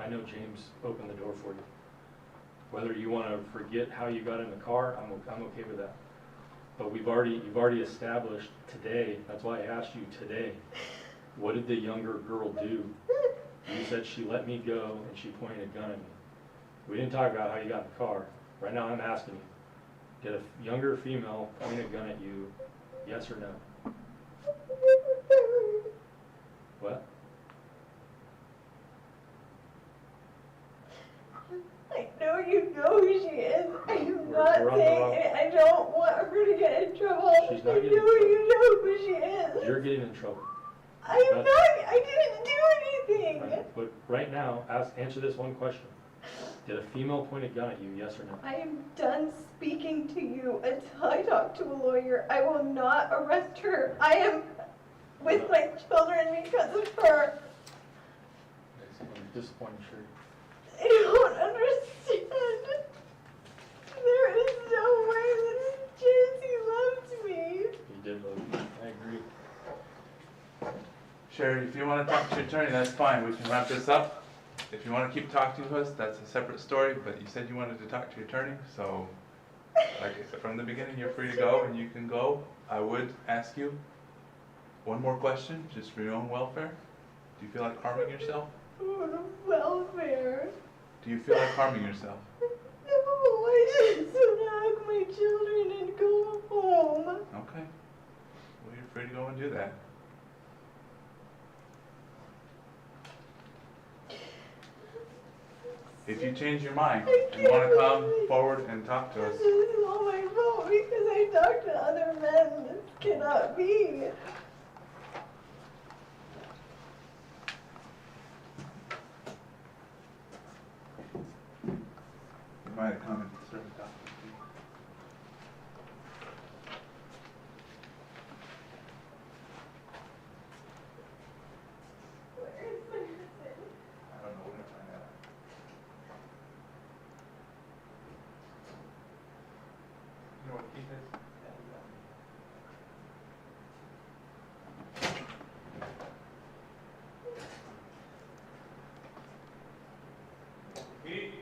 I know James opened the door for you. Whether you want to forget how you got in the car, I'm okay with that. But you've already established today, that's why I asked you today, what did the younger girl do? You said she let me go and she pointed a gun at me. We didn't talk about how you got in the car. Right now I'm asking you, did a younger female point a gun at you, yes or no? What? I know you know who she is. I'm not we're on the saying wrong- it. I don't want her to get in trouble. She's not I getting in know trouble. you know who she is. You're getting in trouble. I'm That's- not. I didn't do anything. Right. But right now, answer this one question. Did a female point a gun at you, yes or no? I am done speaking to you until I talk to a lawyer. I will not arrest her. I am with my children because of her. I'm disappointed, Sherry. I don't understand. There is no way that Jesse loves me. You did love me. I agree. Sherry, if you want to talk to your attorney, that's fine. We can wrap this up. If you want to keep talking to us, that's a separate story, but you said you wanted to talk to your attorney, so like I said, from the beginning, you're free to go and you can go. I would ask you one more question, just for your own welfare. Do you feel like harming yourself? Welfare. Do you feel like harming yourself? No, I just want to hug my children and go home. Okay. Well, you're free to go and do that. If you change your mind and want to come forward and talk to us, This is all my fault because I talked to other men. This cannot be. you might have come and serve a document. Where is my husband? I don't know, we're gonna find out. You know what Keith is? Keith?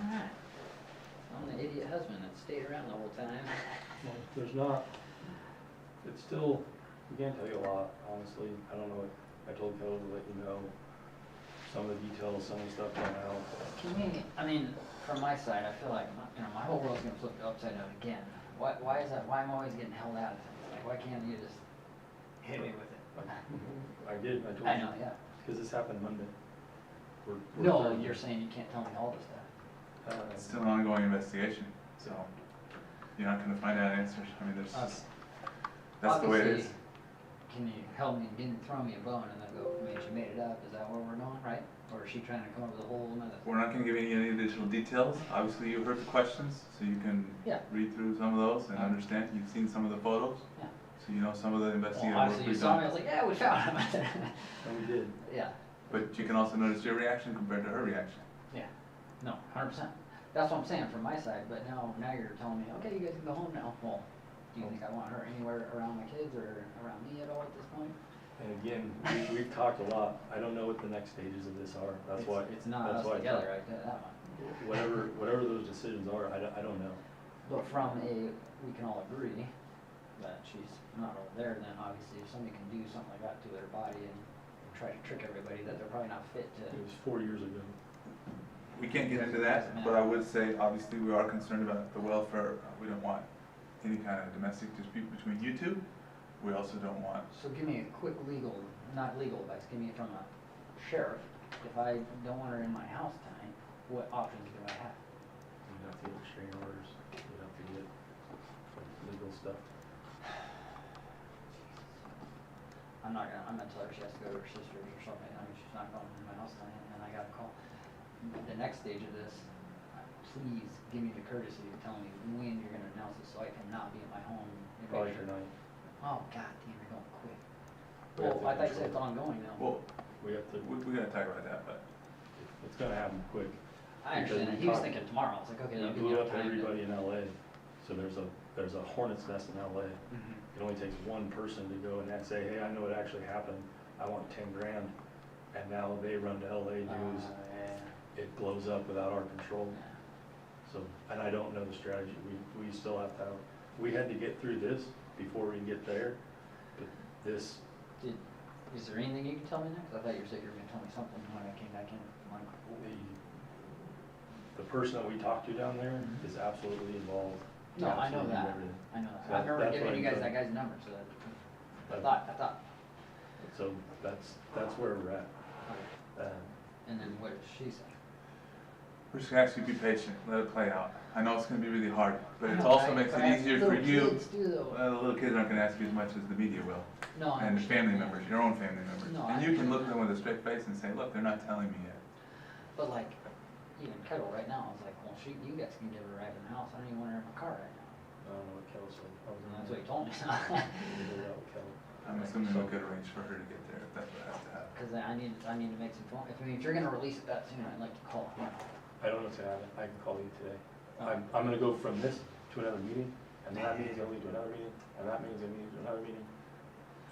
Alright. I'm the idiot husband that stayed around the whole time. Well, there's not, it's still, we can't tell you a lot, honestly. I don't know what, I told Kelly to let you know some of the details, some of the stuff coming out. Can we, I mean, from my side, I feel like, my whole world's gonna flip upside down again. Why is that, why am I always getting held out of things? Like, why can't you just hit me with it? I did, I told you. I know, yeah. Because this happened Monday. We're No, Thursday. you're saying you can't tell me all this stuff. It's still an ongoing investigation, so you're not gonna find out answers. I mean, there's just, that's the way it is. Obviously, can you help me, didn't throw me a bone and then go, I mean, she made it up, is that where we're going, right? Or is she trying to come up with a whole nother? We're not gonna give you any additional details. Obviously, you heard the questions, so you can Yeah. read through some of those and Okay. understand. You've seen some of the photos, Yeah. so you know some of the Well, investigative work obviously you we've saw me, I done. was like, yeah, we found him. And we did. Yeah, But you can also notice your reaction compared to her reaction. yeah, no, 100%. That's what I'm saying from my side, but now you're telling me, okay, you guys can go home now. Well, do you think I want her anywhere around my kids or around me at all at this point? And again, we've talked a lot. I don't know what the next stages of this are. That's why. It's not that's us why I together, thought- right, that one. Whatever those decisions are, I don't know. But from we can all agree that she's not over there, then obviously if somebody can do something like that to their body and try to trick everybody that they're probably not fit to. It was 4 years ago. We can't get into that, but I would say, obviously, we are concerned about the welfare. We don't want any kind of domestic dispute between you two. we also don't want, So give me a quick legal, not legal advice, give me it from a sheriff. If I don't want her in my house tonight, what options do I have? You'd have to get restraining orders, you'd have to get legal stuff. I'm gonna tell her she has to go to her sister's or something. I mean, she's not going to my house tonight, and I got a call. The next stage of this, please give me the courtesy to tell me when you're gonna announce it, so I cannot be at my home. and make Probably sure- tonight. Oh, god damn, you're going quick. We have Well, to I thought you said control it's ongoing now. well, We have to, we gotta talk about that, but it's gonna happen quick. I because understand, we he was talked- thinking tomorrow, I was like, okay, We that'll give me blew enough up time to. everybody in LA, so there's a hornet's nest in LA. It only takes one person to go and then say, hey, I know what actually happened, I want 10 grand. And now they run to LA News, Yeah. it blows up without our control. So, and I don't know the strategy, we still have to have, we had to get through this before we can get there. But this, Is there anything you can tell me next? I thought you said you were gonna tell me something when I came back in. Like, the person that we talked to down there is absolutely involved. no, I know Absolutely that, everything. I know that. So I remember that's giving what you I'm guys that doing. guy's number, so that, I But- thought, So that's where we're at. and then what did she say? we're just gonna ask you to be patient, let it play out. I know it's gonna be really hard, but I it know, also right? makes But it I- easier for little you. kids do though. Well, the little kids aren't gonna ask you as much as the media will, No, I and the family understand that. members, your own family members. No, I And you can understand look at that. them with a straight face and say, look, they're not telling me yet. But like, even Kettle right now, I was like, well, shoot, you guys can give her a ride in the house, I don't even want her in my car right now. I don't know what Kel said. And that's what he told me, I'm assuming they'll get arranged for her to get there if that's what has to happen. cause I need to make some phone, if you're gonna release it that soon, I'd like to call him. I don't know what's gonna happen, I can call you today. I'm gonna go from this to another meeting, and that meeting's gonna lead to another meeting, and that meeting's gonna lead to another meeting,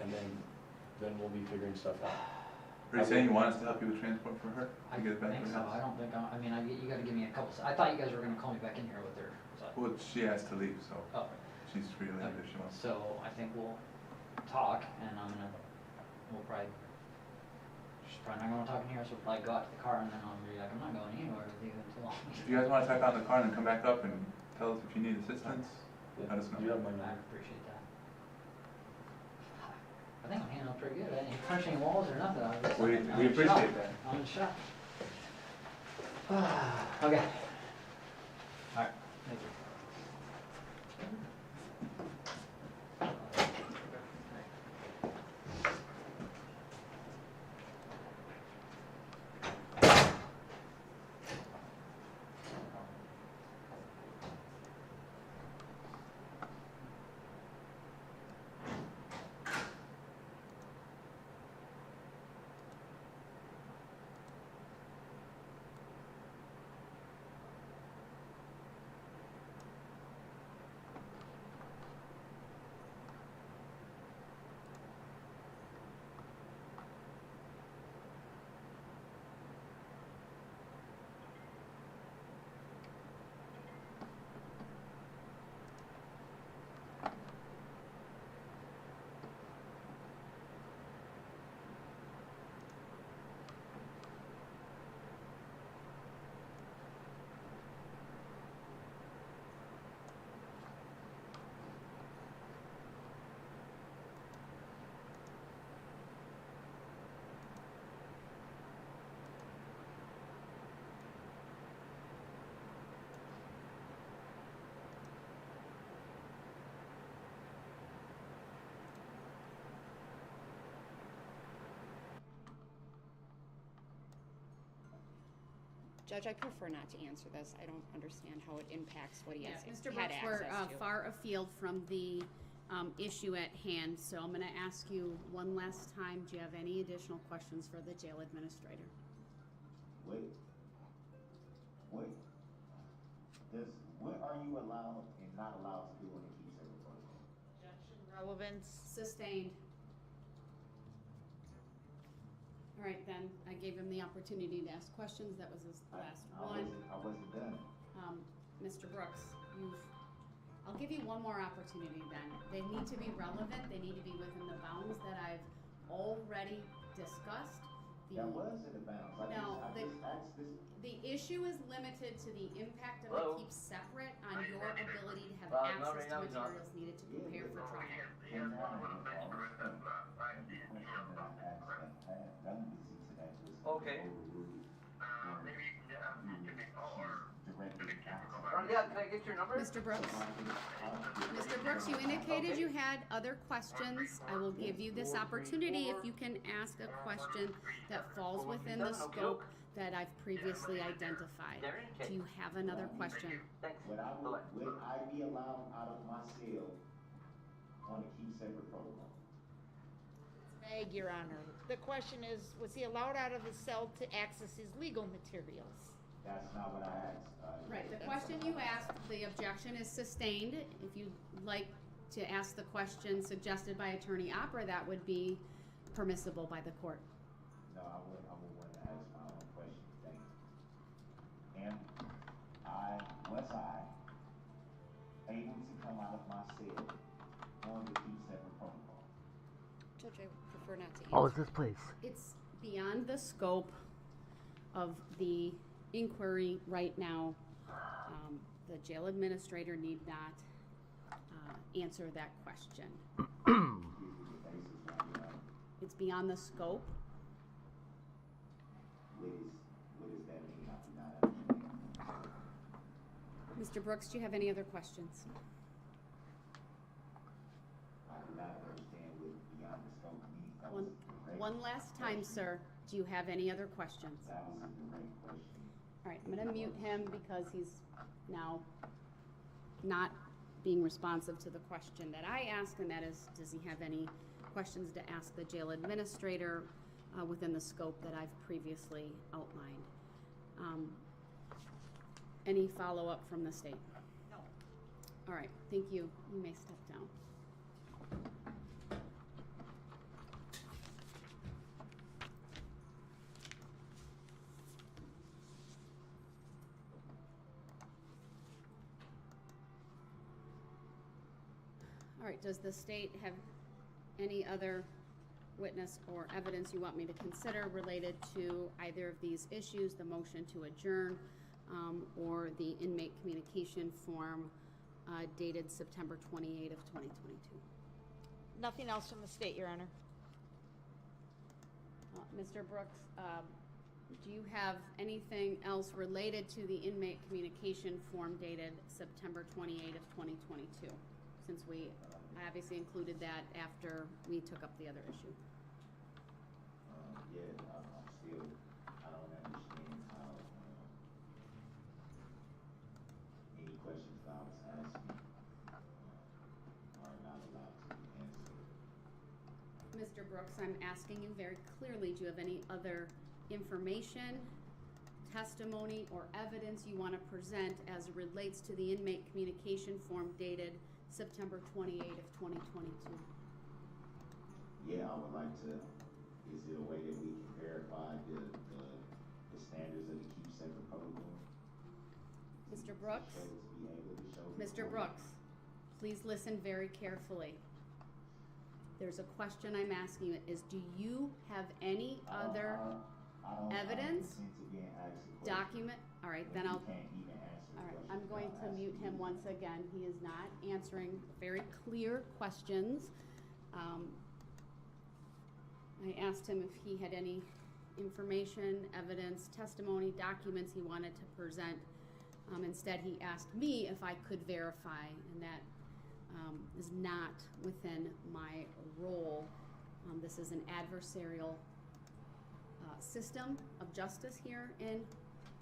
and then we'll be figuring stuff out. Are you saying you want us to help you with transport for her, I to get it back think to the so, house? I don't think, I mean, you gotta give me a couple, I thought you guys were gonna call me back in here with her, so. Well, she has to leave, so Oh, she's free to leave if she wants. so I think we'll talk, and we'll probably, she's probably not gonna talk in here, so we'll probably go out to the car, and then I'll be like, I'm not going anywhere with you until. If you guys wanna check out the car and then come back up and tell us if you need assistance, let us know. You have my I number. appreciate that. I think I'm handling pretty good, I didn't punch any walls or nothing. I was just- We I'm in appreciate shock. that. I'm in shock. Okay. Alright, thank you. Judge, I prefer not to answer this. I don't understand how it impacts what he has Yeah, Mr. had Brooks, we're access to. far afield from the issue at hand, so I'm gonna ask you one last time, do you have any additional questions for the jail administrator? Wait. What are you allowed and not allowed to do on the key safe protocol? Objection, relevance. Sustained. All right, then, I gave him the opportunity to ask questions, that was his last one. I wasn't done. Mr. Brooks, I'll give you one more opportunity then. They need to be relevant, they need to be within the bounds that I've already discussed. That was in the bounds. I just asked this. The issue is limited to the impact of Hello? it keeps separate on your ability to have Not access right to now, he's not. materials needed to prepare for trial. Can't have it, get your number? Mr. Brooks? Mr. Brooks, you indicated you had other questions. I will give you this opportunity if you can ask a question that falls within the scope that I've previously identified. Do you have another question? Thanks. Would I be allowed out of my cell on a keep separate protocol? Vague, Your Honor. The question is, was he allowed out of his cell to access his legal materials? That's not what I asked. Right, the question you asked, the objection is sustained. If you'd like to ask the question suggested by Attorney Opera, that would be permissible by the court. No, I would want to ask my own question. Thank you. And was I able to come out of my cell on the keep separate protocol? Judge, I would prefer not to answer. What was this, please? It's beyond the scope of the inquiry right now. The jail administrator need not answer that question. It's beyond the scope. What does that mean? I do not understand. Mr. Brooks, do you have any other questions? I do not understand what beyond the scope means. That was a direct One last time, question. sir. Do you have any other questions? That was a direct question. All right, I'm gonna mute him because he's now not being responsive to the question that I asked, and that is, does he have any questions to ask the jail administrator within the scope that I've previously outlined? Any follow-up from the state? No. All right, thank you. You may step down. All right, does the state have any other witness or evidence you want me to consider related to either of these issues, the motion to adjourn, or the inmate communication form dated September 28 of 2022? Nothing else from the state, Your Honor. Mr. Brooks, do you have anything else related to the inmate communication form dated September 28 of 2022? Since we obviously included that after we took up the other issue. Yeah, I'm still, I don't understand how any questions that I was asking are not allowed to be answered. Mr. Brooks, I'm asking you very clearly, do you have any other information, testimony, or evidence you want to present as it relates to the inmate communication form dated September 28 of 2022? Yeah, I would like to, is there a way that we can verify the standards of the keep separate protocol? Mr. Brooks? To be able to show the Mr. court- Brooks, please listen very carefully. There's a question I'm asking you, is do you have any other I don't evidence, intend to being asked a question document? All right, then if I'll, you can't even answer the all right, question I'm going that to I'm mute asking him you. once again. He is not answering very clear questions. I asked him if he had any information, evidence, testimony, documents he wanted to present. Instead, he asked me if I could verify, and that is not within my role. This is an adversarial system of justice here in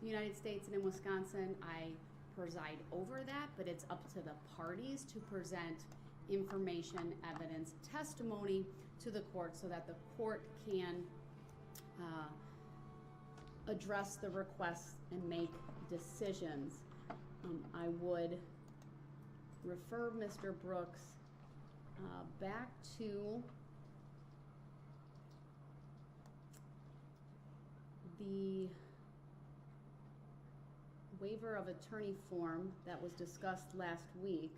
the United States and in Wisconsin. I preside over that, but it's up to the parties to present information, evidence, testimony to the court so that the court can address the requests and make decisions. I would refer Mr. Brooks back to the waiver of attorney form that was discussed last week.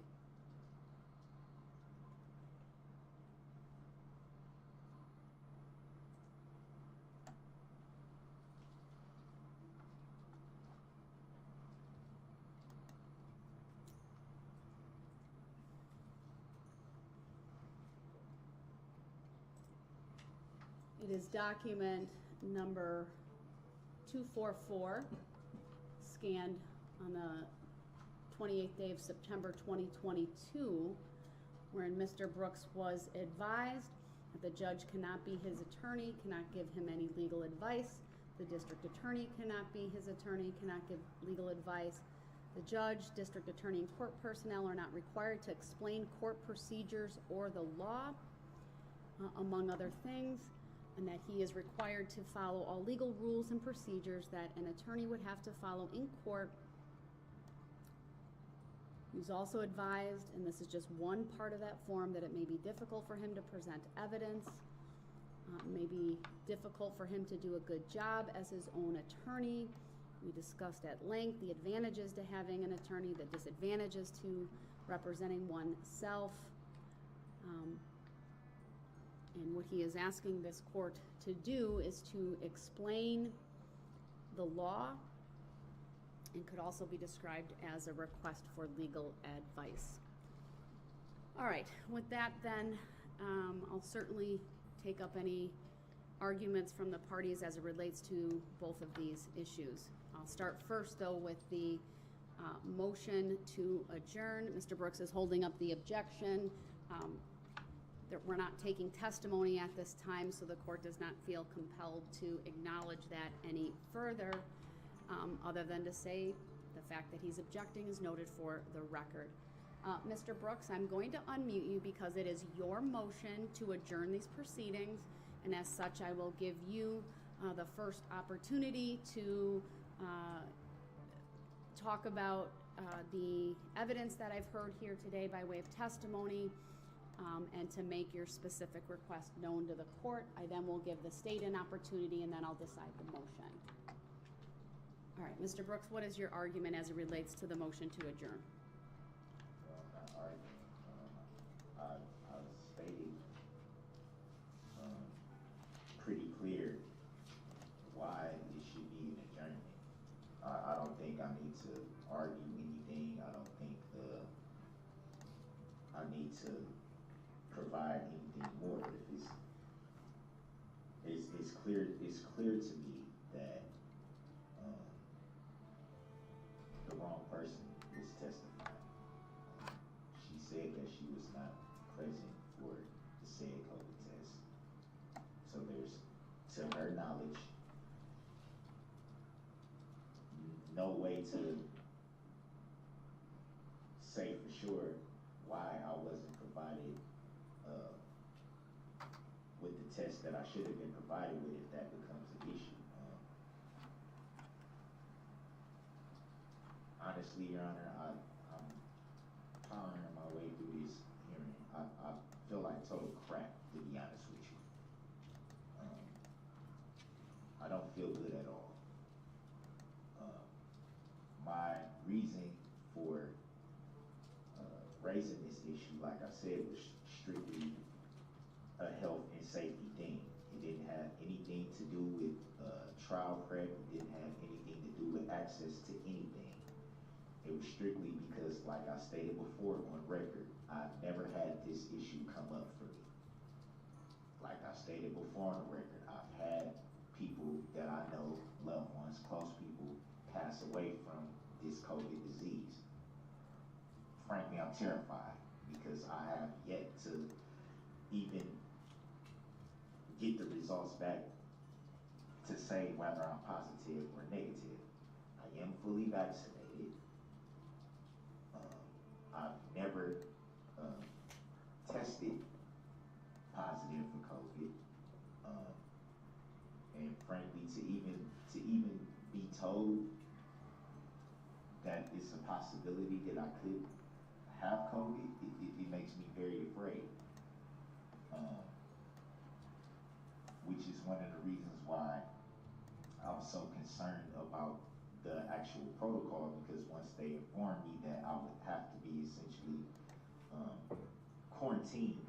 It is document number 244, scanned on the 28th day of September 2022, wherein Mr. Brooks was advised that the judge cannot be his attorney, cannot give him any legal advice. The district attorney cannot be his attorney, cannot give legal advice. The judge, district attorney, and court personnel are not required to explain court procedures or the law, among other things, and that he is required to follow all legal rules and procedures that an attorney would have to follow in court. He was also advised, and this is just one part of that form, that it may be difficult for him to present evidence, may be difficult for him to do a good job as his own attorney. We discussed at length the advantages to having an attorney, the disadvantages to representing oneself. And what he is asking this court to do is to explain the law, and could also be described as a request for legal advice. All right, with that then, I'll certainly take up any arguments from the parties as it relates to both of these issues. I'll start first, though, with the motion to adjourn. Mr. Brooks is holding up the objection. That we're not taking testimony at this time, so the court does not feel compelled to acknowledge that any further, other than to say the fact that he's objecting is noted for the record. Mr. Brooks, I'm going to unmute you because it is your motion to adjourn these proceedings, and as such, I will give you the first opportunity to talk about the evidence that I've heard here today by way of testimony, and to make your specific request known to the court. I then will give the state an opportunity, and then I'll decide the motion. All right, Mr. Brooks, what is your argument as it relates to the motion to adjourn? Well, I'm not arguing. I stated pretty clear why it should be an adjournment. I don't think I need to argue anything. I don't think I need to provide anything more. If it's clear to me that the wrong person was testifying. She said that she was not present for the said COVID test. So there's, to her knowledge, no way to say for sure why I wasn't provided with the test that I should have been provided with, if that becomes an issue. Honestly, Your Honor, I'm powering my way through this hearing. I feel like total crap, to be honest with you. I don't feel good at all. My reason for raising this issue, like I said, was strictly a health and safety thing. It didn't have anything to do with trial prep. It didn't have anything to do with access to anything. It was strictly because, like I stated before on record, I've never had this issue come up for me. Like I stated before on the record, I've had people that I know, loved ones, close people, pass away from this COVID disease. Frankly, I'm terrified because I have yet to even get the results back to say whether I'm positive or negative. I am fully vaccinated. I've never tested positive for COVID. And frankly, to even be told that it's a possibility that I could have COVID, it makes me very afraid. Which is one of the reasons why I was so concerned about the actual protocol, because once they informed me that I would have to be essentially quarantined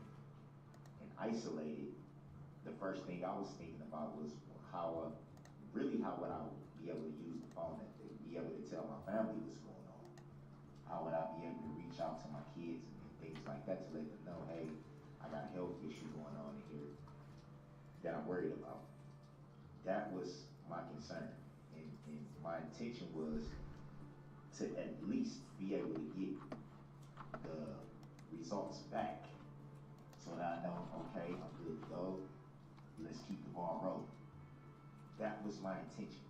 and isolated, the first thing I was thinking about was how would I be able to use the phone that day, be able to tell my family what's going on? How would I be able to reach out to my kids and things like that to let them know, hey, I got a health issue going on in here that I'm worried about? That was my concern. And my intention was to at least be able to get the results back so that I know, okay, I'm good to go. Let's keep the ball rolling. That was my intention.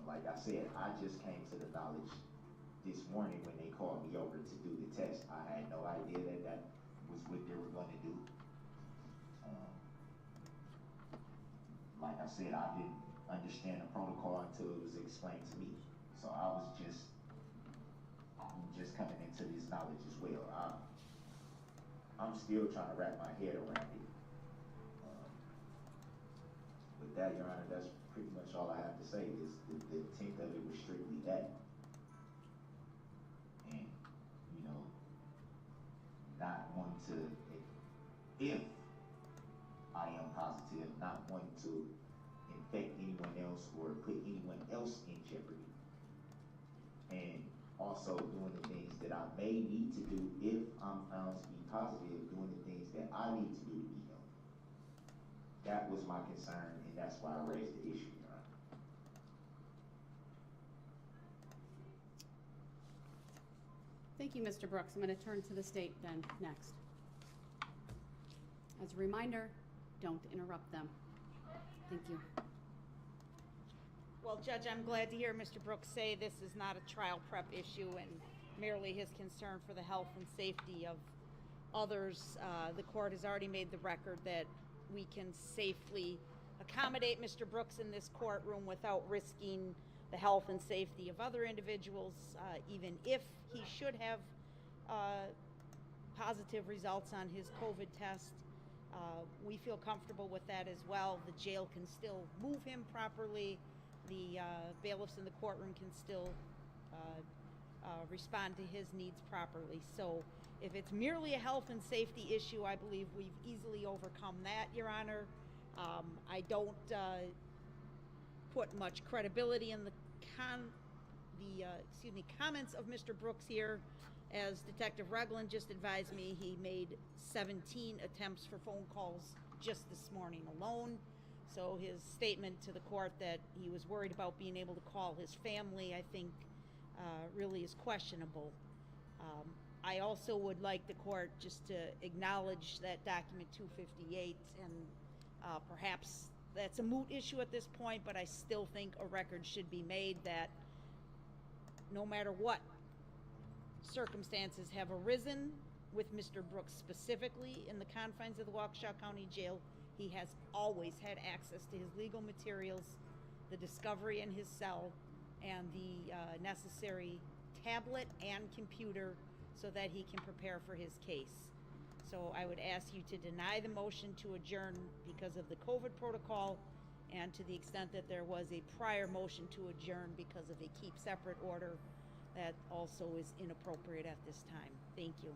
Like I said, I just came to the knowledge this morning when they called me over to do the test. I had no idea that that was what they were going to do. Like I said, I didn't understand the protocol until it was explained to me. So I was just coming into this knowledge as well. I'm still trying to wrap my head around it. With that, Your Honor, that's pretty much all I have to say. Is the intent of it was strictly that. And, you know, not wanting to, if I am positive, not wanting to infect anyone else or put anyone else in jeopardy. And also doing the things that I may need to do if I'm found to be positive, doing the things that I need to do to be healthy. That was my concern, and that's why I raised the issue, Your Honor. Thank you, Mr. Brooks. I'm going to turn to the state then next. As a reminder, don't interrupt them. Thank you. Well, Judge, I'm glad to hear Mr. Brooks say this is not a trial prep issue and merely his concern for the health and safety of others. The court has already made the record that we can safely accommodate Mr. Brooks in this courtroom without risking the health and safety of other individuals, even if he should have positive results on his COVID test. We feel comfortable with that as well. The jail can still move him properly. The bailiffs in the courtroom can still respond to his needs properly. So if it's merely a health and safety issue, I believe we've easily overcome that, Your Honor. I don't put much credibility in the comments of Mr. Brooks here. As Detective Regland just advised me, he made 17 attempts for phone calls just this morning alone. So his statement to the court that he was worried about being able to call his family, I think, really is questionable. I also would like the court just to acknowledge that document 258, and perhaps that's a moot issue at this point, but I still think a record should be made that no matter what circumstances have arisen with Mr. Brooks specifically in the confines of the Waukesha County Jail, he has always had access to his legal materials, the discovery in his cell, and the necessary tablet and computer so that he can prepare for his case. So I would ask you to deny the motion to adjourn because of the COVID protocol, and to the extent that there was a prior motion to adjourn because of a keep separate order, that also is inappropriate at this time. Thank you.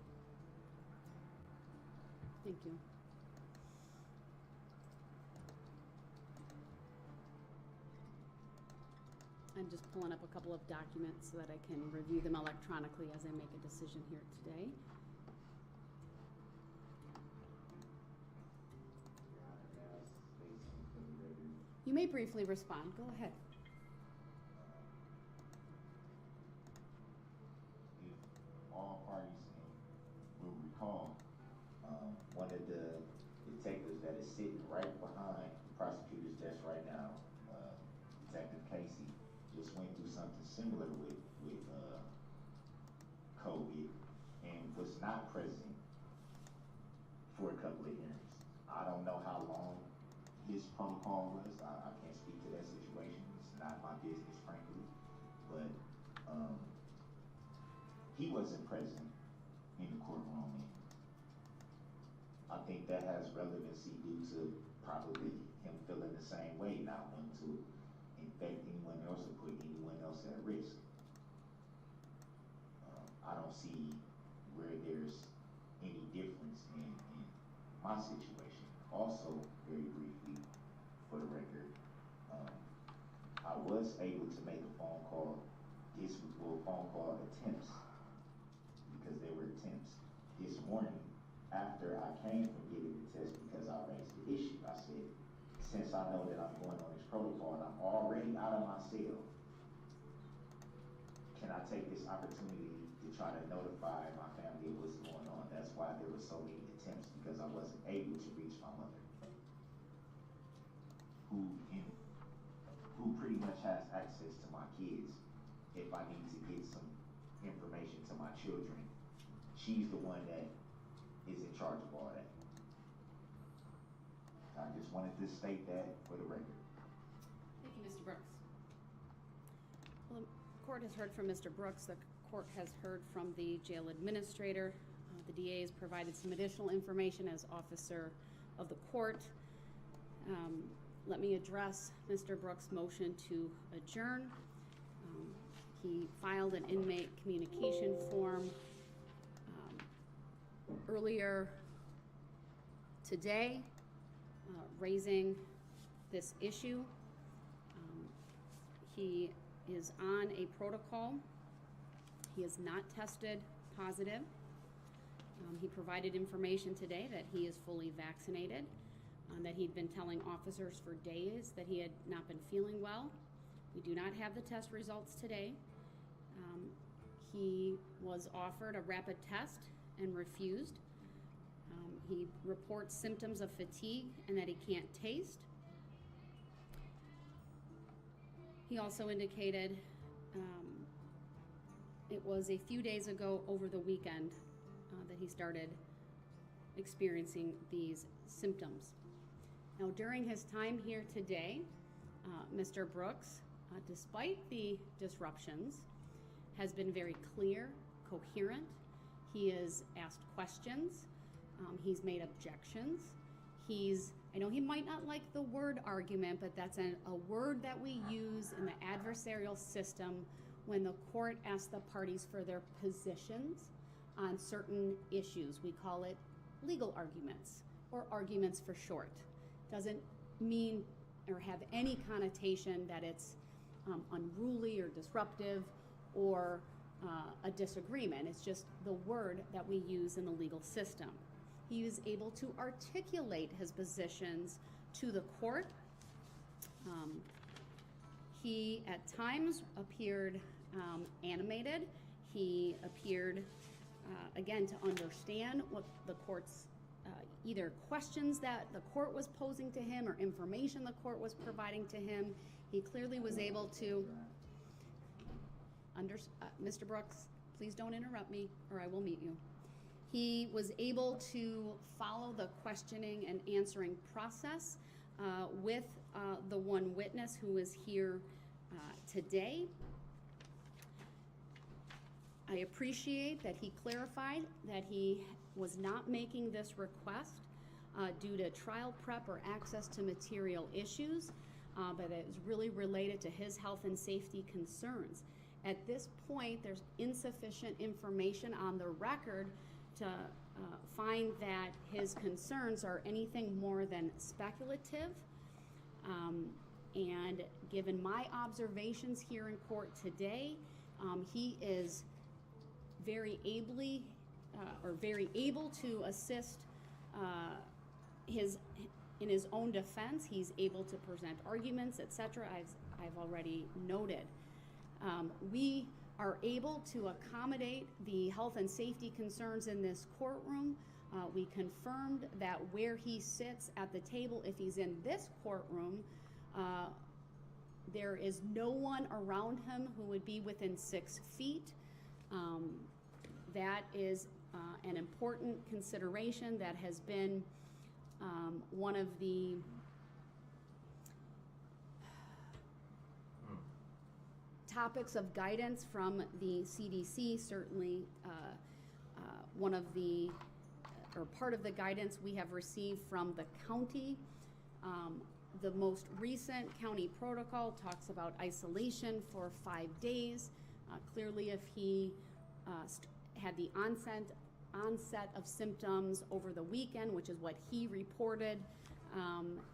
Thank you. I'm just pulling up a couple of documents so that I can review them electronically as I make a decision here today. You may briefly respond. Go ahead. If all parties will recall, one of the detectives that is sitting right behind the prosecutor's desk right now, Detective Casey, just went through something similar with COVID and was not present for a couple of hearings. I don't know how long his protocol was. I can't speak to that situation. It's not my business, frankly. But he wasn't present in the courtroom. And I think that has relevancy due to probably him feeling the same way, not wanting to infect anyone else or put anyone else at risk. I don't see where there's any difference in my situation. Also, very briefly, for the record, I was able to make a phone call, phone call attempts, because they were attempts, this morning after I came from getting the test, because I raised the issue. I said, since I know that I'm going on this protocol and I'm already out of my cell, can I take this opportunity to try to notify my family of what's going on? That's why there were so many attempts, because I wasn't able to reach my mother, who pretty much has access to my kids. If I need to get some information to my children, she's the one that is in charge of all that. I just wanted to state that for the record. Thank you, Mr. Brooks. Well, the court has heard from Mr. Brooks. The court has heard from the jail administrator. The DA has provided some additional information as officer of the court. Let me address Mr. Brooks' motion to adjourn. He filed an inmate communication form earlier today, raising this issue. He is on a protocol. He is not tested positive. He provided information today that he is fully vaccinated, that he'd been telling officers for days that he had not been feeling well. We do not have the test results today. He was offered a rapid test and refused. He reports symptoms of fatigue and that he can't taste. He also indicated it was a few days ago over the weekend that he started experiencing these symptoms. Now, during his time here today, Mr. Brooks, despite the disruptions, has been very clear, coherent. He has asked questions. He's made objections. I know he might not like the word argument, but that's a word that we use in the adversarial system when the court asks the parties for their positions on certain issues. We call it legal arguments, or arguments for short. Doesn't mean or have any connotation that it's unruly or disruptive or a disagreement. It's just the word that we use in the legal system. He was able to articulate his positions to the court. He at times appeared animated. He appeared, again, to understand what the court's either questions that the court was posing to him or information the court was providing to him. He clearly was able to Mr. Brooks, please don't interrupt me or I will mute you. He was able to follow the questioning and answering process with the one witness who is here today. I appreciate that he clarified that he was not making this request due to trial prep or access to material issues, but it was really related to his health and safety concerns. At this point, there's insufficient information on the record to find that his concerns are anything more than speculative. And given my observations here in court today, he is very able to assist in his own defense. He's able to present arguments, etc. I've already noted. We are able to accommodate the health and safety concerns in this courtroom. We confirmed that where he sits at the table, if he's in this courtroom, there is no one around him who would be within 6 feet. That is an important consideration that has been one of the topics of guidance from the CDC. Certainly one of the, or part of the guidance we have received from the county. The most recent county protocol talks about isolation for 5 days. Clearly, if he had the onset of symptoms over the weekend, which is what he reported,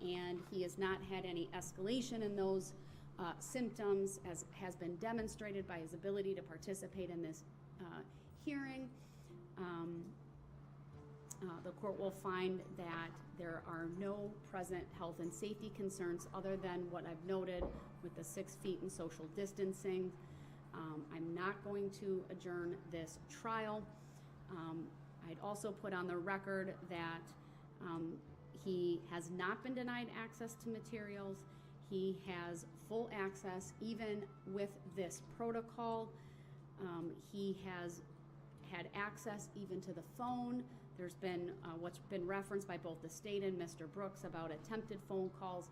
and he has not had any escalation in those symptoms, as has been demonstrated by his ability to participate in this hearing. The court will find that there are no present health and safety concerns other than what I've noted with the 6 feet and social distancing. I'm not going to adjourn this trial. I'd also put on the record that he has not been denied access to materials. He has full access even with this protocol. He has had access even to the phone. There's been what's been referenced by both the state and Mr. Brooks about attempted phone calls.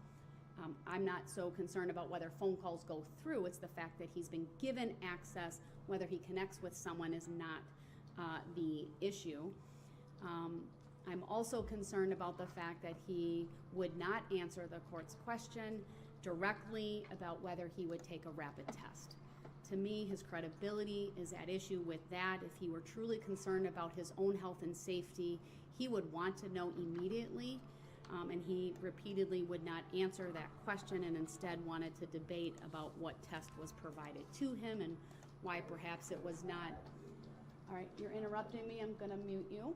I'm not so concerned about whether phone calls go through. It's the fact that he's been given access. Whether he connects with someone is not the issue. I'm also concerned about the fact that he would not answer the court's question directly about whether he would take a rapid test. To me, his credibility is at issue with that. If he were truly concerned about his own health and safety, he would want to know immediately, and he repeatedly would not answer that question and instead wanted to debate about what test was provided to him and why perhaps it was not. All right, you're interrupting me. I'm going to mute you.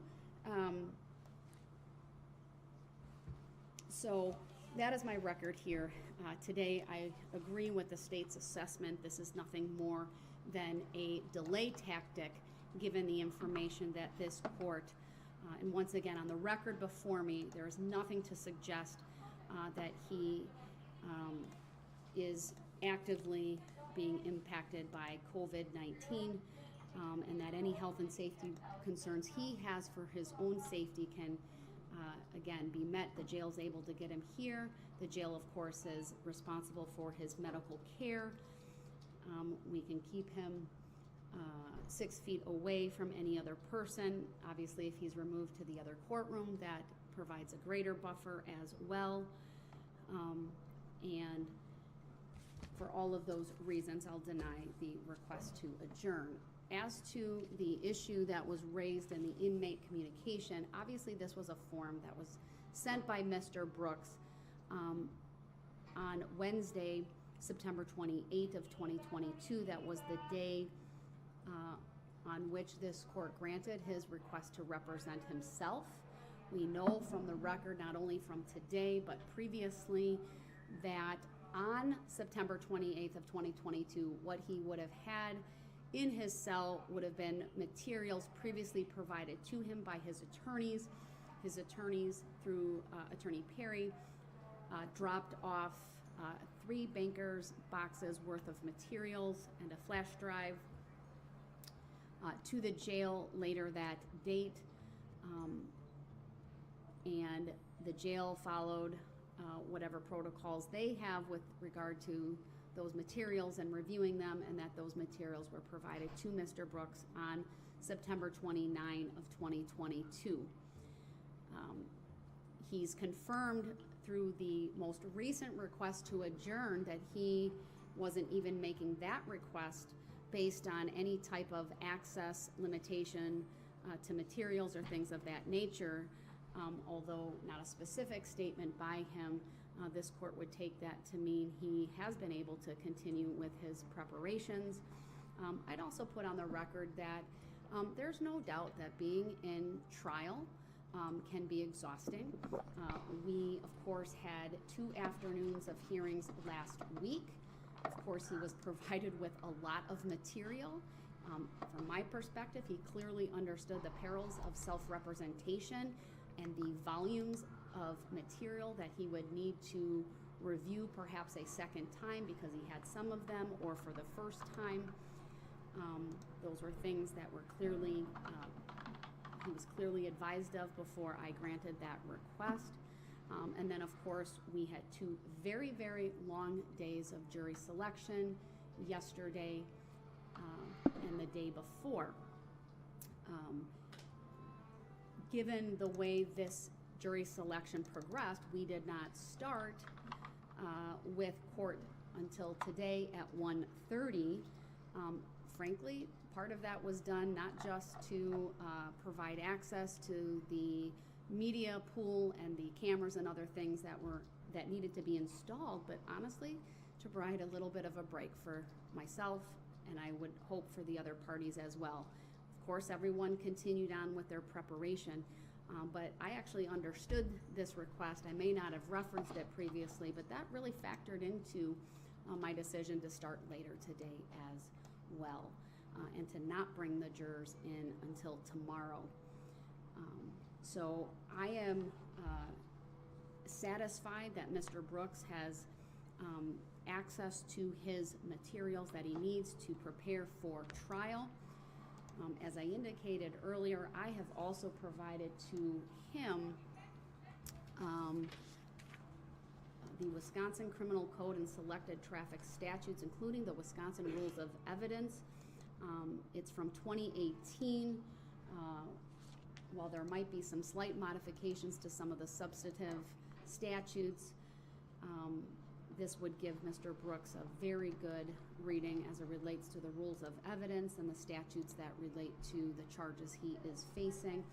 So that is my record here. Today, I agree with the state's assessment. This is nothing more than a delay tactic given the information that this court, and once again, on the record before me, there is nothing to suggest that he is actively being impacted by COVID-19, and that any health and safety concerns he has for his own safety can again be met. The jail's able to get him here. The jail, of course, is responsible for his medical care. We can keep him 6 feet away from any other person. Obviously, if he's removed to the other courtroom, that provides a greater buffer as well. And for all of those reasons, I'll deny the request to adjourn. As to the issue that was raised in the inmate communication, obviously this was a form that was sent by Mr. Brooks on Wednesday, September 28th of 2022. That was the day on which this court granted his request to represent himself. We know from the record, not only from today, but previously, that on September 28th of 2022, what he would have had in his cell would have been materials previously provided to him by his attorneys. His attorneys, through Attorney Perry, dropped off 3 bankers' boxes worth of materials and a flash drive to the jail later that date. And the jail followed whatever protocols they have with regard to those materials and reviewing them, and that those materials were provided to Mr. Brooks on September 29 of 2022. He's confirmed through the most recent request to adjourn that he wasn't even making that request based on any type of access limitation to materials or things of that nature, although not a specific statement by him. This court would take that to mean he has been able to continue with his preparations. I'd also put on the record that there's no doubt that being in trial can be exhausting. We, of course, had 2 afternoons of hearings last week. Of course, he was provided with a lot of material. From my perspective, he clearly understood the perils of self-representation and the volumes of material that he would need to review perhaps a second time because he had some of them, or for the first time. Those were things that were clearly, he was clearly advised of before I granted that request. And then, of course, we had 2 very, very long days of jury selection yesterday and the day before. Given the way this jury selection progressed, we did not start with court until today at 1:30. Frankly, part of that was done not just to provide access to the media pool and the cameras and other things that needed to be installed, but honestly, to provide a little bit of a break for myself, and I would hope for the other parties as well. Of course, everyone continued on with their preparation, but I actually understood this request. I may not have referenced it previously, but that really factored into my decision to start later today as well, and to not bring the jurors in until tomorrow. So I am satisfied that Mr. Brooks has access to his materials that he needs to prepare for trial. As I indicated earlier, I have also provided to him the Wisconsin Criminal Code and selected traffic statutes, including the Wisconsin Rules of Evidence. It's from 2018. While there might be some slight modifications to some of the substantive statutes, this would give Mr. Brooks a very good reading as it relates to the rules of evidence and the statutes that relate to the charges he is facing.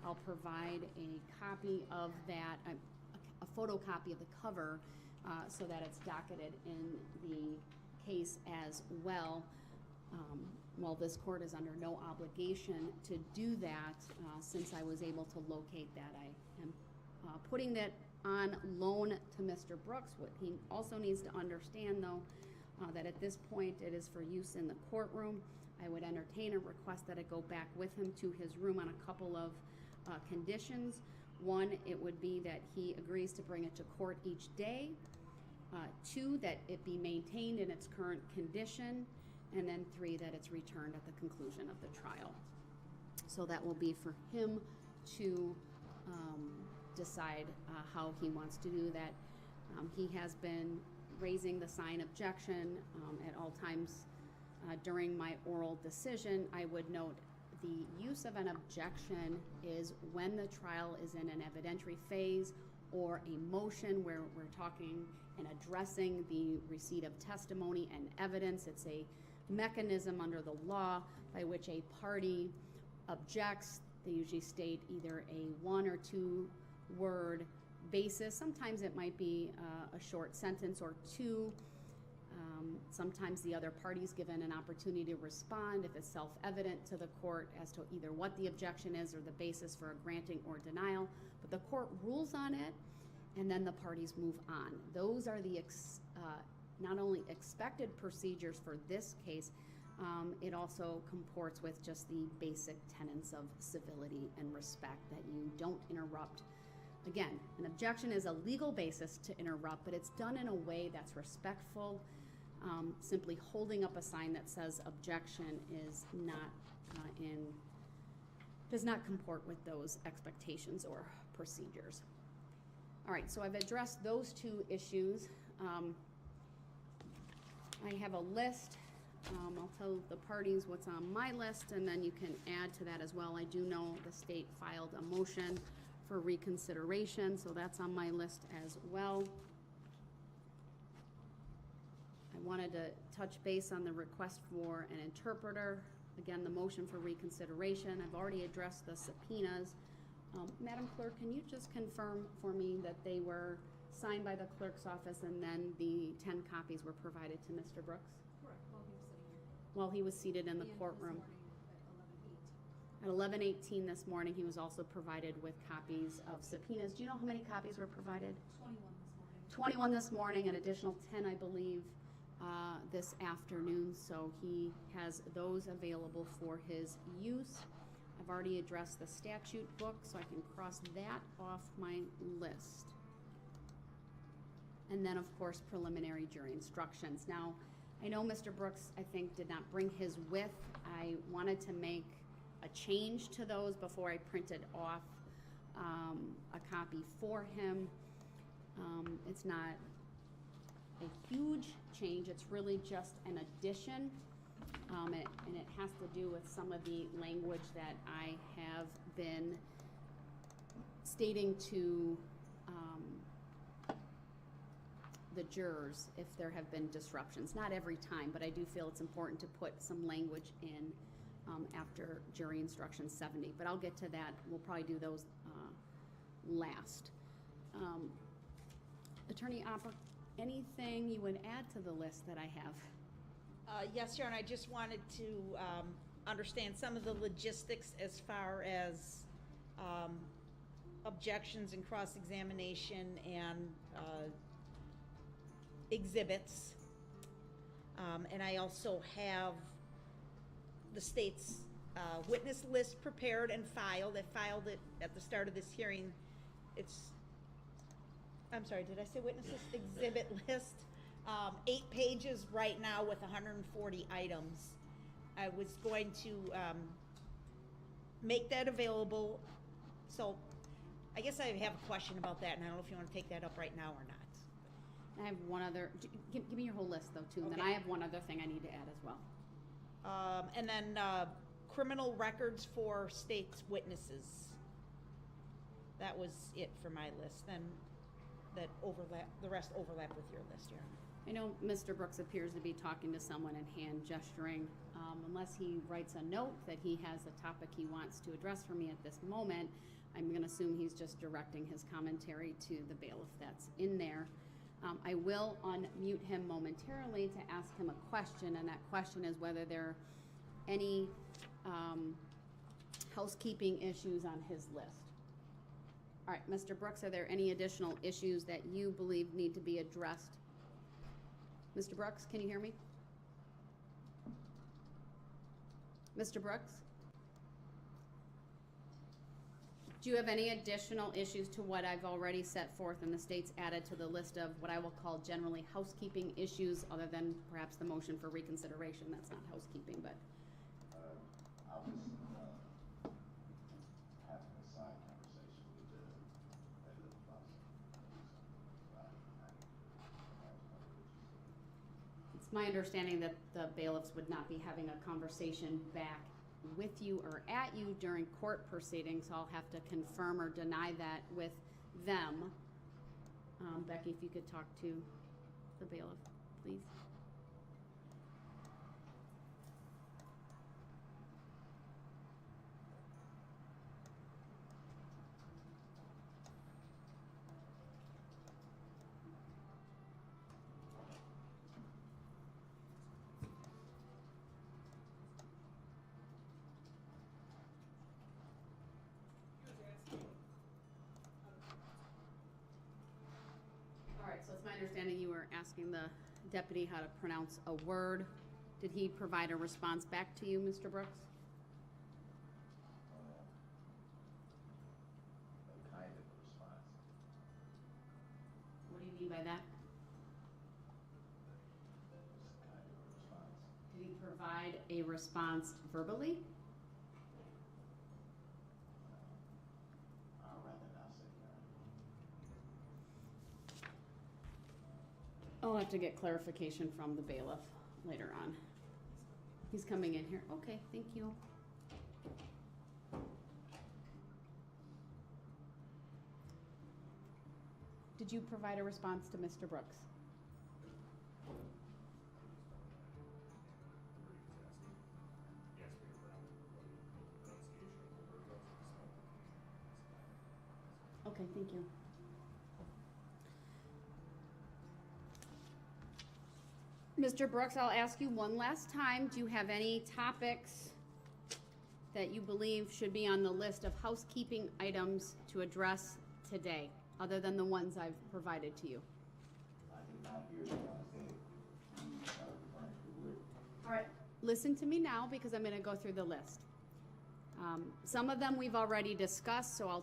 I'll provide a copy of that, a photocopy of the cover, so that it's docketed in the case as well. While this court is under no obligation to do that, since I was able to locate that, I am putting that on loan to Mr. Brooks. What he also needs to understand, though, that at this point it is for use in the courtroom. I would entertain a request that I go back with him to his room on a couple of conditions. One, it would be that he agrees to bring it to court each day. Two, that it be maintained in its current condition. And then three, that it's returned at the conclusion of the trial. So that will be for him to decide how he wants to do that. He has been raising the sign objection at all times during my oral decision. I would note the use of an objection is when the trial is in an evidentiary phase or a motion where we're talking and addressing the receipt of testimony and evidence. It's a mechanism under the law by which a party objects. They usually state either a 1 or 2 word basis. Sometimes it might be a short sentence or two. Sometimes the other party's given an opportunity to respond if it's self-evident to the court as to either what the objection is or the basis for a granting or denial. But the court rules on it, and then the parties move on. Those are the not only expected procedures for this case, it also comports with just the basic tenets of civility and respect, that you don't interrupt. Again, an objection is a legal basis to interrupt, but it's done in a way that's respectful. Simply holding up a sign that says objection is not does not comport with those expectations or procedures. All right, so I've addressed those two issues. I have a list. I'll tell the parties what's on my list, and then you can add to that as well. I do know the state filed a motion for reconsideration, so that's on my list as well. I wanted to touch base on the request for an interpreter. Again, the motion for reconsideration. I've already addressed the subpoenas. Madam Clerk, can you just confirm for me that they were signed by the clerk's office and then the 10 copies were provided to Mr. Brooks? Correct, While he was seated in the courtroom. At 11:18 this morning, he was also provided with copies of subpoenas. Do you know how many copies were provided? 21 this morning. 21 this morning, an additional 10, I believe, this afternoon. So he has those available for his use. I've already addressed the statute book, so I can cross that off my list. And then, of course, preliminary jury instructions. Now, I know Mr. Brooks, I think, did not bring his with. I wanted to make a change to those before I printed off a copy for him. It's not a huge change. It's really just an addition. And it has to do with some of the language that I have been stating to the jurors if there have been disruptions. Not every time, but I do feel it's important to put some language in after jury instruction 70. But I'll get to that. We'll probably do those last. Attorney Opper, anything you would add to the list that I have? Yes, Your Honor, I just wanted to understand some of the logistics as far as objections and cross-examination and exhibits. And I also have the state's witness list prepared and filed. I filed it at the start of this hearing. I'm sorry, did I say witness list? Exhibit list. 8 pages right now with 140 items. I was going to make that available. So I guess I have a question about that, and I don't know if you want to take that up right now or not. I have one other, give me your whole list though too, and then Okay. I have one other thing I need to add as well. And then criminal records for state's witnesses. That was it for my list. Then the rest overlap with your list here. I know Mr. Brooks appears to be talking to someone and hand gesturing. Unless he writes a note that he has a topic he wants to address for me at this moment, I'm gonna assume he's just directing his commentary to the bailiff that's in there. I will unmute him momentarily to ask him a question, and that question is whether there are any housekeeping issues on his list. All right, Mr. Brooks, are there any additional issues that you believe need to be addressed? Mr. Brooks, can you hear me? Mr. Brooks? Do you have any additional issues to what I've already set forth and the state's added to the list of what I will call generally housekeeping issues, other than perhaps the motion for reconsideration? That's not housekeeping, but I was having a side conversation with the it's my understanding that the bailiffs would not be having a conversation back with you or at you during court proceedings, so I'll have to confirm or deny that with them. Becky, if you could talk to the bailiff, please. All right, so it's my understanding you were asking the deputy how to pronounce a word. Did he provide a response back to you, Mr. Brooks? a kind of response. What do you mean by that? Just kind of a response. Did he provide a response verbally? I'd rather not say that. I'll have to get clarification from the bailiff later on. He's coming in here. Okay, thank you. Did you provide a response to Mr. Brooks? Okay, thank you. Mr. Brooks, I'll ask you one last time. Do you have any topics that you believe should be on the list of housekeeping items to address today, other than the ones I've provided to you? I did not hear the ones that you are referring to with. All right, listen to me now because I'm going to go through the list. Some of them we've already discussed, so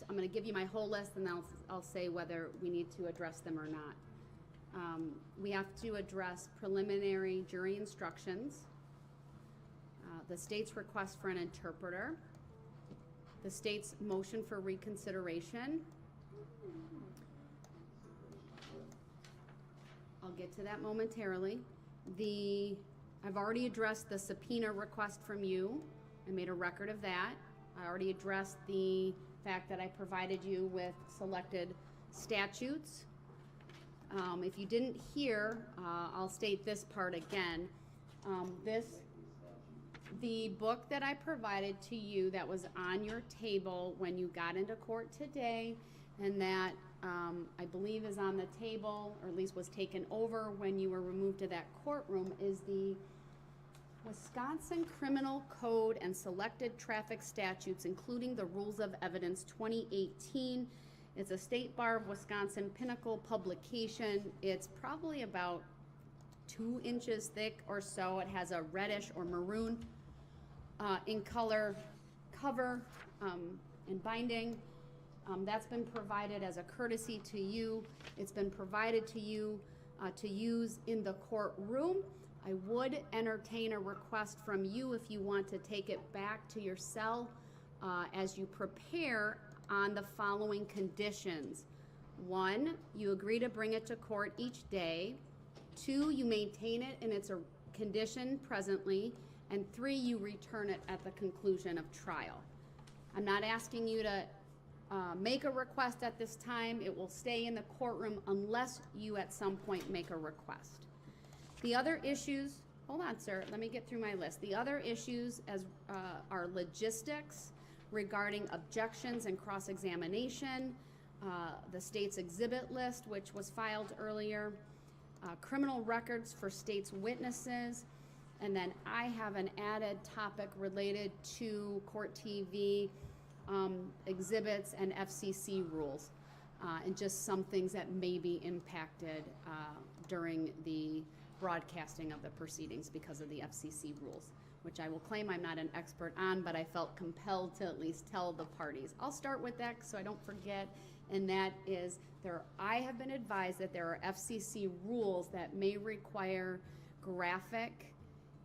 I'm going to give you my whole list and then I'll say whether we need to address them or not. We have to address preliminary jury instructions, the state's request for an interpreter, the state's motion for reconsideration. I'll get to that momentarily. I've already addressed the subpoena request from you. I made a record of that. I already addressed the fact that I provided you with selected statutes. If you didn't hear, I'll state this part again. The book that I provided to you that was on your table when you got into court today, and that I believe is on the table, or at least was taken over when you were removed to that courtroom, is the Wisconsin Criminal Code and Selected Traffic Statutes, including the Rules of Evidence 2018. It's a State Bar of Wisconsin Pinnacle publication. It's probably about 2 inches thick or so. It has a reddish or maroon in color cover and binding. That's been provided as a courtesy to you. It's been provided to you to use in the courtroom. I would entertain a request from you if you want to take it back to your cell as you prepare on the following conditions. 1, you agree to bring it to court each day. 2, you maintain it in its condition presently. And 3, you return it at the conclusion of trial. I'm not asking you to make a request at this time. It will stay in the courtroom unless you at some point make a request. The other issues, hold on, sir, let me get through my list. The other issues are logistics regarding objections and cross-examination, the state's exhibit list, which was filed earlier, criminal records for state's witnesses, and then I have an added topic related to Court TV exhibits and FCC rules, and just some things that may be impacted during the broadcasting of the proceedings because of the FCC rules, which I will claim I'm not an expert on, but I felt compelled to at least tell the parties. I'll start with that so I don't forget, and that is I have been advised that there are FCC rules that may require graphic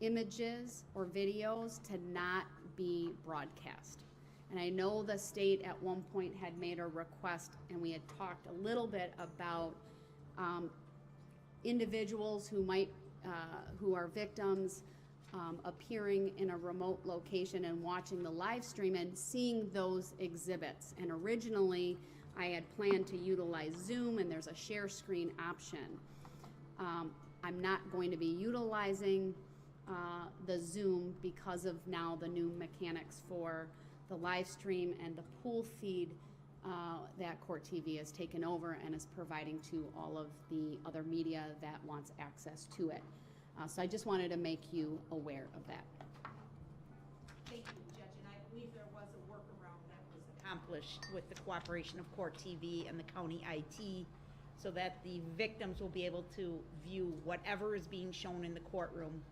images or videos to not be broadcast. And I know the state at one point had made a request, and we had talked a little bit about individuals who are victims appearing in a remote location and watching the live stream and seeing those exhibits. And originally, I had planned to utilize Zoom, and there's a share screen option. I'm not going to be utilizing the Zoom because of now the new mechanics for the live stream and the pool feed that Court TV has taken over and is providing to all of the other media that wants access to it. So I just wanted to make you aware of that. Thank you, Judge, and I believe there was a workaround that was accomplished with the cooperation of Court TV and the county IT, so that the victims will be able to view whatever is being shown in the courtroom,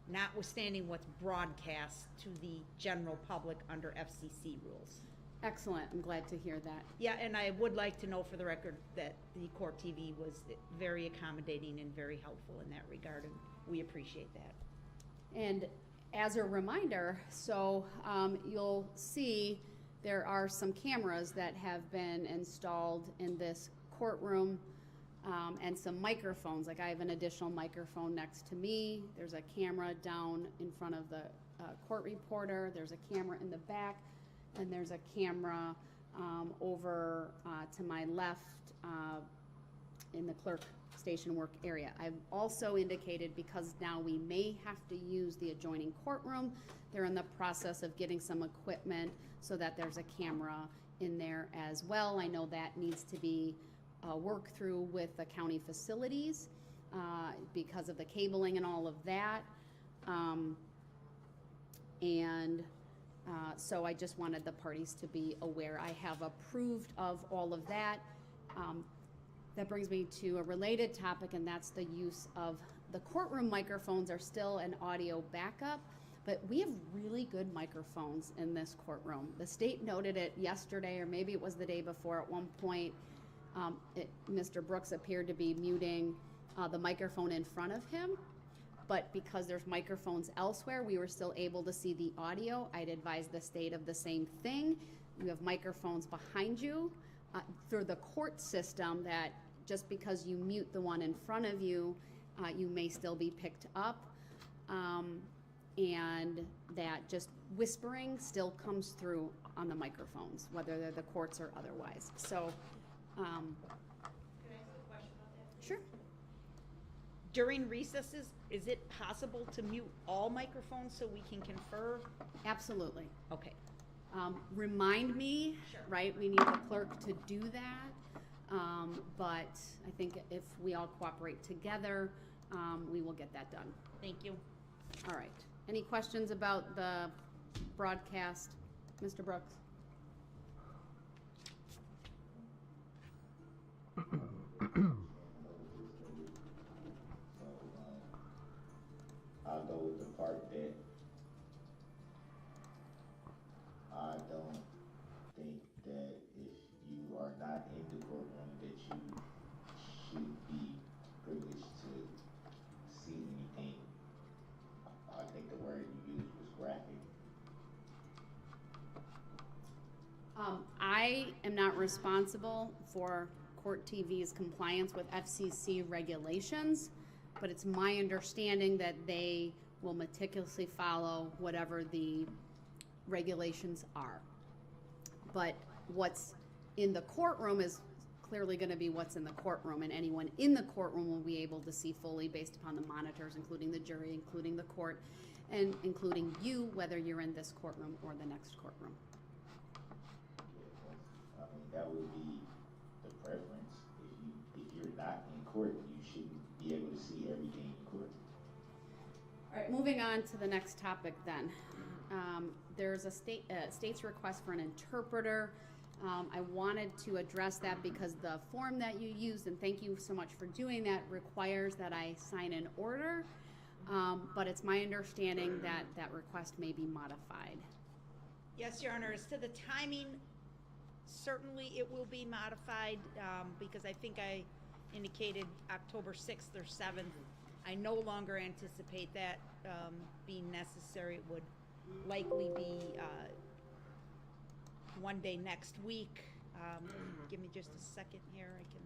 notwithstanding what's broadcast to the general public under FCC rules. Excellent. I'm glad to hear that. Yeah, and I would like to know for the record that the Court TV was very accommodating and very helpful in that regard, and we appreciate that. And as a reminder, so you'll see there are some cameras that have been installed in this courtroom, and some microphones. Like I have an additional microphone next to me. There's a camera down in front of the court reporter. There's a camera in the back, and there's a camera over to my left in the clerk station work area. I've also indicated, because now we may have to use the adjoining courtroom, they're in the process of getting some equipment so that there's a camera in there as well. I know that needs to be worked through with the county facilities because of the cabling and all of that. So I just wanted the parties to be aware. I have approved of all of that. That brings me to a related topic, and that's the use of the courtroom microphones are still an audio backup, but we have really good microphones in this courtroom. The state noted it yesterday, or maybe it was the day before. At one point, Mr. Brooks appeared to be muting the microphone in front of him, but because there's microphones elsewhere, we were still able to see the audio. I'd advise the state of the same thing. You have microphones behind you through the court system that just because you mute the one in front of you, you may still be picked up, and that just whispering still comes through on the microphones, whether they're the courts or otherwise. So, Can I ask a question about that? sure. During recesses, is it possible to mute all microphones so we can confer? Absolutely. Okay. Remind me, Sure. right? We need the clerk to do that. But I think if we all cooperate together, we will get that done. Thank you. All right. Any questions about the broadcast, Mr. Brooks? I'll go with the part that responsible for Court TV's compliance with FCC regulations, but it's my understanding that they will meticulously follow whatever the regulations are. But what's in the courtroom is clearly going to be what's in the courtroom, and anyone in the courtroom will be able to see fully based upon the monitors, including the jury, including the court, and including you, whether you're in this courtroom or the next courtroom. I mean, that would be the preference. If you're not in court, you shouldn't be able to see everything in court. All right, moving on to the next topic then. There's a state's request for an interpreter. I wanted to address that because the form that you used, and thank you so much for doing that, requires that I sign an order, but it's my understanding that that request may be modified. Yes, Your Honor, as to the timing, certainly it will be modified, because I think I indicated October 6th or 7th. I no longer anticipate that being necessary. It would likely be one day next week. Give me just a second here. I can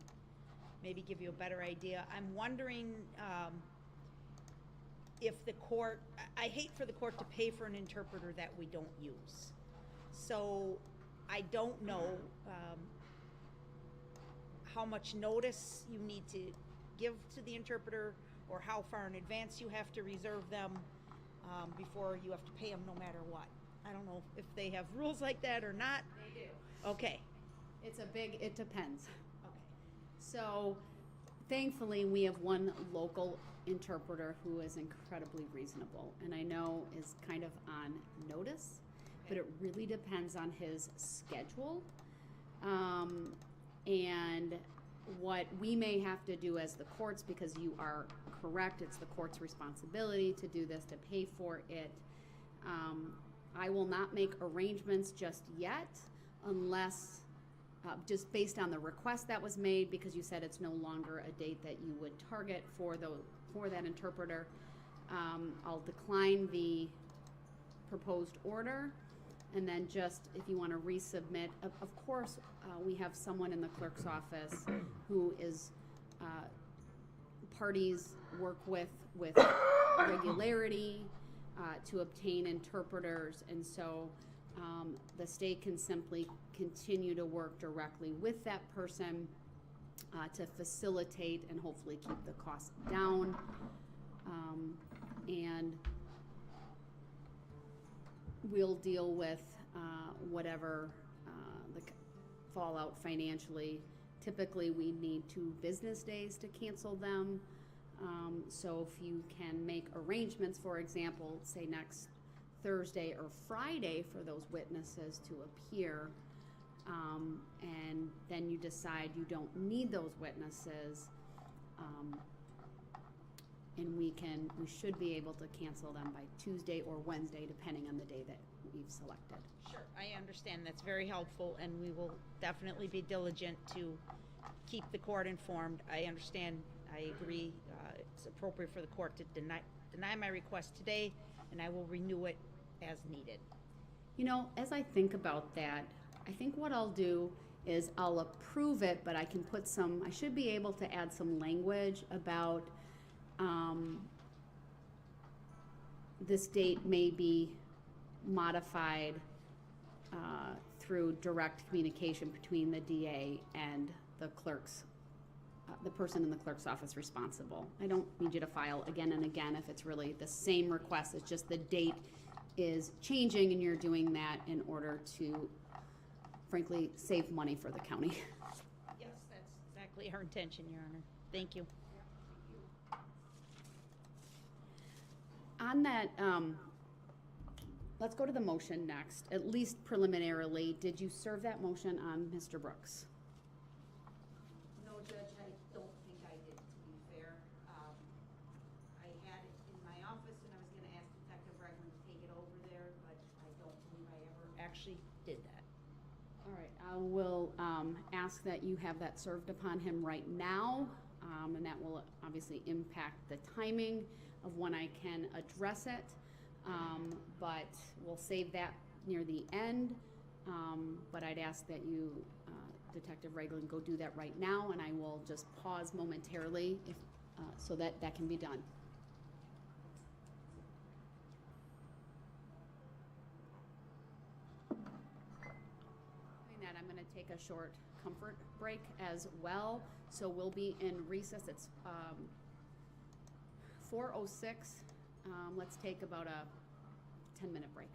maybe give you a better idea. I'm wondering if the court, I hate for the court to pay for an interpreter that we don't use. So I don't know how much notice you need to give to the interpreter, or how far in advance you have to reserve them before you have to pay them no matter what. I don't know if they have rules like that or not. They do. Okay. It depends. Okay. So thankfully, we have one local interpreter who is incredibly reasonable, and I know is kind of on notice, but it really depends on his schedule. And what we may have to do as the courts, because you are correct, it's the court's responsibility to do this, to pay for it. I will not make arrangements just yet unless, just based on the request that was made, because you said it's no longer a date that you would target for that interpreter. I'll decline the proposed order, and then just if you want to resubmit, of course, we have someone in the clerk's office who is parties work with regularity to obtain interpreters, and so the state can simply continue to work directly with that person to facilitate and hopefully keep the cost down. And we'll deal with whatever the fallout financially. Typically, we need 2 business days to cancel them. So if you can make arrangements, for example, say next Thursday or Friday for those witnesses to appear, and then you decide you don't need those witnesses, and we should be able to cancel them by Tuesday or Wednesday, depending on the day that we've selected. Sure, I understand. That's very helpful, and we will definitely be diligent to keep the court informed. I understand. I agree. It's appropriate for the court to deny my request today, and I will renew it as needed. You know, as I think about that, I think what I'll do is I'll approve it, but I should be able to add some language about this date may be modified through direct communication between the DA and the clerk's, the person in the clerk's office responsible. I don't need you to file again and again if it's really the same request. It's just the date is changing, and you're doing that in order to, frankly, save money for the county. Yes, that's exactly our intention, Your Honor. Thank you. On that, let's go to the motion next. At least preliminarily, did you serve that motion on Mr. Brooks? No, Judge, I don't think I did, to be fair. I had it in my office, and I was gonna ask Detective Bregman to take it over there, but I don't believe I ever actually did that. All right, I will ask that you have that served upon him right now, and that will obviously impact the timing of when I can address it, but we'll save that near the end. But I'd ask that you Detective Ragland go do that right now, and I will just pause momentarily if, so that that can be done. Doing that, I'm gonna take a short comfort break as well. So we'll be in recess. It's 4:06. Let's take about a 10-minute break.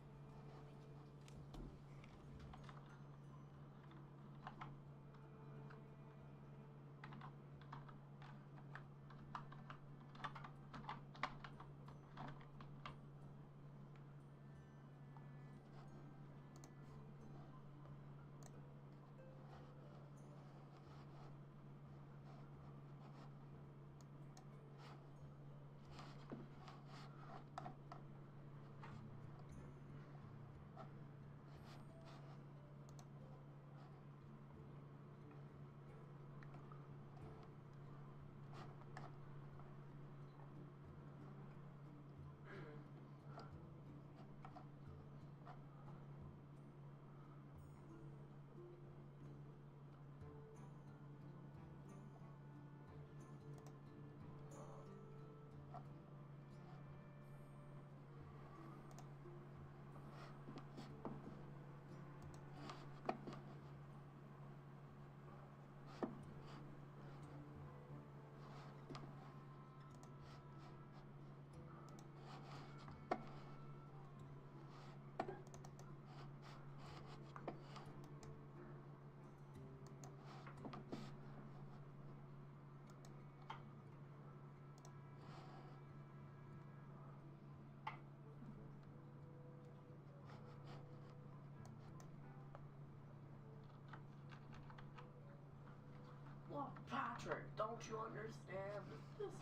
Look, Patrick, don't you understand? This is...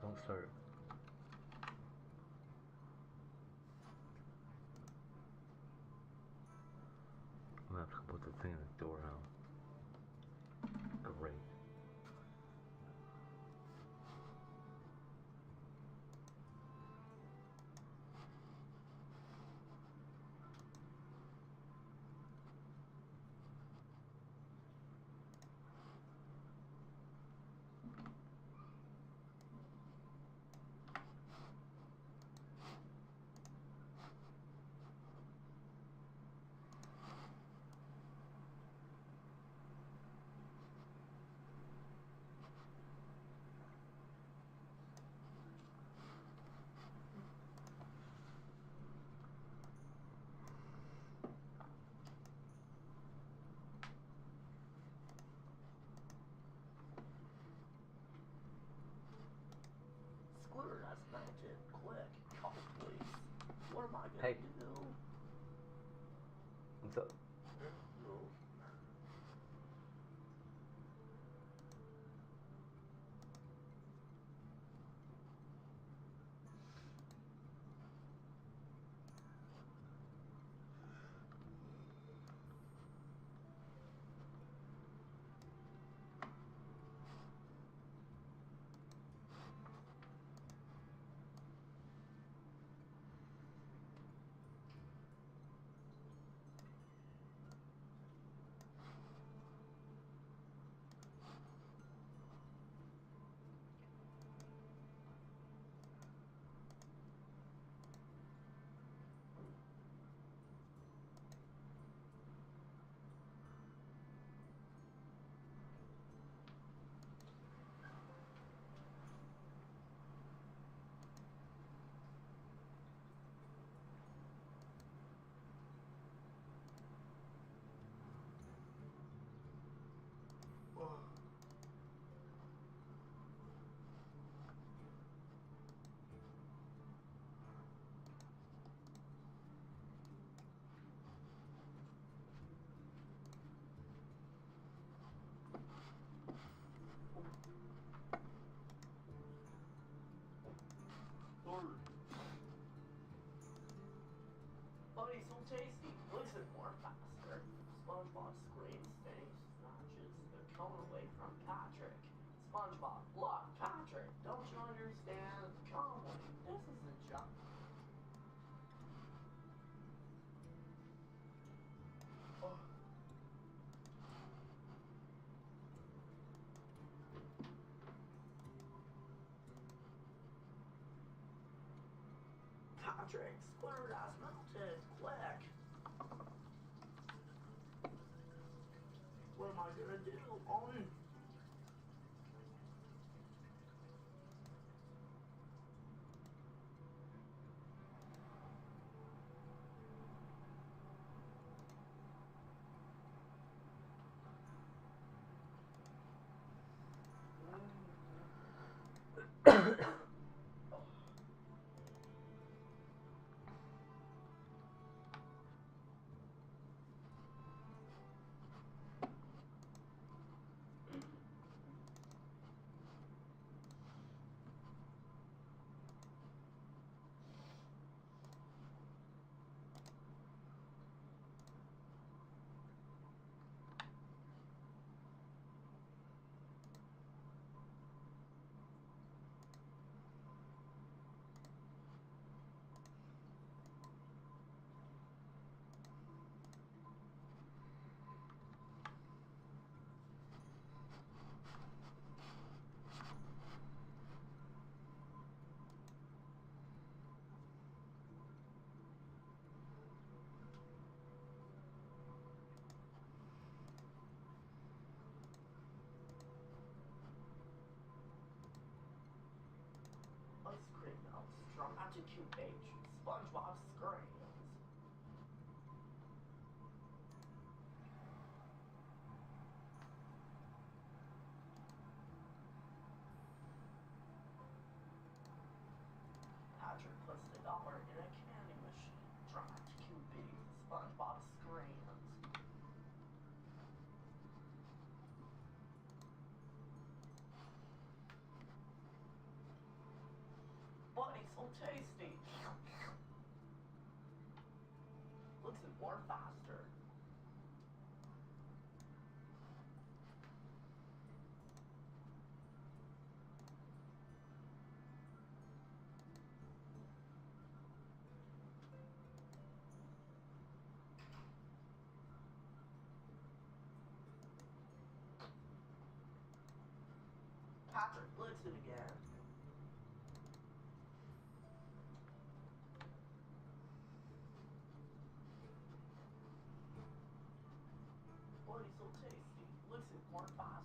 Don't start. I'm gonna have to put the thing in the door now. Great. Squirt, that's magic. Quick, call please. What am I gonna Hey. do? What's up? No. Buddy, so tasty. Listen more faster. SpongeBob screams, stinks, snatches. They're coming away from Patrick. SpongeBob, look, Patrick, don't you understand? Come on, this isn't junk. Oh. Patrick, square ass melted, quick. What am I gonna do? On. Ice cream melts, dramatic QH, SpongeBob screams. Patrick puts the dollar in a candy machine, dramatic QB, SpongeBob screams. Buddy, so tasty. Looks more faster. Patrick licks it again. Buddy, so tasty. Licks it more faster.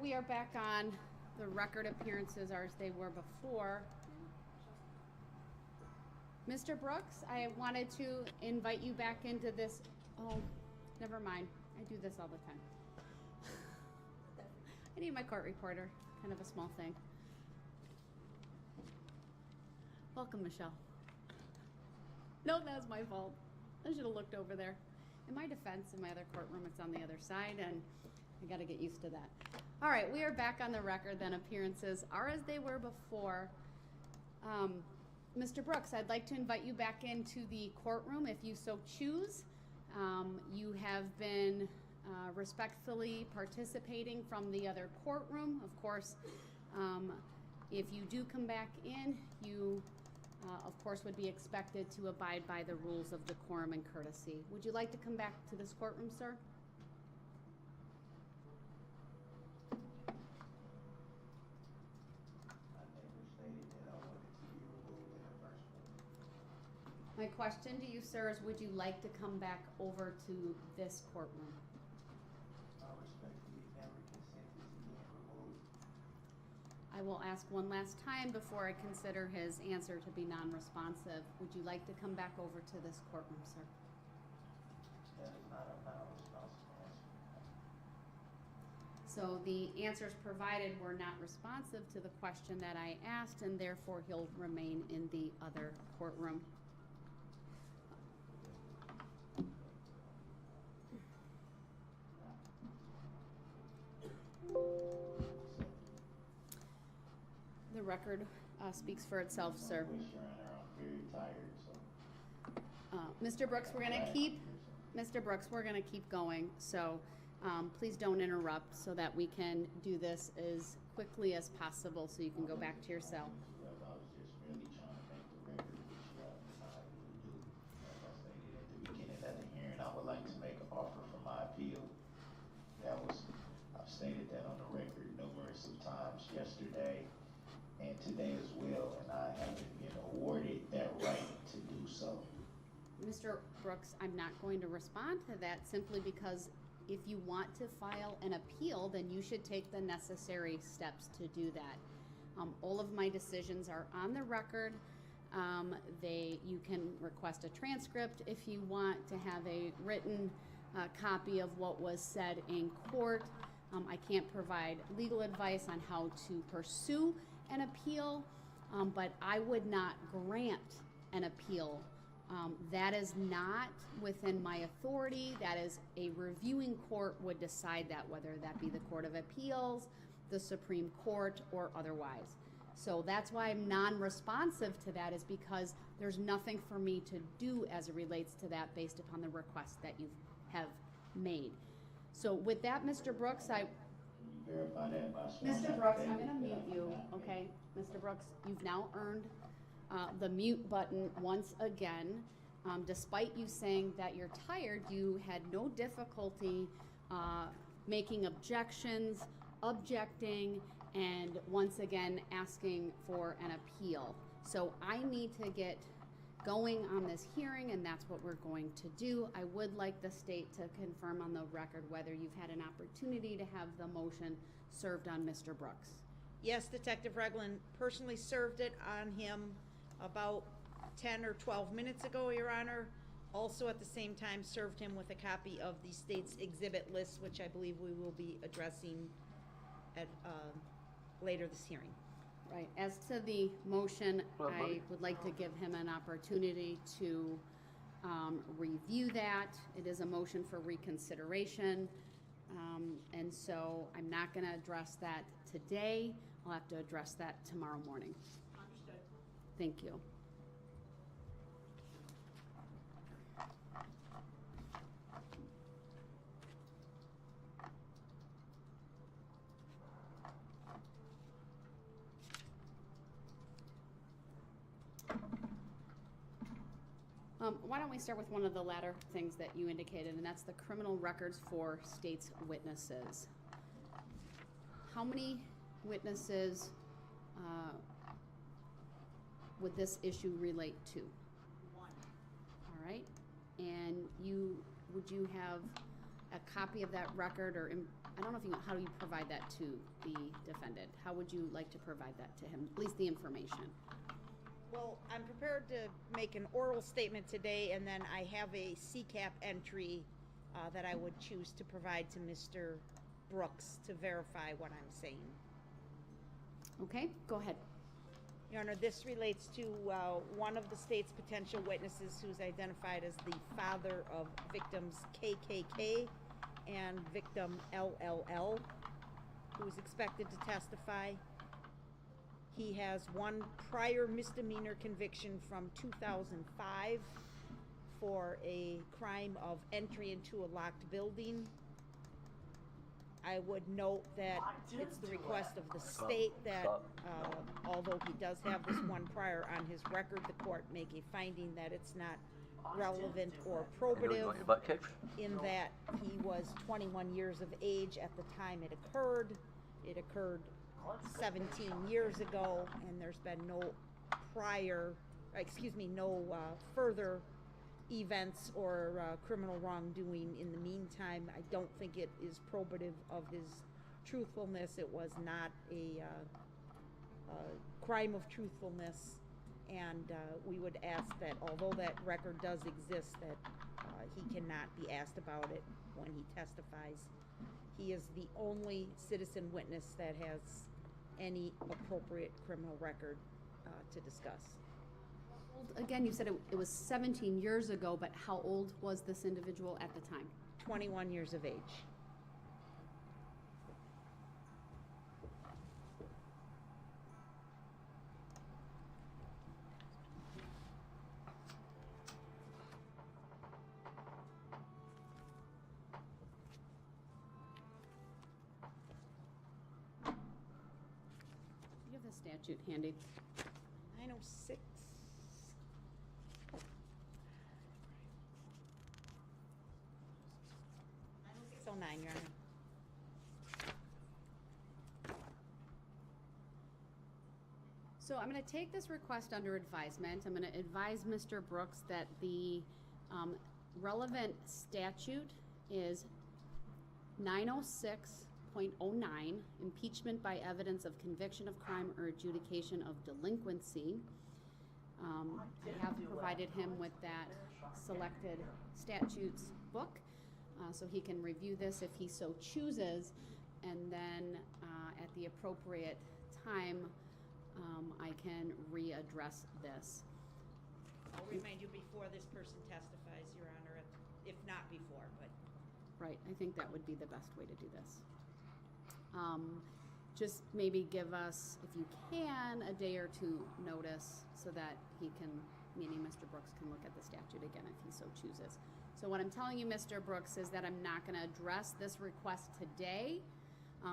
we are back on. The record appearances are as they were before. Mr. Brooks, I wanted to invite you back into this. Oh, never mind. I do this all the time. I need my court reporter. Kind of a small thing. Welcome, Michelle. No, that was my fault. I should have looked over there. In my defense, in my other courtroom, it's on the other side, and I got to get used to that. All right, we are back on the record. Then appearances are as they were before. Mr. Brooks, I'd like to invite you back into the courtroom if you so choose. You have been respectfully participating from the other courtroom. Of course, if you do come back in, you of course would be expected to abide by the rules of decorum and courtesy. Would you like to come back to this courtroom, sir? My question to you, sir, is would you like to come back over to this courtroom? I will ask one last time before I consider his answer to be non-responsive. Would you like to come back over to this courtroom, sir? That is not a non-responsive answer. So the answers provided were not responsive to the question that I asked, and therefore he'll remain in the other courtroom. The record speaks for itself, sir. Your Honor, I'm very tired, so. Mr. Brooks, we're gonna keep going, so please don't interrupt so that we can do this as quickly as possible so you can go back to your cell. I was just really trying to make the record, which I usually do. As I stated at the beginning of the hearing, I would like to make an offer for my appeal. I've stated that on the record numerous of times yesterday and today as well, and I haven't been awarded that right to do so. Mr. Brooks, I'm not going to respond to that simply because if you want to file an appeal, then you should take the necessary steps to do that. All of my decisions are on the record. You can request a transcript if you want to have a written copy of what was said in court. I can't provide legal advice on how to pursue an appeal, but I would not grant an appeal. That is not within my authority. That is a reviewing court would decide that, whether that be the Court of Appeals, the Supreme Court, or otherwise. So that's why I'm non-responsive to that, is because there's nothing for me to do as it relates to that based upon the request that you have made. So with that, Mr. Brooks, Can you verify that by sworn Mr. Brooks, I'm affidavit gonna mute that I you, did not make? okay? Mr. Brooks, you've now earned the mute button once again. Despite you saying that you're tired, you had no difficulty making objections, objecting, and once again asking for an appeal. So I need to get going on this hearing, and that's what we're going to do. I would like the state to confirm on the record whether you've had an opportunity to have the motion served on Mr. Brooks. Yes, Detective Reglan personally served it on him about 10 or 12 minutes ago, Your Honor. Also at the same time served him with a copy of the state's exhibit list, which I believe we will be addressing at later this hearing. Right, as to the motion, I would like to give him an opportunity to review that. It is a motion for reconsideration, and so I'm not gonna address that today. I'll have to address that tomorrow morning. Understood. Thank you. Why don't we start with one of the latter things that you indicated, and that's the criminal records for state's witnesses. How many witnesses would this issue relate to? One. All right, and would you have a copy of that record, or I don't know if how do you provide that to the defendant? How would you like to provide that to him, at least the information? Well, I'm prepared to make an oral statement today, and then I have a CCAP entry that I would choose to provide to Mr. Brooks to verify what I'm saying. Okay, go ahead. Your Honor, this relates to one of the state's potential witnesses who's identified as the father of victims KKK and victim LLL, who's expected to testify. He has one prior misdemeanor conviction from 2005 for a crime of entry into a locked building. I would note that it's the request of the state that, although he does have this one prior on his record, the court make a finding that it's not relevant or probative, in that he was 21 years of age at the time it occurred. It occurred 17 years ago, and there's been no further events or criminal wrongdoing in the meantime. I don't think it is probative of his truthfulness. It was not a crime of truthfulness, and we would ask that, although that record does exist, that he cannot be asked about it when he testifies. He is the only citizen witness that has any appropriate criminal record to discuss. Again, you said it was 17 years ago, but how old was this individual at the time? 21 years of age. You have the statute handy. 906. 90609, Your Honor. So I'm going to take this request under advisement. I'm going to advise Mr. Brooks that the relevant statute is 906.09, impeachment by evidence of conviction of crime or adjudication of delinquency. I have provided him with that selected statutes book, so he can review this if he so chooses, and then at the appropriate time, I can readdress this. I'll remind you before this person testifies, Your Honor, if not before, but. Right, I think that would be the best way to do this. Just maybe give us, if you can, a day or two notice so that he can, meaning Mr. Brooks, can look at the statute again if he so chooses. So what I'm telling you, Mr. Brooks, is that I'm not going to address this request today.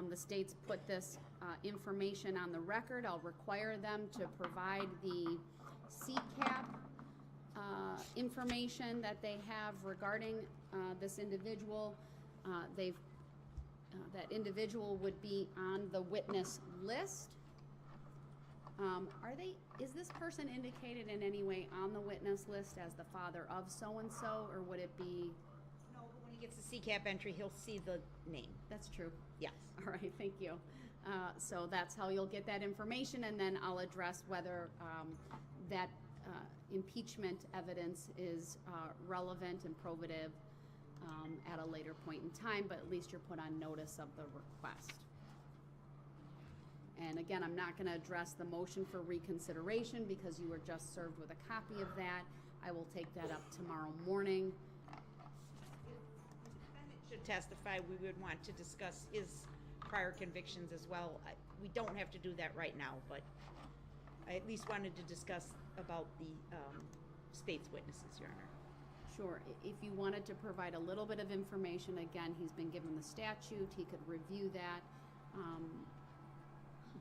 The state's put this information on the record. I'll require them to provide the CCAP information that they have regarding this individual. That individual would be on the witness list. Is this person indicated in any way on the witness list as the father of so-and-so, or would it be? No, but when he gets the CCAP entry, he'll see the name. That's true. Yes. All right, thank you. So that's how you'll get that information, and then I'll address whether that impeachment evidence is relevant and probative at a later point in time, but at least you're put on notice of the request. And again, I'm not going to address the motion for reconsideration because you were just served with a copy of that. I will take that up tomorrow morning. If the defendant should testify, we would want to discuss his prior convictions as well. We don't have to do that right now, but I at least wanted to discuss about the state's witnesses, Your Honor. Sure. If you wanted to provide a little bit of information, again, he's been given the statute. He could review that.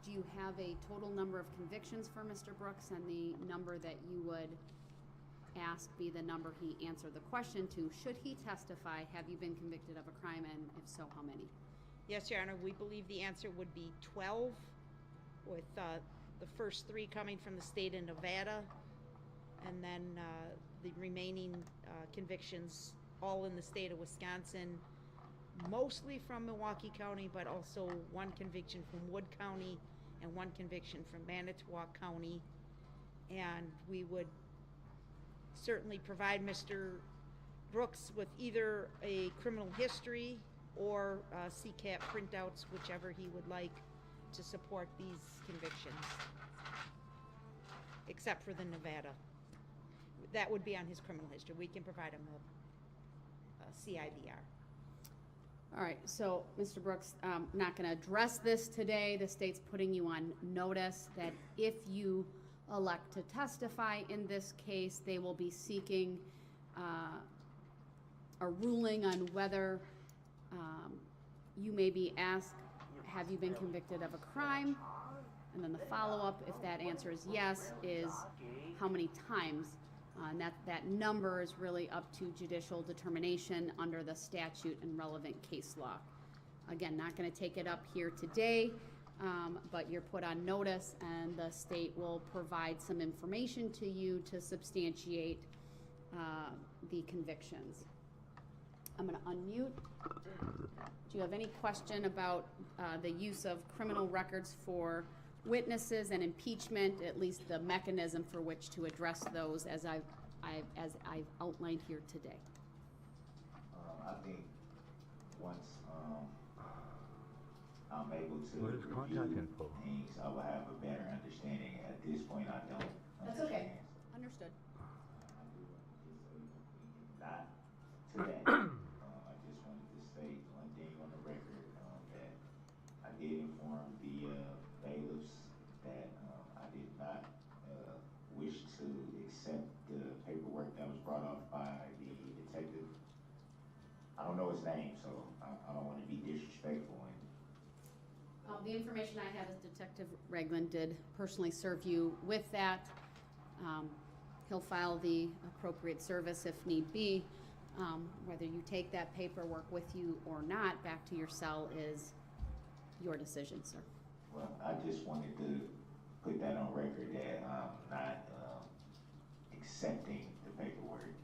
Do you have a total number of convictions for Mr. Brooks, and the number that you would ask be the number he answered the question to? Should he testify, have you been convicted of a crime, and if so, how many? Yes, Your Honor, we believe the answer would be 12, with the first 3 coming from the state of Nevada, and then the remaining convictions all in the state of Wisconsin, mostly from Milwaukee County, but also one conviction from Wood County and one conviction from Manitowoc County. And we would certainly provide Mr. Brooks with either a criminal history or CCAT printouts, whichever he would like to support these convictions, except for the Nevada. That would be on his criminal history. We can provide him a CIVR. All right, so, Mr. Brooks, not gonna address this today. The state's putting you on notice that if you elect to testify in this case, they will be seeking a ruling on whether you may be asked, have you been convicted of a crime? And then the follow-up, if that answer is yes, is how many times? And that number is really up to judicial determination under the statute and relevant case law. Again, not going to take it up here today, but you're put on notice, and the state will provide some information to you to substantiate the convictions. I'm going to unmute. Do you have any question about the use of criminal records for witnesses and impeachment, at least the mechanism for which to address those as I've outlined here today? I think once I'm able to What is contact review info? things, I will have a better understanding. At this point, I don't. That's okay. Understood. Not today. I just wanted to state one thing on the record, that I did inform the bailiffs that I did not wish to accept the paperwork that was brought up by the detective. I don't know his name, so I don't want to be disrespectful. The information I have is Detective Ragland did personally serve you with that. He'll file the appropriate service if need be. Whether you take that paperwork with you or not back to your cell is your decision, sir. Well, I just wanted to put that on record that I'm not accepting the paperwork.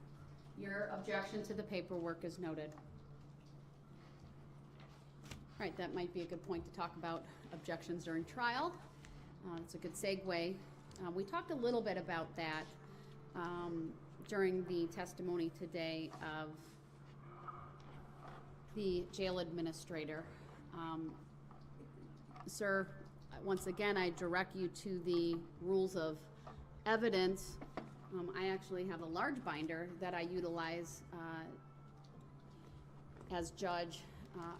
Your objection to the paperwork is noted. All right, that might be a good point to talk about objections during trial. It's a good segue. We talked a little bit about that during the testimony today of the jail administrator. Sir, once again, I direct you to the rules of evidence. I actually have a large binder that I utilize as judge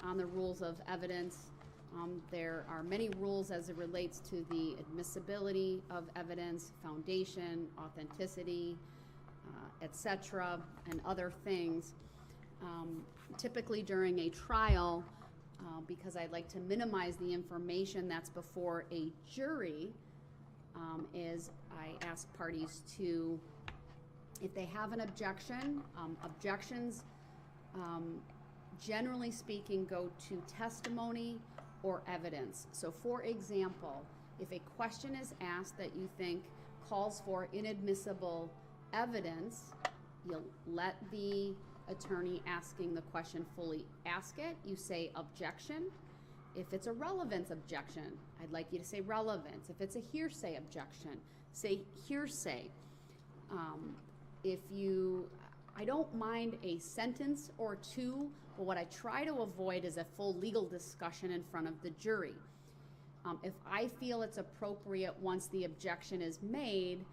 on the rules of evidence. There are many rules as it relates to the admissibility of evidence, foundation, authenticity, etc., and other things. Typically during a trial, because I'd like to minimize the information that's before a jury, is I ask parties to, if they have an objection, objections generally speaking go to testimony or evidence. So for example, if a question is asked that you think calls for inadmissible evidence, you'll let the attorney asking the question fully ask it. You say objection. If it's a relevance objection, I'd like you to say relevance. If it's a hearsay objection, say hearsay. I don't mind a sentence or two, but what I try to avoid is a full legal discussion in front of the jury. If I feel it's appropriate once the objection is made,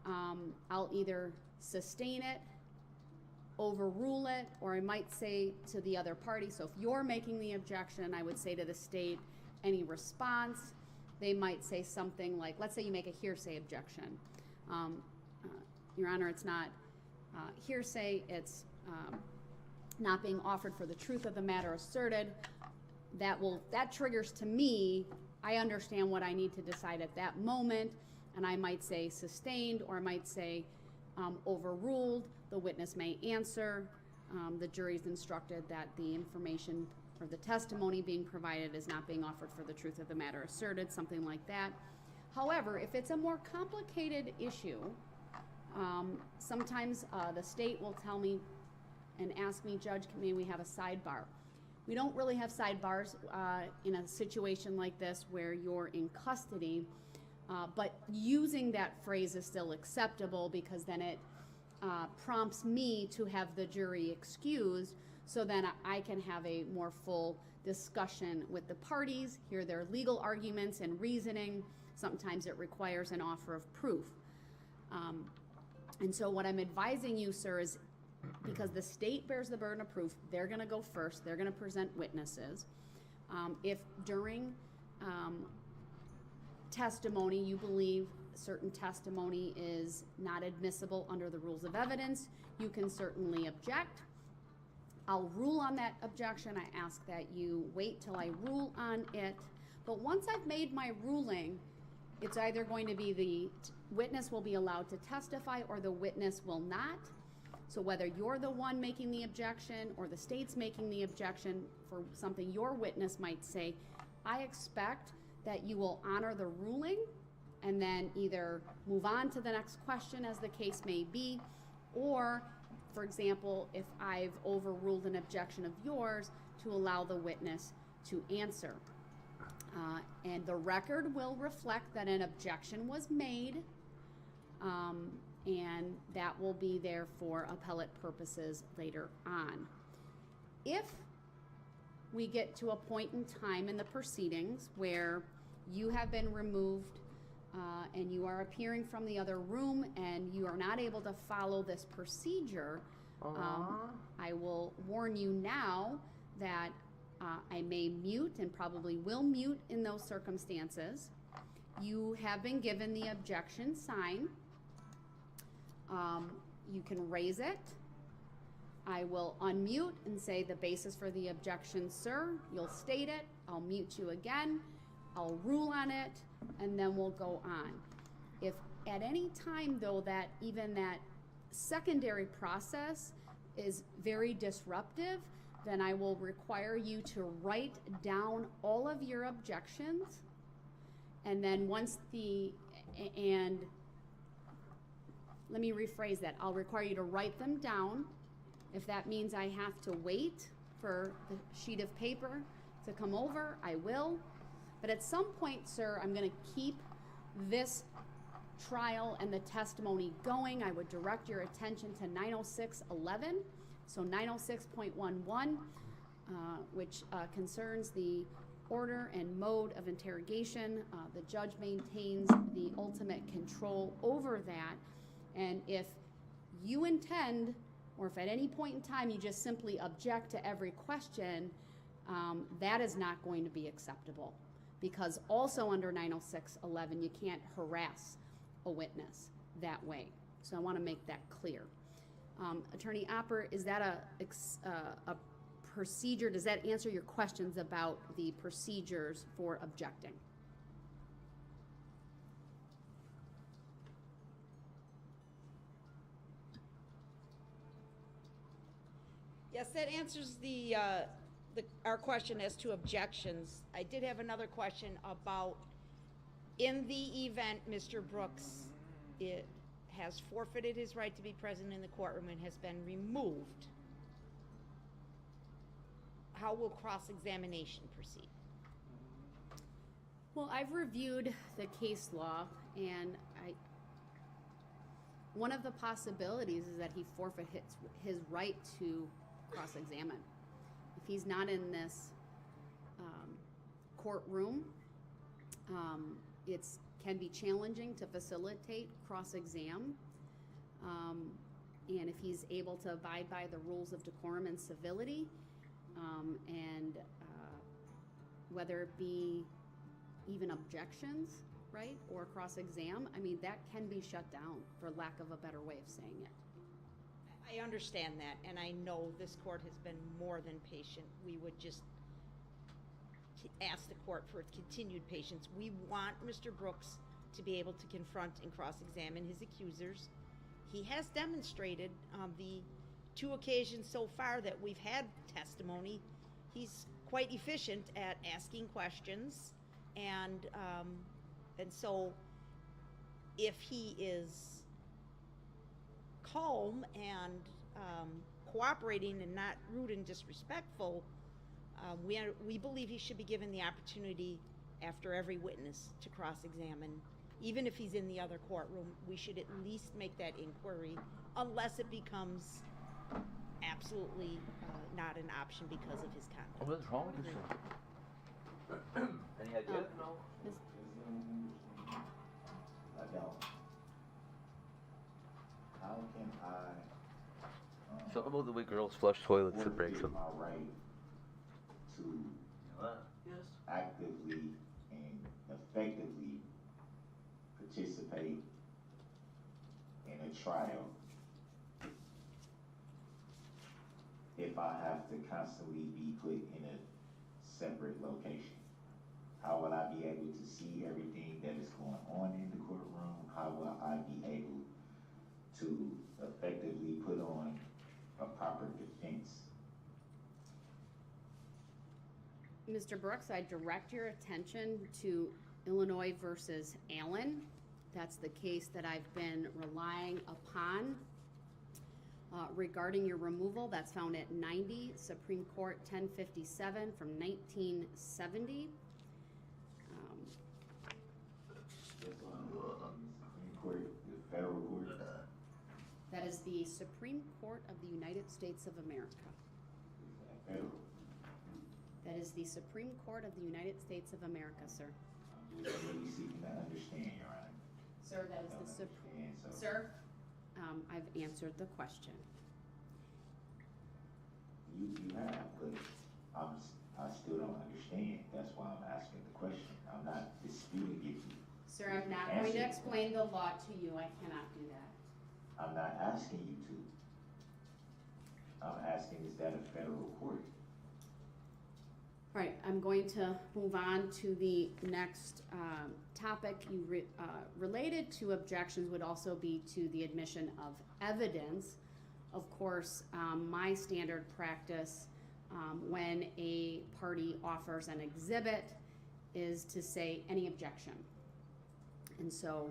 I'll either sustain it, overrule it, or I might say to the other party, so if you're making the objection, I would say to the state, any response? They might say something like, let's say you make a hearsay objection. Your Honor, it's not hearsay, it's not being offered for the truth of the matter asserted. That triggers to me, I understand what I need to decide at that moment, and I might say sustained, or I might say overruled. The witness may answer. The jury's instructed that the information or the testimony being provided is not being offered for the truth of the matter asserted, something like that. However, if it's a more complicated issue, sometimes the state will tell me and ask me, Judge, may we have a sidebar? We don't really have sidebars in a situation like this where you're in custody, but using that phrase is still acceptable because then it prompts me to have the jury excused, so then I can have a more full discussion with the parties, hear their legal arguments and reasoning. Sometimes it requires an offer of proof. And so what I'm advising you, sir, is because the state bears the burden of proof, they're going to go first, they're going to present witnesses. If during testimony you believe certain testimony is not admissible under the rules of evidence, you can certainly object. I'll rule on that objection. I ask that you wait till I rule on it. But once I've made my ruling, it's either going to be the witness will be allowed to testify or the witness will not. So whether you're the one making the objection or the state's making the objection for something your witness might say, I expect that you will honor the ruling and then either move on to the next question as the case may be, or, for example, if I've overruled an objection of yours, to allow the witness to answer. And the record will reflect that an objection was made, and that will be there for appellate purposes later on. If we get to a point in time in the proceedings where you have been removed and you are appearing from the other room and you are not able to follow this procedure, I will warn you now that I may mute and probably will mute in those circumstances. You have been given the objection sign. You can raise it. I will unmute and say the basis for the objection, sir. You'll state it. I'll mute you again. I'll rule on it, and then we'll go on. If at any time, though, that even that secondary process is very disruptive, then I will require you to write down all of your objections, and then and let me rephrase that. I'll require you to write them down. If that means I have to wait for the sheet of paper to come over, I will. But at some point, sir, I'm going to keep this trial and the testimony going. I would direct your attention to 906.11, so 906.11, which concerns the order and mode of interrogation. The judge maintains the ultimate control over that. And if you intend, or if at any point in time you just simply object to every question, that is not going to be acceptable. Because also under 906.11, you can't harass a witness that way. So I want to make that clear. Attorney Opper, is that a procedure? Does that answer your questions about the procedures for objecting? Yes, that answers our question as to objections. I did have another question about, in the event Mr. Brooks has forfeited his right to be present in the courtroom and has been removed, how will cross-examination proceed? Well, I've reviewed the case law, and one of the possibilities is that he forfeit his right to cross-examine. If he's not in this courtroom, it can be challenging to facilitate cross-exam, and if he's able to abide by the rules of decorum and civility, and whether it be even objections, right, or cross-exam, I mean, that can be shut down, for lack of a better way of saying it. I understand that, and I know this court has been more than patient. We would just ask the court for continued patience. We want Mr. Brooks to be able to confront and cross-examine his accusers. He has demonstrated the 2 occasions so far that we've had testimony. He's quite efficient at asking questions, and so if he is calm and cooperating and not rude and disrespectful, We believe he should be given the opportunity after every witness to cross-examine. Even if he's in the other courtroom, we should at least make that inquiry, unless it becomes absolutely not an option because of his conduct. What's wrong with you? Any idea? No. I don't. How can I? So how about the way girls flush toilets and breaks forfeit them? my right to Yes. actively and effectively participate in a trial if I have to constantly be put in a separate location? How will I be able to see everything that is going on in the courtroom? How will I be able to effectively put on a proper defense? Mr. Brooks, I direct your attention to Illinois versus Allen. That's the case that I've been relying upon regarding your removal. That's found at 90 Supreme Court 1057 from 1970. That's on the Supreme Court, the federal court. That is the Supreme Court of the United States of America. Federal. That is the Supreme Court of the United States of America, sir. I'm just really seeking to understand, Your Honor. Sir, that is Don't the Supreme. understand, so Sir, I've answered the question. You have, but I still don't understand. That's why I'm asking the question. I'm not disputing it. Sir, I'm not going to explain the law to you. I cannot do that. I'm not asking you to. I'm asking, is that a federal court? All right, I'm going to move on to the next topic. Related to objections would also be to the admission of evidence. Of course, my standard practice when a party offers an exhibit is to say any objection. And so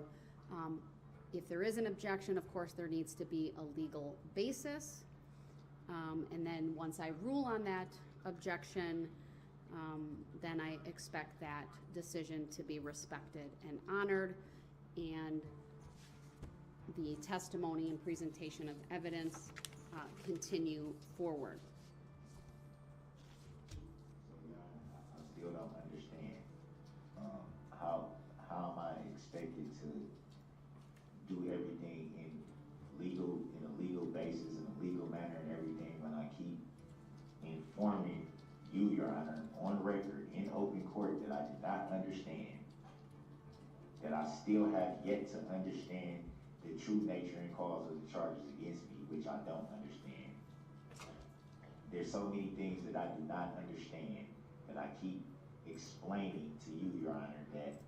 if there is an objection, of course, there needs to be a legal basis. And then once I rule on that objection, then I expect that decision to be respected and honored, and the testimony and presentation of evidence continue forward. So, Your Honor, I still don't understand. How am I expected to do everything in a legal basis, in a legal manner and everything when I keep informing you, Your Honor, on record, in open court, that I did not understand, that I still have yet to understand the true nature and cause of the charges against me, which I don't understand. There's so many things that I do not understand that I keep explaining to you, Your Honor, that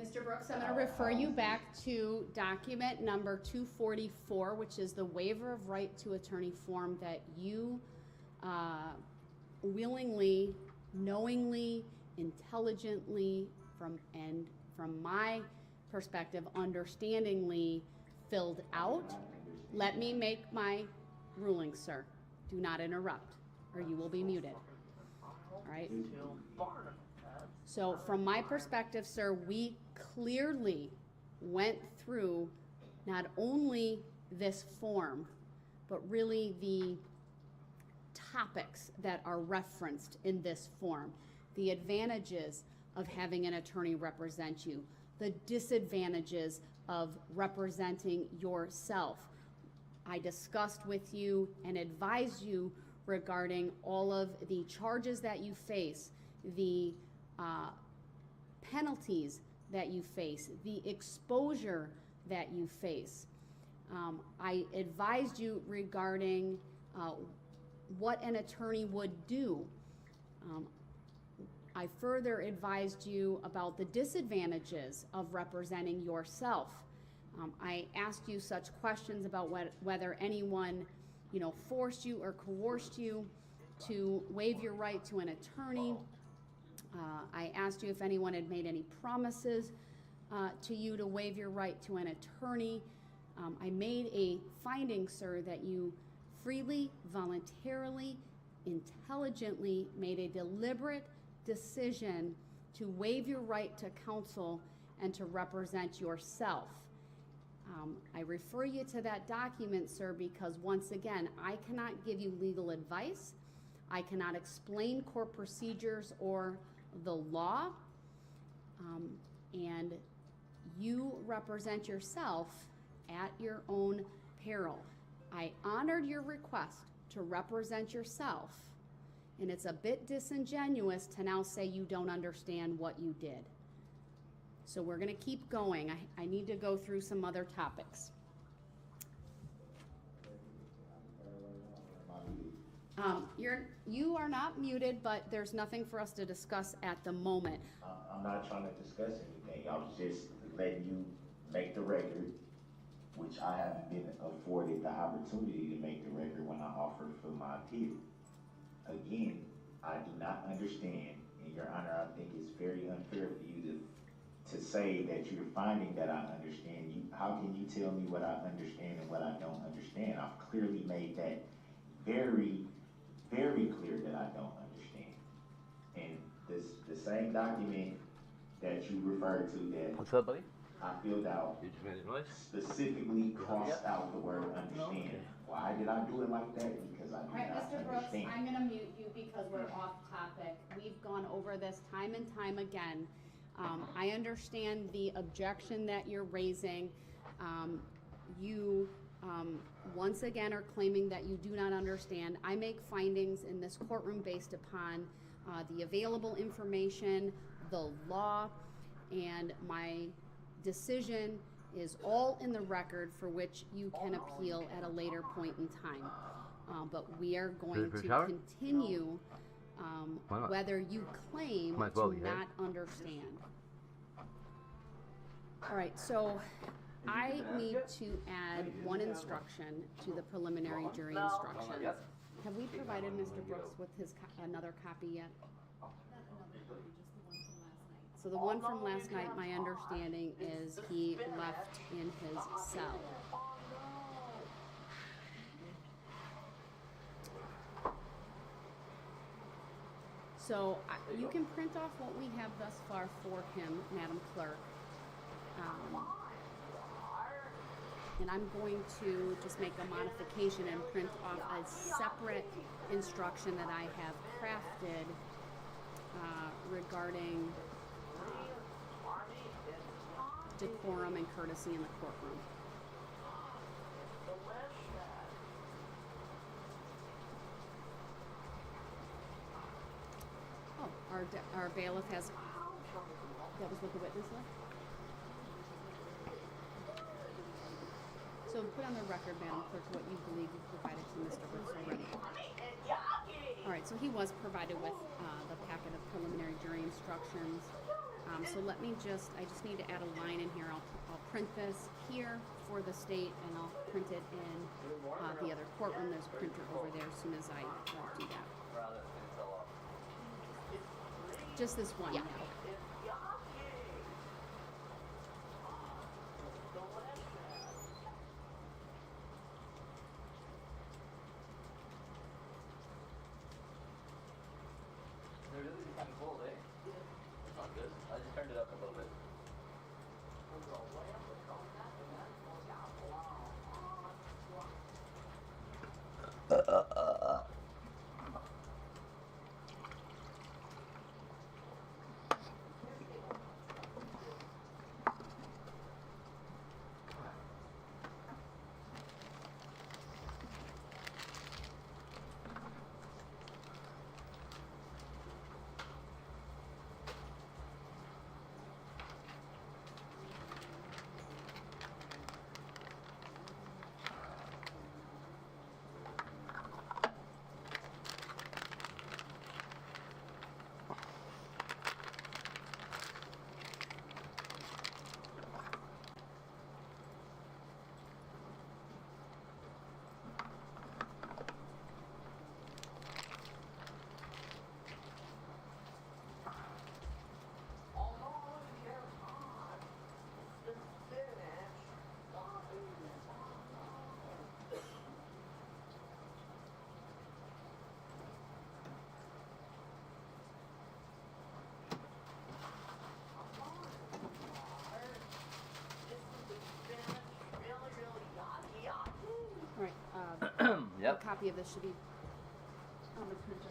Mr. Brooks, I'm going to refer you back to document number 244, which is the waiver of right to attorney form that you willingly, knowingly, intelligently, from my perspective, understandingly filled out. Let me make my ruling, sir. Do not interrupt, or you will be muted. All right? So from my perspective, sir, we clearly went through not only this form, but really the topics that are referenced in this form, the advantages of having an attorney represent you, the disadvantages of representing yourself. I discussed with you and advised you regarding all of the charges that you face, the penalties that you face, the exposure that you face. I advised you regarding what an attorney would do. I further advised you about the disadvantages of representing yourself. I asked you such questions about whether anyone, forced you or coerced you to waive your right to an attorney. I asked you if anyone had made any promises to you to waive your right to an attorney. I made a finding, sir, that you freely, voluntarily intelligently made a deliberate decision to waive your right to counsel and to represent yourself. I refer you to that document, sir, because once again, I cannot give you legal advice. I cannot explain court procedures or the law. And you represent yourself at your own peril. I honored your request to represent yourself, and it's a bit disingenuous to now say you don't understand what you did. So we're gonna keep going. I need to go through some other topics. You are not muted, but there's nothing for us to discuss at the moment. I'm not trying to discuss anything. I was just letting you make the record, which I haven't been afforded the opportunity to make the record when I offered for my appeal. Again, I do not understand, and Your Honor, I think it's very unfair for you to say that you're finding that I understand. How can you tell me what I understand and what I don't understand? I've clearly made that very, very clear that I don't understand. And the same document that you referred to that What's up, buddy? I filled out You just made a noise? specifically crossed out the word understand. Why did I do it like that? Because I do All right, not Mr. Brooks, understand. I'm gonna mute you because we're off topic. We've gone over this time and time again. I understand the objection that you're raising. You, once again, are claiming that you do not understand. I make findings in this courtroom based upon the available information, the law, and my decision is all in the record for which you can appeal at a later point in time. But we are going for a to shower? continue Why not? whether you claim Might as well to be, right? not understand. All right, so I need to add one instruction to the preliminary jury instructions. Have we provided Mr. Brooks with his another copy yet? So the one from last night, my understanding is he left in his cell. So you can print off what we have thus far for him, Madam Clerk. And I'm going to just make a modification and print off a separate instruction that I have crafted regarding decorum and courtesy in the courtroom. Oh, our bailiff has, that was what the witness left? So put on the record, Madam Clerk, what you believe you provided to Mr. Brooks already. All right, so he was provided with the packet of preliminary jury instructions. So let me I just need to add a line in here. I'll print this here for the state, and I'll print it in the other courtroom. There's a printer over there as soon as I do that. Just this one, yeah. It really is kind of cold, eh? It's not good. I just turned it up a little bit. copy of this should be on the printer.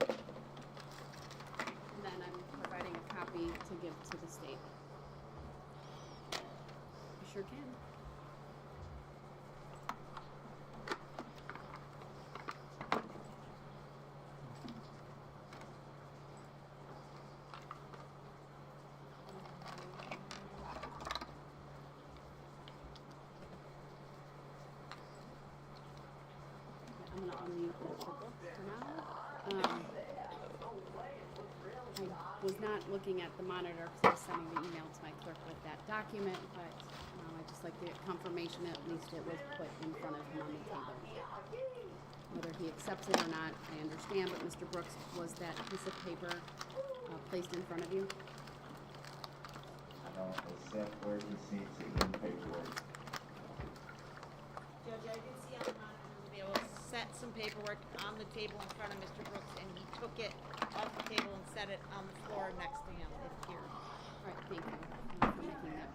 And then I'm providing a copy to give to the state. You sure can. I'm gonna unmute Mr. Brooks for now. I was not looking at the monitor because I was sending the email to my clerk with that document, but I'd just like to get confirmation that at least it was put in front of him on the table. Whether he accepts it or not, I understand, but Mr. Brooks, was that piece of paper placed in front of you? I don't accept or consent to any paperwork. Judge, I did see on the monitor that they will set some paperwork on the table in front of Mr. Brooks, and he took it off the table and set it on the floor next to him, if here. All right, thank you for making that.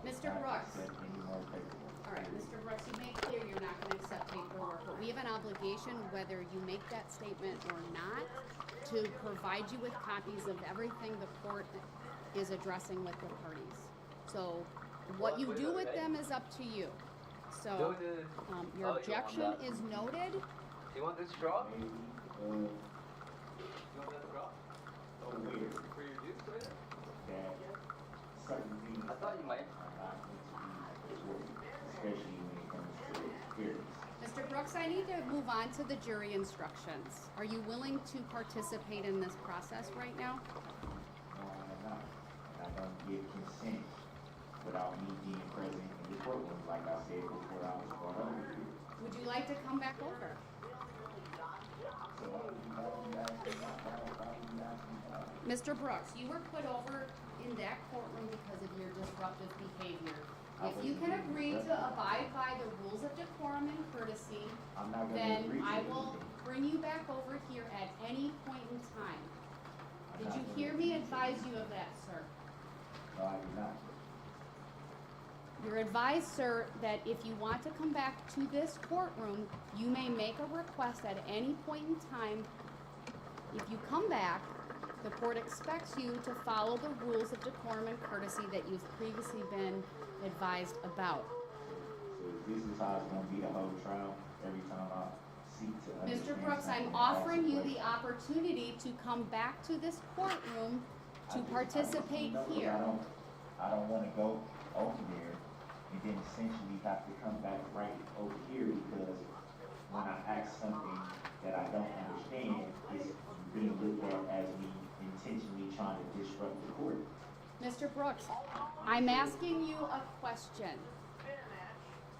Mr. Brooks. Accept any more paperwork. All right, Mr. Brooks, you make clear you're not going to accept paperwork, but we have an obligation, whether you make that statement or not, to provide you with copies of everything the court is addressing with the parties. So what you do with them is up to you. So your objection is noted. You want this straw? Maybe, You want that straw? weird For your juice later? that certain things I thought you might. are not meant to be recorded, especially when it comes to hearings. Mr. Brooks, I need to move on to the jury instructions. Are you willing to participate in this process right now? No, I'm not. And I don't give consent without me being present in the courtroom, like I said before I was brought over here. Would you like to come back over? So Mr. Brooks, you were put over in that courtroom because of your disruptive behavior. If you can agree to abide by the rules of decorum and courtesy, I'm not gonna then agree to I will anything. bring you back over here at any point in time. I'm Did not you gonna hear agree me to advise anything. you of that, sir? No, I do not. You're advised, sir, that if you want to come back to this courtroom, you may make a request at any point in time. If you come back, the court expects you to follow the rules of decorum and courtesy that you've previously been advised about. So this is how it's gonna be the whole trial, every time I seek to understand Mr. Brooks, something I'm and ask a offering you the question. opportunity to come back to this courtroom I to just- participate no, 'cause here. I don't wanna go over there and then essentially have to come back right over here because when I ask something that I don't understand, it's being looked at as me intentionally trying to disrupt the court. Mr. Brooks, I'm asking you a question.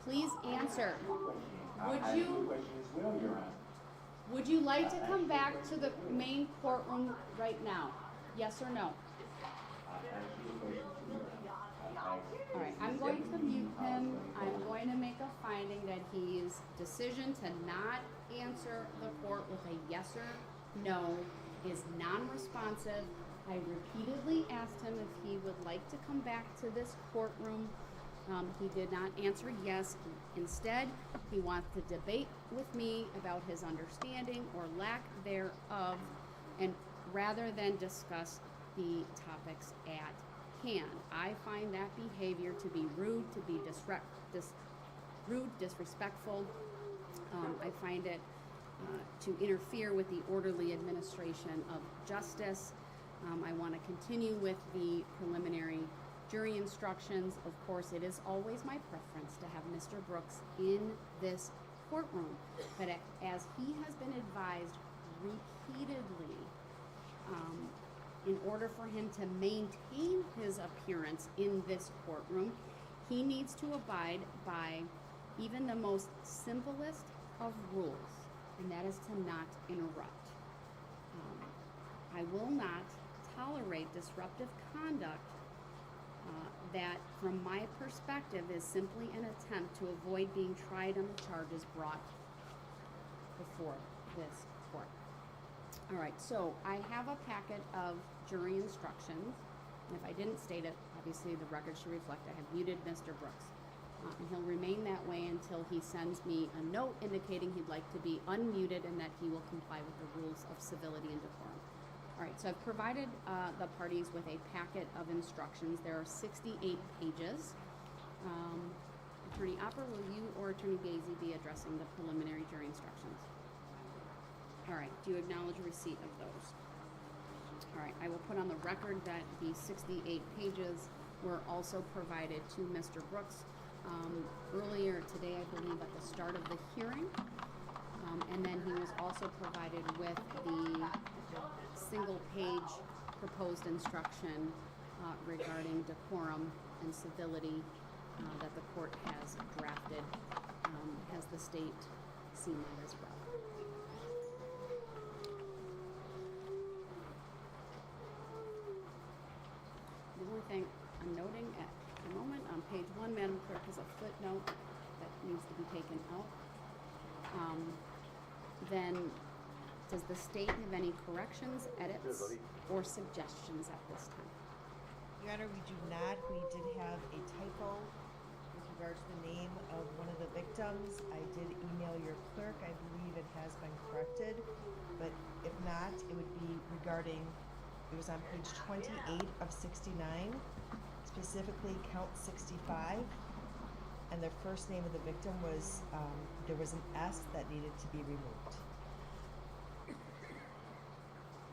Please answer. I Would asked you- a question as well, Your Honor. Would you like to come back to the main courtroom right now? Yes or no? I asked you a question too, Your Honor. I asked, All right, is I'm this going to definitely mute how it's him. gonna go? I'm going to make a finding that his decision to not answer the court with a yes or no is non-responsive. I repeatedly asked him if he would like to come back to this courtroom. He did not answer yes. Instead, he wants to debate with me about his understanding or lack thereof, and rather than discuss the topics at hand. I find that behavior to be rude, to be disrespectful. I find it to interfere with the orderly administration of justice. I want to continue with the preliminary jury instructions. Of course, it is always my preference to have Mr. Brooks in this courtroom, but as he has been advised repeatedly, in order for him to maintain his appearance in this courtroom, he needs to abide by even the most simplest of rules, and that is to not interrupt. I will not tolerate disruptive conduct that, from my perspective, is simply an attempt to avoid being tried on the charges brought before this court. All right, so I have a packet of jury instructions, and if I didn't state it, I Obviously, the record should reflect I have muted Mr. Brooks. And he'll remain that way until he sends me a note indicating he'd like to be unmuted and that he will comply with the rules of civility and decorum. All right, so I've provided the parties with a packet of instructions. There are 68 pages. Attorney Opper, will you or Attorney Gazy be addressing the preliminary jury instructions? All right, do you acknowledge receipt of those? All right, I will put on the record that the 68 pages were also provided to Mr. Brooks earlier today, I believe, at the start of the hearing. And then he was also provided with the single-page proposed instruction regarding decorum and civility that the court has drafted. Has the state seen that as well? The only thing I'm noting at the moment on page 1, Madam Clerk, is a footnote that needs to be taken out. Then, does the state have any corrections, edits, or suggestions at this time? Your Honor, we do not. We did have a typo with regards to the name of one of the victims. I did email your clerk. I believe it has been corrected, but if not, it would be regarding, it was on page 28 of 69, specifically count 65, and the first name of the victim was, there was an S that needed to be removed.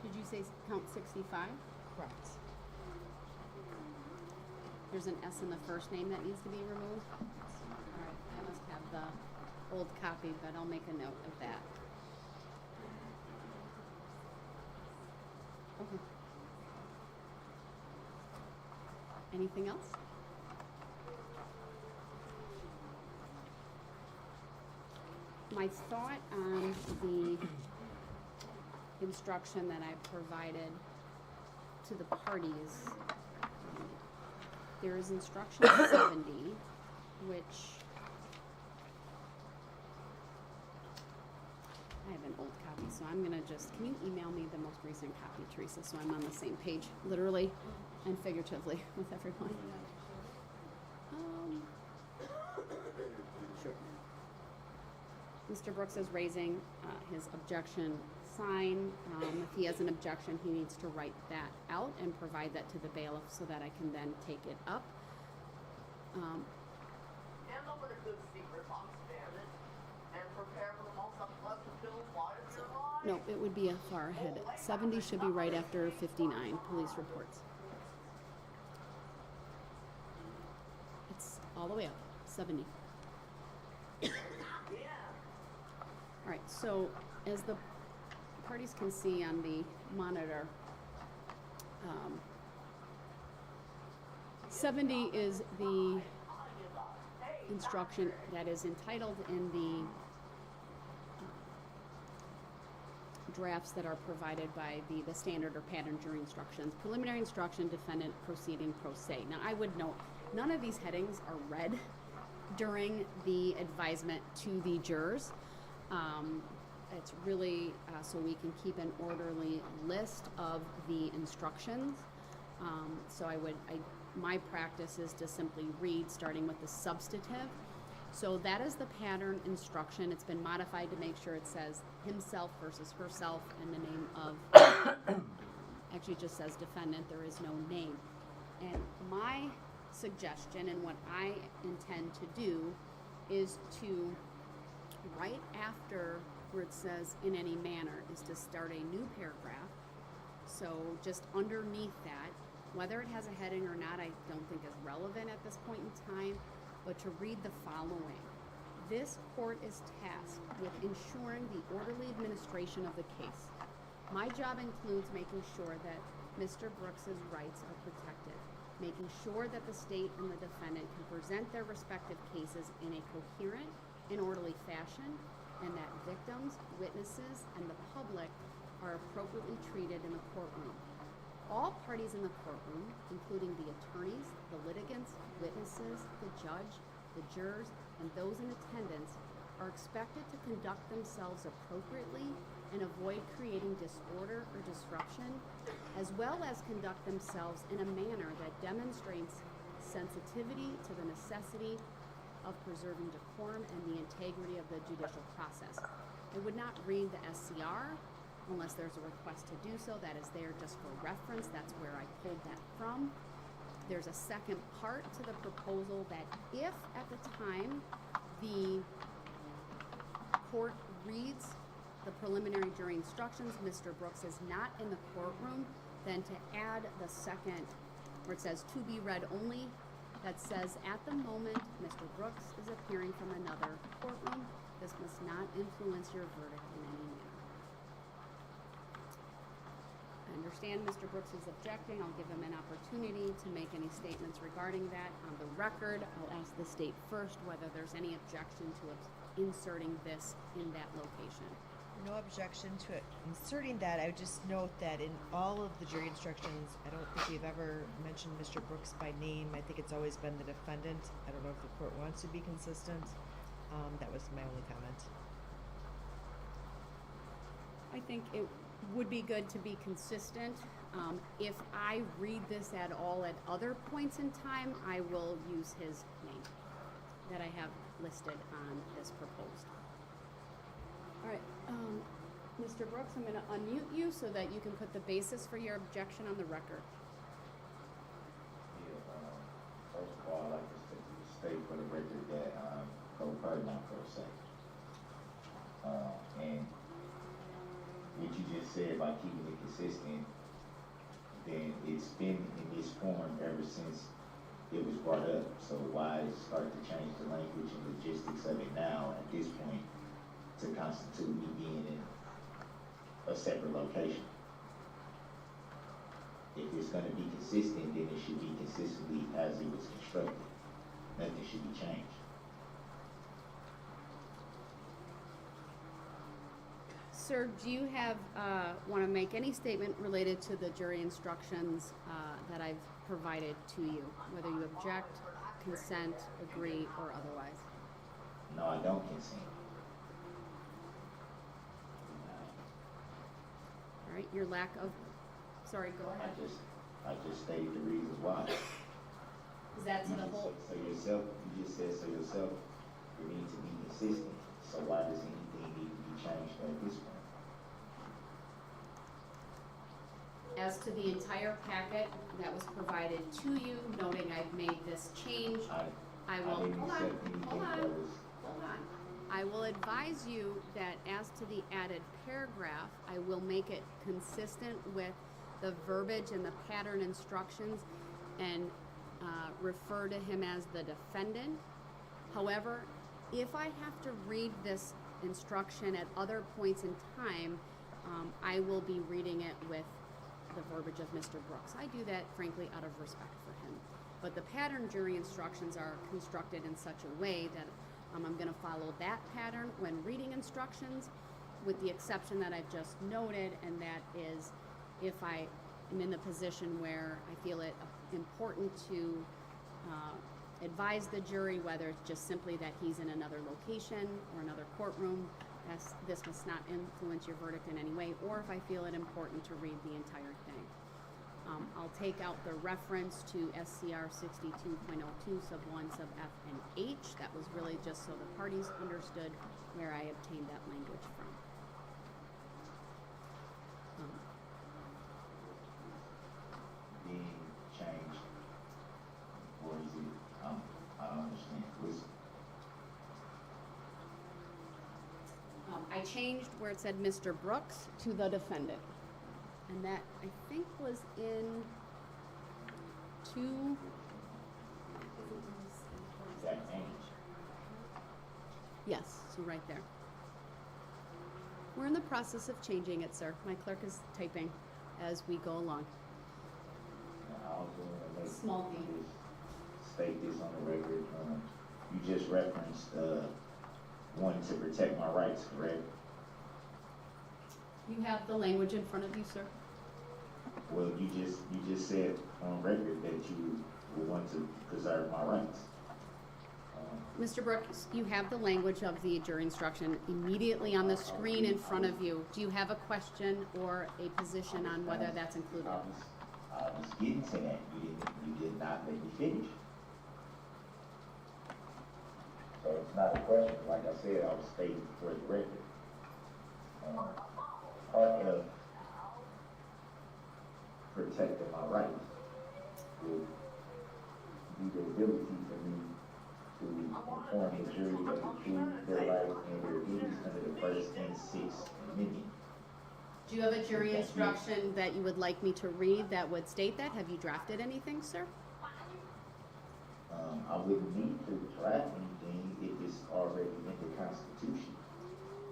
Did you say count 65? Correct. There's an S in the first name that needs to be removed? All right, I must have the old copy, but I'll make a note of that. Okay. Anything else? My thought on the instruction that I provided to the parties, there is instruction 70, which I have an old copy, so I'm gonna just, can you email me the most recent copy, Teresa, so I'm on the same page, literally and figuratively with everyone? Sure. Mr. Brooks is raising his objection sign. If he has an objection, he needs to write that out and provide that to the bailiff so that I can then take it up. Hand over the good secret box, damn it, and prepare for the most unpleasant pills while you're alive. No, it would be a far ahead. 70 should be right after 59, police reports. It's all the way up, 70. All right, so as the parties can see on the monitor, 70 is the instruction that is entitled in the drafts that are provided by the standard or pattern jury instructions. Preliminary instruction, defendant proceeding pro se. Now, I would note, none of these headings are read during the advisement to the jurors. It's really so we can keep an orderly list of the instructions. So my practice is to simply read, starting with the substantive. So that is the pattern instruction. It's been modified to make sure it says himself versus herself and the name of, actually it just says defendant, there is no name. And my suggestion and what I intend to do is to, right after where it says in any manner, is to start a new paragraph. So just underneath that, whether it has a heading or not, I don't think is relevant at this point in time, but to read the following. This court is tasked with ensuring the orderly administration of the case. My job includes making sure that Mr. Brooks's rights are protected, making sure that the state and the defendant can present their respective cases in a coherent and orderly fashion, and that victims, witnesses, and the public are appropriately treated in the courtroom. All parties in the courtroom, including the attorneys, the litigants, witnesses, the judge, the jurors, and those in attendance, are expected to conduct themselves appropriately and avoid creating disorder or disruption, as well as conduct themselves in a manner that demonstrates sensitivity to the necessity of preserving decorum and the integrity of the judicial process. I would not read the SCR unless there's a request to do so. That is there just for reference. That's where I pulled that from. There's a second part to the proposal that if at the time the court reads the preliminary jury instructions, Mr. Brooks is not in the courtroom, then to add the second, where it says to be read only, that says at the moment Mr. Brooks is appearing from another courtroom, this must not influence your verdict in any manner. I understand Mr. Brooks is objecting. I'll give him an opportunity to make any statements regarding that. On the record, I'll ask the state first whether there's any objection to inserting this in that location. No objection to it. Inserting that, I would just note that in all of the jury instructions, I don't think we've ever mentioned Mr. Brooks by name. I think it's always been the defendant. I don't know if the court wants to be consistent. That was my only comment. I think it would be good to be consistent. If I read this at all at other points in time, I will use his name that I have listed on this proposed. All right, Mr. Brooks, I'm going to unmute you so that you can put the basis for your objection on the record. Yeah, first of all, I'd like to state for the record that co-part not per se. And what you just said about keeping it consistent, then it's been in this form ever since it was brought up. So why start to change the language and logistics of it now at this point to constitute me being in a separate location? If it's going to be consistent, then it should be consistently as it was constructed. Nothing should be changed. Sir, do you have, want to make any statement related to the jury instructions that I've provided to you, whether you object, consent, agree, or otherwise? No, I don't consent. All right, your lack of, sorry, go ahead. I just stated the reasons why. Is that to the whole? You just said so yourself, you need to be consistent. So why does anything need to be changed at this point? As to the entire packet that was provided to you, noting I've made this change, I will, hold on. I will advise you that as to the added paragraph, I will make it consistent with the verbiage and the pattern instructions and refer to him as the defendant. However, if I have to read this instruction at other points in time, I will be reading it with the verbiage of Mr. Brooks. I do that, frankly, out of respect for him. But the pattern jury instructions are constructed in such a way that I'm going to follow that pattern when reading instructions, with the exception that I've just noted, and that is if I am in the position where I feel it important to advise the jury, whether it's just simply that he's in another location or another courtroom, this must not influence your verdict in any way, or if I feel it important to read the entire thing. I'll take out the reference to SCR 62.02 sub 1 sub F and H. That was really just so the parties understood where I obtained that language from. Being changed, or is it, I don't understand. I changed where it said Mr. Brooks to the defendant. And that, I think, was in 2. Is that change? Yes, so right there. We're in the process of changing it, sir. My clerk is typing as we go along. I also want to make Small d. State this on the record. You just referenced wanting to protect my rights, correct? You have the language in front of you, sir. Well, you just said on record that you would want to preserve my rights. Mr. Brooks, you have the language of the jury instruction immediately on the screen in front of you. Do you have a question or a position on whether that's included? I was getting to that. You did not let me finish. So it's not a question. Like I said, I was stating for the record. Part of protecting my rights will be the ability for me to inform the jury of the truth, their rights, and their duties under the First and Sixth Amendment. Do you have a jury instruction that you would like me to read that would state that? Have you drafted anything, sir? I wouldn't need to draft anything if it's already in the Constitution.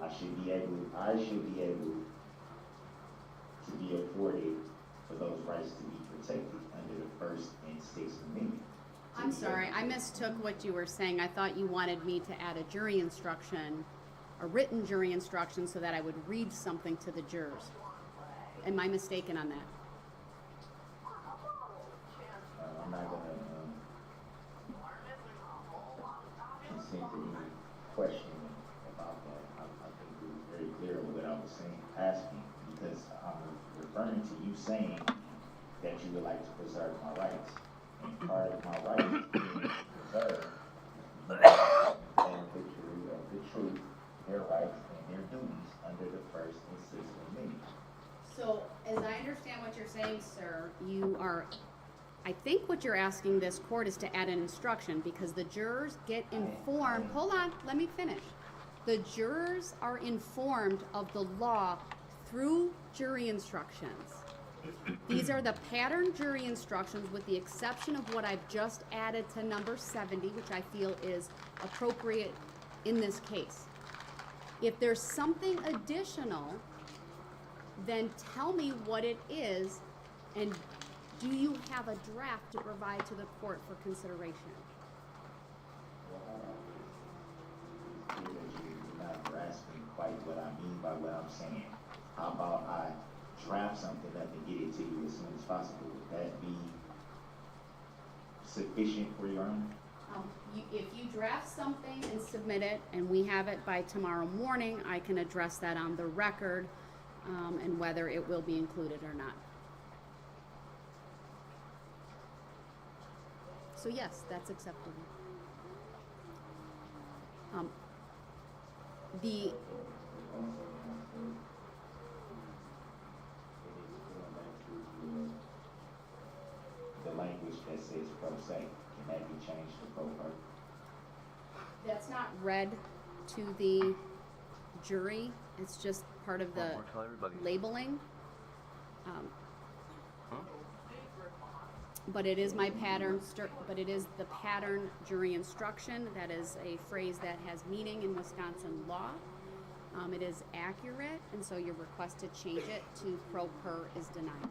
I should be able to be afforded for those rights to be protected under the First and Sixth Amendment. I'm sorry, I mistook what you were saying. I thought you wanted me to add a jury instruction, a written jury instruction, so that I would read something to the jurors. Am I mistaken on that? I'm not gonna consent to any questioning about that. I think it was very clear what I was saying, asking, because I'm referring to you saying that you would like to preserve my rights. And part of my rights being preserved and the jury of the truth, their rights and their duties under the First and Sixth Amendment. So, as I understand what you're saying, sir, I think what you're asking this court is to add an instruction because the jurors get informed. Hold on, let me finish. The jurors are informed of the law through jury instructions. These are the pattern jury instructions with the exception of what I've just added to number 70, which I feel is appropriate in this case. If there's something additional, then tell me what it is, and do you have a draft to provide to the court for consideration? It's clear that you're not grasping quite what I mean by what I'm saying. How about I draft something up and get it to you as soon as possible? Would that be sufficient for your honor? If you draft something and submit it, and we have it by tomorrow morning, I can address that on the record, and whether it will be included or not. So yes, that's acceptable. The language that says pro se, can that be changed to pro per? That's not read to the jury. It's just part of the labeling. But it is my pattern, but it is the pattern jury instruction. That is a phrase that has meaning in Wisconsin law. It is accurate, and so your request to change it to pro per is denied.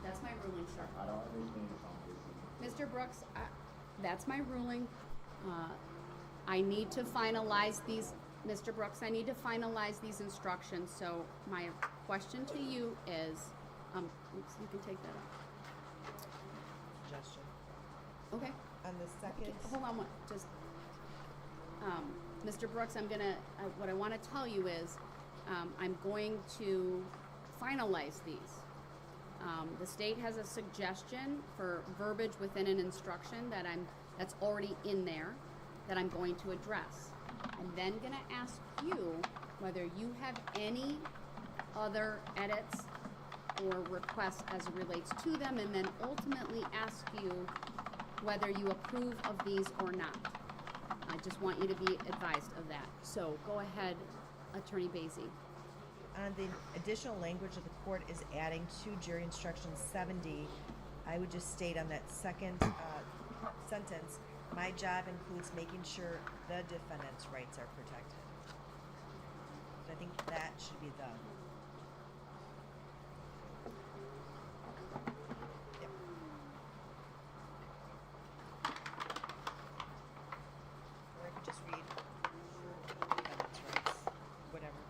That's my ruling, sir. I don't understand this. Mr. Brooks, that's my ruling. I need to finalize these, Mr. Brooks, I need to finalize these instructions. So my question to you is, oops, you can take that up. Suggestion. Okay. On the second. Hold on, just, Mr. Brooks, what I want to tell you is, I'm going to finalize these. The state has a suggestion for verbiage within an instruction that's already in there that I'm going to address. I'm then going to ask you whether you have any other edits or requests as it relates to them, and then ultimately ask you whether you approve of these or not. I just want you to be advised of that. So go ahead, Attorney Basie. The additional language that the court is adding to jury instruction 70, I would just state on that second sentence, my job includes making sure the defendant's rights are protected. So I think that should be the. Yep. Or I could just read defendant's rights, whatever.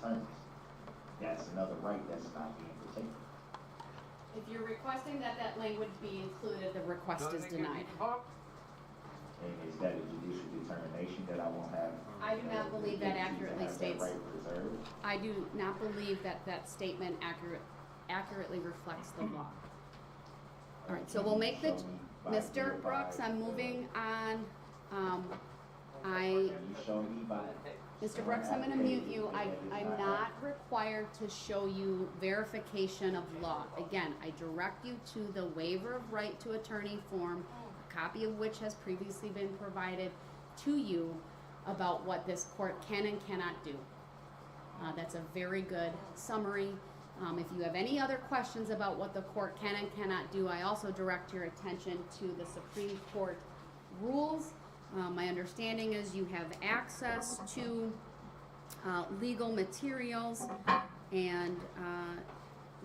attorneys. That's another right that's not being protected. If you're requesting that that language be included, the request is denied. And is that a judicial determination that I won't have? I do not believe that accurately have that states. right preserved? I do not believe that that statement accurately reflects the law. All right, so we'll make the, Show me by Mr. Brooks, I'm moving on. Can you show me by? Mr. Brooks, I'm gonna mute you. I'm not required to show you verification of law. Again, I direct you to the waiver of right to attorney form, a copy of which has previously been provided to you about what this court can and cannot do. That's a very good summary. If you have any other questions about what the court can and cannot do, I also direct your attention to the Supreme Court rules. My understanding is you have access to legal materials, and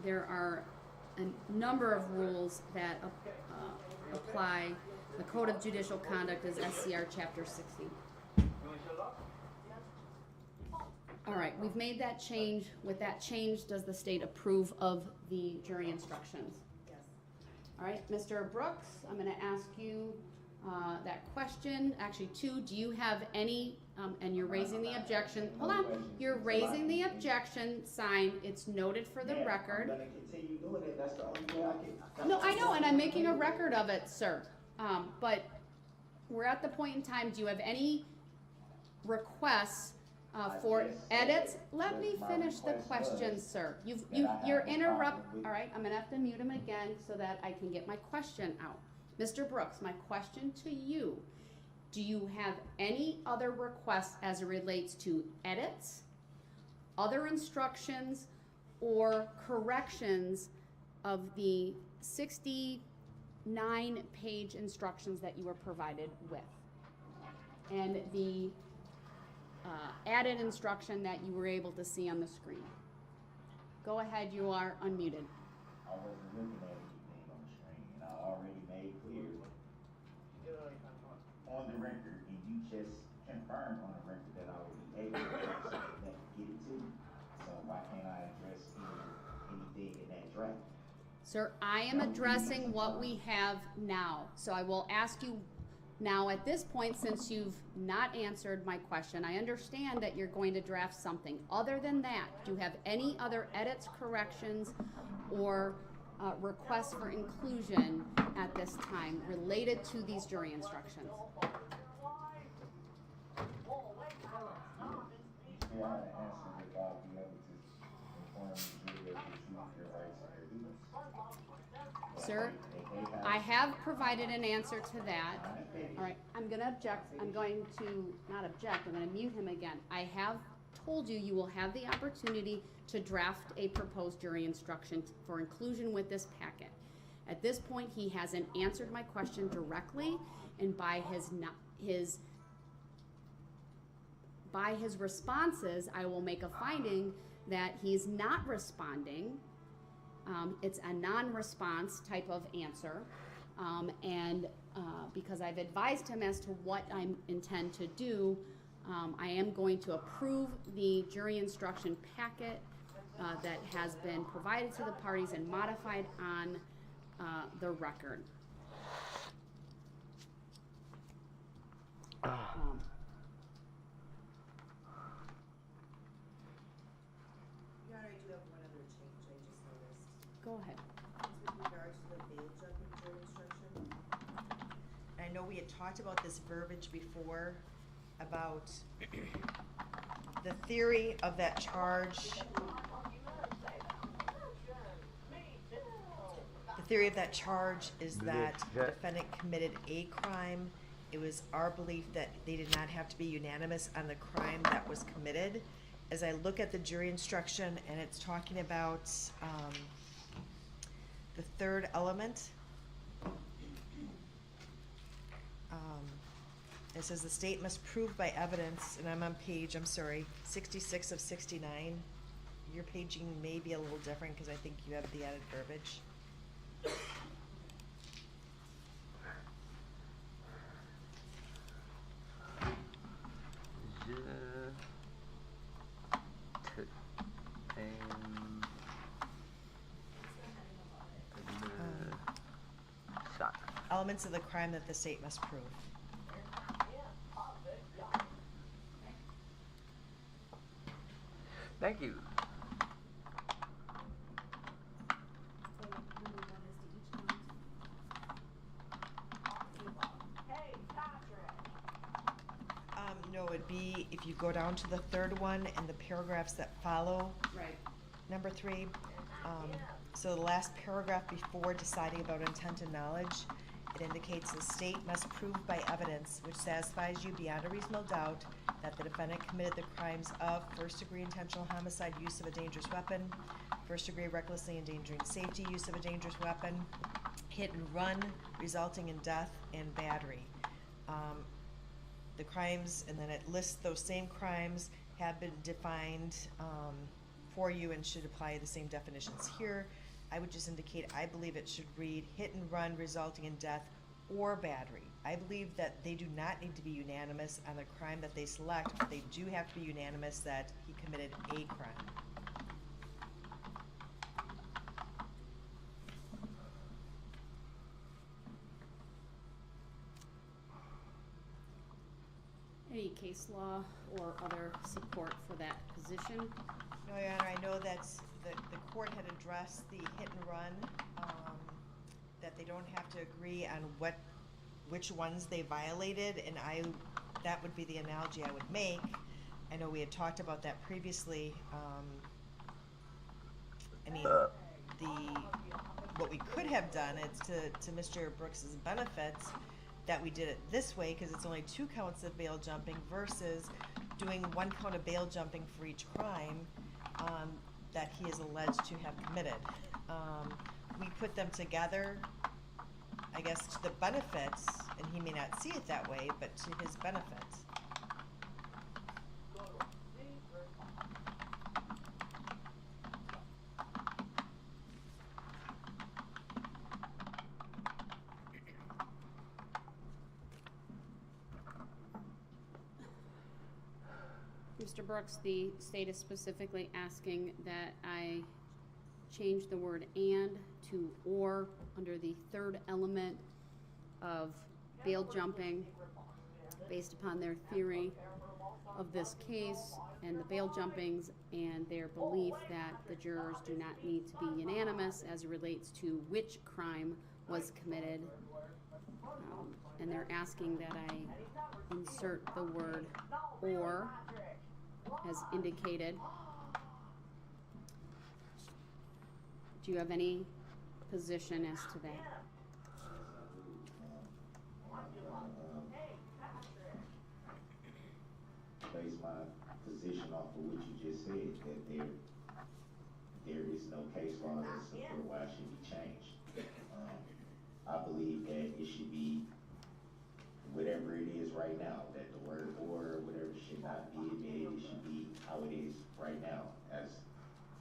there are a number of rules that apply. The Code of Judicial Conduct is SCR Chapter 60. All right, we've made that change. With that change, does the state approve of the jury instructions? Yes. All right, Mr. Brooks, I'm gonna ask you that question, actually two. Do you have any, and you're raising the objection, hold on, you're raising the objection, sign, it's noted for the Yeah, record. I'm gonna continue doing it, that's the only way I can. No, I know, and I'm making a record of it, sir. But we're at the point in time, do you have any requests for edits? Let me finish the question, sir. You're all right, I'm gonna have to mute him again so that I can get my question out. Mr. Brooks, my question to you, do you have any other requests as it relates to edits, other instructions, or corrections of the 69-page instructions that you were provided with? And the added instruction that you were able to see on the screen. Go ahead, you are unmuted. I wasn't looking at anything on the screen, and I already made clear on the record, and you just confirmed on the record that I will be able to address that to get it to you. So why can't I address anything in that draft? Sir, I am addressing what we have now. So I will ask you now at this point, since you've not answered my question, I understand that you're going to draft something. Other than that, do you have any other edits, corrections, or requests for inclusion at this time related to these jury instructions? Yeah, I answered it, I'll be able to inform the jury of the truth, their rights, and their duties. Sir, I have provided an answer to that. All right, I'm going to object. I'm going to not object. I'm going to mute him again. I have told you you will have the opportunity to draft a proposed jury instruction for inclusion with this packet. At this point, he hasn't answered my question directly, and by his responses, I will make a finding that he's not responding. It's a non-response type of answer, and because I've advised him as to what I intend to do, I am going to approve the jury instruction packet that has been provided to the parties and modified on the record. Your Honor, I do have one other change I just noticed. Go ahead. It's with regards to the bail jumping jury instruction. I know we had talked about this verbiage before, about the theory of that charge. The theory of that charge is that the defendant committed a crime. It was our belief that they did not have to be unanimous on the crime that was committed. As I look at the jury instruction, and it's talking about the third element, it says the state must prove by evidence, and I'm on page, 66 of 69. Your paging may be a little different because I think you have the added verbiage. elements of the crime that the state must prove. Thank you. No, it'd be, if you go down to the third one and the paragraphs that follow, Right. number 3. So the last paragraph before deciding about intent and knowledge, it indicates the state must prove by evidence which satisfies you beyond a reasonable doubt that the defendant committed the crimes of first-degree intentional homicide, use of a dangerous weapon, first-degree recklessly endangering safety, use of a dangerous weapon, hit and run resulting in death, and battery. The crimes, and then it lists those same crimes have been defined for you and should apply the same definitions here. I would just indicate, I believe it should read hit and run resulting in death or battery. I believe that they do not need to be unanimous on the crime that they select, but they do have to be unanimous that he committed a crime. Any case law or other support for that position? No, Your Honor, I know that's, the court had addressed the hit and run, that they don't have to agree on which ones they violated, and that would be the analogy I would make. I know we had talked about that previously. I mean, what we could have done is to Mr. Brooks's benefits, that we did it this way, because it's only 2 counts of bail jumping versus doing 1 count of bail jumping for each crime that he is alleged to have committed. We put them together, I guess, to the benefits, and he may not see it that way, but to his benefits. Mr. Brooks, the state is specifically asking that I change the word "and" to "or" under the third element of bail jumping based upon their theory of this case and the bail jumpings and their belief that the jurors do not need to be unanimous as it relates to which crime was committed. And they're asking that I insert the word "or" as indicated. Do you have any position as to that? Base my position off of what you just said, that there is no case law that support why it should be changed. I believe that it should be whatever it is right now, that the word "or" or whatever should not be admitted, it should be how it is right now, as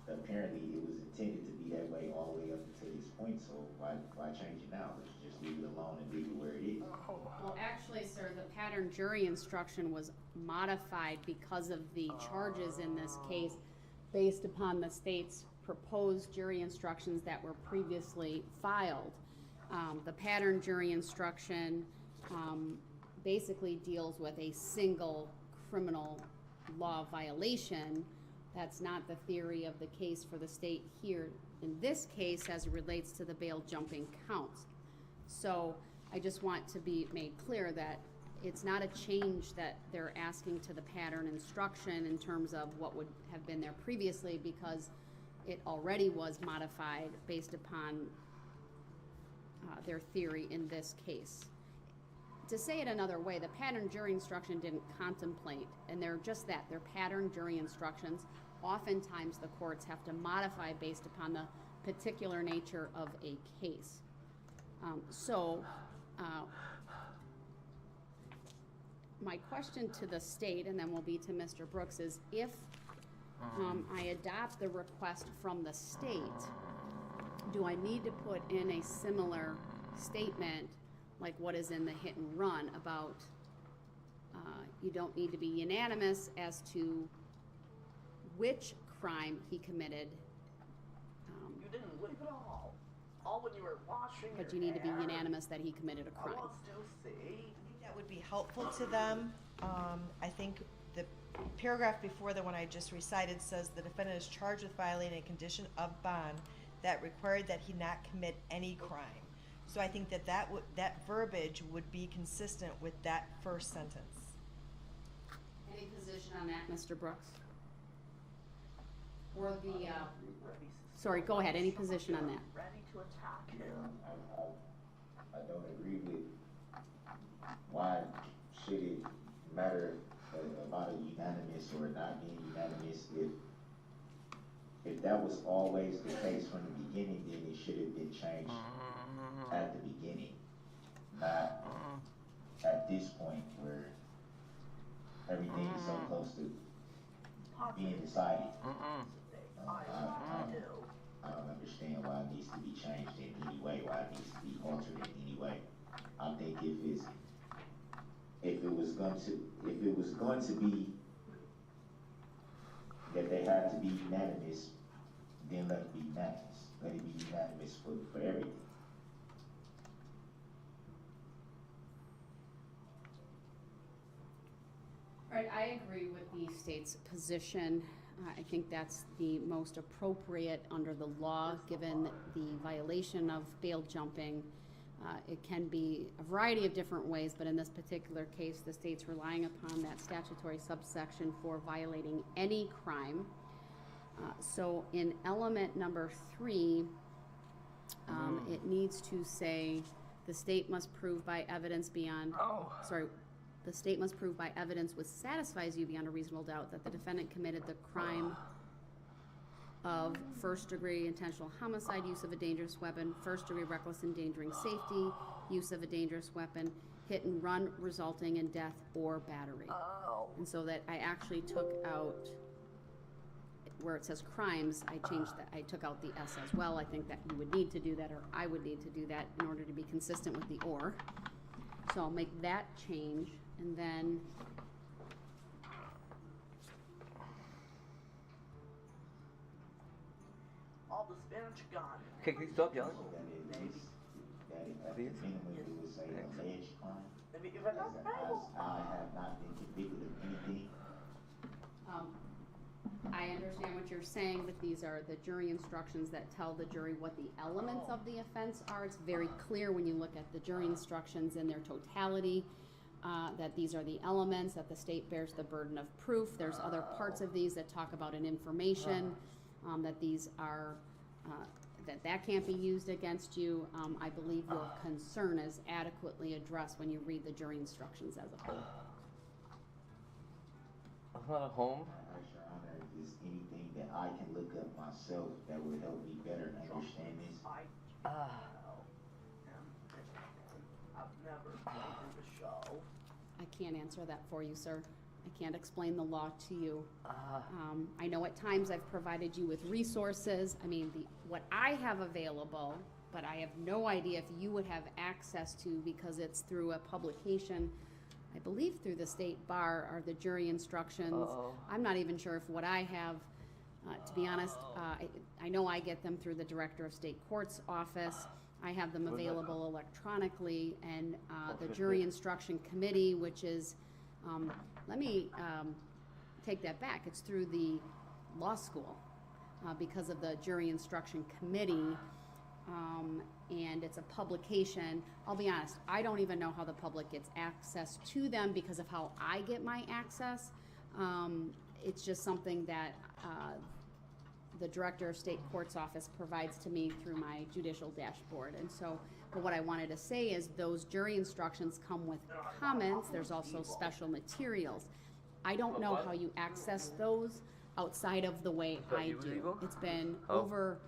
apparently it was intended to be that way all the way up until this point, so why change it now? Let's just leave it alone and leave it where it is. Well, actually, sir, the pattern jury instruction was modified because of the charges in this case based upon the state's proposed jury instructions that were previously filed. The pattern jury instruction basically deals with a single criminal law violation. That's not the theory of the case for the state here in this case as it relates to the bail jumping counts. So I just want to be made clear that it's not a change that they're asking to the pattern instruction in terms of what would have been there previously, because it already was modified based upon their theory in this case. To say it another way, the pattern jury instruction didn't contemplate, and they're just that, they're pattern jury instructions. Oftentimes the courts have to modify based upon the particular nature of a case. My question to the state, and then will be to Mr. Brooks, is if I adopt the request from the state, do I need to put in a similar statement like what is in the hit and run about you don't need to be unanimous as to which crime he committed? You didn't leave it all. all when you were washing But your you need to be hair. unanimous that he committed a I crime. will still see. I think that would be helpful to them. I think the paragraph before the one I just recited says the defendant is charged with violating a condition of bond that required that he not commit any crime. So I think that that verbiage would be consistent with that first sentence. Any position on that, Mr. Brooks? Or the, sorry, go ahead, any position on that? Ready to attack him. I don't agree with why should it matter about a unanimous or not being unanimous if that was always the case from the beginning, then it should have been changed at the beginning, not at this point where everything is so close to being decided. I don't understand why it needs to be changed in any way, why it needs to be altered in any way. I think if it was going to be that they had to be unanimous, then let it be unanimous. Let it be unanimous for everything. All right, I agree with the state's position. I think that's the most appropriate under the law, given the violation of bail jumping. It can be a variety of different ways, but in this particular case, the state's relying upon that statutory subsection for violating any crime. So in element number 3, it needs to say the state must prove by evidence the state must prove by evidence which satisfies you beyond a reasonable doubt that the defendant committed the crime of first-degree intentional homicide, use of a dangerous weapon, first-degree reckless endangering safety, use of a dangerous weapon, hit and run resulting in death or battery. And so that I actually took out, where it says crimes, I changed that, I took out the S as well. I think that you would need to do that, or I would need to do that in order to be consistent with the or. So I'll make that change, and then All the Spanish gone. Okay, can you stop yelling? That at the Please? minimum, it would say alleged crime. Maybe even not I have not been convicted of anything. I understand what you're saying, but these are the jury instructions that tell the jury what the elements of the offense are. It's very clear when you look at the jury instructions in their totality that these are the elements, that the state bears the burden of proof. There's other parts of these that talk about an information, that these are, that can't be used against you. I believe your concern is adequately addressed when you read the jury instructions as a whole. I'm not at home. Your Honor, if there's anything that I can look up myself that would help me better understand this. I've never played in the show. I can't answer that for you, sir. I can't explain the law to you. I know at times I've provided you with resources. I mean, what I have available, but I have no idea if you would have access to, because it's through a publication, I believe through the state bar, are the jury instructions. I'm not even sure if what I have, to be honest, I know I get them through the Director of State Courts office. I have them available electronically, and the Jury Instruction Committee, which is, let me take that back. It's through the law school because of the Jury Instruction Committee, and it's a publication. I'll be honest, I don't even know how the public gets access to them because of how I get my access. It's just something that the Director of State Courts office provides to me through my judicial dashboard. And so, but what I wanted to say is those jury instructions come with comments. There's also special materials. I don't know how you access those outside of the way I do. It's been over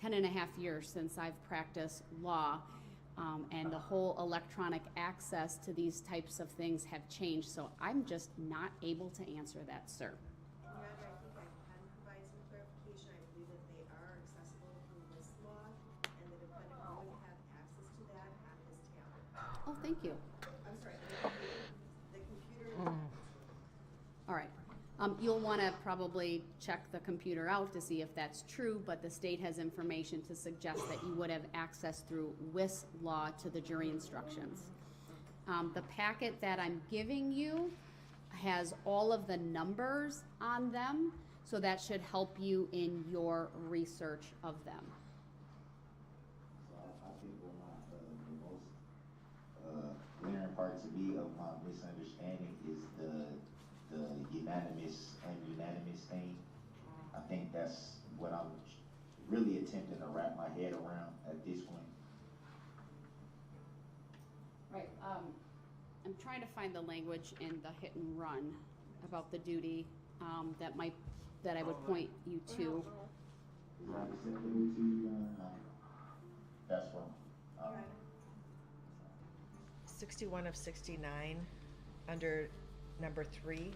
10 and a half years since I've practiced law, and the whole electronic access to these types of things have changed. So I'm just not able to answer that, sir. Your Honor, I think I can provide some clarification. I believe that they are accessible through this law, and the defendant would have access to that on his tablet. Oh, thank you. I'm sorry, the computer. All right. You'll wanna probably check the computer out to see if that's true, but the state has information to suggest that you would have access through WIS law to the jury instructions. The packet that I'm giving you has all of the numbers on them, so that should help you in your research of them. So I think one of the most glaring part to me of my misunderstanding is the unanimous thing. I think that's what I'm really attempting to wrap my head around at this point. Right, I'm trying to find the language in the hit and run about the duty, that I would point you to. Is that acceptable to you? That's from, 61 of 69, under number 3.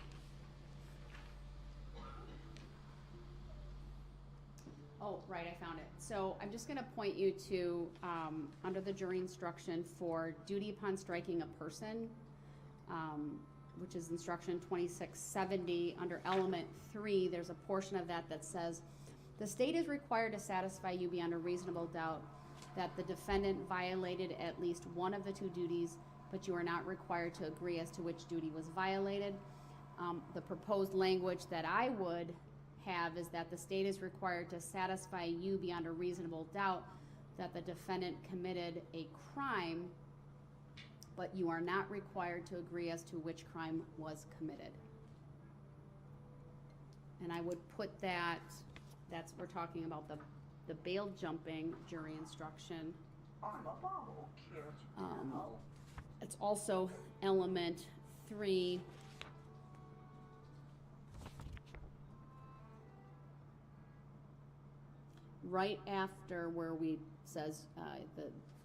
Oh, right, I found it. So I'm just gonna point you to, under the jury instruction for duty upon striking a person, which is instruction 2670, under element 3, there's a portion of that that says, the state is required to satisfy you beyond a reasonable doubt that the defendant violated at least one of the two duties, but you are not required to agree as to which duty was violated. The proposed language that I would have is that the state is required to satisfy you beyond a reasonable doubt that the defendant committed a crime, but you are not required to agree as to which crime was committed. And I would put that's, we're talking about the bail jumping jury instruction. I'm a bottle kid. It's also element 3. Right after where we says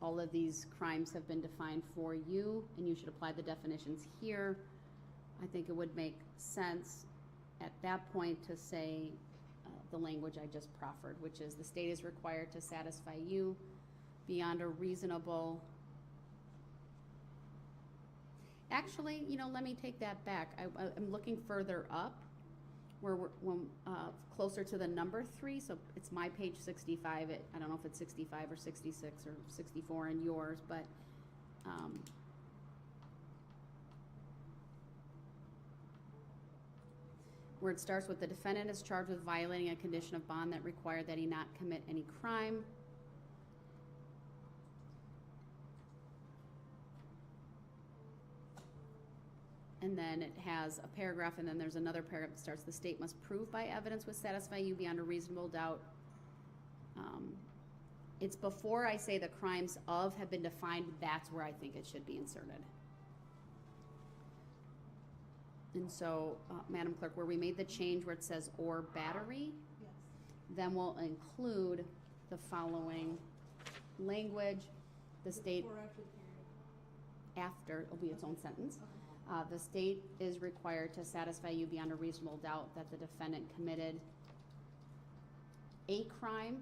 all of these crimes have been defined for you, and you should apply the definitions here. I think it would make sense at that point to say the language I just proffered, which is the state is required to satisfy you beyond a reasonable. Actually, let me take that back. I'm looking further up, where we're closer to the number 3. So it's my page 65. I don't know if it's 65 or 66 or 64 in yours, but where it starts with the defendant is charged with violating a condition of bond that required that he not commit any crime. And then it has a paragraph, and then there's another paragraph that starts, the state must prove by evidence would satisfy you beyond a reasonable doubt. It's before I say the crimes of have been defined, that's where I think it should be inserted. And so, Madam Clerk, where we made the change where it says or battery, then we'll include the following language. The state, after, it'll be its own sentence. The state is required to satisfy you beyond a reasonable doubt that the defendant committed a crime,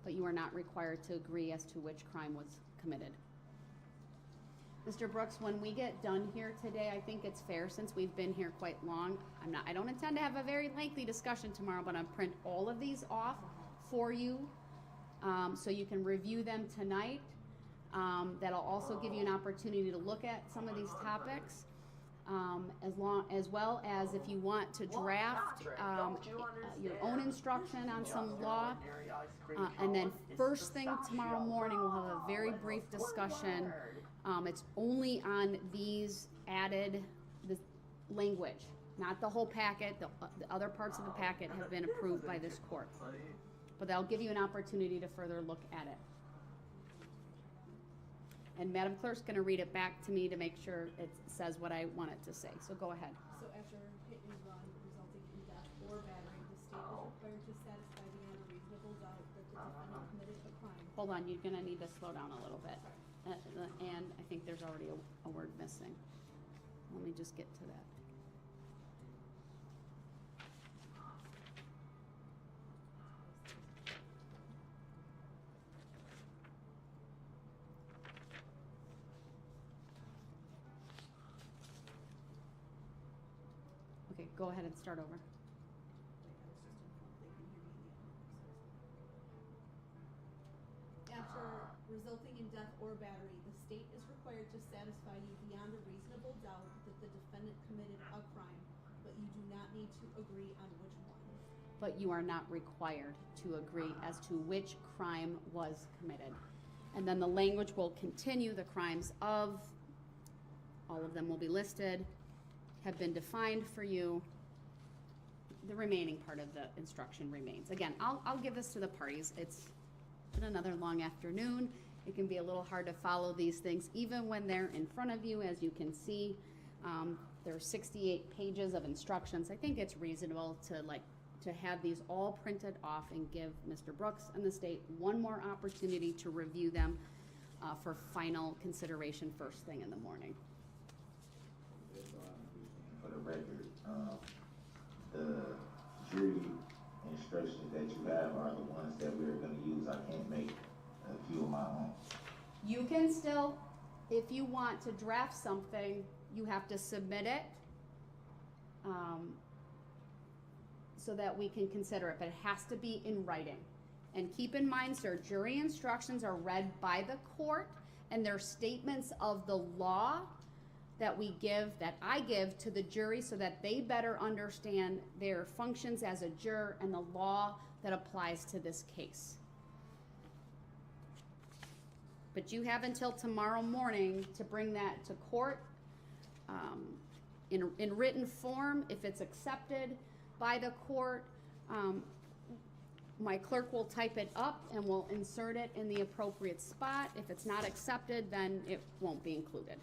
but you are not required to agree as to which crime was committed. Mr. Brooks, when we get done here today, I think it's fair, since we've been here quite long, I don't intend to have a very lengthy discussion tomorrow, but I'll print all of these off for you, so you can review them tonight. That'll also give you an opportunity to look at some of these topics, as well as if you want to draft your own instruction on some law. And then first thing tomorrow morning, we'll have a very brief discussion. It's only on these added the language, not the whole packet. The other parts of the packet have been approved by this court. But that'll give you an opportunity to further look at it. And Madam Clerk's going to read it back to me to make sure it says what I want it to say. So go ahead. So after hit and run resulting in death or battery, the state is required to satisfy beyond a reasonable doubt that the defendant committed a crime. Hold on, you're going to need to slow down a little bit. And I think there's already a word missing. Let me just get to that. Okay, go ahead and start over. After resulting in death or battery, the state is required to satisfy you beyond a reasonable doubt that the defendant committed a crime, but you do not need to agree on which one. But you are not required to agree as to which crime was committed. And then the language will continue, the crimes of, all of them will be listed, have been defined for you. The remaining part of the instruction remains. Again, I'll give this to the parties. It's been another long afternoon. It can be a little hard to follow these things, even when they're in front of you, as you can see. There are 68 pages of instructions. I think it's reasonable to have these all printed off and give Mr. Brooks and the state one more opportunity to review them for final consideration first thing in the morning. For the record, the jury instructions that you have are the ones that we're gonna use. I can't make a few of my own. You can still, if you want to draft something, you have to submit it so that we can consider it, but it has to be in writing. And keep in mind, sir, jury instructions are read by the court, and they're statements of the law that I give to the jury so that they better understand their functions as a juror and the law that applies to this case. But you have until tomorrow morning to bring that to court in written form. If it's accepted by the court, my clerk will type it up and will insert it in the appropriate spot. If it's not accepted, then it won't be included.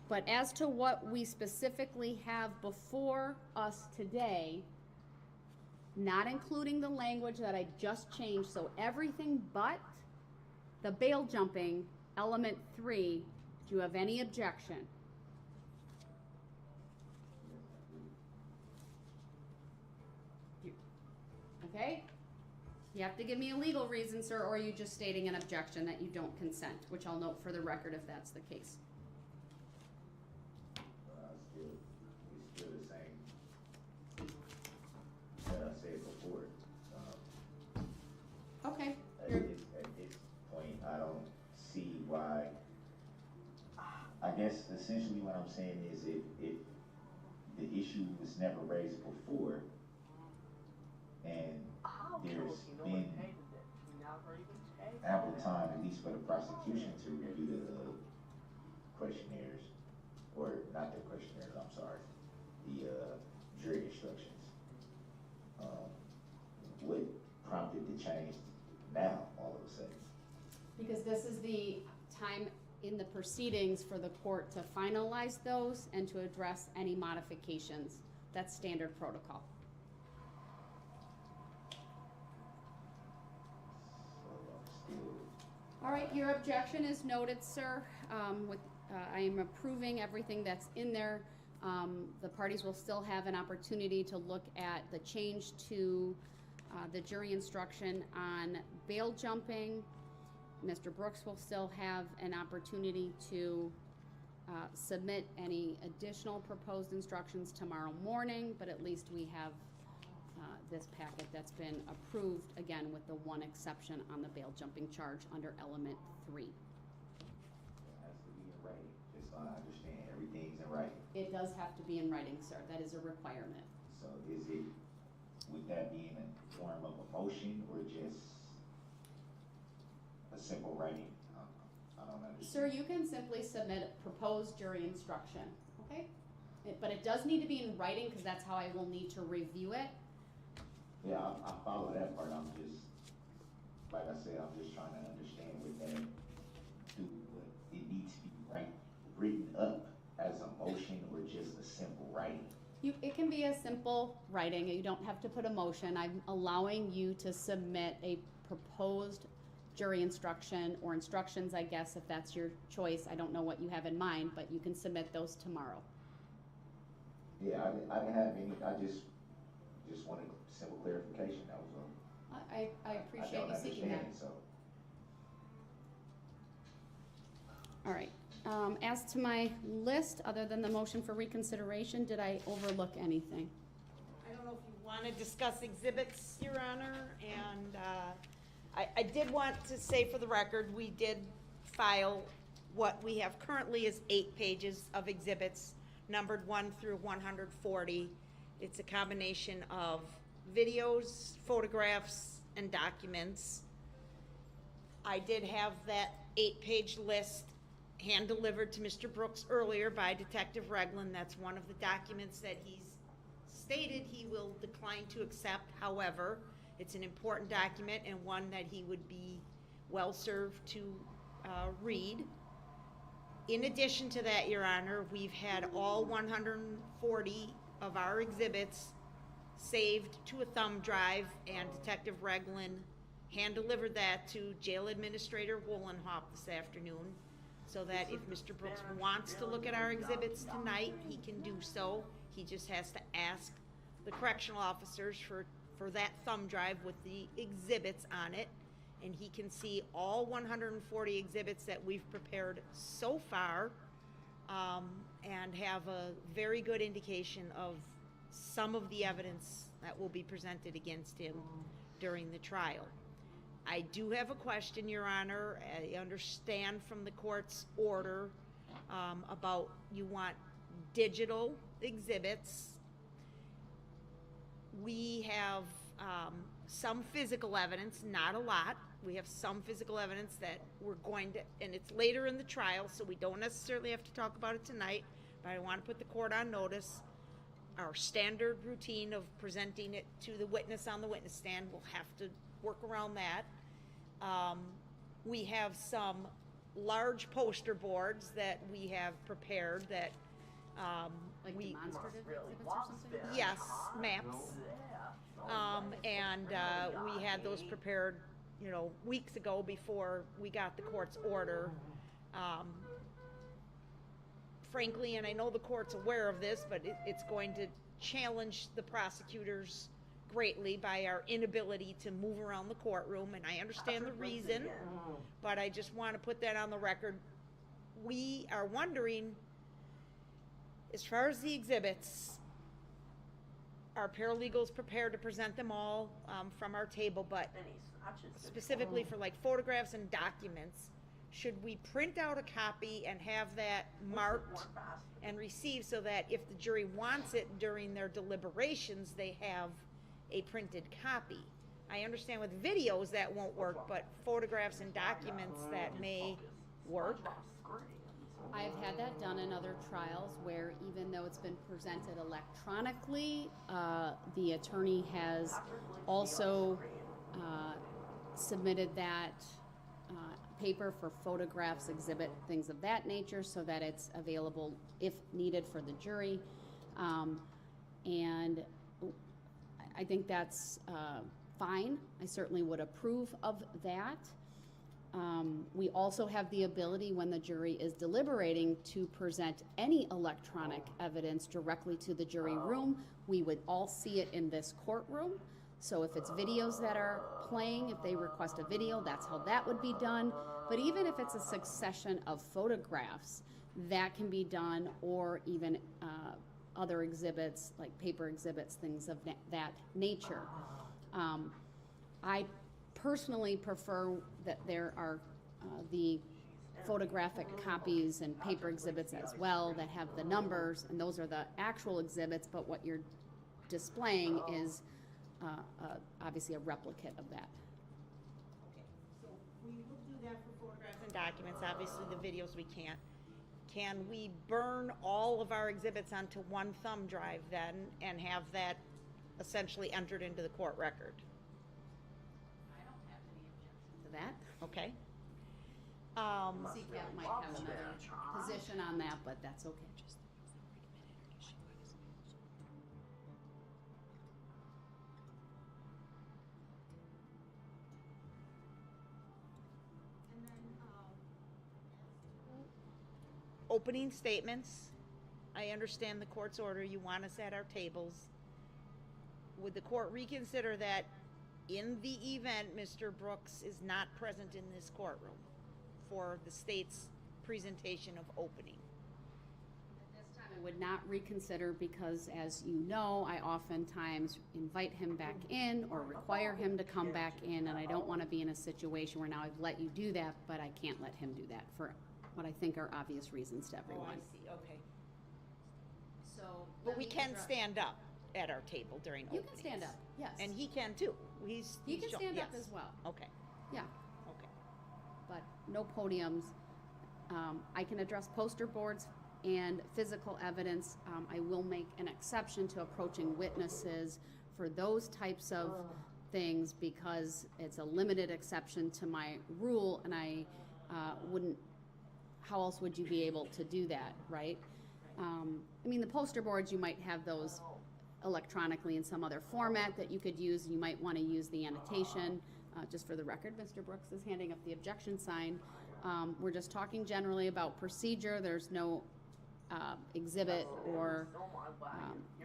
But as to what we specifically have before us today, not including the language that I just changed, so everything but the bail jumping, element 3, do you have any objection? Okay? You have to give me a legal reason, sir, or are you just stating an objection that you don't consent, which I'll note for the record if that's the case. It's still the same that I said before. Okay. At this point, I don't see why. I guess essentially what I'm saying is if the issue was never raised before, and there's been ample time, at least for the prosecution, to review the questionnaires, or not the questionnaires, I'm sorry, the jury instructions. What prompted the change now, all of a sudden? Because this is the time in the proceedings for the court to finalize those and to address any modifications. That's standard protocol. All right, your objection is noted, sir. I am approving everything that's in there. The parties will still have an opportunity to look at the change to the jury instruction on bail jumping. Mr. Brooks will still have an opportunity to submit any additional proposed instructions tomorrow morning, but at least we have this packet that's been approved, again, with the one exception on the bail jumping charge under element 3. It has to be in writing, just so I understand, everything's in writing. It does have to be in writing, sir. That is a requirement. So would that be in a form of a motion or just a simple writing? I don't understand. Sir, you can simply submit a proposed jury instruction, okay? But it does need to be in writing because that's how I will need to review it. Yeah, I follow that part. I'm just, like I said, I'm just trying to understand what that do. It needs to be written up as a motion or just a simple writing. It can be a simple writing. You don't have to put a motion. I'm allowing you to submit a proposed jury instruction or instructions, I guess, if that's your choice. I don't know what you have in mind, but you can submit those tomorrow. Yeah, I didn't have any. I just wanted simple clarification. That was all. I appreciate you seeking that. So. All right. As to my list, other than the motion for reconsideration, did I overlook anything? I don't know if you want to discuss exhibits, Your Honor, and I did want to say for the record, we did file what we have currently is 8 pages of exhibits, numbered 1 through 140. It's a combination of videos, photographs, and documents. I did have that 8-page list hand-delivered to Mr. Brooks earlier by Detective Reglin. That's one of the documents that he's stated he will decline to accept. However, it's an important document and one that he would be well-served to read. In addition to that, Your Honor, we've had all 140 of our exhibits saved to a thumb drive, and Detective Reglin hand-delivered that to Jail Administrator Wollenhoff this afternoon, so that if Mr. Brooks wants to look at our exhibits tonight, he can do so. He just has to ask the correctional officers for that thumb drive with the exhibits on it, and he can see all 140 exhibits that we've prepared so far, and have a very good indication of some of the evidence that will be presented against him during the trial. I do have a question, Your Honor. I understand from the court's order about you want digital exhibits. We have some physical evidence, not a lot. We have some physical evidence that we're going to, and it's later in the trial, so we don't necessarily have to talk about it tonight, but I want to put the court on notice. Our standard routine of presenting it to the witness on the witness stand, we'll have to work around that. We have some large poster boards that we have prepared that Like we demonstrative exhibits or something? yes, maps. And we had those prepared, you know, weeks ago before we got the court's order. Frankly, and I know the court's aware of this, but it's going to challenge the prosecutors greatly by our inability to move around the courtroom, and I understand the reason, but I just want to put that on the record. We are wondering, as far as the exhibits, our paralegals prepared to present them all from our table, but specifically for like photographs and documents, should we print out a copy and have that marked and received so that if the jury wants it during their deliberations, they have a printed copy? I understand with videos that won't work, but photographs and documents that may work. I've had that done in other trials where even though it's been presented electronically, the attorney has also submitted that paper for photographs, exhibit, things of that nature, so that it's available if needed for the jury. And I think that's fine. I certainly would approve of that. We also have the ability, when the jury is deliberating, to present any electronic evidence directly to the jury room. We would all see it in this courtroom. So if it's videos that are playing, if they request a video, that's how that would be done. But even if it's a succession of photographs, that can be done, or even other exhibits, like paper exhibits, things of that nature. I personally prefer that there are the photographic copies and paper exhibits as well that have the numbers, and those are the actual exhibits, but what you're displaying is obviously a replicate of that. Okay, so we will do that for photographs and documents. Obviously, the videos we can't. Can we burn all of our exhibits onto one thumb drive then and have that essentially entered into the court record? I don't have any objection to that. Okay. CCAP might have another position on that, but that's okay. Opening statements. I understand the court's order. You want us at our tables. Would the court reconsider that in the event Mr. Brooks is not present in this courtroom for the state's presentation of opening. At this time, I would not reconsider because, as you know, I oftentimes invite him back in or require him to come back in, and I don't want to be in a situation where now I've let you do that, but I can't let him do that for what I think are obvious reasons to Oh, everyone. I see, okay. So, But we can stand up at our table during You openings. can stand up, yes. And he can too. He he's can show- stand up yes. as well, Okay, yeah, okay. but no podiums. I can address poster boards and physical evidence. I will make an exception to approaching witnesses for those types of things because it's a limited exception to my rule, and I wouldn't, how else would you be able to do that, right? I mean, the poster boards, you might have those electronically in some other format that you could use. You might want to use the annotation. Just for the record, Mr. Brooks is handing up the objection sign. We're just talking generally about procedure. There's no exhibit or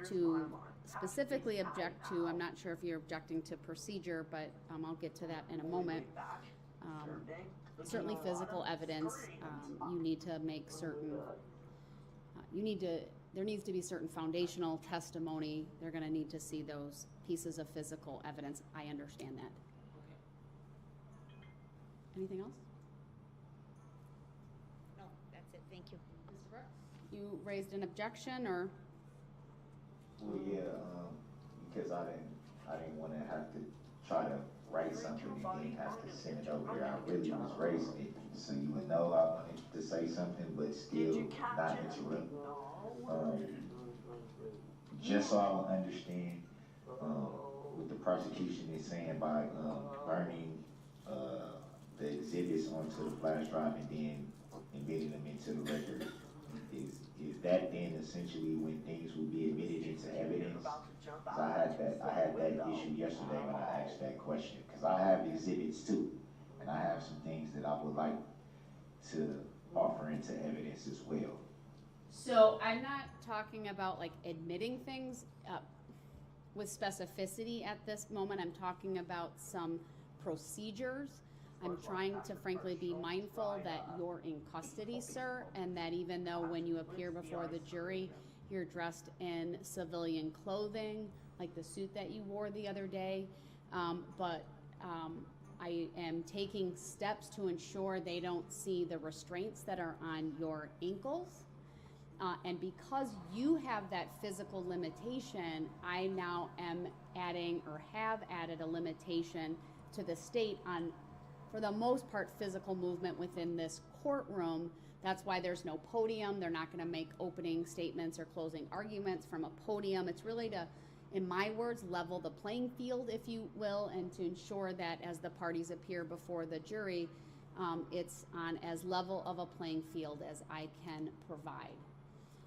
to specifically object to. I'm not sure if you're objecting to procedure, but I'll get to that in a moment. Certainly physical evidence, you need to make certain, there needs to be certain foundational testimony. They're going to need to see those pieces of physical evidence. I understand that. Anything else? No, that's it, thank you. Mr. Brooks? You raised an objection, or? Well, yeah, because I didn't wanna have to try to write something and then have to send it over there. I really was raising it, so you would know I wanted to say something, but still not interrupt. Just so I will understand, what the prosecution is saying by, burning, the exhibits onto the flash drive and then admitting them into the record. Is that then essentially when things will be admitted into evidence? 'Cause I had that issue yesterday when I asked that question, because I have exhibits too, and I have some things that I would like to offer into evidence as well. So I'm not talking about like admitting things with specificity at this moment. I'm talking about some procedures. I'm trying to frankly be mindful that you're in custody, sir, and that even though when you appear before the jury, you're dressed in civilian clothing, like the suit that you wore the other day, but I am taking steps to ensure they don't see the restraints that are on your ankles. And because you have that physical limitation, I now am adding or have added a limitation to the state on, for the most part, physical movement within this courtroom. That's why there's no podium. They're not going to make opening statements or closing arguments from a podium. It's really to, in my words, level the playing field, if you will, and to ensure that as the parties appear before the jury, it's on as level of a playing field as I can provide.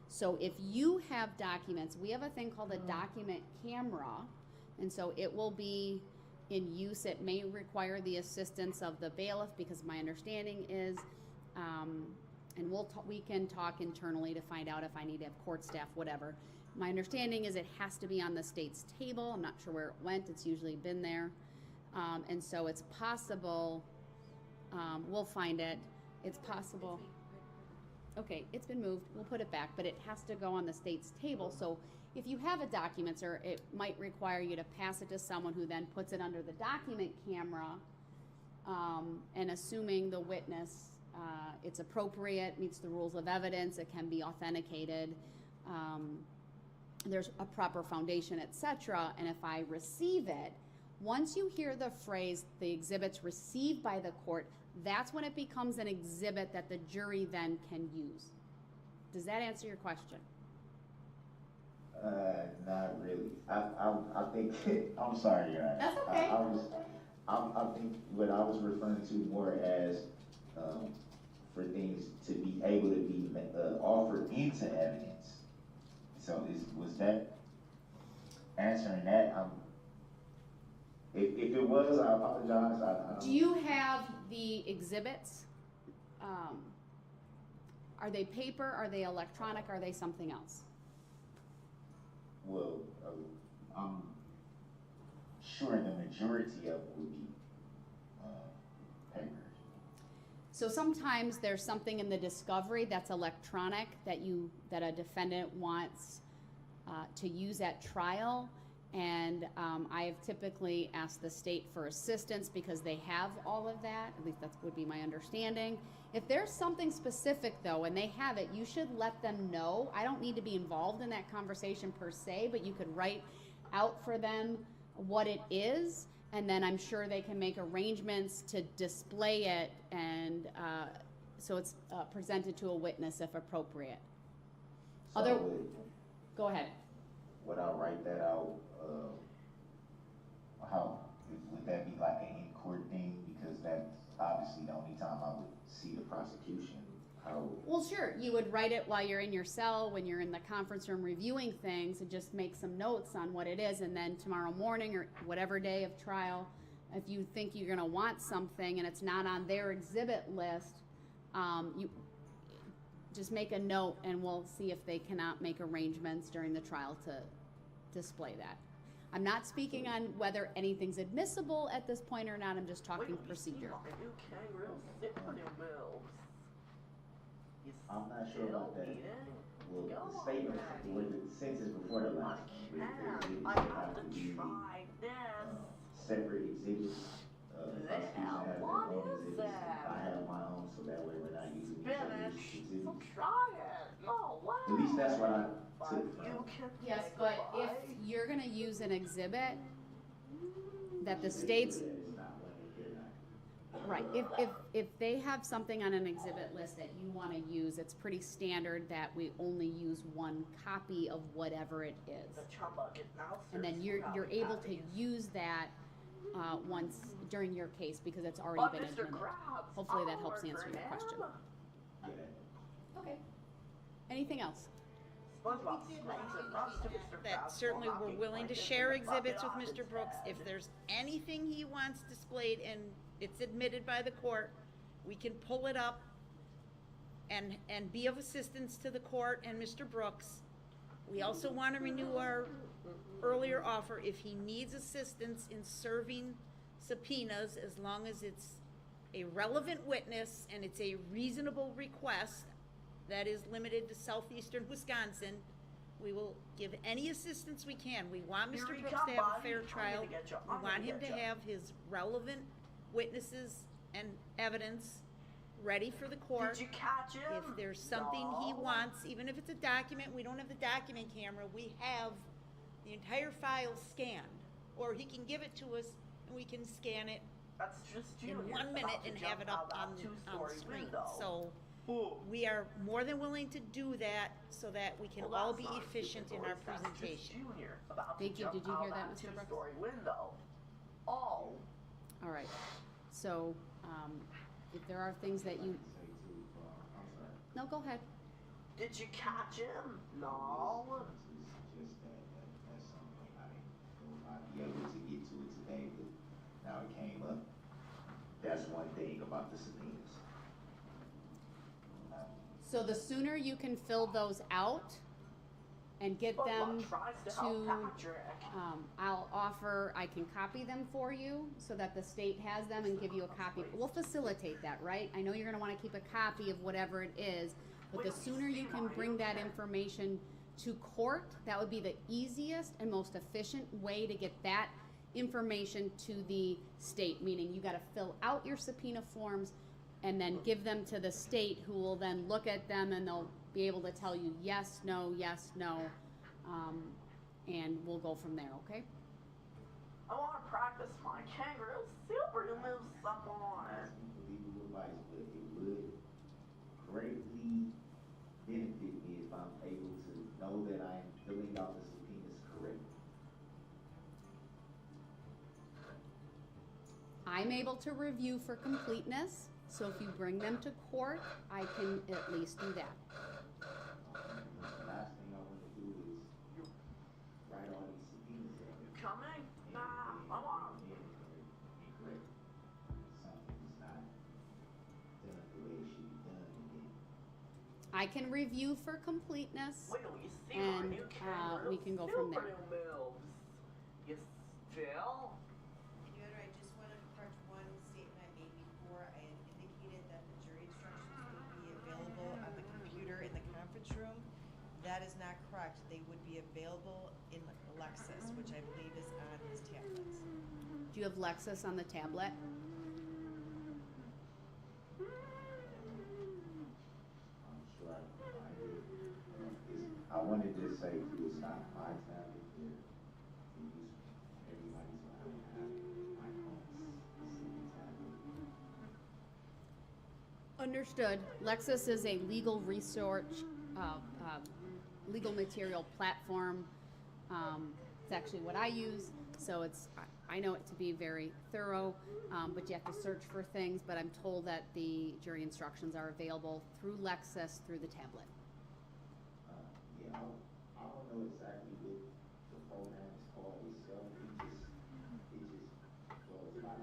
So if you have documents, we have a thing called a document camera, and so it will be in use. It may require the assistance of the bailiff, because my understanding is, and we can talk internally to find out if I need to have court staff, whatever. My understanding is it has to be on the state's table. I'm not sure where it went. It's usually been there. And so it's possible, we'll find it. It's possible. Okay, it's been moved. We'll put it back, but it has to go on the state's table. So if you have a document, sir, it might require you to pass it to someone who then puts it under the document camera, and assuming the witness, it's appropriate, meets the rules of evidence, it can be authenticated, there's a proper foundation, etc. And if I receive it, once you hear the phrase, the exhibit's received by the court, that's when it becomes an exhibit that the jury then can use. Does that answer your question? Not really. I think, I'm sorry, Your Honor. That's okay. I think what I was referring to more as, for things to be able to be offered into evidence. So was that answering that? If it was, I apologize. I don't. Do you have the exhibits? Are they paper? Are they electronic? Are they something else? Well, I'm sure the majority of it would be papers. So sometimes there's something in the discovery that's electronic that a defendant wants to use at trial. And I have typically asked the state for assistance because they have all of that. At least that would be my understanding. If there's something specific though, and they have it, you should let them know. I don't need to be involved in that conversation per se, but you could write out for them what it is, and then I'm sure they can make arrangements to display it, and so it's presented to a witness if appropriate. Go ahead. Would I write that out? How would that be like an in-court thing? Because that's obviously the only time I would see the prosecution. Well, sure. You would write it while you're in your cell, when you're in the conference room reviewing things, and just make some notes on what it is. And then tomorrow morning or whatever day of trial, if you think you're going to want something and it's not on their exhibit list, you just make a note, and we'll see if they cannot make arrangements during the trial to display that. I'm not speaking on whether anything's admissible at this point or not. I'm just talking procedure. I'm not sure about that. Well, the statement, the sentence before the last I have to try this. separate exhibits. The prosecution has their own exhibits. I have my own, so that way we're not using each other's exhibits. So try it. No way. At least that's what I took from. Yes, but if you're going to use an exhibit that the state's right, if they have something on an exhibit list that you want to use, it's pretty standard that we only use one copy of whatever it is, and then you're able to use that once during your case because it's already been admitted. Hopefully that helps answer your question. Okay. Anything else? That certainly we're willing to share exhibits with Mr. Brooks. If there's anything he wants displayed and it's admitted by the court, we can pull it up and be of assistance to the court and Mr. Brooks. We also want to renew our earlier offer if he needs assistance in serving subpoenas, as long as it's a relevant witness and it's a reasonable request that is limited to southeastern Wisconsin. We will give any assistance we can. We want Mr. Brooks to have a fair trial. We want him to have his relevant witnesses and evidence ready for the court. Did you catch him? If there's something he wants, even if it's a document, we don't have the document camera, we have the entire file scanned. Or he can give it to us and we can scan it That's just in Junior 1 minute and have it up on the screen. So we are more than willing to do that so that we can all be efficient in our presentation. Thank you. Did you hear that, Mr. Brooks? Oh. All right. So if there are things that you... No, go ahead. Did you catch him? No. That's something I might be able to get to it today, but now it came up. That's one thing about the subpoenas. So the sooner you can fill those out and get them to, I'll offer, I can copy them for you so that the state has them and give you a copy. We'll facilitate that, right? I know you're gonna wanna keep a copy of whatever it is, but the sooner you can bring that information to court, that would be the easiest and most efficient way to get that information to the state, meaning you gotta fill out your subpoena forms and then give them to the state, who will then look at them and they'll be able to tell you yes, no, and we'll go from there, okay? I want to practice my kangaroo super to move someone. Legal advice, but it would greatly benefit me if I'm able to know that I'm filling out the subpoenas correctly. I'm able to review for completeness, so if you bring them to court, I can at least do that. The last thing I want to do is write all these subpoenas down. You coming? Nah, I want to. Incorrect. Something's not done the way it should be done, and then I can review for completeness, Wait till you see my and new kangaroo we can go from there. super moves. You still? I just want to correct one statement I made before. I had indicated that the jury correct, they would be available in Lexis, which I believe is on his tablets. Do you have Lexis on the tablet? I'm sure I can find it. I wanted to say it's not my tablet here. To use everybody's phone. I have my own tablet. Understood. Lexis is a legal research, legal material platform. It's actually what I use, so I know it to be very thorough, but you have to search for things, but I'm told that the jury instructions are available through Lexis through the tablet. Yeah, I don't know exactly what the program is called itself. It just goes by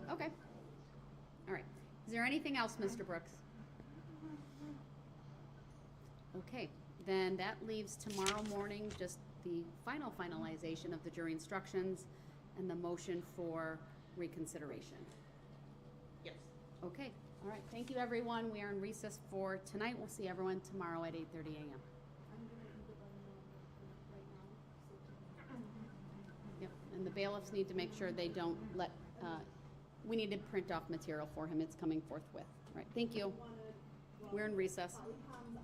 law. Okay. All right. Is there anything else, Mr. Brooks? Okay, then that leaves tomorrow morning just the finalization of the jury instructions and the motion for reconsideration. Yes. Okay, all right. Thank you, everyone. We are in recess for tonight. We'll see everyone tomorrow at 8:30 a.m. I'm gonna either let them know right now, so Yep, and the bailiffs need to make sure they don't let, we need to print off material for him. It's coming forthwith. All right, thank you. We're in recess. Polycom's on.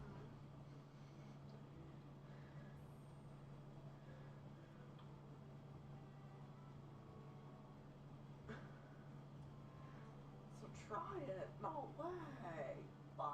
So try it. No way. 5.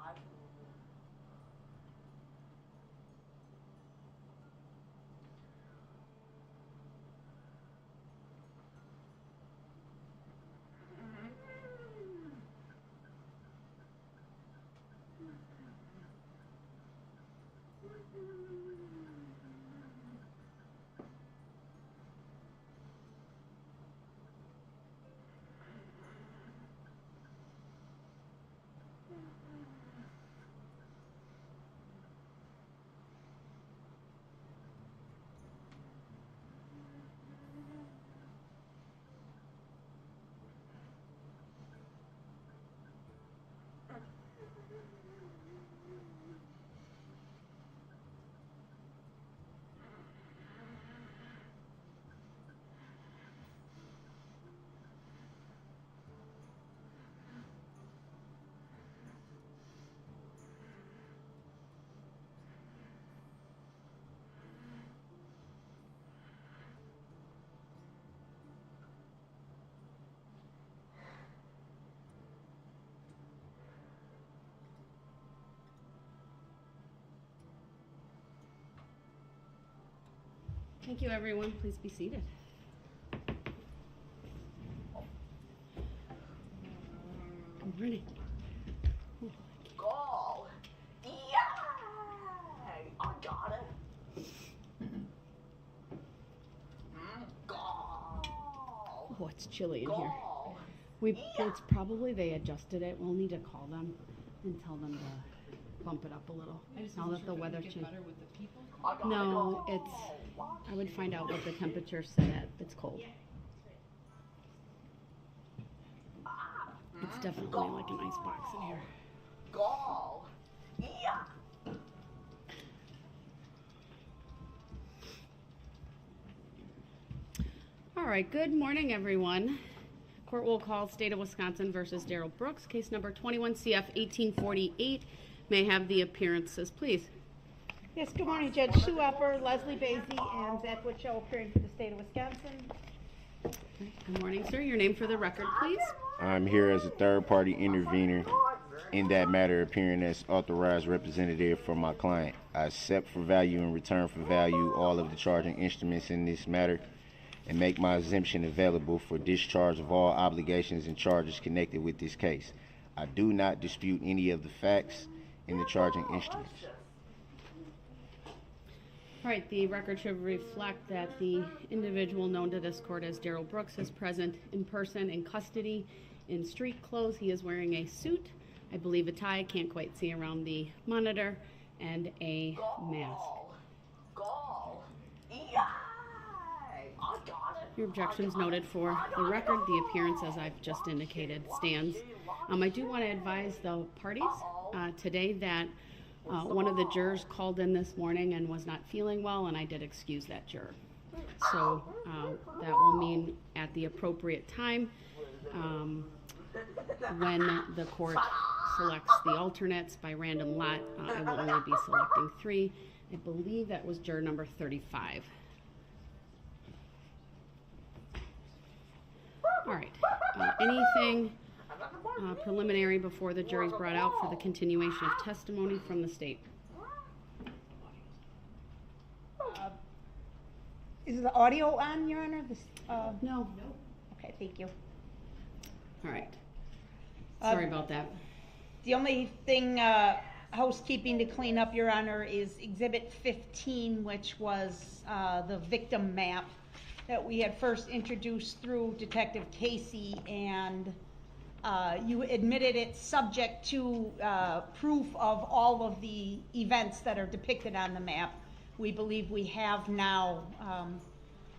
Thank you, everyone. Please be seated. Good morning. Goal! Yay! I got it. Goal! Oh, it's chilly in here. Goal! It's probably they adjusted it. We'll need to call them and tell them to bump it up a little. Now that the weather changed. I got No, it. it's, I would find out what the temperature set at. It's cold. It's definitely like an ice box in here. Goal! Yeah! All right, good morning, everyone. Court will call State of Wisconsin versus Daryl Brooks, case number 21 CF 1848. May I have the appearances, please? Yes, good morning, Judge Sue Upper, Leslie Basie, and Zach Witchow appearing for the State of Wisconsin. Good morning, sir. Your name for the record, please. I'm here as a third-party intervener in that matter, appearing as authorized representative for my client. I accept for value and return for value all of the charging instruments in this matter and make my exemption available for discharge of all obligations and charges connected with this case. I do not dispute any of the facts in the charging instruments. All right, the record should reflect that the individual known to this court as Daryl Brooks is present in person in custody in street clothes. He is wearing a suit, I believe a tie, can't quite see around the monitor, and a mask. Goal! Yay! I got it. Your objections noted for the record. The appearance, as I've just indicated, stands. I do want to advise the parties today that One of the jurors called in this morning and was not feeling well, and I did excuse that juror. So that will mean at the appropriate time, when the court selects the alternates by random lot, I will only be selecting 3. I believe that was juror number 35. All right. Anything preliminary before the jury's brought out for the continuation of testimony from the state? Is the audio on, Your Honor? No. Okay, thank you. All right. Sorry about that. The only thing, housekeeping to clean up, Your Honor, is Exhibit 15, which was the victim map that we had first introduced through Detective Casey, and you admitted it subject to proof of all of the events that are depicted on the map. We believe we have now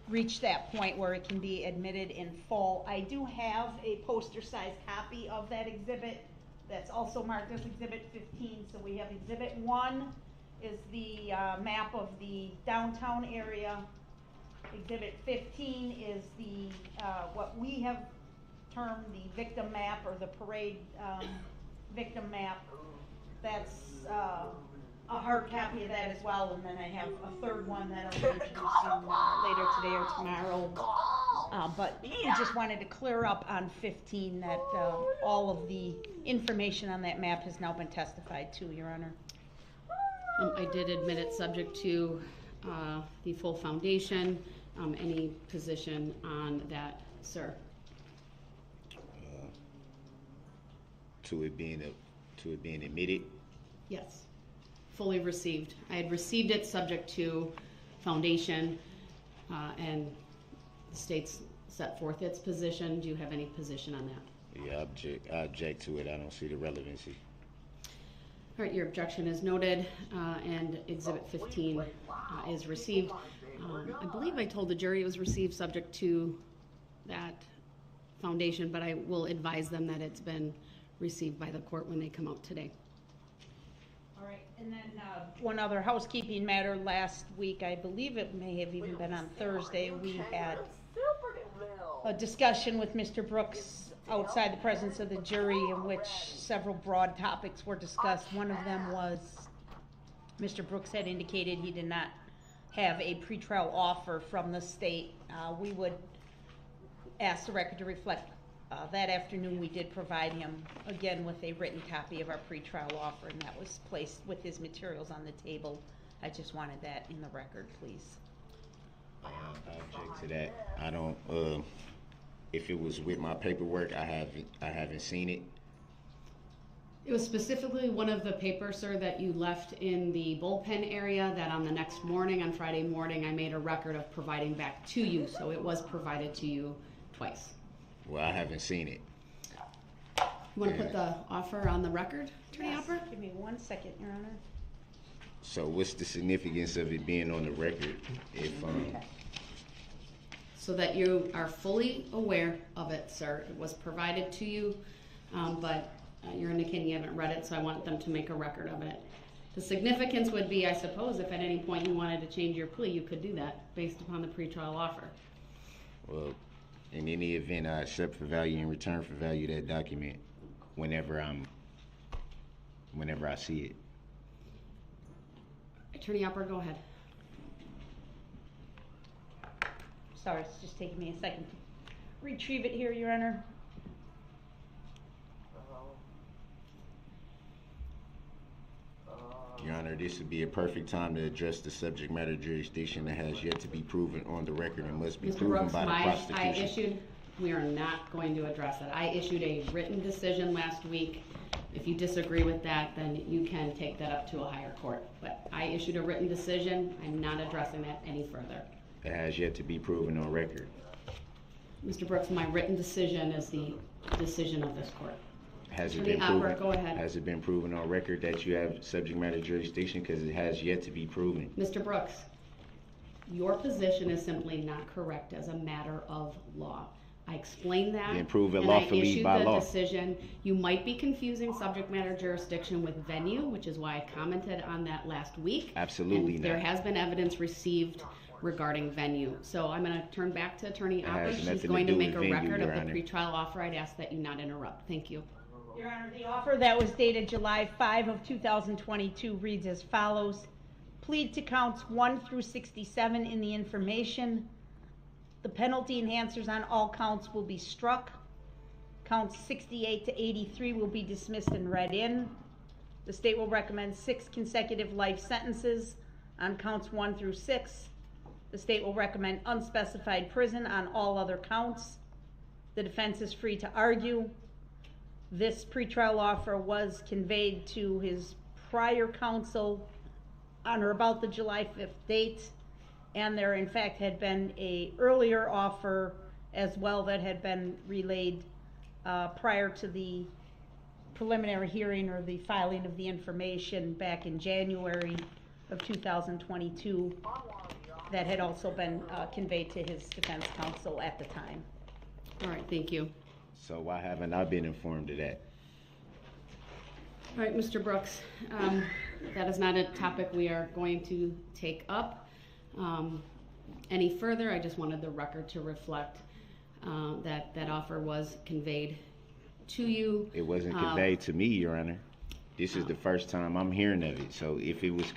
reached that point where it can be admitted in full. I do have a poster-sized copy of that exhibit that's also marked as Exhibit 15. So we have Exhibit 1 is the map of the downtown area. Exhibit 15 is the what we have termed the victim map, or the parade victim map. That's a hard copy of that as well, and then I have a third one that I'll be introducing later today or tomorrow. But we just wanted to clear up on 15 that all of the information on that map has now been testified to, Your Honor. I did admit it subject to the full foundation. Any position on that, sir? To it being admitted. Yes, fully received. I had received it subject to foundation, and the state's set forth its position. Do you have any position on that? Yeah, I object to it. I don't see the relevancy. All right, your objection is noted, and Exhibit 15 is received. I believe I told the jury it was received subject to that foundation, but I will advise them that it's been received by the court when they come out today. All right, and then one other housekeeping matter. Last week, I believe it may have even been on Thursday, we had a discussion with Mr. Brooks outside the presence of the jury, in which several broad topics were discussed. One of them was Mr. Brooks had indicated he did not have a pretrial offer from the state. We would ask the record to reflect that afternoon we did provide him again with a written copy of our pretrial offer, and that was placed with his materials on the table. I just wanted that in the record, please. I object to that. I don't. If it was with my paperwork, I haven't seen it. It was specifically one of the papers, sir, that you left in the bullpen area that on the next morning, on Friday morning, I made a record of providing back to you. So it was provided to you twice. Well, I haven't seen it. You want to put the offer on the record, Attorney Hopper? Give me 1 second, Your Honor. So what's the significance of it being on the record? If So that you are fully aware of it, sir. It was provided to you, but you're indicating you haven't read it, so I want them to make a record of it. The significance would be, I suppose, if at any point you wanted to change your plea, you could do that based upon the pretrial offer. Well, in any event, I accept for value in return for value that document whenever I see it. Attorney Hopper, go ahead. Sorry, it's just taking me a second to retrieve it here, Your Honor. Your Honor, this would be a perfect time to address the subject matter jurisdiction that has yet to be proven on the record and must be Mr. proven Brooks, by the prosecution. we are not going to address it. I issued a written decision last week. If you disagree with that, then you can take that up to a higher court. But I issued a written decision. I'm not addressing that any further. It has yet to be proven on record. Mr. Brooks, my written decision is the decision of this court. Has it Attorney been Hopper, proven? go ahead. Has it been proven on record that you have subject matter jurisdiction? Because it has yet to be proven. Mr. Brooks, your position is simply not correct as a matter of law. I explained that. Then prove it and lawfully I issued by the law. decision. You might be confusing subject matter jurisdiction with venue, which is why I commented on that last week. Absolutely And there not. has been evidence received regarding venue. So I'm going to turn back to Attorney It has Ocker. nothing She's to going to do make a with venue, record Your of the Honor. pretrial offer. I'd ask that you not interrupt. Thank you. Your Honor, the offer that was dated July 5 of 2022 reads as follows. Plead to counts 1 through 67 in the information. The penalty enhancers on all counts will be struck. Counts 68 to 83 will be dismissed and read in. The state will recommend 6 consecutive life sentences on counts 1 through 6. The state will recommend unspecified prison on all other counts. The defense is free to argue. This pretrial offer was conveyed to his prior counsel on or about the July 5th date, and there in fact had been a earlier offer as well that had been relayed prior to the preliminary hearing or the filing of the information back in January of 2022 that had also been conveyed to his defense counsel at the time. All right, thank you. So why haven't I been informed of that? All right, Mr. Brooks, that is not a topic we are going to take up any further. I just wanted the record to reflect that that offer was conveyed to you. It wasn't conveyed to me, Your Honor. This is the first time I'm hearing of it. So if it was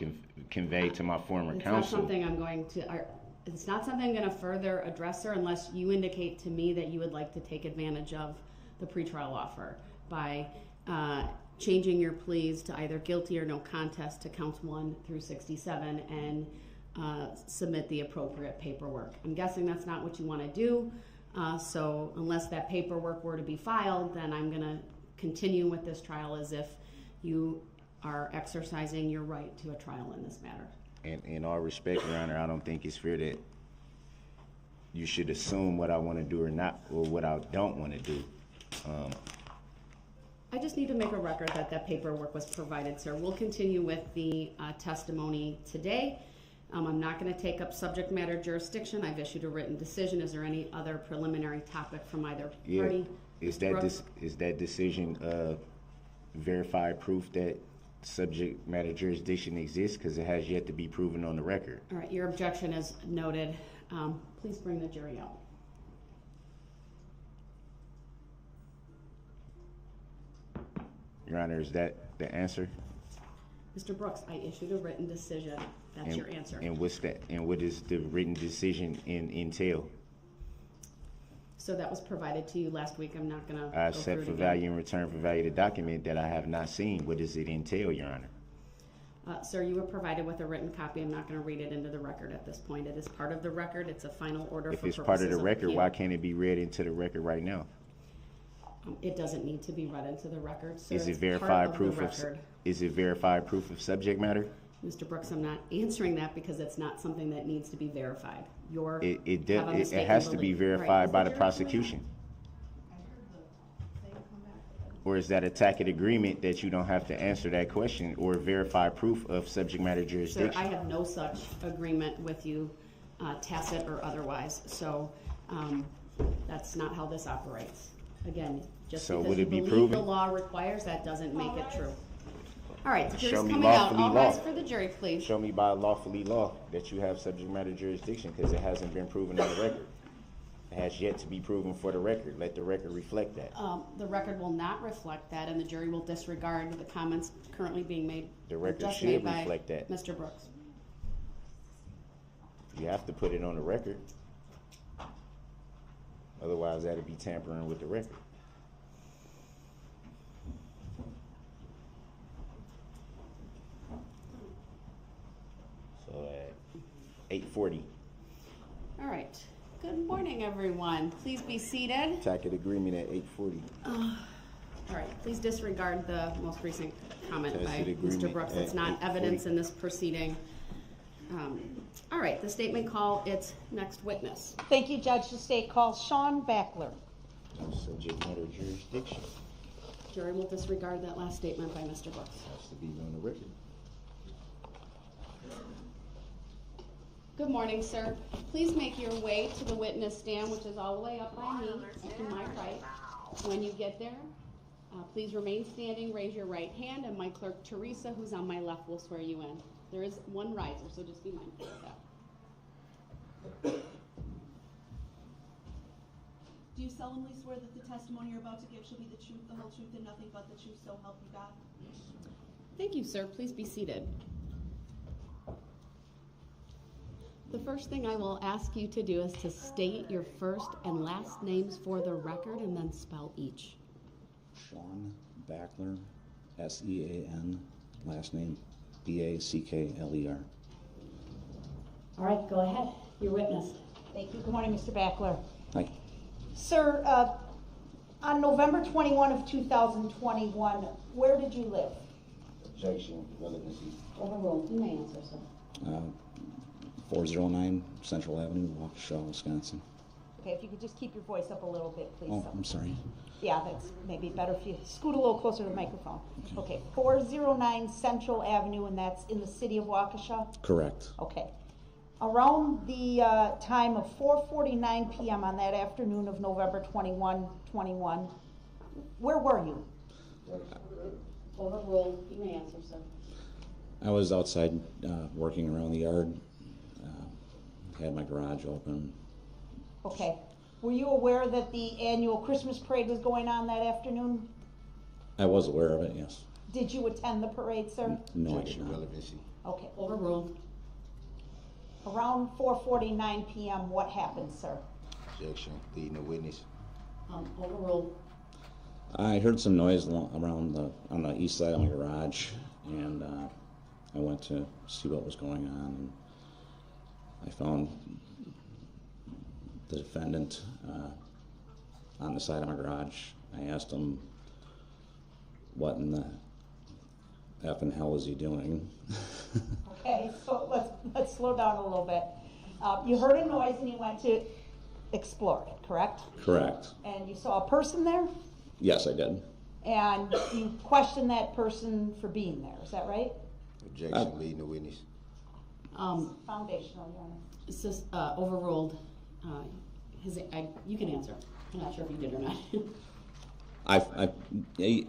conveyed to my former It's counsel, not something I'm going to. It's not something I'm going to further address, sir, unless you indicate to me that you would like to take advantage of the pretrial offer by changing your pleas to either guilty or no contest to counts 1 through 67 and submit the appropriate paperwork. I'm guessing that's not what you want to do. So unless that paperwork were to be filed, then I'm going to continue with this trial as if you are exercising your right to a trial in this matter. and in all respect, Your Honor, I don't think it's fair that you should assume what I want to do or not, or what I don't want to do. I just need to make a record that that paperwork was provided, sir. We'll continue with the testimony today. I'm not going to take up subject matter jurisdiction. I've issued a written decision. Is there any other preliminary topic from either party? Is Mr. Brooks? that decision verified proof that subject matter jurisdiction exists? Because it has yet to be proven on the record. All right, your objection is noted. Please bring the jury out. Your Honor, is that the answer? Mr. Brooks, I issued a written decision. That's your answer. And what's that? And what does the written decision entail? So that was provided to you last week. I'm not going to I accept for value in return for value the document that I have not seen. What does it entail, Your Honor? Sir, you were provided with a written copy. I'm not going to read it into the record at this point. It is part of the record. It's a final order If for it's purposes part of the record, appeal. why can't it be read into the record right now? It doesn't need to be read into the record, sir. Is it It's verified part of proof the of? record. Is it verified proof of subject matter? Mr. Brooks, I'm not answering that because it's not something that needs to be verified. It have a it mistaken has to be belief. Right. verified Is by the the jury prosecution. Or is that a tacit agreement that you don't have to answer that question or verify proof of subject matter Sir, jurisdiction? I have no such agreement with you, tacit or otherwise. So that's not how this operates. Again, just So because would you it be believe proven? the law requires, that doesn't make it true. All right, the jury's Show me coming out. lawfully All law. rise for the jury, please. Show me by lawfully law that you have subject matter jurisdiction, because it hasn't been proven on the record. It has yet to be proven for the record. Let the record reflect that. The record will not reflect that, and the jury will disregard the comments currently being made. The record just should made by reflect that. Mr. Brooks. You have to put it on the record. Otherwise, that'd be tampering with the record. So at 8:40, All right. Good morning, everyone. Please be seated. tacit agreement at 8:40. All right. Please disregard the most recent comment by Tacit Mr. agreement Brooks. at It's not 8:40. evidence in this proceeding. All right. The statement call its next witness. Thank you, Judge. The state calls Sean Backler. No subject matter jurisdiction. Jury will disregard that last statement by Mr. Brooks. Has to be on the record. Good morning, sir. Please make your way to the witness stand, which is all the way up by me and to my right. When you get there, please remain standing, raise your right hand, and my clerk, Teresa, who's on my left, will swear you in. There is one riser, so just be mindful of that. Do you solemnly swear that the testimony you're about to give shall be the truth, the whole truth, and nothing but the truth, so help you God? Thank you, sir. Please be seated. The first thing I will ask you to do is to state your first and last names for the record and then spell each. Sean Backler, S-E-A-N, last name B-A-C-K-L-E-R. All right, go ahead. Your witness. Thank you. Good morning, Mr. Backler. Hi. Sir, on November 21 of 2021, where did you live? Objection, relevancy. Overruled. You may answer, sir. 409 Central Avenue, Waukesha, Wisconsin. Okay, if you could just keep your voice up a little bit, please. Oh, I'm sorry. Yeah, that's maybe better if you scoot a little closer to the microphone. Okay, 409 Central Avenue, and that's in the city of Waukesha? Correct. Okay. Around the time of 4:49 p.m. on that afternoon of November 21, 21, where were you? Overruled. You may answer, sir. I was outside working around the yard, had my garage open. Okay. Were you aware that the annual Christmas parade was going on that afternoon? I was aware of it, yes. Did you attend the parade, sir? No, I did not. Relevancy. Okay. Overruled. Around 4:49 p.m., what happened, sir? Objection, leading the witness. Overruled. I heard some noise around on the east side of my garage, and I went to see what was going on. And I found the defendant on the side of my garage. I asked him, what in the effing hell is he doing? Okay, so let's slow down a little bit. You heard a noise and you went to explore it, correct? Correct. And you saw a person there? Yes, I did. And you questioned that person for being there, is that right? Objection, leading the witness. Foundational, Your Honor. It's just overruled. You can answer. I'm not sure if you did or not.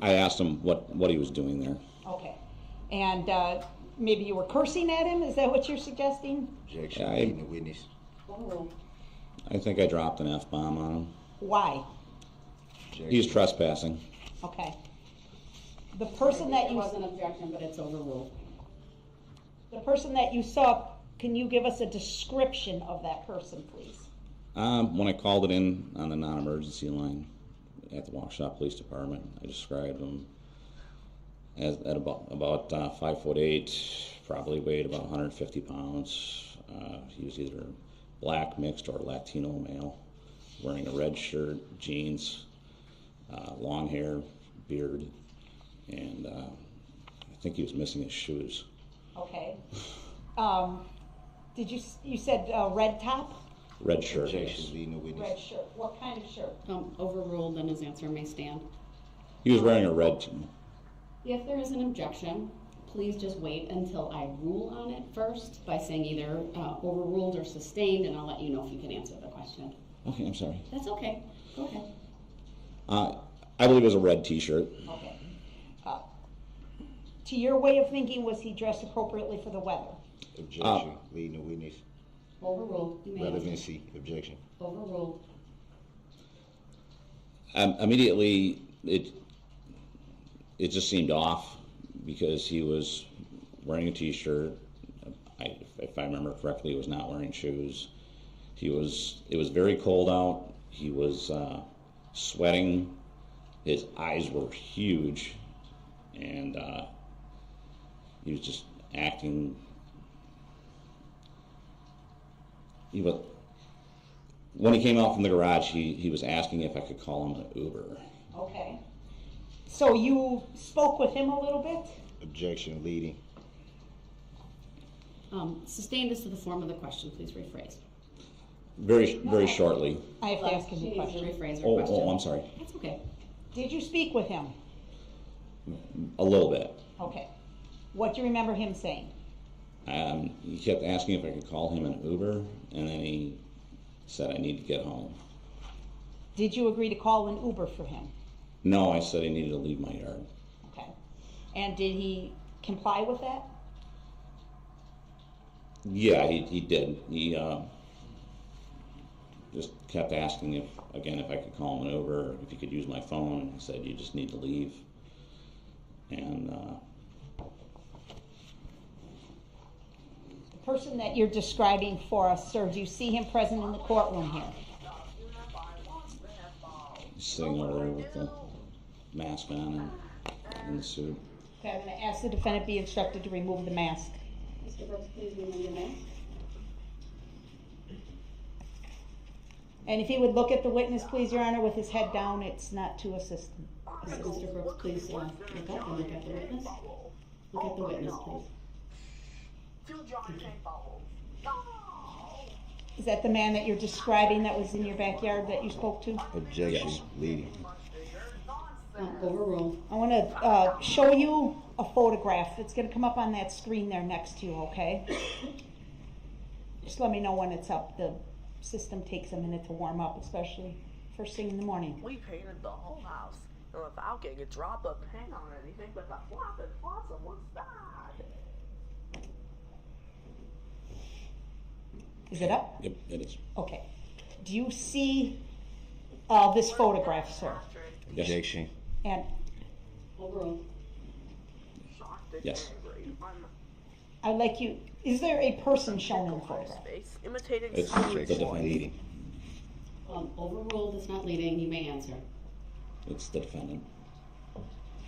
I asked him what he was doing there. Okay. And maybe you were cursing at him? Is that what you're suggesting? Objection, leading the witness. Overruled. I think I dropped an F-bomb on him. Why? He's trespassing. Okay. The person that you... There was an objection, but it's overruled. The person that you saw, can you give us a description of that person, please? When I called it in on the non-emergency line at the Waukesha Police Department, I described him as at about 5'8", probably weighed about 150 pounds. He was either black, mixed, or Latino male, wearing a red shirt, jeans, long hair, beard, and I think he was missing his shoes. Okay. You said red top? Red shirt. Objection, leading the witness. Red shirt. What kind of shirt? Overruled, and his answer may stand. He was wearing a red. If there is an objection, please just wait until I rule on it first by saying either overruled or sustained, and I'll let you know if you can answer the question. Okay, I'm sorry. That's okay. Go ahead. I believe it was a red T-shirt. Okay. To your way of thinking, was he dressed appropriately for the weather? Objection, leading the witness. Overruled. You may Relevancy, objection. Overruled. Immediately, it just seemed off because he was wearing a T-shirt. If I remember correctly, he was not wearing shoes. It was very cold out. He was sweating. His eyes were huge, and he was just acting. When he came out from the garage, he was asking if I could call him an Uber. Okay. So you spoke with him a little bit? Objection, leading. Sustained as to the form of the question. Please rephrase. Very shortly. I have to ask him She a needs to question. rephrase her question. Oh, I'm sorry. That's okay. Did you speak with him? A little bit. Okay. What do you remember him saying? He kept asking if I could call him an Uber, and then he said I need to get home. Did you agree to call an Uber for him? No, I said he needed to leave my yard. Okay. And did he comply with that? Yeah, he did. He just kept asking if I could call him an Uber, or if he could use my phone. I said, you just need to leave. And The person that you're describing for us, sir, do you see him present in the courtroom here? he's sitting over there with the mask on and the suit. Okay, I'm going to ask the defendant be instructed to remove the mask. Mr. Brooks, please remove your mask. And if he would look at the witness, please, Your Honor, with his head down, it's not to assist him. Mr. Brooks, please look up and look at the witness. Look at the witness, please. Is that the man that you're describing that was in your backyard that you spoke to? Objection, Yes. leading. Overruled. I want to show you a photograph. It's going to come up on that screen there next to you, okay? Just let me know when it's up. The system takes a minute to warm up, especially first thing in the morning. We painted the whole house, and without getting a drop of paint on anything but the flopping faucet was bad. Is it up? Yep, it is. Okay. Do you see this photograph, sir? Yes. Objection. And Overruled. Yes. I'd like you, is there a person shown in the photograph? Imitating It's Objection, the defendant. leading. Overruled, it's not leading, you may answer. It's the defendant.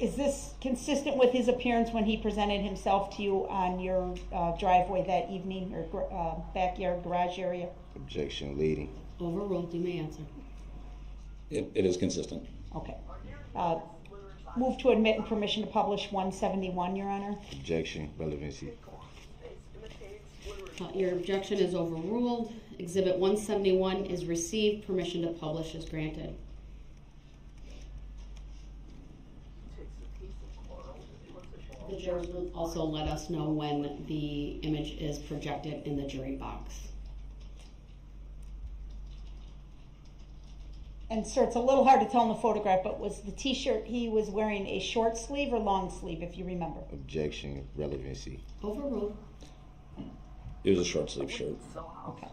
Is this consistent with his appearance when he presented himself to you on your driveway that evening, or backyard garage area? Objection, leading. Overruled, you may answer. It is consistent. Okay. Move to admit and permission to publish 171, Your Honor. Objection, relevancy. Your objection is overruled. Exhibit 171 is received. Permission to publish is granted. The jurors will also let us know when the image is projected in the jury box. And sir, it's a little hard to tell in the photograph, but was the t-shirt he was wearing a short sleeve or long sleeve, if you remember? Objection, relevancy. Overruled. It was a short sleeve shirt. Okay.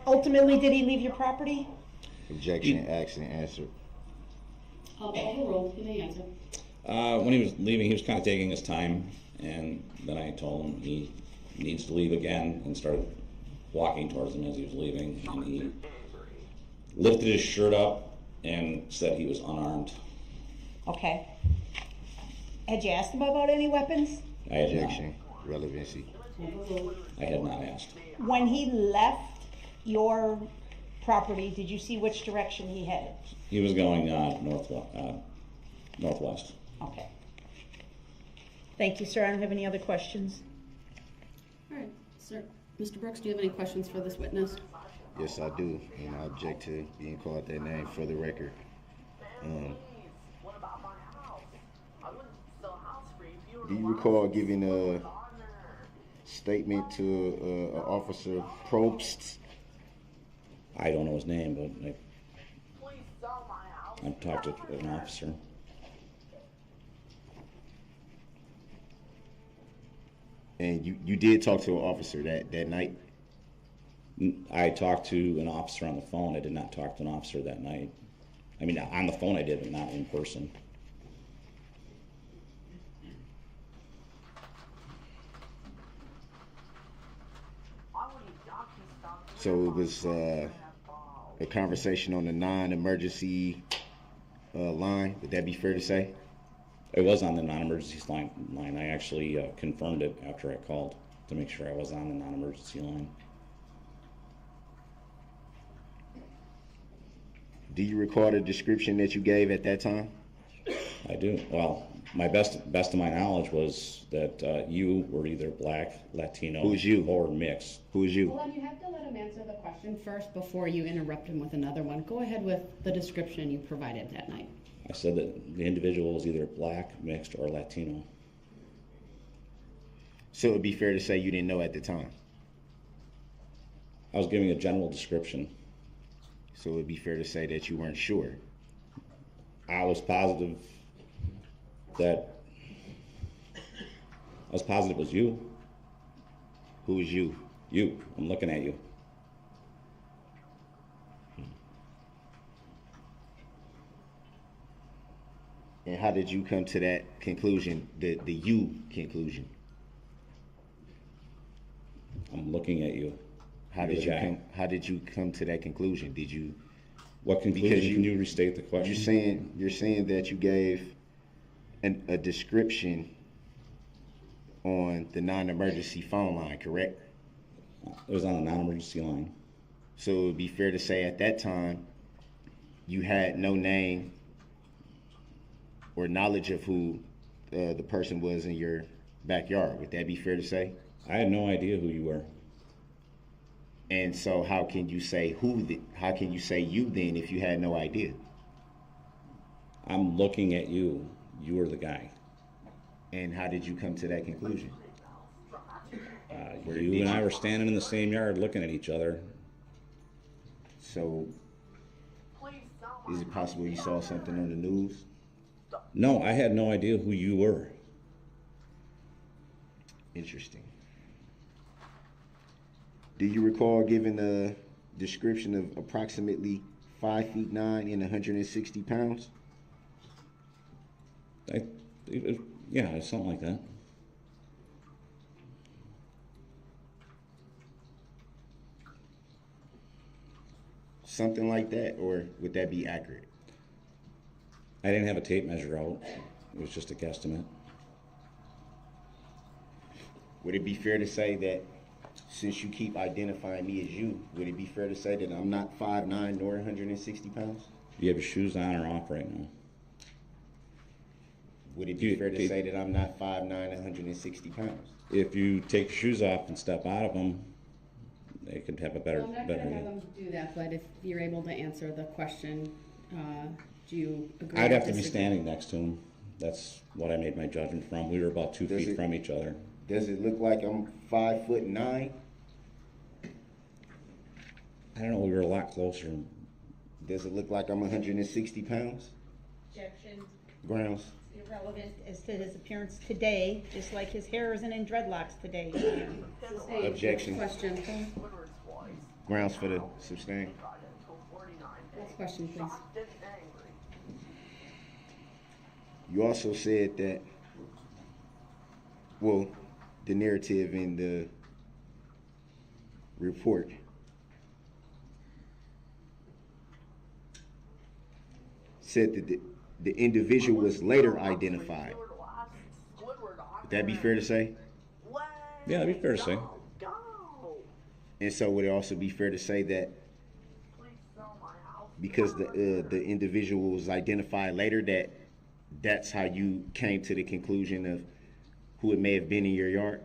Ultimately, did he leave your property? Objection, accident, answer. Overruled, you may answer. When he was leaving, he was kind of taking his time, and then I told him he needs to leave again, and started walking towards him as he was leaving, and he lifted his shirt up and said he was unarmed. Okay. Had you asked him about any weapons? I had Objection, relevancy. Overruled. I had not asked. When he left your property, did you see which direction he headed? He was going northwest. Okay. Thank you, sir. I don't have any other questions. All right, sir. Mr. Brooks, do you have any questions for this witness? Yes, I do, and I object to being called that name for the record. Do you recall giving a statement to Officer Probst? I don't know his name, but I talked to an officer. And you did talk to an officer that night? I talked to an officer on the phone. I did not talk to an officer that night. I mean, on the phone I did, but not in person. So it was a conversation on the non-emergency line. Would that be fair to say? It was on the non-emergency line. I actually confirmed it after I called to make sure I was on the non-emergency line. Do you recall the description that you gave at that time? I do. Well, my best of my knowledge was that you were either black, Latino, Who's you? or mixed. Who's you? Well, then you have to let him answer the question first before you interrupt him with another one. Go ahead with the description you provided that night. I said that the individual was either black, mixed, or Latino. So it'd be fair to say you didn't know at the time. I was giving a general description. So it'd be fair to say that you weren't sure. I was positive that it was you. Who was you? You. I'm looking at you. And how did you come to that conclusion, the you conclusion? I'm looking at you. How did you come to that conclusion? Did you? What conclusion? Can you restate the question? You're saying that you gave a description on the non-emergency phone line, correct? It was on a non-emergency line. So it would be fair to say at that time you had no name or knowledge of who the person was in your backyard. Would that be fair to say? I had no idea who you were. And so how can you say how can you say you then if you had no idea? I'm looking at you. You were the guy. And how did you come to that conclusion? You and I were standing in the same yard looking at each other. So is it possible you saw something on the news? No, I had no idea who you were. Interesting. Do you recall giving a description of approximately 5'9" and 160 pounds? Yeah, something like that. Something like that, or would that be accurate? I didn't have a tape measure out. It was just a guesstimate. Would it be fair to say that since you keep identifying me as you, would it be fair to say that I'm not 5'9" nor 160 pounds? Do you have your shoes on or off right now? Would it be fair to say that I'm not 5'9", 160 pounds? If you take your shoes off and step out of them, they could have a better I'm not better gonna have idea. them do that, but if you're able to answer the question, do you agree? I'd or have to be disagree? standing next to him. That's what I made my judgment from. We were about 2 feet from each other. Does it look like I'm 5'9"? I don't know. We were a lot closer. Does it look like I'm 160 pounds? Objection. Grounds. Irrelevant as to his appearance today, just like his hair isn't in dreadlocks today. Objection. Question. Grounds for the sustain. Next question, please. You also said that, well, the narrative in the report said that the individual was later identified. Would that be fair to say? Yeah, that'd be fair to say. And so would it also be fair to say that because the individual was identified later, that's how you came to the conclusion of who it may have been in your yard?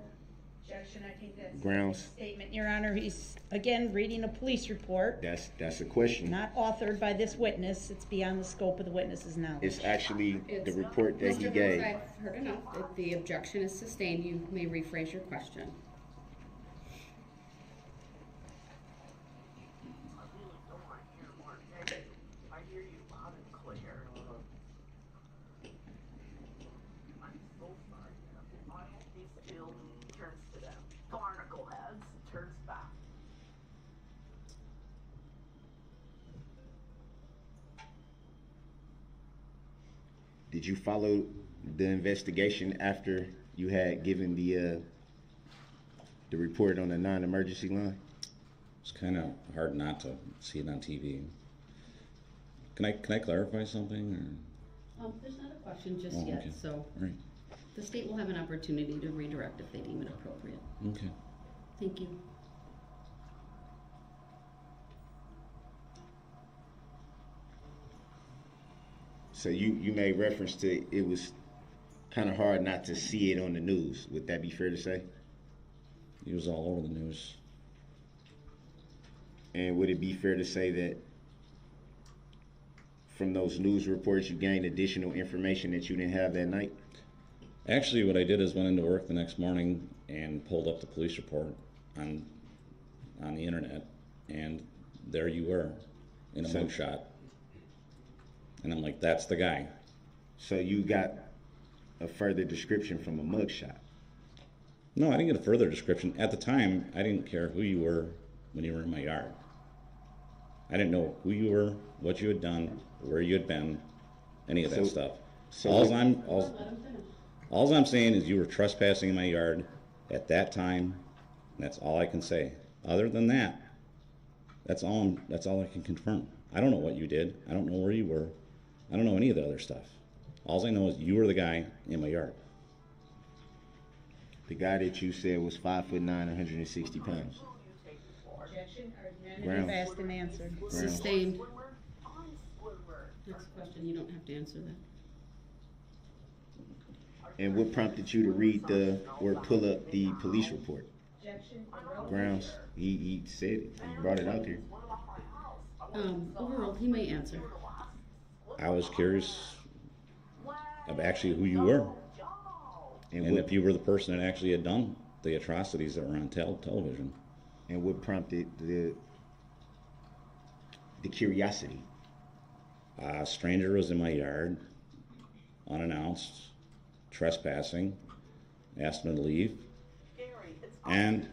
Objection, I think that's Grounds. a statement, Your Honor. He's, again, reading a police report. That's a question. Not authored by this witness. It's beyond the scope of the witness's knowledge. It's actually the report that he gave. I've heard enough. If the objection is sustained, you may rephrase your question. I hear you loud and clear. I'm so sorry. He still turns to them. Barnacle heads, turns back. Did you follow the investigation after you had given the report on the non-emergency line? It's kind of hard not to see it on TV. Can I clarify something? Or? There's not a question just Oh, yet, okay. so All right. the state will have an opportunity to redirect if they deem it appropriate. Okay. Thank you. So you made reference to it was kind of hard not to see it on the news. Would that be fair to say? It was all over the news. And would it be fair to say that from those news reports you gained additional information that you didn't have that night? Actually, what I did is went into work the next morning and pulled up the police report on the internet, and there you were in a mugshot. And I'm like, that's the guy. So you got a further description from a mugshot? No, I didn't get a further description. At the time, I didn't care who you were when you were in my yard. I didn't know who you were, what you had done, where you had been, any of that stuff. All I'm saying is you were trespassing in my yard at that time. That's all I can say. Other than that, that's all I can confirm. I don't know what you did. I don't know where you were. I don't know any of the other stuff. All I know is you were the guy in my yard. The guy that you said was 5'9", 160 pounds. You've asked and answered. Sustained. Next question, you don't have to answer that. And what prompted you to read or pull up the police report? Grounds. He said it. He brought it out there. Overall, he may answer. I was curious of actually who you were. And if you were the person that actually had done the atrocities that were on television. And what prompted the curiosity? A stranger was in my yard, unannounced, trespassing, asked him to leave, and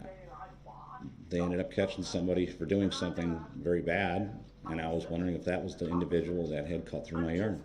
they ended up catching somebody for doing something very bad, and I was wondering if that was the individual that had cut through my yard.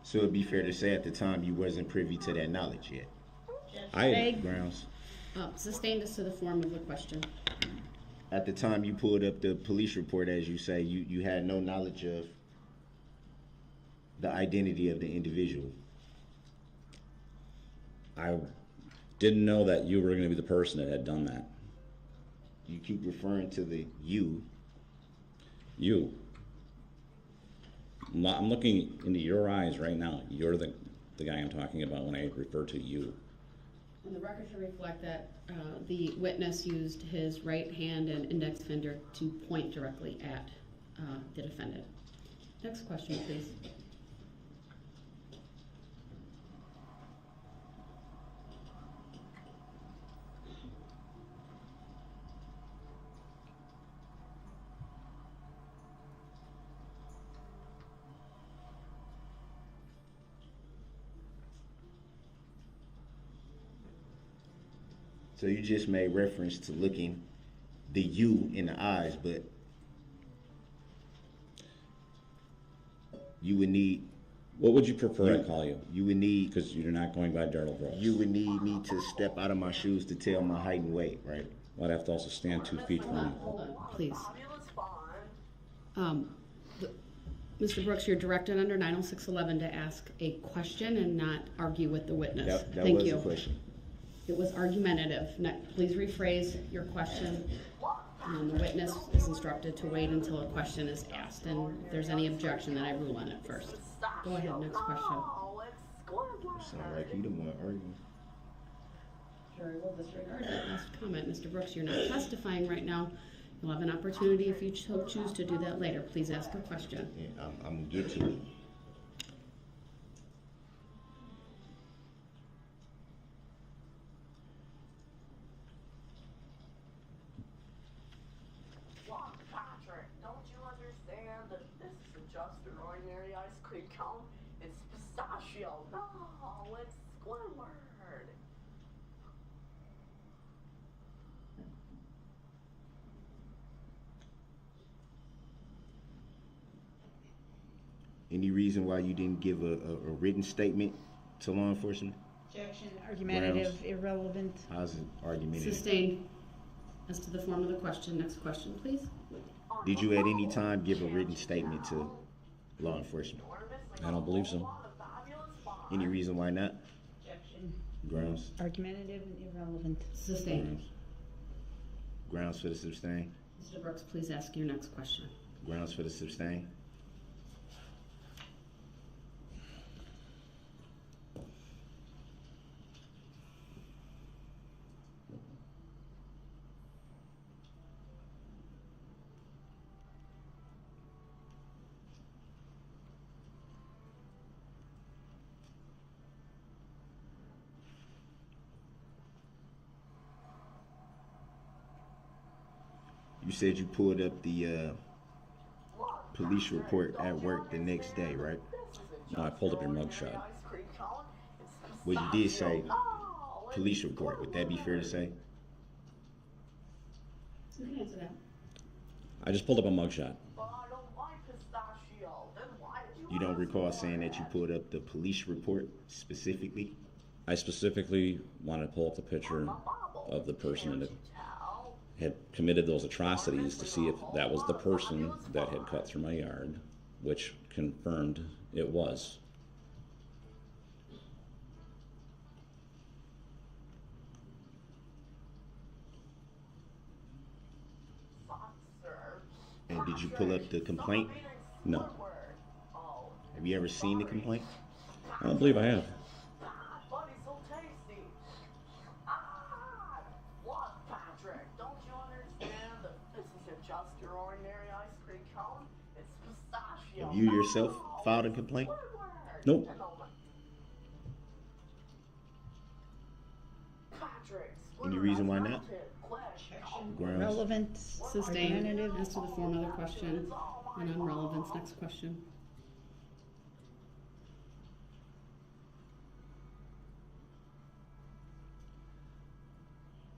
So it'd be fair to say at the time you wasn't privy to that knowledge yet. Grounds. Sustained as to the form of the question. At the time you pulled up the police report, as you say, you had no knowledge of the identity of the individual. I didn't know that you were going to be the person that had done that. You keep referring to the you. You. I'm looking into your eyes right now. You're the guy I'm talking about when I refer to you. And the record should reflect that the witness used his right hand and index finger to point directly at the defendant. Next question, please. So you just made reference to looking the you in the eyes, but you would need... What would you prefer I call you? You would need... Because you're not going by Darrell Brooks. You would need me to step out of my shoes to tell my height and weight, right? Well, I'd have to also stand 2 feet from you. Hold on, please. Mr. Brooks, you're directed under 90611 to ask a question and not argue with the witness. That Thank was you. a question. It was argumentative. Please rephrase your question. The witness is instructed to wait until a question is asked, and if there's any objection, then I rule on it first. Go ahead, next question. Sound like you the one arguing. Sure, I will disregard that last comment. Mr. Brooks, you're not testifying right now. You'll have an opportunity if you choose to do that later. Please ask a question. Yeah, I'm gonna get to it. Patrick, don't you understand that this is just an ordinary ice cream cone? It's pistachio. No, it's Squidward. Any reason why you didn't give a written statement to law enforcement? Objection, argumentative, Grounds. irrelevant. How's it argumentative? Sustained. As to the form of the question. Next question, please. Did you at any time give a written statement to law enforcement? I don't believe so. Any reason why not? Grounds. Argumentative and irrelevant. Sustained. Grounds for the sustain. Mr. Brooks, please ask your next question. Grounds for the sustain. You said you pulled up the police report at work the next day, right? No, I pulled up your mugshot. Well, you did say police report. Would that be fair to say? You can answer that. I just pulled up a mugshot. You don't recall saying that you pulled up the police report specifically? I specifically wanted to pull up the picture of the person that had committed those atrocities to see if that was the person that had cut through my yard, which confirmed it was. And did you pull up the complaint? No. Have you ever seen the complaint? I don't believe I have. Have you yourself filed a complaint? Nope. Any reason why not? Grounds. Relevant. Sustained. Argumentative. As to the form of the question. And on relevance, next question.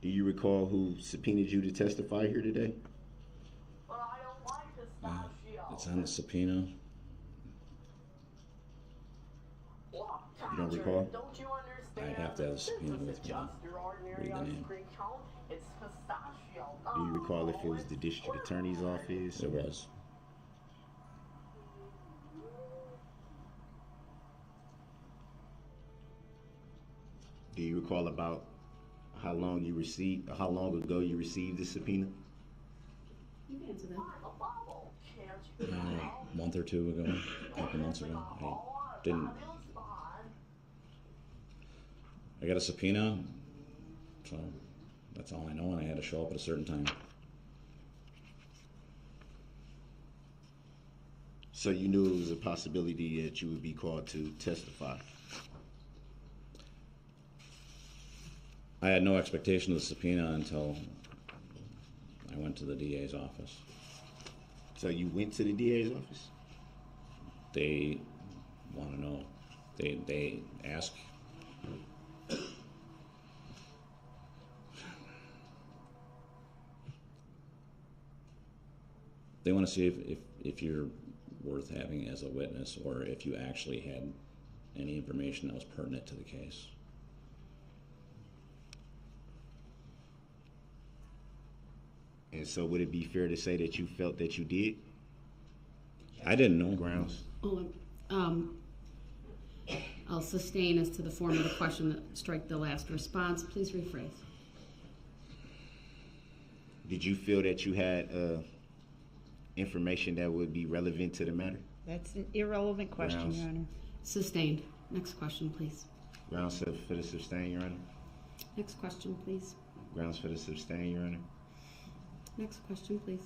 Do you recall who subpoenaed you to testify here today? It's on the subpoena. You don't recall? I'd have to have the subpoena with me. Read the name. Do you recall if it was the district attorney's office? It was. Do you recall about how long ago you received the subpoena? You can answer that. A month or two ago, a couple months ago. I got a subpoena, so that's all I know, and I had to show up at a certain time. So you knew it was a possibility that you would be called to testify? I had no expectation of the subpoena until I went to the DA's office. So you went to the DA's office? They want to know. They ask. They want to see if you're worth having as a witness, or if you actually had any information that was pertinent to the case. And so would it be fair to say that you felt that you did? I didn't know. Grounds. I'll sustain as to the form of the question, strike the last response. Please rephrase. Did you feel that you had information that would be relevant to the matter? That's an irrelevant question, Grounds. Your Honor. Sustained. Next question, please. Grounds for the sustain, Your Honor. Next question, please. Grounds for the sustain, Your Honor. Next question, please.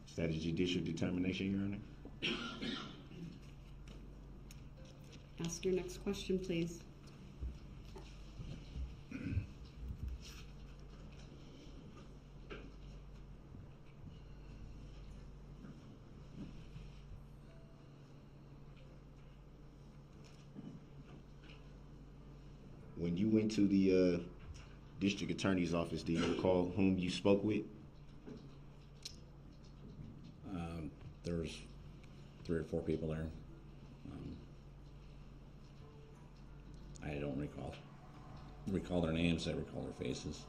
Is that a judicial determination, Your Honor? Ask your next question, please. When you went to the district attorney's office, do you recall whom you spoke with? There was 3 or 4 people there. I don't recall their names. I recall their faces.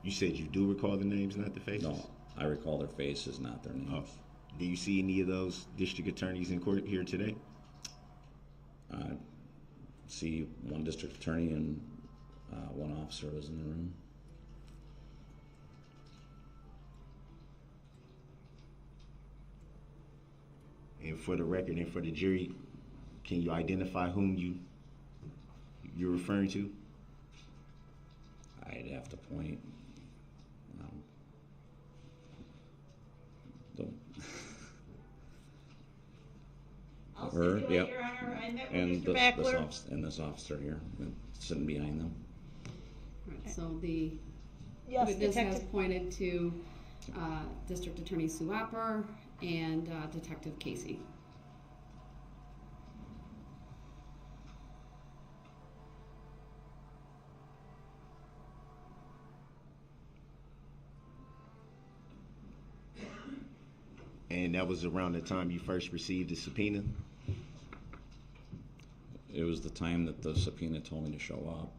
You said you do recall the names, not the faces? No, I recall their faces, not their names. Oh. Do you see any of those district attorneys in court here today? I see one district attorney and one officer was in the room. And for the record and for the jury, can you identify whom you're referring to? I'd have to point. I'll Her, stipulate, yep. Your Honor, I met with And Mr. Backler. this officer here, sitting behind them. Alright, so the Yes, witness has Detective. pointed to District Attorney Sue Opper and Detective Casey. And that was around the time you first received the subpoena? It was the time that the subpoena told me to show up.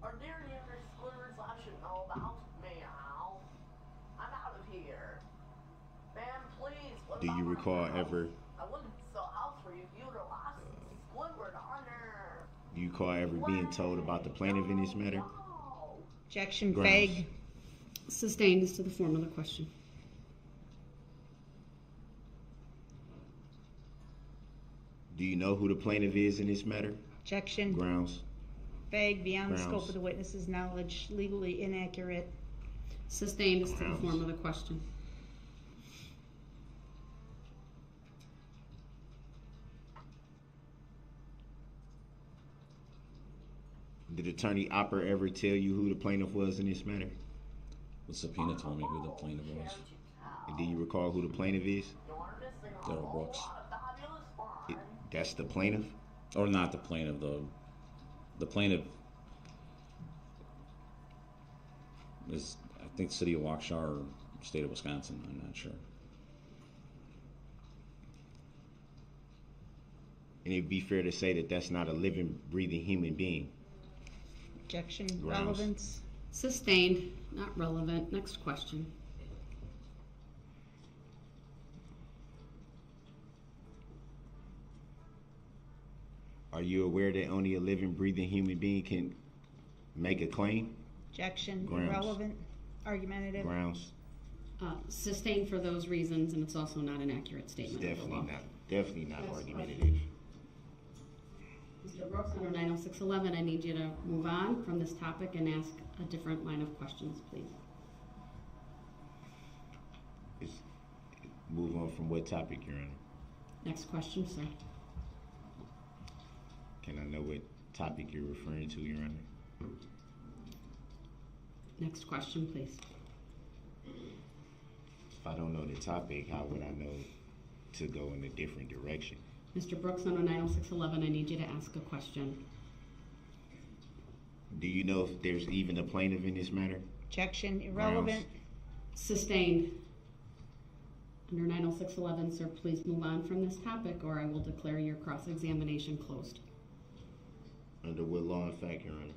Are there any other splitters I should know about? Meow. I'm out of here. Ma'am, please. What Do about you my recall house? ever, I wouldn't sell house for you if you utilized Squidward honor. do you recall ever being told about the plaintiff in this matter? Objection Grounds. vague. Sustained as to the form of the question. Do you know who the plaintiff is in this matter? Objection Grounds. vague, beyond the scope Grounds. of the witness's knowledge, legally inaccurate. Sustained as to the Grounds. form of the question. Did Attorney Opper ever tell you who the plaintiff was in this matter? The subpoena told me who the plaintiff was. And do you recall who the plaintiff is? Daryl Brooks. That's the plaintiff? Or not the plaintiff, the plaintiff is, I think, City of Waukesha or State of Wisconsin, I'm not sure. And it'd be fair to say that that's not a living, breathing human being. Objection Grounds. relevance. Sustained, not relevant. Next question. Are you aware that only a living, breathing human being can make a claim? Objection Grounds. irrelevant. Argumentative. Grounds. Sustained for those reasons, and it's also not an accurate statement of the law. Definitely not argumentative. Mr. Brooks, under 90611, I need you to move on from this topic and ask a different line of questions, please. Move on from what topic, Your Honor? Next question, sir. Can I know what topic you're referring to, Your Honor? Next question, please. If I don't know the topic, how would I know to go in a different direction? Mr. Brooks, under 90611, I need you to ask a question. Do you know if there's even a plaintiff in this matter? Objection irrelevant. Sustained. Under 90611, sir, please move on from this topic or I will declare your cross-examination closed. Under what law and fact, Your Honor?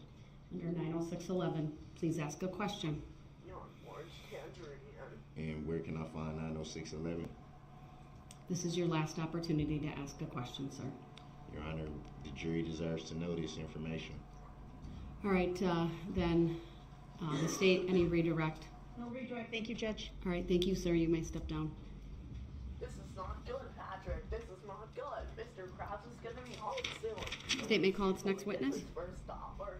Under 90611, please ask a question. You're orange tangerine. And where can I find 90611? This is your last opportunity to ask a question, sir. Your Honor, the jury deserves to know this information. All right, then, the state, any redirect? No redirect. Thank you, Judge. All right, thank you, sir. You may step down. This is not good, Patrick. This is not good. Mr. Krabs is gonna be home soon. State may call its next witness. First stopper.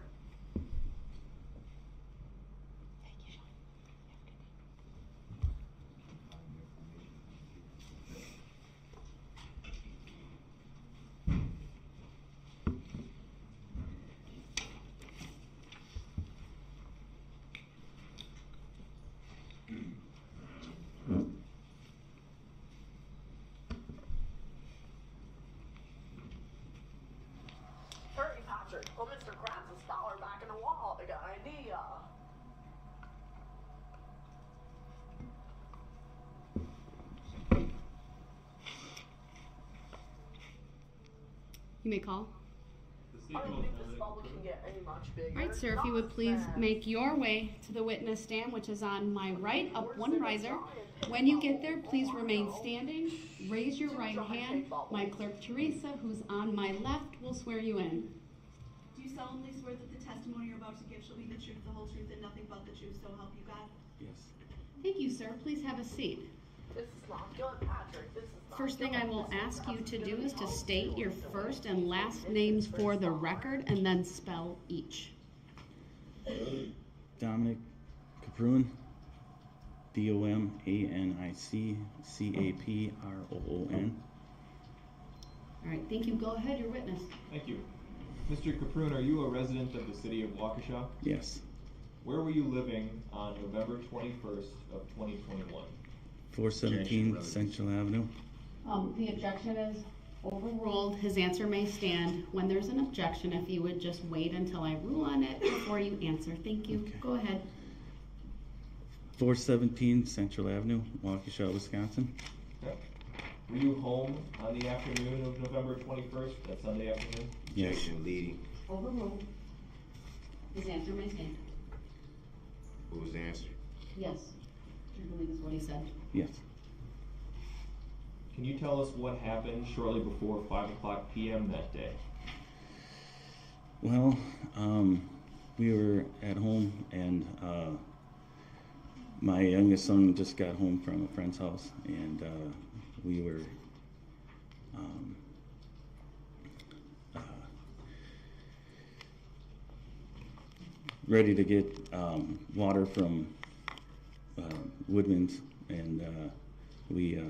Hurry, Put Mr. Kratz's dollar back in the wallet. I got an idea. You may call. I don't think this bubble can get any much bigger. All right, sir, if you would please make your way to the witness stand, which is on my right, up one riser. When you get there, please remain standing. Raise your right hand. My clerk, Teresa, who's on my left, will swear you in. Do you solemnly swear that the testimony you're about to give shall be the truth, the whole truth, and nothing but the truth, so help you God? Yes. Thank you, sir. Please have a seat. This is not good, Patrick. This is not First thing good. I will ask you to do is to state your first and last names for the record and then spell each. Dominic Caproon, DOMANICCAPROON. All right, thank you. Go ahead, your witness. Thank you. Mr. Caproon, are you a resident of the city of Waukesha? Yes. Where were you living on November 21st of 2021? 417 Central Avenue. The objection is overruled. His answer may stand. When there's an objection, if you would just wait until I rule on it before you answer. Thank you. Okay. Go ahead. 417 Central Avenue, Waukesha, Wisconsin. Okay. Were you home on the afternoon of November 21st, that Sunday afternoon? Yes. Objection leading. Overruled. His answer may stand. What was the answer? Yes. I believe is what he said. Yes. Can you tell us what happened shortly before 5 o'clock p.m. that day? Well, we were at home, and my youngest son just got home from a friend's house, and we were ready to get water from Woodman's, and we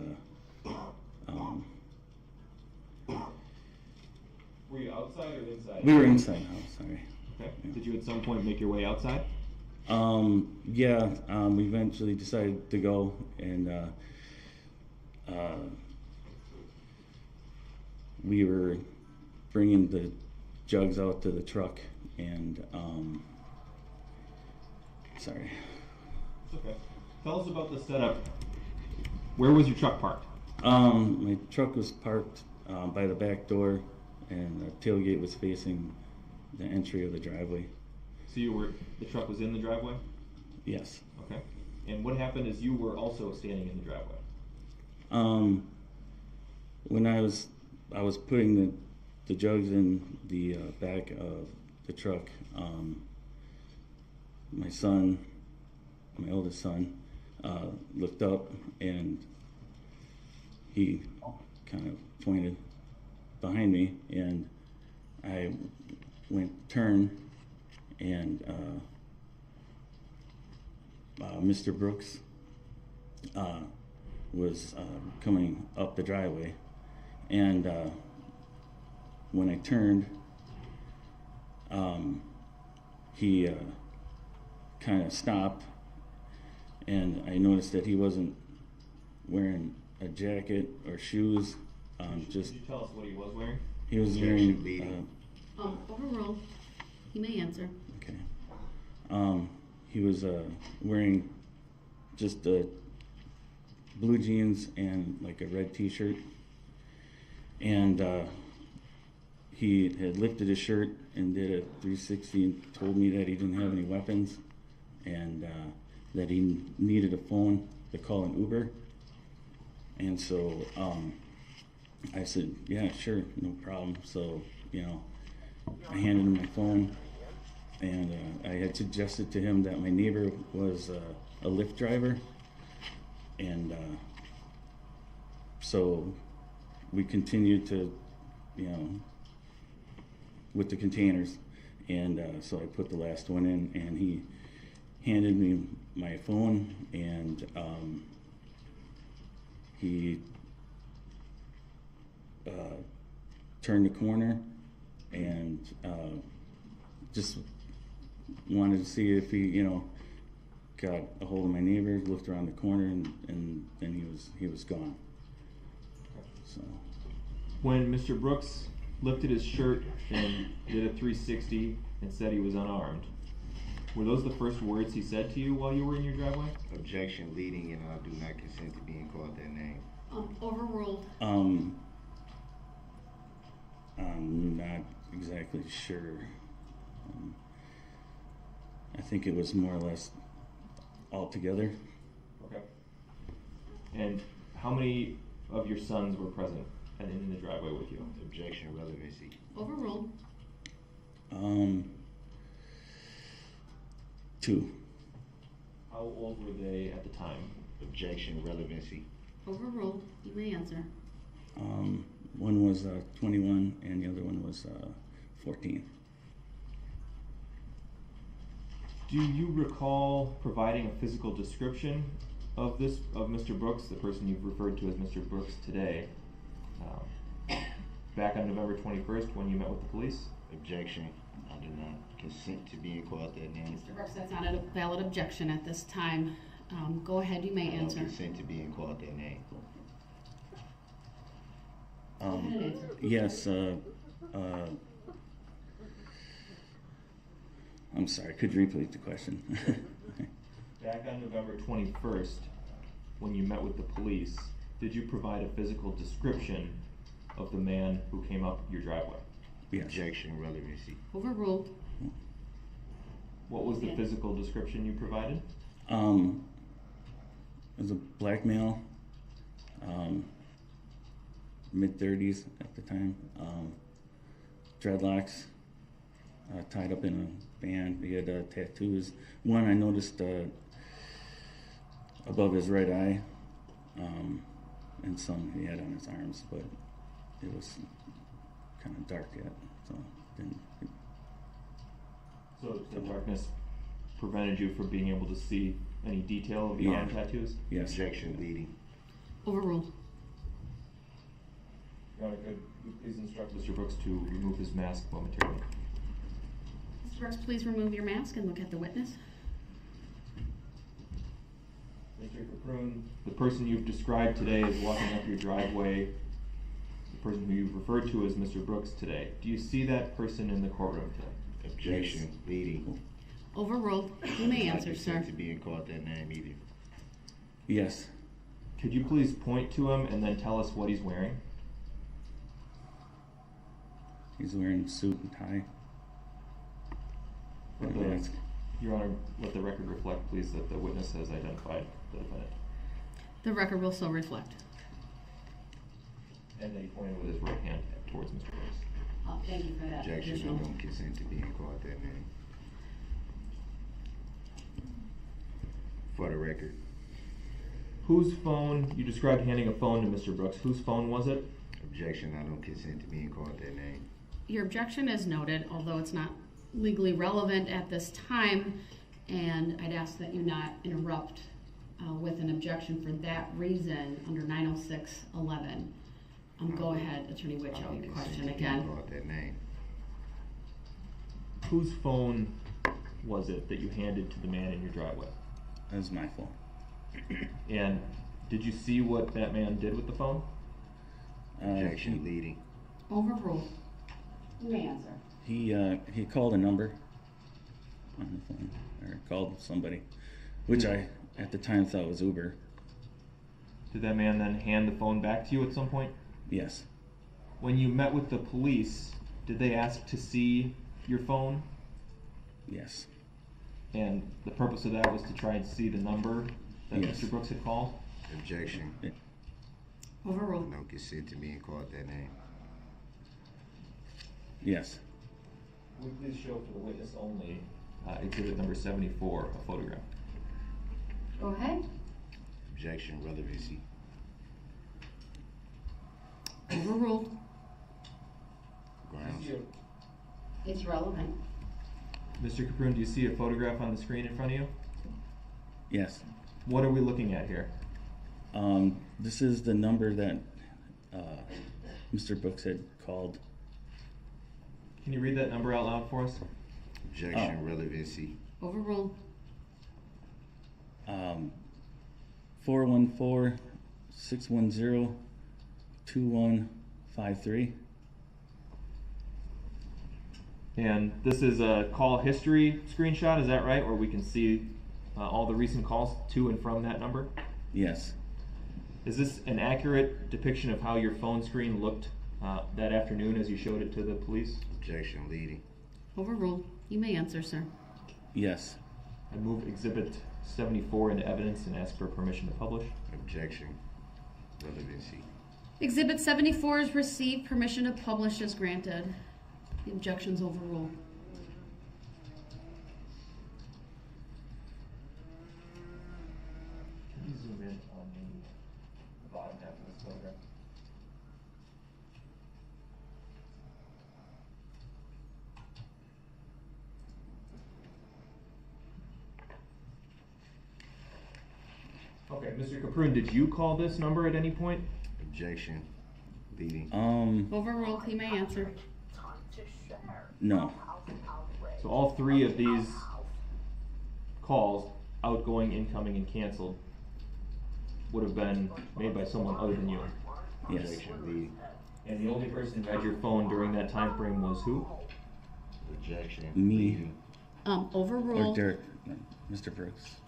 Were you outside or inside? we were inside the house, sorry. Okay. Did you at some point make your way outside? Yeah, we eventually decided to go, and we were bringing the jugs out to the truck, and sorry. It's okay. Tell us about the setup. Where was your truck parked? My truck was parked by the back door, and the tailgate was facing the entry of the driveway. So the truck was in the driveway? Yes. Okay. And what happened is you were also standing in the driveway? When I was putting the jugs in the back of the truck, my oldest son, looked up, and he kind of pointed behind me, and I turned, and Mr. Brooks was coming up the driveway, and when I turned, he kind of stopped, and I noticed that he wasn't wearing a jacket or shoes. Just Could you tell us what he was wearing? he was wearing. Overruled. He may answer. Okay. He was wearing just blue jeans and like a red T-shirt, and he had lifted his shirt and did a 360 and told me that he didn't have any weapons, and that he needed a phone to call an Uber. And so I said, yeah, sure, no problem. So, I handed him my phone, and I had suggested to him that my neighbor was a Lyft driver, and so we continued to, with the containers, and so I put the last one in, and he handed me my phone, and he turned the corner and just wanted to see if he, got a hold of my neighbor, looked around the corner, and then he was gone. So When Mr. Brooks lifted his shirt and did a 360 and said he was unarmed. Were those the first words he said to you while you were in your driveway? Objection leading, and I do not consent to being called that name. Overruled. I'm not exactly sure. I think it was more or less all together. Okay. And how many of your sons were present and in the driveway with you? Objection relevancy. Overruled. 2. How old were they at the time? Objection relevancy. Overruled. You may answer. One was 21 and the other one was 14. Do you recall providing a physical description of Mr. Brooks, the person you've referred to as Mr. Brooks today, back on November 21st when you met with the police? Objection. I do not consent to being called that name. Mr. Brooks, that's not a valid objection at this time. Go ahead, you may I answer. don't consent to being called that name. Go ahead and answer. Yes, I'm sorry, could you repeat the question? Back on November 21st, when you met with the police, did you provide a physical description of the man who came up your driveway? Yes. Objection relevancy. Overruled. What was the physical description you provided? It was a black male, mid-30s at the time, dreadlocks, tied up in a band. He had tattoos. One I noticed above his right eye, and some he had on his arms, but it was kind of dark yet, so didn't. So the darkness prevented you from being able to see any detail of the arm tattoos? Yes. Objection leading. Overruled. Your Honor, could you please instruct Mr. Brooks to remove his mask momentarily? Mr. Brooks, please remove your mask and look at the witness. Mr. Caproon, the person you've described today as walking up your driveway, the person who you've referred to as Mr. Brooks today, do you see that person in the courtroom today? Objection leading. Overruled. You may I answer, sir. consent to being called that name either. Yes. Could you please point to him and then tell us what he's wearing? He's wearing a suit and tie. Let And a mask. Your Honor, let the record reflect, please, that the witness has identified the defendant. The record will so reflect. And that he pointed with his right hand towards Mr. Brooks. Thank you for that. Objection. I additional- don't consent to being called that name. For the record. Whose phone, you described handing a phone to Mr. Brooks, whose phone was it? Objection. I don't consent to being called that name. Your objection is noted, although it's not legally relevant at this time, and I'd ask that you not interrupt with an objection for that reason under 906.11. Go ahead, Attorney I Witchow, don't your consent question to being again. called that name. Whose phone was it that you handed to the man in your driveway? That was my fault. And did you see what that man did with the phone? Objection leading. Overruled. You may answer. He called a number on the phone, or called somebody, which I at the time thought was Uber. Did that man then hand the phone back to you at some point? Yes. When you met with the police, did they ask to see your phone? Yes. And the purpose of that was to try and see the number that Yes. Mr. Brooks had called? Objection. Overruled. No consent to being called that name. Yes. Would you please show for the witness only exhibit number 74, a photograph? Go ahead. Objection relevancy. Overruled. Grounds. It's relevant. Mr. Caproon, do you see a photograph on the screen in front of you? Yes. What are we looking at here? This is the number that Mr. Brooks had called. Can you read that number out loud for us? Objection relevancy. Overruled. 414-610-2153. And this is a call history screenshot, is that right? Or we can see all the recent calls to and from that number? Yes. Is this an accurate depiction of how your phone screen looked that afternoon as you showed it to the police? Objection, leading. Overruled. You may answer, sir. Yes. I move Exhibit 74 into evidence and ask for permission to publish. Objection, relevancy. Exhibit 74 is received. Permission to publish is granted. The objection's overruled. Can you zoom in on the bottom half of this photograph? Okay, Mr. Caprun, did you call this number at any point? Objection, leading. Overruled. He may answer. No. So all three of these calls, outgoing, incoming, and canceled, would have been made by someone other than you? Yes. Objection, leading. And the only person who had your phone during that time frame was who? Objection, Me. leading. Or Overruled. Derek, no, Mr. Brooks.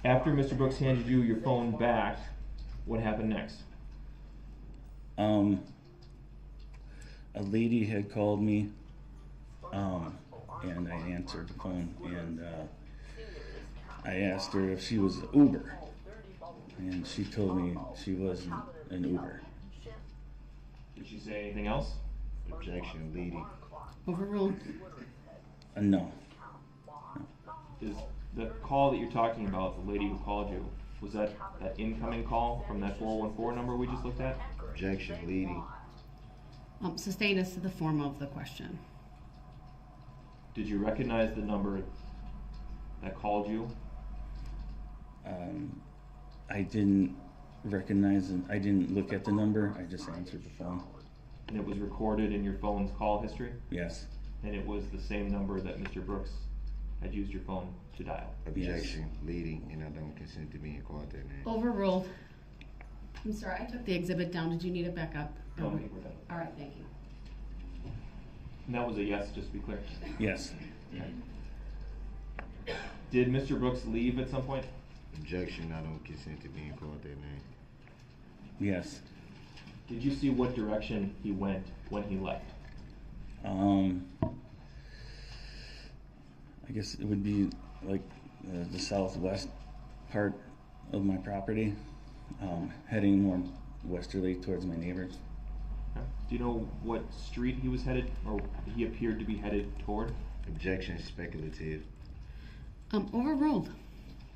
After Mr. Brooks handed you your phone back, what happened next? A lady had called me, and I answered the phone, and I asked her if she was Uber, and she told me she wasn't an Uber. Did she say anything else? Objection, leading. Overruled. No. Is the call that you're talking about, the lady who called you, was that incoming call from that 414 number we just looked at? Objection, leading. Sustained as to the form of the question. Did you recognize the number that called you? I didn't recognize it. I didn't look at the number. I just answered the phone. And it was recorded in your phone's call history? Yes. And it was the same number that Mr. Brooks had used your phone to dial? Objection, leading, and I don't consent to being called that name. Overruled. I'm sorry, I took the exhibit down. Did you need it back up? No, I think we're done. All right, thank you. And that was a yes, just to be clear? Yes. Okay. Did Mr. Brooks leave at some point? Objection, I don't consent to being called that name. Yes. Did you see what direction he went when he left? I guess it would be like the southwest part of my property, heading more westerly towards my neighbors. Okay. Do you know what street he was headed, or he appeared to be headed toward? Objection, speculative. Overruled.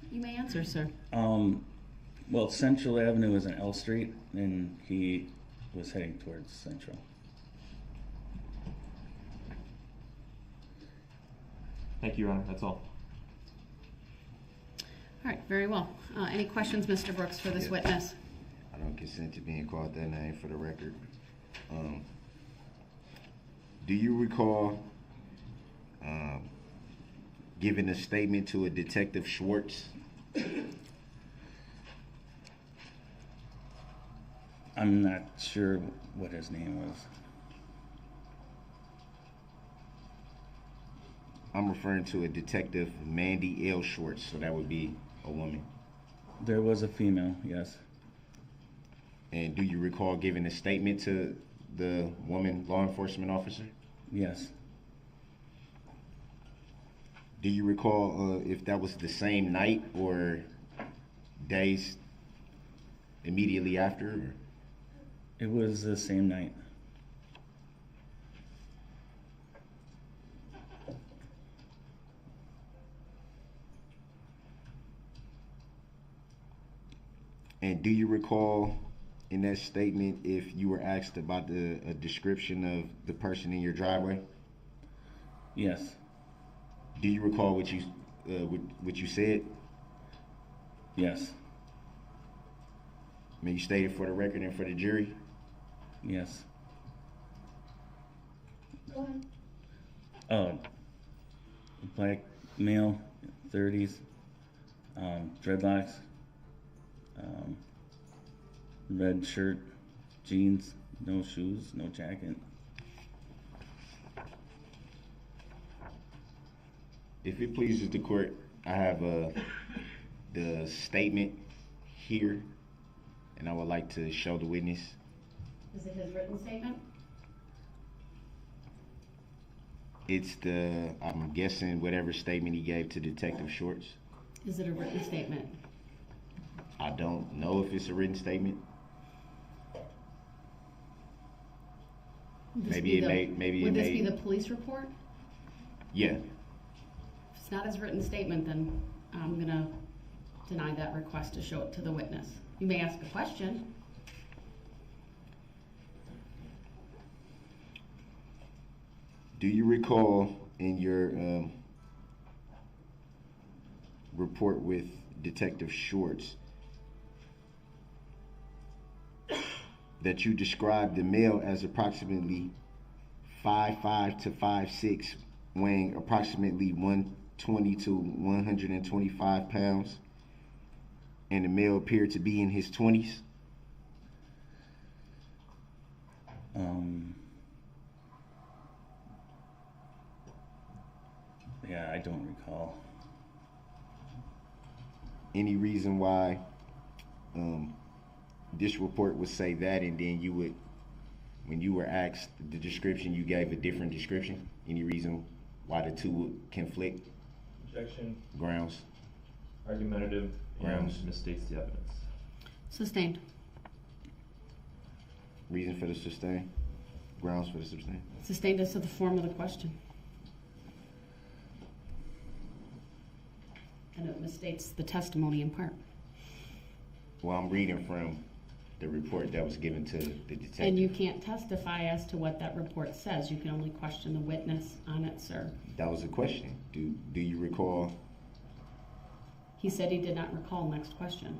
You may answer, sir. Well, Central Avenue is an L Street, and he was heading towards Central. Thank you, Your Honor. That's all. All right, very well. Any questions, Mr. Brooks, for this witness? I don't consent to being called that name for the record. Do you recall giving a statement to a Detective Schwartz? I'm not sure what his name was. I'm referring to a Detective Mandy L. Schwartz, so that would be a woman. There was a female, yes. And do you recall giving a statement to the woman law enforcement officer? Yes. Do you recall if that was the same night or days immediately after? It was the same night. And do you recall in that statement if you were asked about a description of the person in your driveway? Yes. Do you recall what you said? Yes. I mean, you stated for the record and for the jury? Yes. Go ahead. Black male, 30s, dreadlocks, red shirt, jeans, No shoes, no jacket. If it pleases the court, I have the statement here, and I would like to show the witness. Is it his written statement? It's I'm guessing, whatever statement he gave to Detective Shorts. Is it a written statement? I don't know if it's a written statement. Would this Maybe be it the- may, maybe Would it this may. be the police report? Yeah. If it's not his written statement, then I'm gonna deny that request to show it to the witness. You may ask a question. Do you recall in your report with Detective Shorts that you described the male as approximately 5'5" to 5'6", weighing approximately 120 to 125 pounds, and the male appeared to be in his 20s? Yeah, I don't recall. Any reason why this report would say that, and then you would, when you were asked the description, you gave a different description? Any reason why the two would conflict? Objection. Grounds. Argumentative. Grounds. And misstates the evidence. Sustained. Reason for the sustain? Grounds for the sustain? Sustained as to the form of the question. And it misstates the testimony in part. Well, I'm reading from the report that was given to the detective. And you can't testify as to what that report says. You can only question the witness on it, sir. That was a question. Do you recall? He said he did not recall. Next question.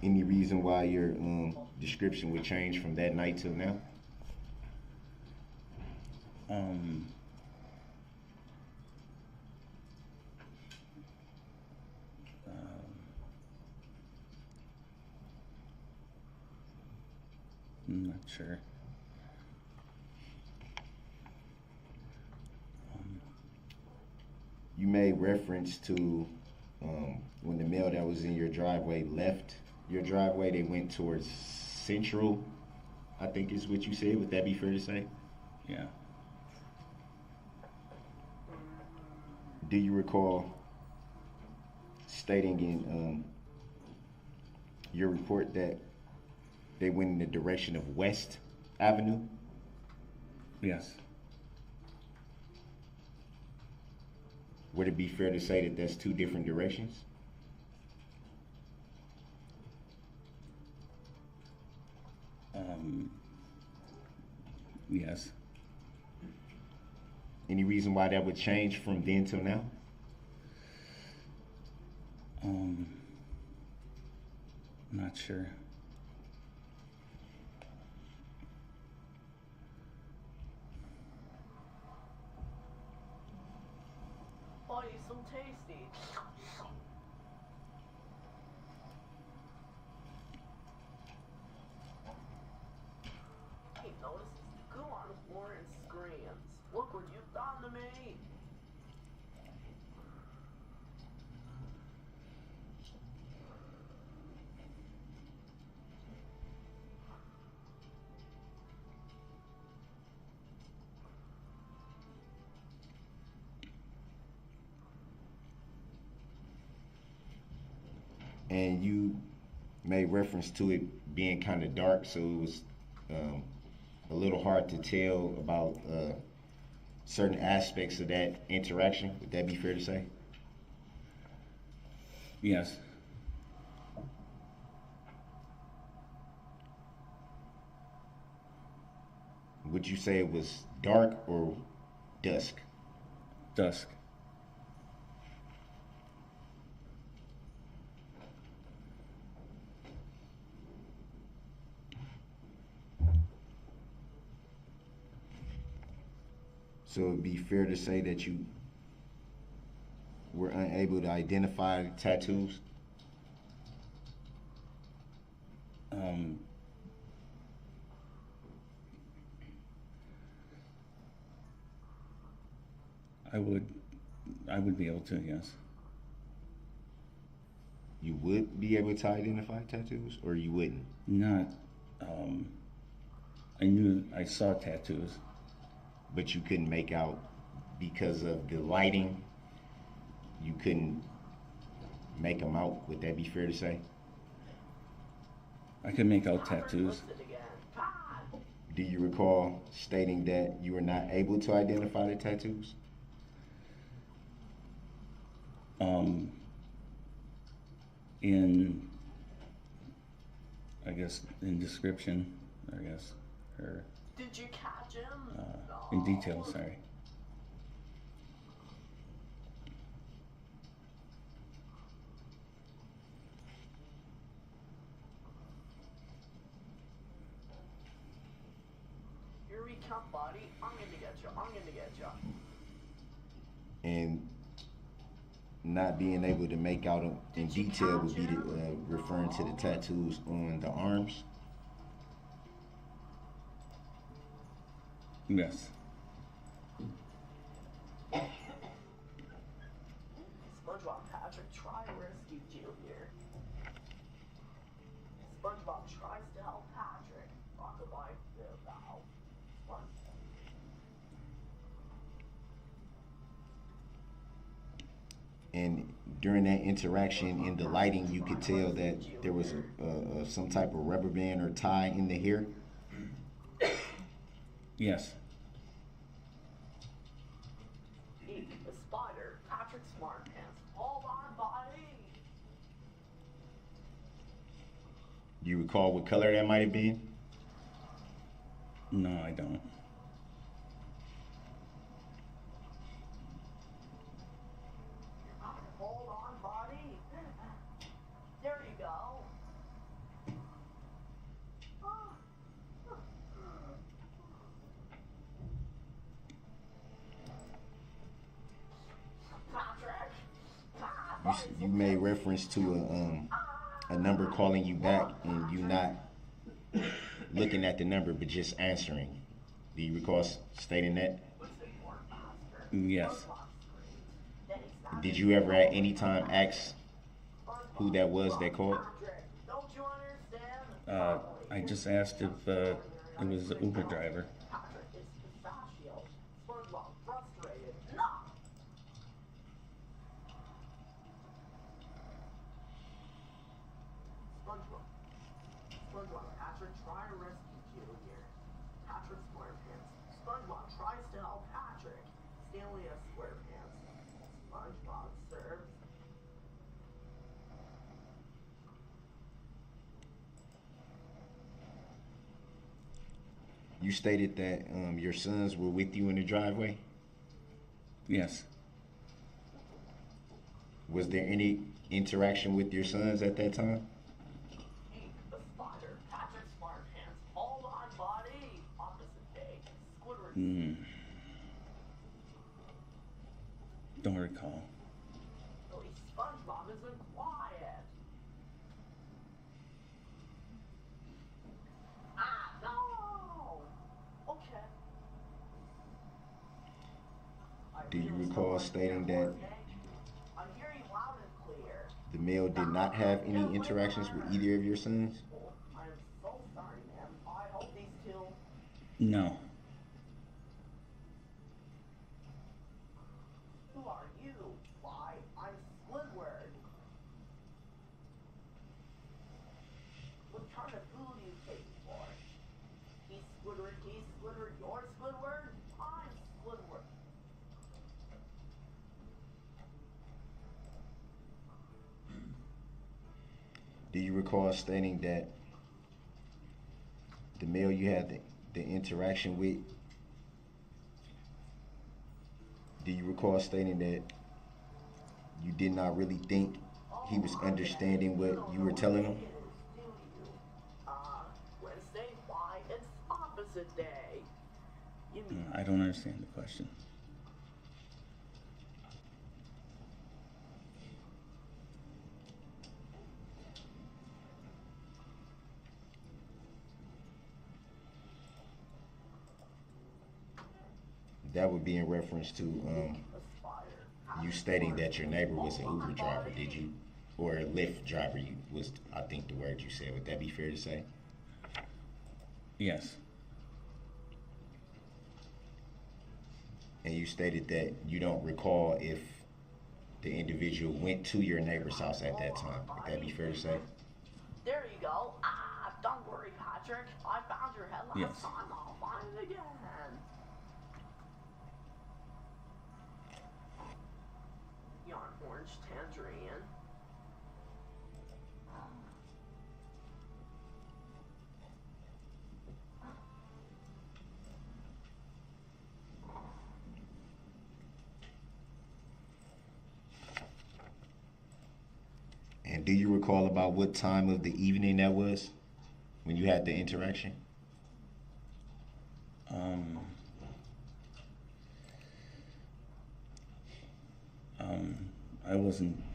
Any reason why your description would change from that night till now? I'm not sure. You made reference to when the male that was in your driveway left your driveway, they went towards Central, I think is what you said. Would that be fair to say? Yeah. Do you recall stating in your report that they went in the direction of West Avenue? Yes. Would it be fair to say that that's two different directions? Yes. Any reason why that would change from then till now? Not sure. Oh, you're so tasty. Hey, notice this goo on the floor and screams. Look what you've done to me. And you made reference to it being kind of dark, so it was a little hard to tell about certain aspects of that interaction. Would that be fair to say? Yes. Would you say it was dark or dusk? Dusk. So it'd be fair to say that you were unable to identify tattoos? I would be able to, yes. You would be able to identify tattoos, or you wouldn't? Not, I saw tattoos. But you couldn't make out because of the lighting, you couldn't make them out. Would that be fair to say? I could make out tattoos. Do you recall stating that you were not able to identify the tattoos? In, I guess, in description, I guess, or Did you catch him? in detail, sorry. Here we come, buddy. I'm gonna get you. I'm gonna get you. And not being able to make out in detail would be referring to the tattoos on the arms? Yes. SpongeBob Patrick try rescue Junior. SpongeBob tries to help Patrick. Rockabye now. And during that interaction in the lighting, you could tell that there was some type of rubber band or tie in the hair? Yes. Eek, the spider. Patrick Smart Pants. Hold on, buddy. Do you recall what color that might have been? No, I don't. Hold on, buddy. There you go. Patrick. You made reference to a number calling you back and you not looking at the number but just answering. Do you recall stating that? Yes. Did you ever at any time ask who that was that called? I just asked if it was the Uber driver. SpongeBob, Patrick, try to rescue Junior. Patrick SquarePants. SpongeBob tries to help Patrick. Stanley has SquarePants. SpongeBob serves. You stated that your sons were with you in the driveway? Yes. Was there any interaction with your sons at that time? The spider. Patrick SmartPants. Hold on, buddy. Opposite day. Squidward. Don't recall. Really, SpongeBob isn't quiet. Ah, no! Okay. Do you recall stating that I hear you loud and clear. the male did not have any interactions with either of your sons? I am so sorry, ma'am. I hope these two. No. Who are you? Why, I'm Squidward. What kind of food do you take for? He's Squidward, you're Squidward, I'm Squidward. Do you recall stating that the male you had the interaction with, do you recall stating that you did not really think he was understanding what you were telling him? Wednesday, why, it's opposite day. You mean I don't understand the question. That would be in reference to you stating that your neighbor was an Uber driver, did you? Or a Lyft driver, was, I think, the word you said. Would that be fair to say? Yes. And you stated that you don't recall if the individual went to your neighbor's house at that time. Would that be fair to say? There you go. Ah, don't worry, Patrick. I found your head last Yes. time. I'll find it again. You're an orange tangerine. And do you recall about what time of the evening that was when you had the interaction?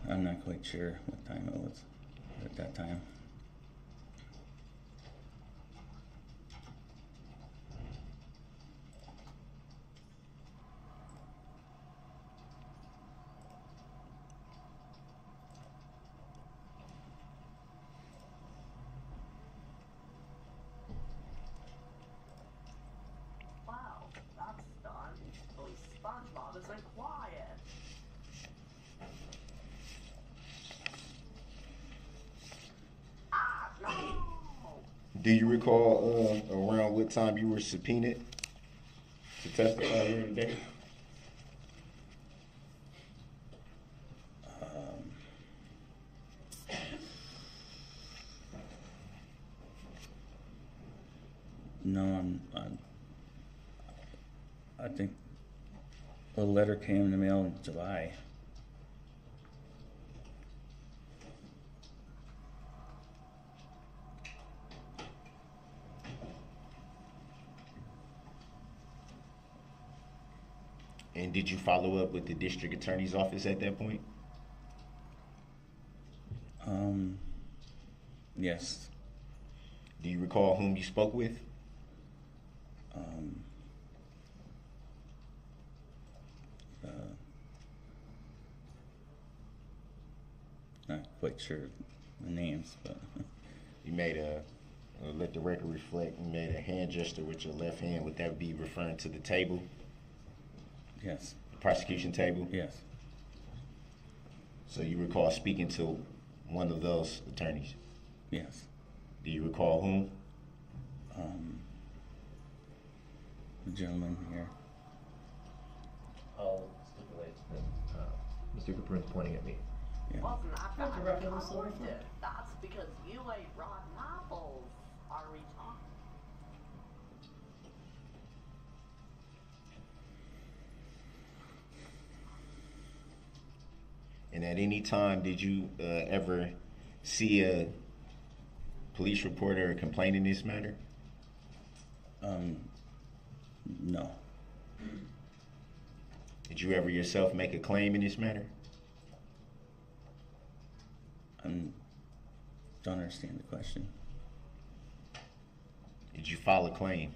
I'm not quite sure what time it was at that time. Wow, that's done. At least SpongeBob isn't quiet. Ah, no! Do you recall around what time you were subpoenaed to testify here today? No, I think a letter came in the mail in July. And did you follow up with the district attorney's office at that point? Yes. Do you recall whom you spoke with? Not quite sure the names, but You made let the record reflect, you made a hand gesture with your left hand. Would that be referring to the table? yes, The prosecution table? yes, So you recall speaking to one of those attorneys? yes. Do you recall whom? The gentleman here. I'll stipulate that Mr. Caproon's pointing at me. Yeah. Wasn't that Have to bad? reference I the liked source. it. That's because you ate rotten apples. Are we talking? And at any time, did you ever see a police report or a complaint in this matter? No. Did you ever yourself make a claim in this matter? Don't understand the question. Did you file a claim?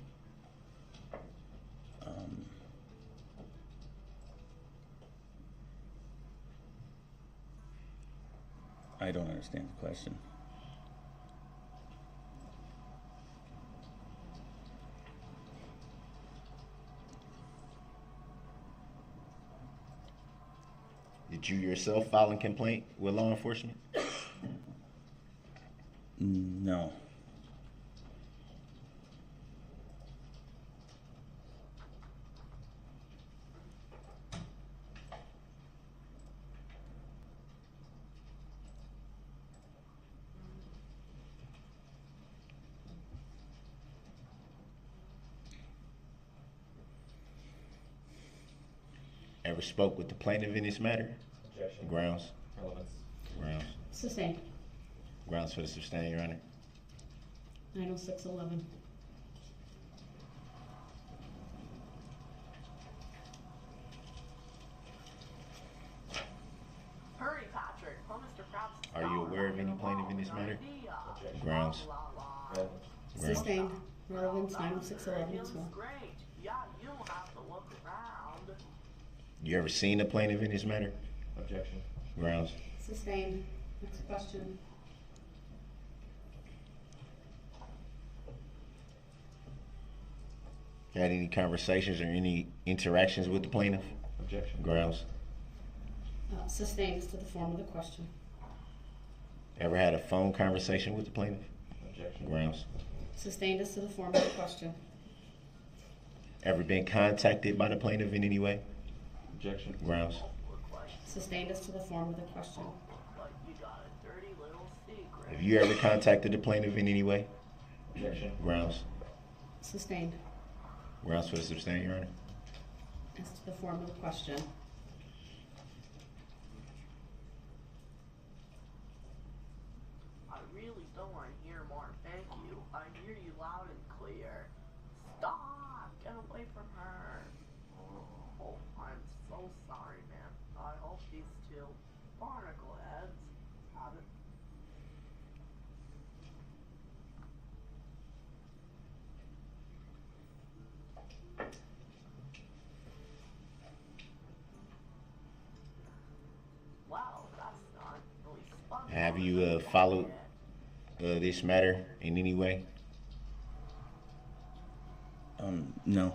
I don't understand the question. Did you yourself file a complaint with law enforcement? No. Ever spoke with the plaintiff in this matter? Objection. Grounds? Relevance. Grounds. Sustained. Grounds for the sustain, Your Honor. 90611. Hurry, Patrick. Pull Mr. Krabs' Are you aware of any plaintiff in this matter? Grounds. Sustained. Relevance 90611 as well. Great. Yeah, you don't have to look around. You ever seen the plaintiff in this matter? Objection. Grounds. Sustained. Next question. Had any conversations or any interactions with the plaintiff? Objection. Grounds. Sustained as to the form of the question. Ever had a phone conversation with the plaintiff? Objection. Grounds. Sustained as to the form of the question. Ever been contacted by the plaintiff in any way? Objection. Grounds. Sustained as to the form of the question. Like you got a dirty little secret. Have you ever contacted the plaintiff in any way? Objection. Grounds. Sustained Grounds for the sustain, Your Honor. as to the form of the question. I really don't want to hear more. Thank you. I hear you loud and clear. Stop! Get away from her. Oh, I'm so sorry, man. I hope these two barnacle heads have it. Wow, that's not really fun. Have you followed this matter in any way? No.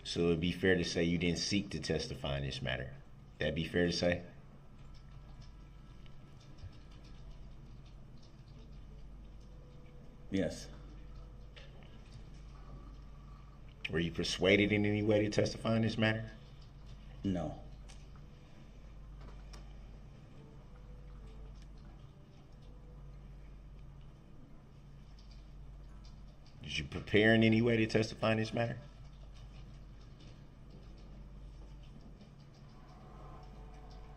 So it'd be fair to say you didn't seek to testify in this matter. That'd be fair to say? Yes. Were you persuaded in any way to testify in this matter? No. Did you prepare in any way to testify in this matter?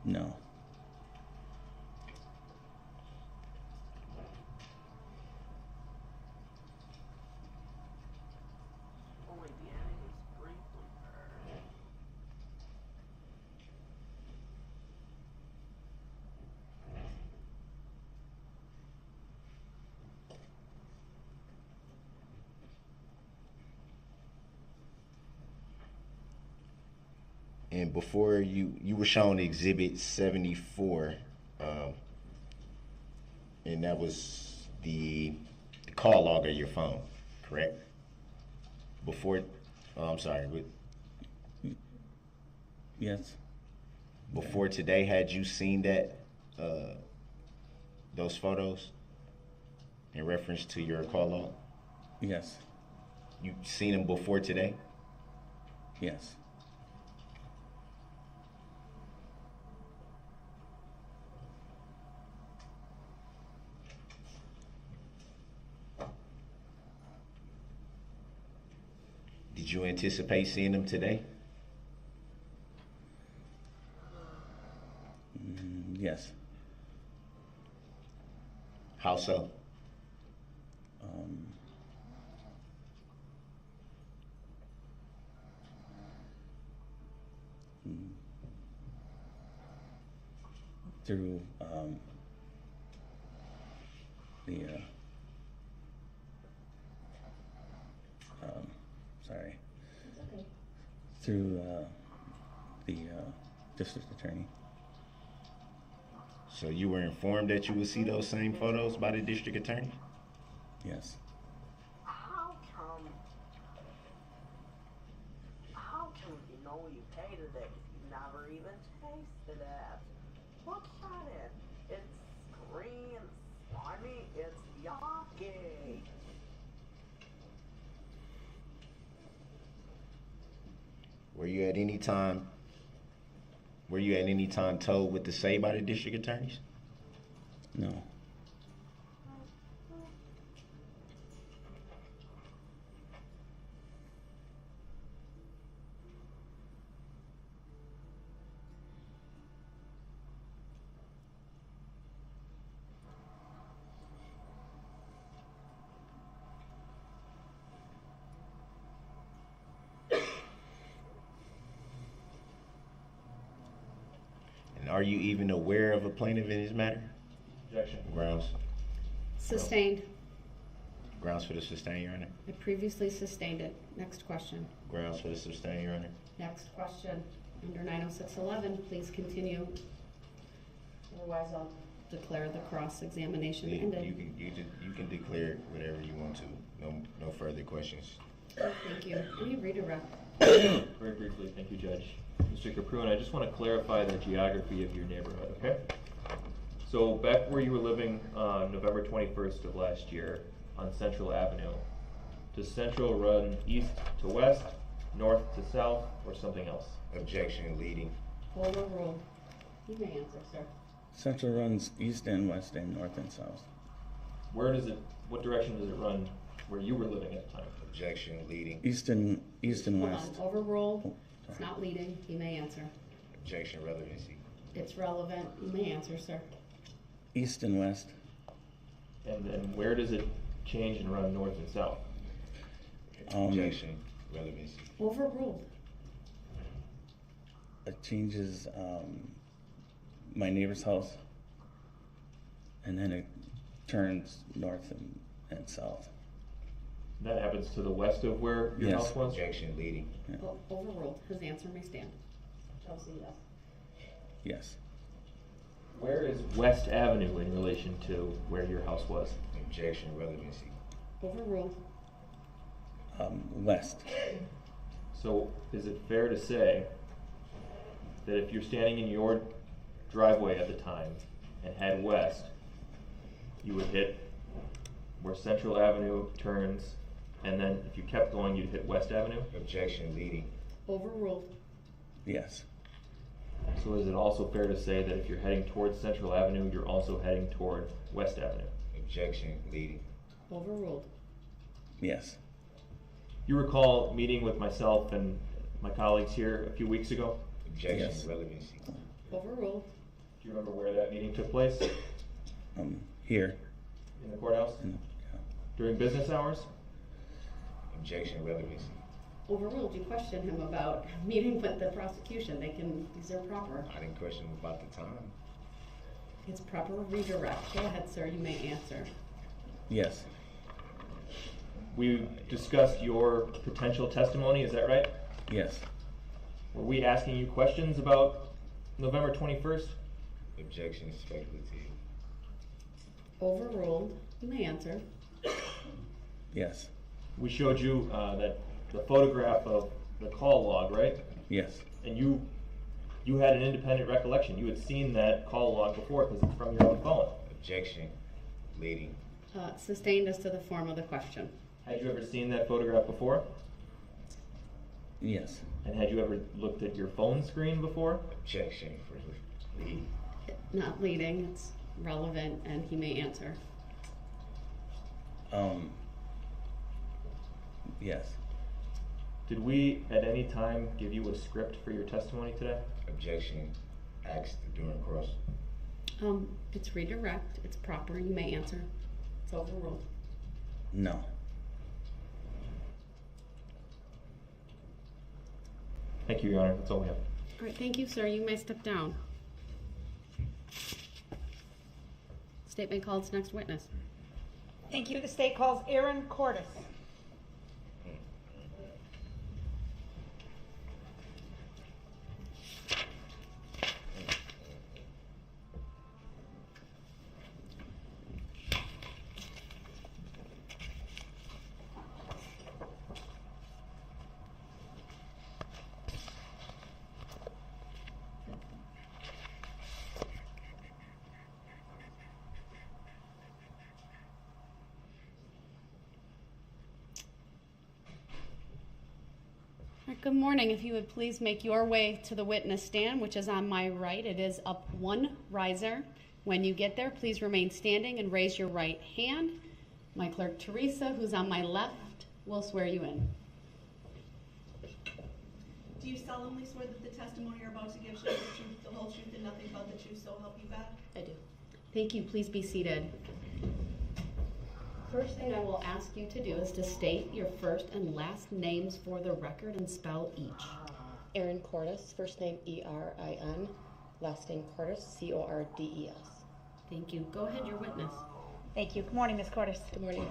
No. Only the ending is briefly heard. And before you were shown Exhibit 74, and that was the call log of your phone, correct? Before, I'm sorry, but Yes. before today, had you seen that, those photos in reference to your call log? Yes. You seen them before today? Yes. Did you anticipate seeing them today? Yes. How so? Through sorry. Okay. Through the district attorney. So you were informed that you would see those same photos by the district attorney? Yes. How can we know you hated it if you never even tasted it? What's that in? It's green, slimy, it's yucky. Were you at any time told what to say by the district attorneys? No. are you even aware of a plaintiff in this matter? Objection. Grounds. Sustained. Grounds for the sustain, Your Honor. I previously sustained it. Next question. Grounds for the sustain, Your Honor. Next question. Under 90611, please continue. Otherwise, I'll declare the cross-examination ended. You can declare whatever you want to. No further questions. Thank you. Any redirect? Very briefly, thank you, Judge. Mr. Caprune, I just want to clarify the geography of your neighborhood, okay? So back where you were living on November 21st of last year on Central Avenue, does Central run east to west, north to south, or something else? Objection, leading. Overruled. You may answer, sir. Central runs east and west and north and south. What direction does it run where you were living at the time? Objection, leading. East and Hold west. on. Overruled. It's not leading. You may answer. Objection, relevancy. It's relevant. You may answer, sir. East and west. And then where does it change and run north and south? Objection, relevancy. Overruled. It changes my neighbor's house, and then it turns north and south. That happens to the west of where your Yes. house was? Objection, leading. Overruled. His answer may stand. Chelsea, yes. Yes. Where is West Avenue in relation to where your house was? Objection, relevancy. Overruled. West. So is it fair to say that if you're standing in your driveway at the time and head west, you would hit where Central Avenue turns, and then if you kept going, you'd hit West Avenue? Objection, leading. Overruled. Yes. So is it also fair to say that if you're heading towards Central Avenue, you're also heading toward West Avenue? Objection, leading. Overruled. Yes. You recall meeting with myself and my colleagues here a few weeks ago? Objection, Yes. relevancy. Overruled. Do you remember where that meeting took place? Here. In the courthouse? During business hours? Objection, relevancy. Overruled. You questioned him about meeting with the prosecution. These are proper. I didn't question him about the time. It's proper redirect. Go ahead, sir. You may answer. Yes. We discussed your potential testimony, is that right? Yes. Were we asking you questions about November 21st? Objection, speculative. Overruled. You may answer. Yes. We showed you that the photograph of the call log, right? Yes. And you had an independent recollection. You had seen that call log before because it's from your own phone. Objection, leading. Sustained as to the form of the question. Had you ever seen that photograph before? Yes. And had you ever looked at your phone screen before? Objection for leading. Not leading. It's relevant, and he may answer. Yes. Did we at any time give you a script for your testimony today? Objection, asked during cross. It's redirect. It's proper. You may answer. It's overruled. No. Thank you, Your Honor. That's all we have. All right. Thank you, sir. You may step down. Statement called to next witness. Thank you. The state calls Aaron Cordes. Good morning. If you would please make your way to the witness stand, which is on my right. It is up one riser. When you get there, please remain standing and raise your right hand. My clerk, Teresa, who's on my left, will swear you in. Do you solemnly swear that the testimony you're about to give shall be the truth, the whole truth, and nothing but the truth, so help you God? I do. Thank you. Please be seated. First thing I will ask you to do is to state your first and last names for the record and spell each. Aaron Cordes, first name E-R-I-N, Last name Cordes, Cordes. Thank you. Go ahead, your witness. Thank you. Good morning, Ms. Cordes. Good morning.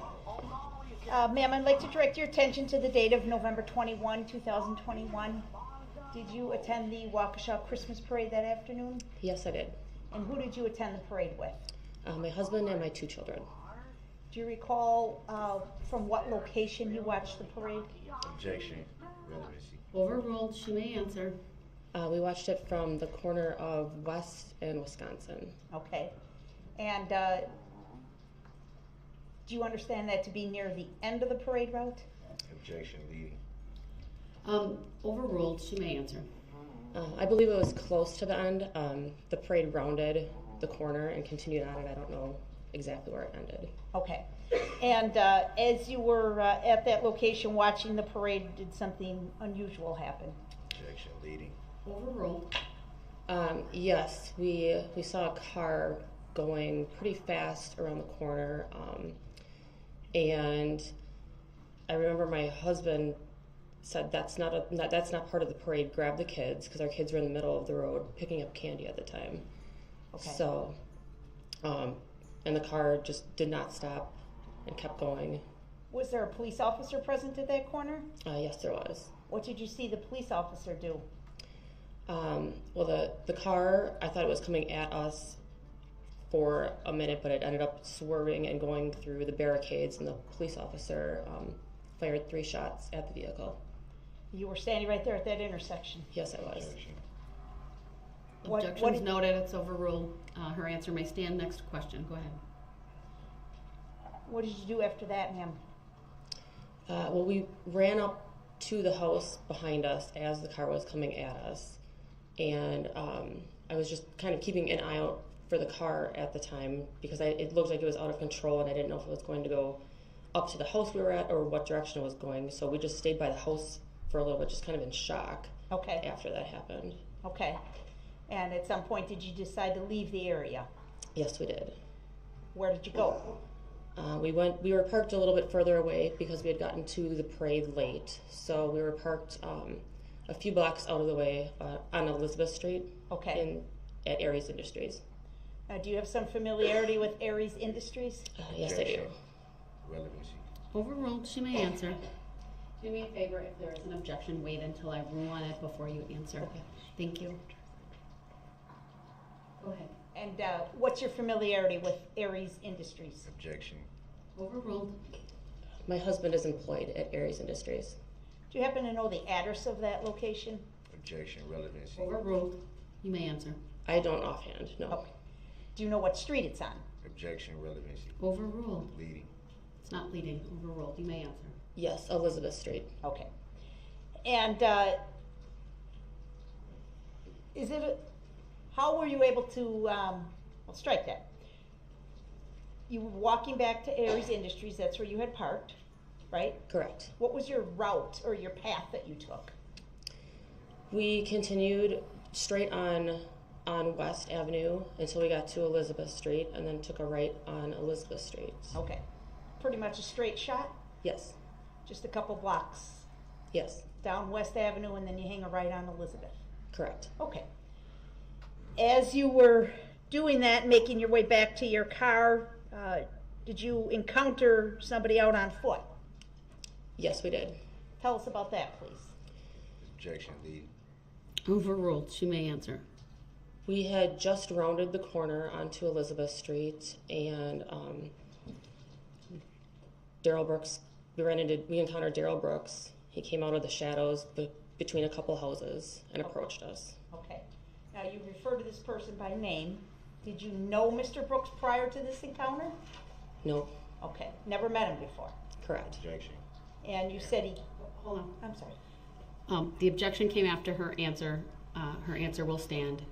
Ma'am, I'd like to direct your attention to the date of November 21, 2021. Did you attend the Waukesha Christmas Parade that afternoon? Yes, I did. And who did you attend the parade with? My husband and my 2 children. Do you recall from what location you watched the parade? Objection. Relevancy. Overruled. She may answer. We watched it from the corner of West and Wisconsin. Okay. And do you understand that to be near the end of the parade route? Objection. Leading. Overruled. She may answer. I believe it was close to the end. The parade rounded the corner and continued on, and I don't know exactly where it ended. Okay. And as you were at that location watching the parade, did something unusual happen? Objection. Leading. Overruled. Yes, we saw a car going pretty fast around the corner, and I remember my husband said that's not part of the parade. Grab the kids, because our kids were in the middle of the road picking up candy at the time. Okay. So, and the car just did not stop and kept going. Was there a police officer present at that corner? Yes, there was. What did you see the police officer do? Well, the car, I thought it was coming at us for a minute, but it ended up swerving and going through the barricades, and the police officer fired 3 shots at the vehicle. You were standing right there at that intersection? Yes, I was. Objections noted. It's overruled. Her answer may stand. Next question. Go ahead. What did you do after that, ma'am? Well, we ran up to the house behind us as the car was coming at us, and I was just kind of keeping an eye out for the car at the time, because it looked like it was out of control, and I didn't know if it was going to go up to the house we were at or what direction it was going. So we just stayed by the house for a little bit, just kind of in shock. Okay. After that happened. Okay. And at some point, did you decide to leave the area? Yes, we did. Where did you go? We were parked a little bit further away because we had gotten to the parade late. So we were parked a few blocks out of the way on Elizabeth Street. Okay. At Aries Industries. Do you have some familiarity with Aries Industries? Yes, I do. Relevancy. Overruled. She may answer. Do me a favor, if there is an objection, wait until I rule on it before you answer. Okay. Thank you. Go ahead. And what's your familiarity with Aries Industries? Objection. Overruled. My husband is employed at Aries Industries. Do you happen to know the address of that location? Objection. Relevancy. Overruled. You may answer. I don't offhand, no. Okay. Do you know what street it's on? Objection. Relevancy. Overruled. Leading. It's not leading. Overruled. You may answer. Yes, Elizabeth Street. Okay. And how were you able to, strike that. You were walking back to Aries Industries, that's where you had parked, right? Correct. What was your route or your path that you took? We continued straight on West Avenue until we got to Elizabeth Street, and then took a right on Elizabeth Street. Okay. Pretty much a straight shot? Yes. Just a couple blocks? Yes. Down West Avenue, and then you hang a right on Elizabeth? Correct. Okay. As you were doing that, making your way back to your car, did you encounter somebody out on foot? Yes, we did. Tell us about that, please. Objection. Leading. Overruled. She may answer. We had just rounded the corner onto Elizabeth Street, and Daryl Brooks, we encountered Daryl Brooks. He came out of the shadows between a couple houses and approached us. Okay. Now, you refer to this person by name. Did you know Mr. Brooks prior to this encounter? No. Okay. Never met him before? Correct. Objection. And you said Hold on. I'm sorry. The objection came after her answer. Her answer will stand.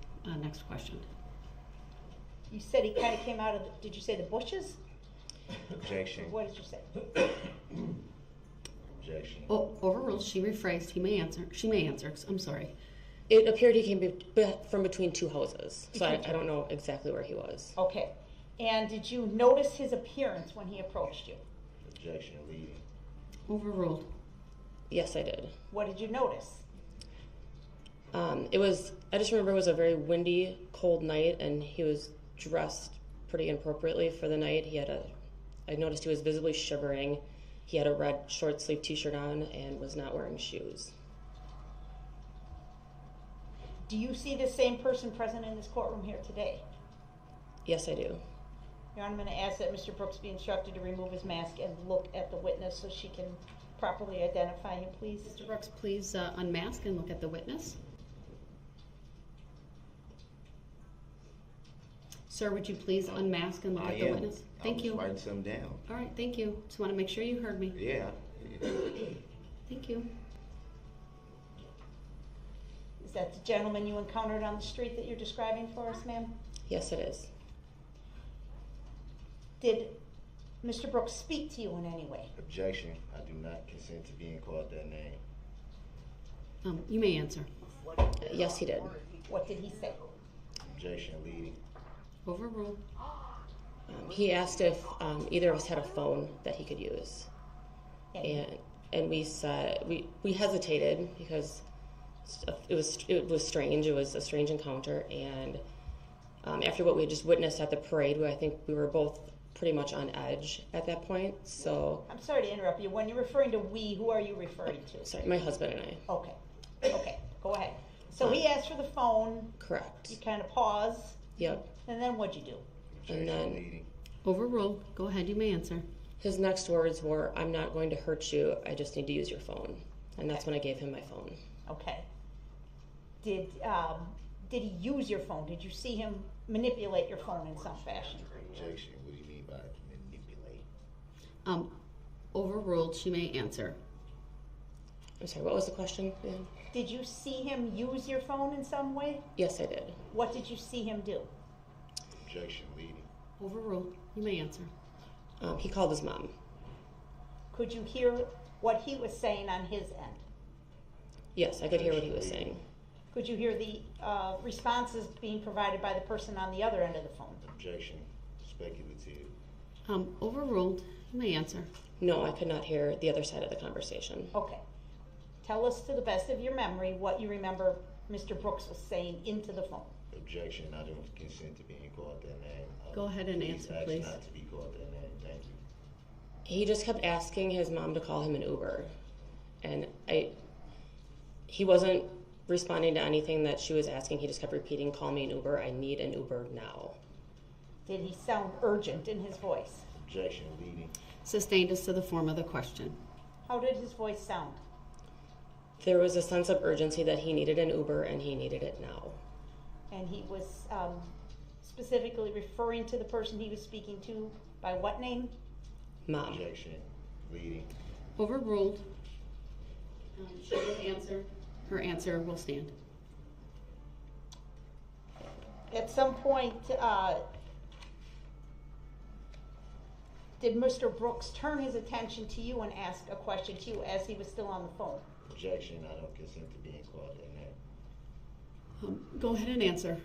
Next question. You said he kind of came out of, did you say the bushes? Objection. What did you say? Objection. Overruled. She rephrased. He may answer. She may answer. I'm sorry. It appeared he came from between 2 houses, so I don't know exactly where he was. Okay. And did you notice his appearance when he approached you? Objection. Leading. Overruled. Yes, I did. What did you notice? I just remember it was a very windy, cold night, and he was dressed pretty inappropriately for the night. I noticed he was visibly shivering. He had a red short sleeve t-shirt on and was not wearing shoes. Do you see the same person present in this courtroom here today? Yes, I do. Your Honor, I'm going to ask that Mr. Brooks be instructed to remove his mask and look at the witness so she can properly identify him, please. Mr. Brooks, please unmask and look at the witness. Sir, would you please unmask and look at the witness? Thank you. I was writing something down. All right, thank you. Just want to make sure you heard me. Yeah. Thank you. Is that the gentleman you encountered on the street that you're describing for us, ma'am? Yes, it is. Did Mr. Brooks speak to you in any way? Objection. I do not consent to being called that name. You may answer. Yes, he did. What did he say? Objection, leading. Overruled. He asked if either of us had a phone that he could use, and we said we hesitated because it was strange. It was a strange encounter, and after what we had just witnessed at the parade, I think we were both pretty much on edge at that point. So I'm sorry to interrupt you. When you're referring to we, who are you referring to? Sorry, my husband and I. Okay, go ahead. So he asked for the phone. Correct. You kind of pause. Yep. And then what'd you do? And then overruled. Go ahead, you may answer. His next words were, "I'm not going to hurt you. I just need to use your phone." And that's when I gave him my phone. Okay. Did he use your phone? Did you see him manipulate your phone in some fashion? Objection. What do you mean by manipulate? Overruled. She may answer. I'm sorry, what was the question? Yeah. Did you see him use your phone in some way? Yes, I did. What did you see him do? Objection, leading. Overruled. You may answer. He called his mom. Could you hear what he was saying on his end? Yes, I could hear what he was saying. Could you hear the responses being provided by the person on the other end of the phone? Objection, speculative. Overruled. You may answer. No, I could not hear the other side of the conversation. Okay. Tell us to the best of your memory what you remember Mr. Brooks was saying into the phone. Objection, I don't consent to being called that name. Go ahead and answer, please. Not to be called that name. Thank you. He just kept asking his mom to call him an Uber. And he wasn't responding to anything that she was asking. He just kept repeating, "Call me an Uber. I need an Uber now." Did he sound urgent in his voice? Objection, leading. Sustained as to the form of the question. How did his voice sound? There was a sense of urgency that he needed an Uber and he needed it now. And he was specifically referring to the person he was speaking to by what name? Mom. Objection, leading. Overruled. She will answer. Her answer will stand. At some point, did Mr. Brooks turn his attention to you and ask a question to you as he was still on the phone? Objection, I don't consent to being called that name. Go ahead and answer.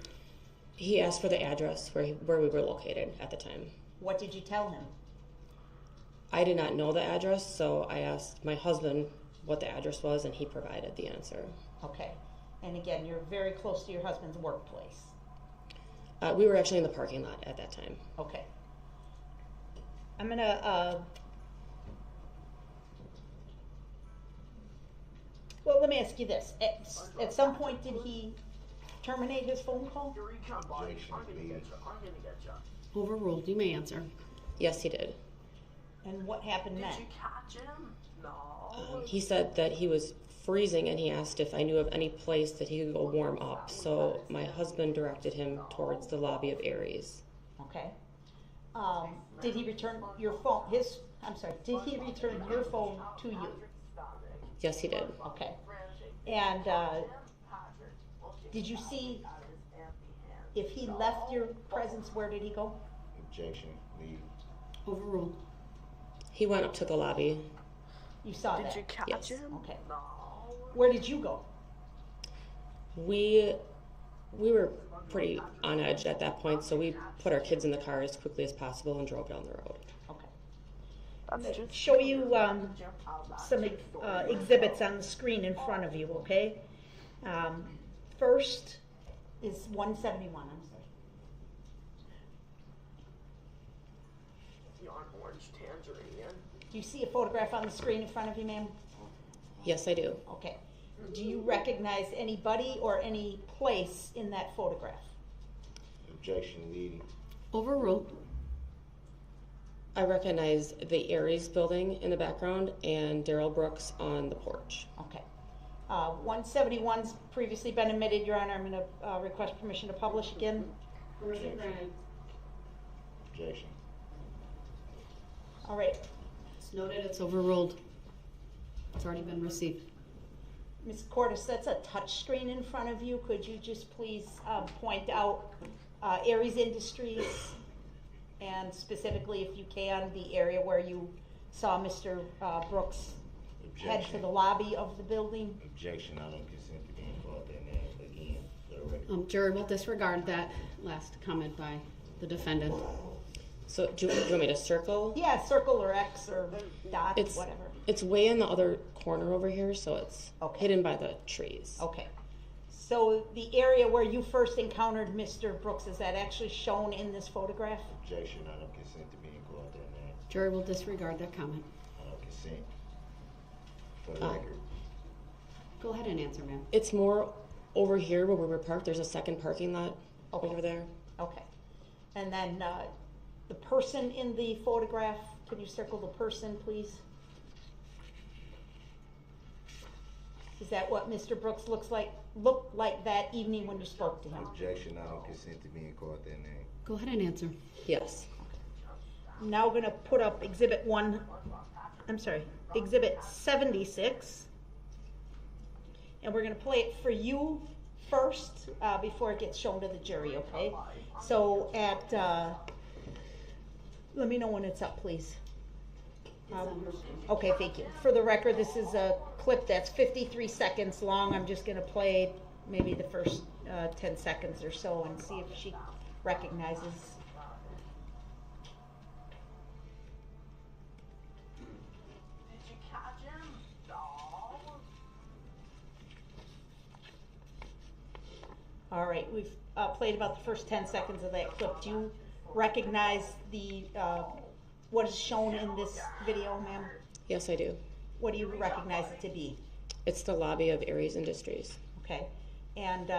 He asked for the address where we were located at the time. What did you tell him? I did not know the address, so I asked my husband what the address was, and he provided the answer. Okay. And again, you're very close to your husband's workplace. We were actually in the parking lot at that time. Okay. I'm going to... Well, let me ask you this. At some point, did he terminate his phone call? Overruled. You may answer. Yes, he did. And what happened then? Did you catch him? No. He said that he was freezing and he asked if I knew of any place that he could go warm up. So my husband directed him towards the lobby of Aries. Okay. Did he return your phone? Did he return your phone to you? Yes, he did. Okay. And did you see if he left your presence, where did he go? Objection, leave. Overruled. He went up to the lobby. You saw that? Did you catch him? Okay. No. Where did you go? We were pretty on edge at that point, so we put our kids in the car as quickly as possible and drove down the road. I'm going to show you some exhibits on the screen in front of you, okay? first is 171, I'm sorry. Yarn orange tangerine. Do you see a photograph on the screen in front of you, ma'am? Yes, I do. Okay. Do you recognize anybody or any place in that photograph? Objection, leading. Overruled. I recognize the Aries building in the background and Daryl Brooks on the porch. Okay. 171's previously been admitted, Your Honor. I'm going to request permission to publish again. Permission granted. Objection. All right. It's noted, it's overruled. It's already been received. Ms. Cordes, that's a touch screen in front of you. Could you just please point out Aries Industries and specifically, if you can, the area where you saw Mr. Brooks head for the lobby of the building? Objection, I don't consent to being called that name again. For the record. Jury will disregard that last comment by the defendant. So do you want me to circle? Yeah, circle or X or dot, It's whatever. It's way in the other corner over here, so it's Okay. hidden by the trees. Okay. So the area where you first encountered Mr. Brooks, is that actually shown in this photograph? Objection, I don't consent to being called that name. Jury will disregard that comment. I don't consent. For the record. Go ahead and answer, ma'am. It's more over here where we were parked. There's a second parking lot over there. Okay. And then the person in the photograph, can you circle the person, please? Is that what Mr. Brooks looked like that evening when you spoke to him? Objection, I don't consent to being called that name. Go ahead and answer. Yes. I'm now going to put up Exhibit 76. And we're going to play it for you first before it gets shown to the jury, okay? So let me know when it's up, please. Okay, thank you. For the record, this is a clip that's 53 seconds long. I'm just going to play maybe the first 10 seconds or so and see if she recognizes. Did you catch him? No. All right, we've played about the first 10 seconds of that clip. Do you recognize the what is shown in this video, ma'am? Yes, I do. What do you recognize it to be? It's the lobby of Aries Industries. Okay. And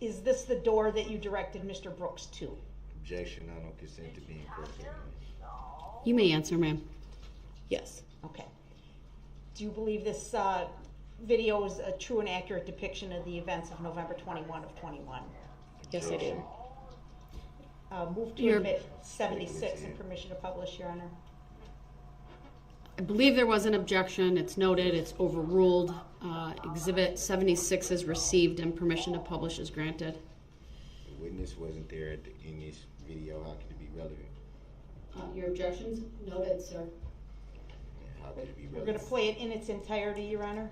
is this the door that you directed Mr. Brooks to? Objection, I don't consent to being called that name. You may answer, ma'am. Yes. Okay. Do you believe this video is a true and accurate depiction of the events of November 21 of 21? Yes, I do. Move to admit 76 and permission to publish, Your Honor. I believe there was an objection. It's noted. It's overruled. Exhibit 76 is received and permission to publish is granted. The witness wasn't there in this video. How could it be relevant? Your objections noted, sir. How could it be We're relevant? going to play it in its entirety, Your Honor.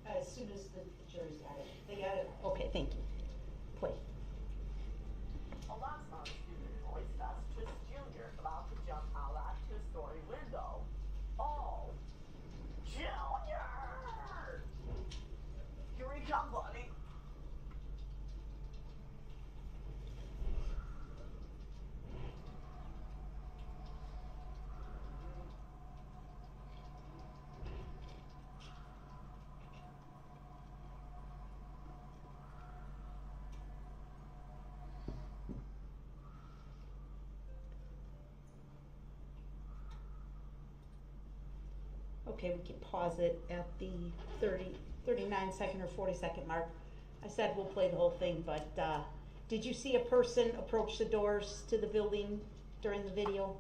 As soon as the jury's got it. They got it? Okay, thank you. Play. Well, last month, student voice fest, Twist Jr. about to jump out that two-story window. Oh, Junior! Here we come, buddy. Okay, we can pause it at the 39 second or 40 second mark. I said we'll play the whole thing, but did you see a person approach the doors to the building during the video?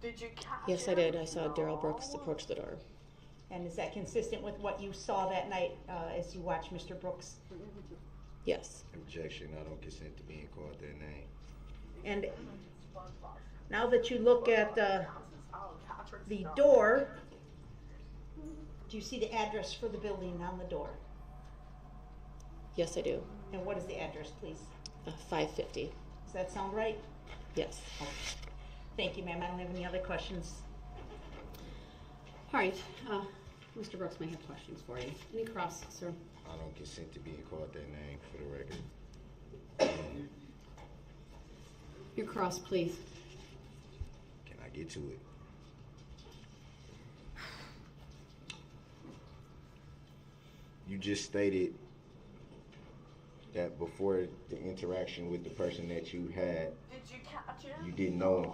Did you catch Yes, I did. I saw Daryl Brooks approach the door. And is that consistent with what you saw that night as you watched Mr. Brooks? Yes. Objection, I don't consent to being called that name. And now that you look at the door, do you see the address for the building on the door? Yes, I do. And what is the address, please? 550. Does that sound right? Yes. Okay. Thank you, ma'am. I don't have any other questions. All right. Mr. Brooks may have questions for you. Any cross, sir? I don't consent to being called that name for the record. Your cross, please. Can I get to it? You just stated that before the interaction with the person that you had, Did you catch him? you didn't know him.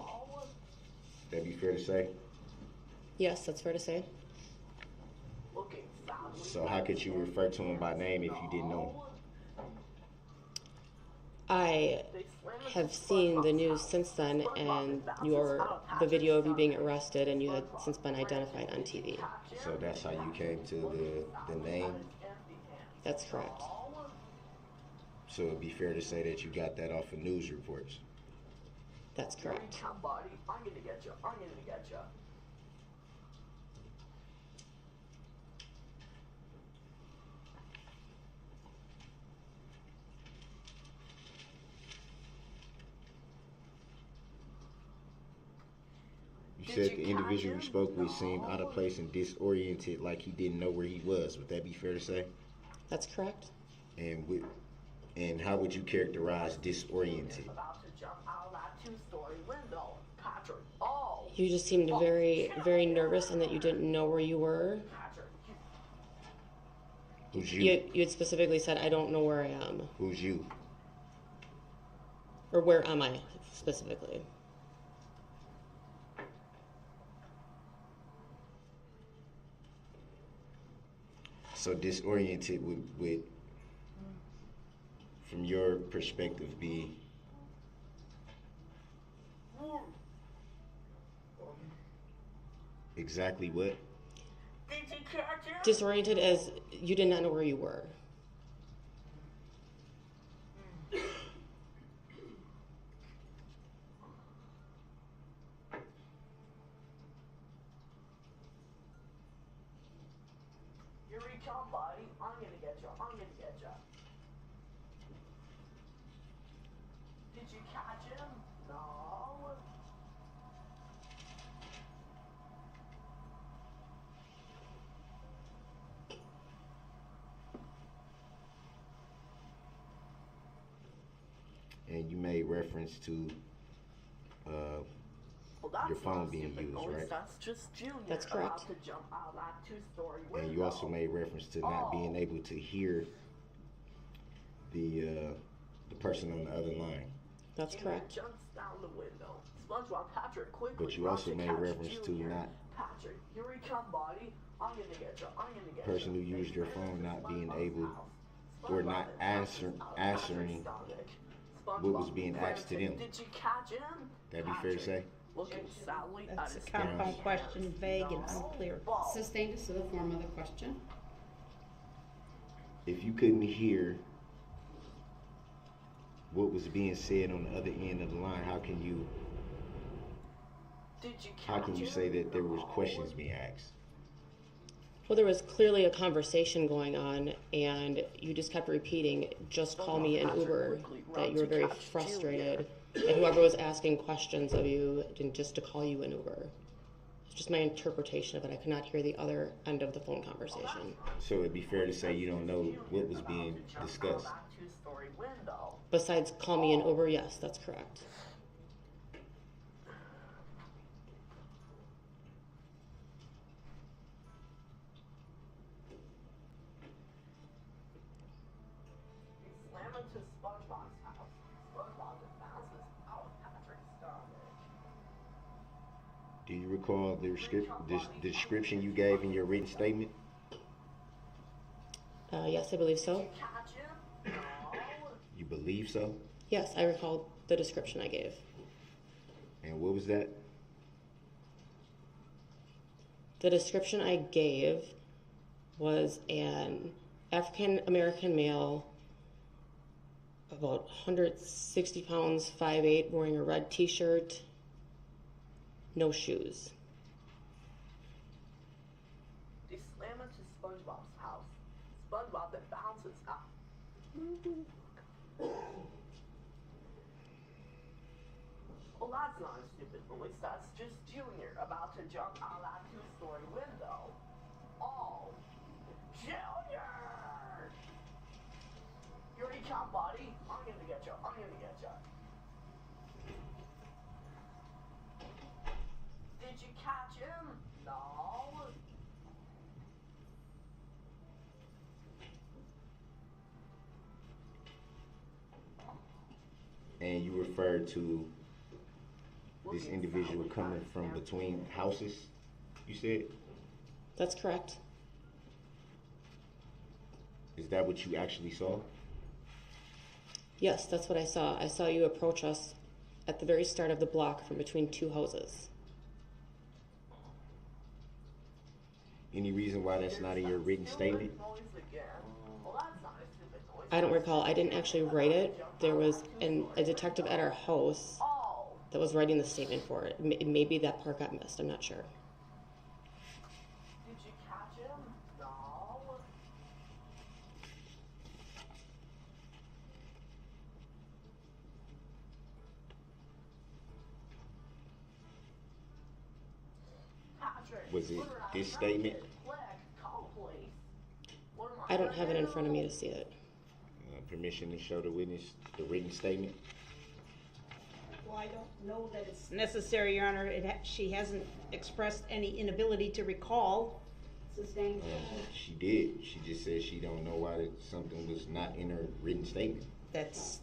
That be fair to say? Yes, that's fair to say. Looking sadly. So how could you refer to him by name if you didn't know him? I have seen the news since then, and the video of you being arrested, and you had since been identified on TV. So that's how you came to the name? That's correct. So it'd be fair to say that you got that off of news reports? That's correct. Buddy, I'm gonna get you. I'm gonna get you. You said the individual you spoke with seemed out of place and disoriented, like he didn't know where he was. Would that be fair to say? That's correct. And how would you characterize disoriented? About to jump out of that two-story window. Patrick, oh! You just seemed very, very nervous, and that you didn't know where you were. Who's you? You had specifically said, "I don't know where I am." Who's you? Or where am I specifically? So disoriented would, from your perspective, be exactly what? Did you catch him? Disoriented as you did not know where you were. Here we come, buddy. I'm gonna get you. I'm gonna get you. Did you catch him? No. And you made reference to your phone being used, right? That's just Junior. That's correct. About to jump out of that two-story And you window. also made reference to not being able to hear the person on the other line. That's Junior correct. jumps down the window. SpongeBob, Patrick, quickly. But you also run to made catch reference to Junior. not Patrick, here we come, buddy. I'm gonna get you. I'm gonna get person who you. used your phone not being able or not answering what was being asked to them. Did you catch him? That'd be fair to say? Looking sadly at That's a his compound question, vague and unclear. Sustained is to the form of the question. If you couldn't hear what was being said on the other end of the line, how can you say that there was questions being asked? Well, there was clearly a conversation going on, and you just kept repeating, "Just call me an Uber," that you were very frustrated, and whoever was asking questions of you didn't just to call you an Uber. It's just my interpretation of it. I could not hear the other end of the phone conversation. So it'd be fair to say you don't know what was being discussed. Besides call me an Uber, yes, that's correct. Slam into SpongeBob's house. SpongeBob just bounces out of Patrick's stomach. Do you recall the description you gave in your written statement? Yes, I believe so. Catch him? No. You believe so? Yes, I recall the description I gave. And what was that? The description I gave was an African American male, about 160 pounds, 5'8", wearing a red t-shirt, no shoes. They slam into SpongeBob's house. SpongeBob then bounces out. Well, that's not a stupid noise. That's just Junior about to jump out of that two-story window. Oh. come, buddy? I'm gonna get you. I'm gonna get you. Did you catch him? No. And you referred to this individual coming from between houses, you said? That's correct. Is that what you actually saw? Yes, that's what I saw. I saw you approach us at the very start of the block from between two houses. Any reason why that's not in your written statement? I don't recall. I didn't actually write it. There was a detective at our house that was writing the statement for it. Maybe that part got missed. I'm not sure. Did you catch him? No. Patrick, Was it this statement? call police. I don't have it in front of me to see it. Permission to show the witness the written statement? Well, I don't know that it's necessary, Your Honor. She hasn't expressed any inability to recall. Sustained. She did. She just said she don't know why something was not in her written statement. That's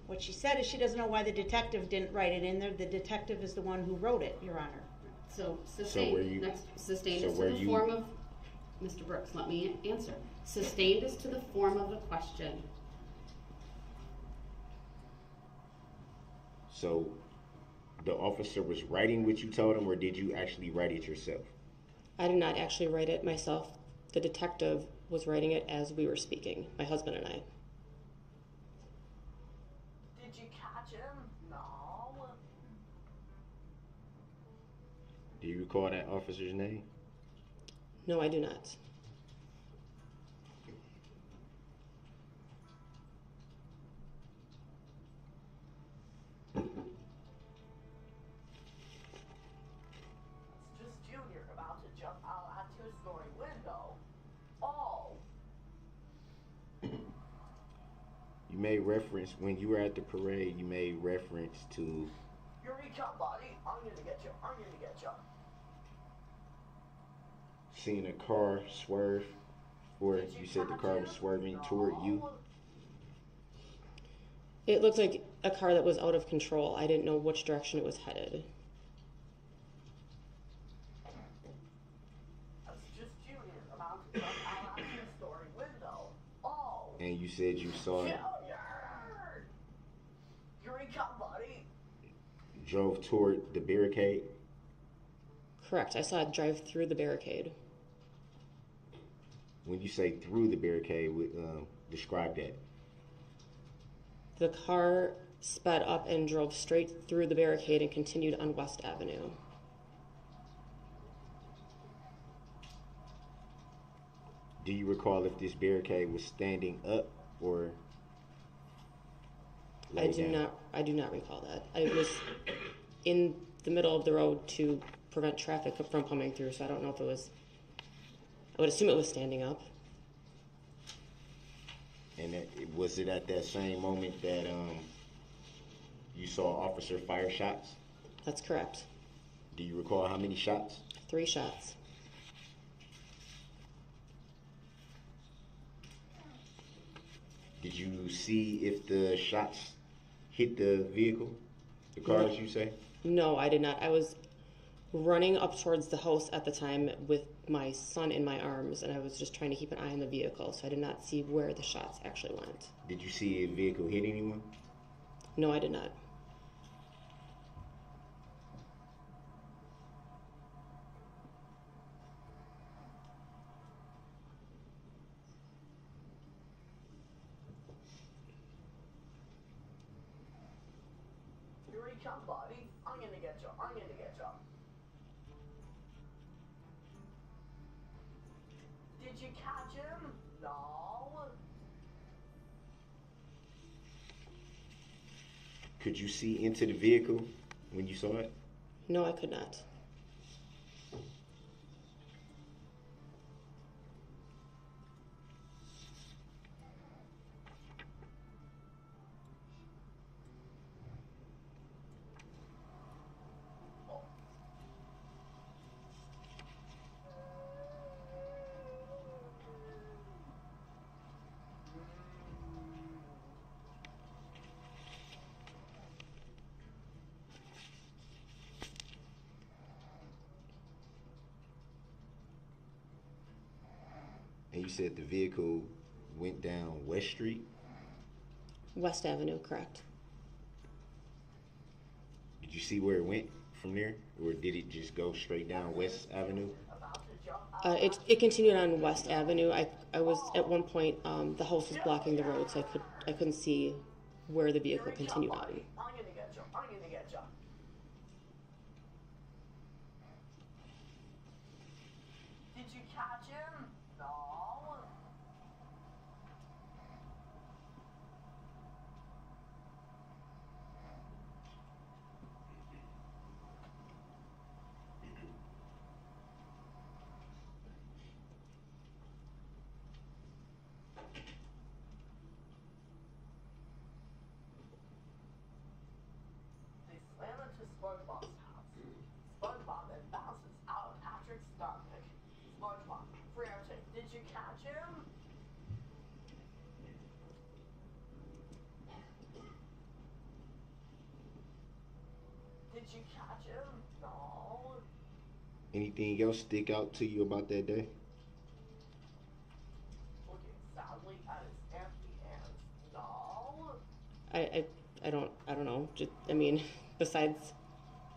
what she said is she doesn't know why the detective didn't write it in there. The detective is the one who wrote it, Your Honor. So sustained, sustained is to the form of, Mr. Brooks, let me answer. Sustained is to the form of the question. So the officer was writing what you told him, or did you actually write it yourself? I did not actually write it myself. The detective was writing it as we were speaking, my husband and I. Did you catch him? No. Do you recall that officer's name? No, I do not. It's just Junior about to jump out a two-story window. Oh. You made reference, when you were at the parade, you made reference to Here we come, buddy. I'm gonna get you. I'm gonna get you. seeing a car swerve, or you said the car was swerving toward you. It looked like a car that was out of control. I didn't know which direction it was headed. That's just Junior about to jump out a two-story window. Oh. And you said you saw it Junior! Here we come, buddy. drove toward the barricade. Correct. I saw it drive through the barricade. When you say through the barricade, describe that. The car sped up and drove straight through the barricade and continued on West Avenue. Do you recall if this barricade was standing up or I do not recall that. I was in the middle of the road to prevent traffic from coming through, so I don't know if it was, I would assume it was standing up. And was it at that same moment that you saw officer fire shots? That's correct. Do you recall how many shots? 3 shots. Did you see if the shots hit the vehicle, the car, as you say? No, I did not. I was running up towards the house at the time with my son in my arms, and I was just trying to keep an eye on the vehicle, so I did not see where the shots actually went. Did you see a vehicle hit anyone? No, I did not. Here we come, buddy. I'm gonna get you. I'm gonna get you. Did you catch him? No. Could you see into the vehicle when you saw it? No, I could not. you said the vehicle went down West Street? West Avenue, correct. Did you see where it went from there? Or did it just go straight down West Avenue? It continued on West Avenue. I was at one point, the house was blocking the road, so I couldn't see where the vehicle continued on. I'm gonna get you. I'm gonna get you. Did you catch him? No. They slam into SpongeBob's house. SpongeBob then bounces out of Patrick's stomach. SpongeBob, frantic, did you catch him? Did you catch him? No. Anything else stick out to you about that day? Looking sadly at his empty hands. No. I don't know. Just, I mean, besides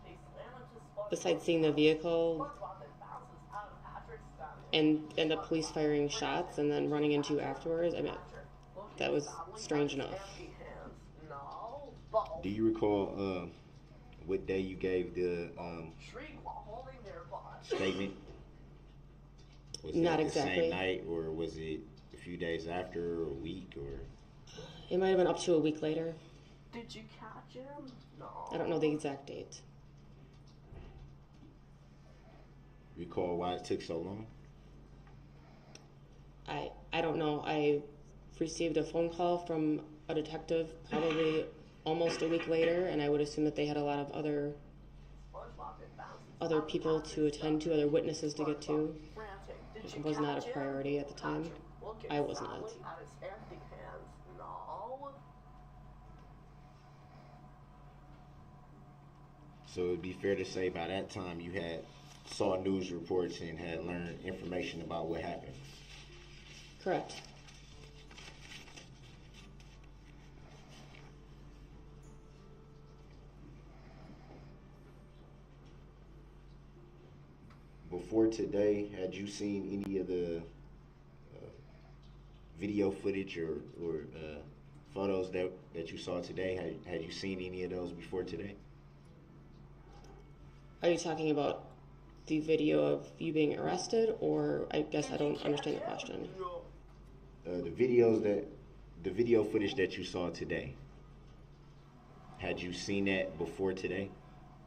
They slam into besides seeing the vehicle SpongeBob then bounces out of Patrick's stomach. and the police firing shots and then running into you afterwards, I mean, that was strange enough. Empty hands. No. Ball. Do you recall what day you gave the Shriek while holding their butt. statement? Was Not it the exactly. same night, or was it a few days after, or a week, or? It might have been up to a week later. Did you catch him? No. I don't know the exact date. Recall why it took so long? I don't know. I received a phone call from a detective probably almost a week later, and I would assume that they had a lot of other people to attend to, other witnesses to get to. It was not a priority at the time. I was not. At his empty hands. No. So it'd be fair to say by that time you had saw news reports and had learned information about what happened. Correct. Before today, had you seen any of the video footage or photos that you saw today? Had you seen any of those before today? Are you talking about the video of you being arrested, or I guess I don't understand the question. The video footage that you saw today. Had you seen that before today?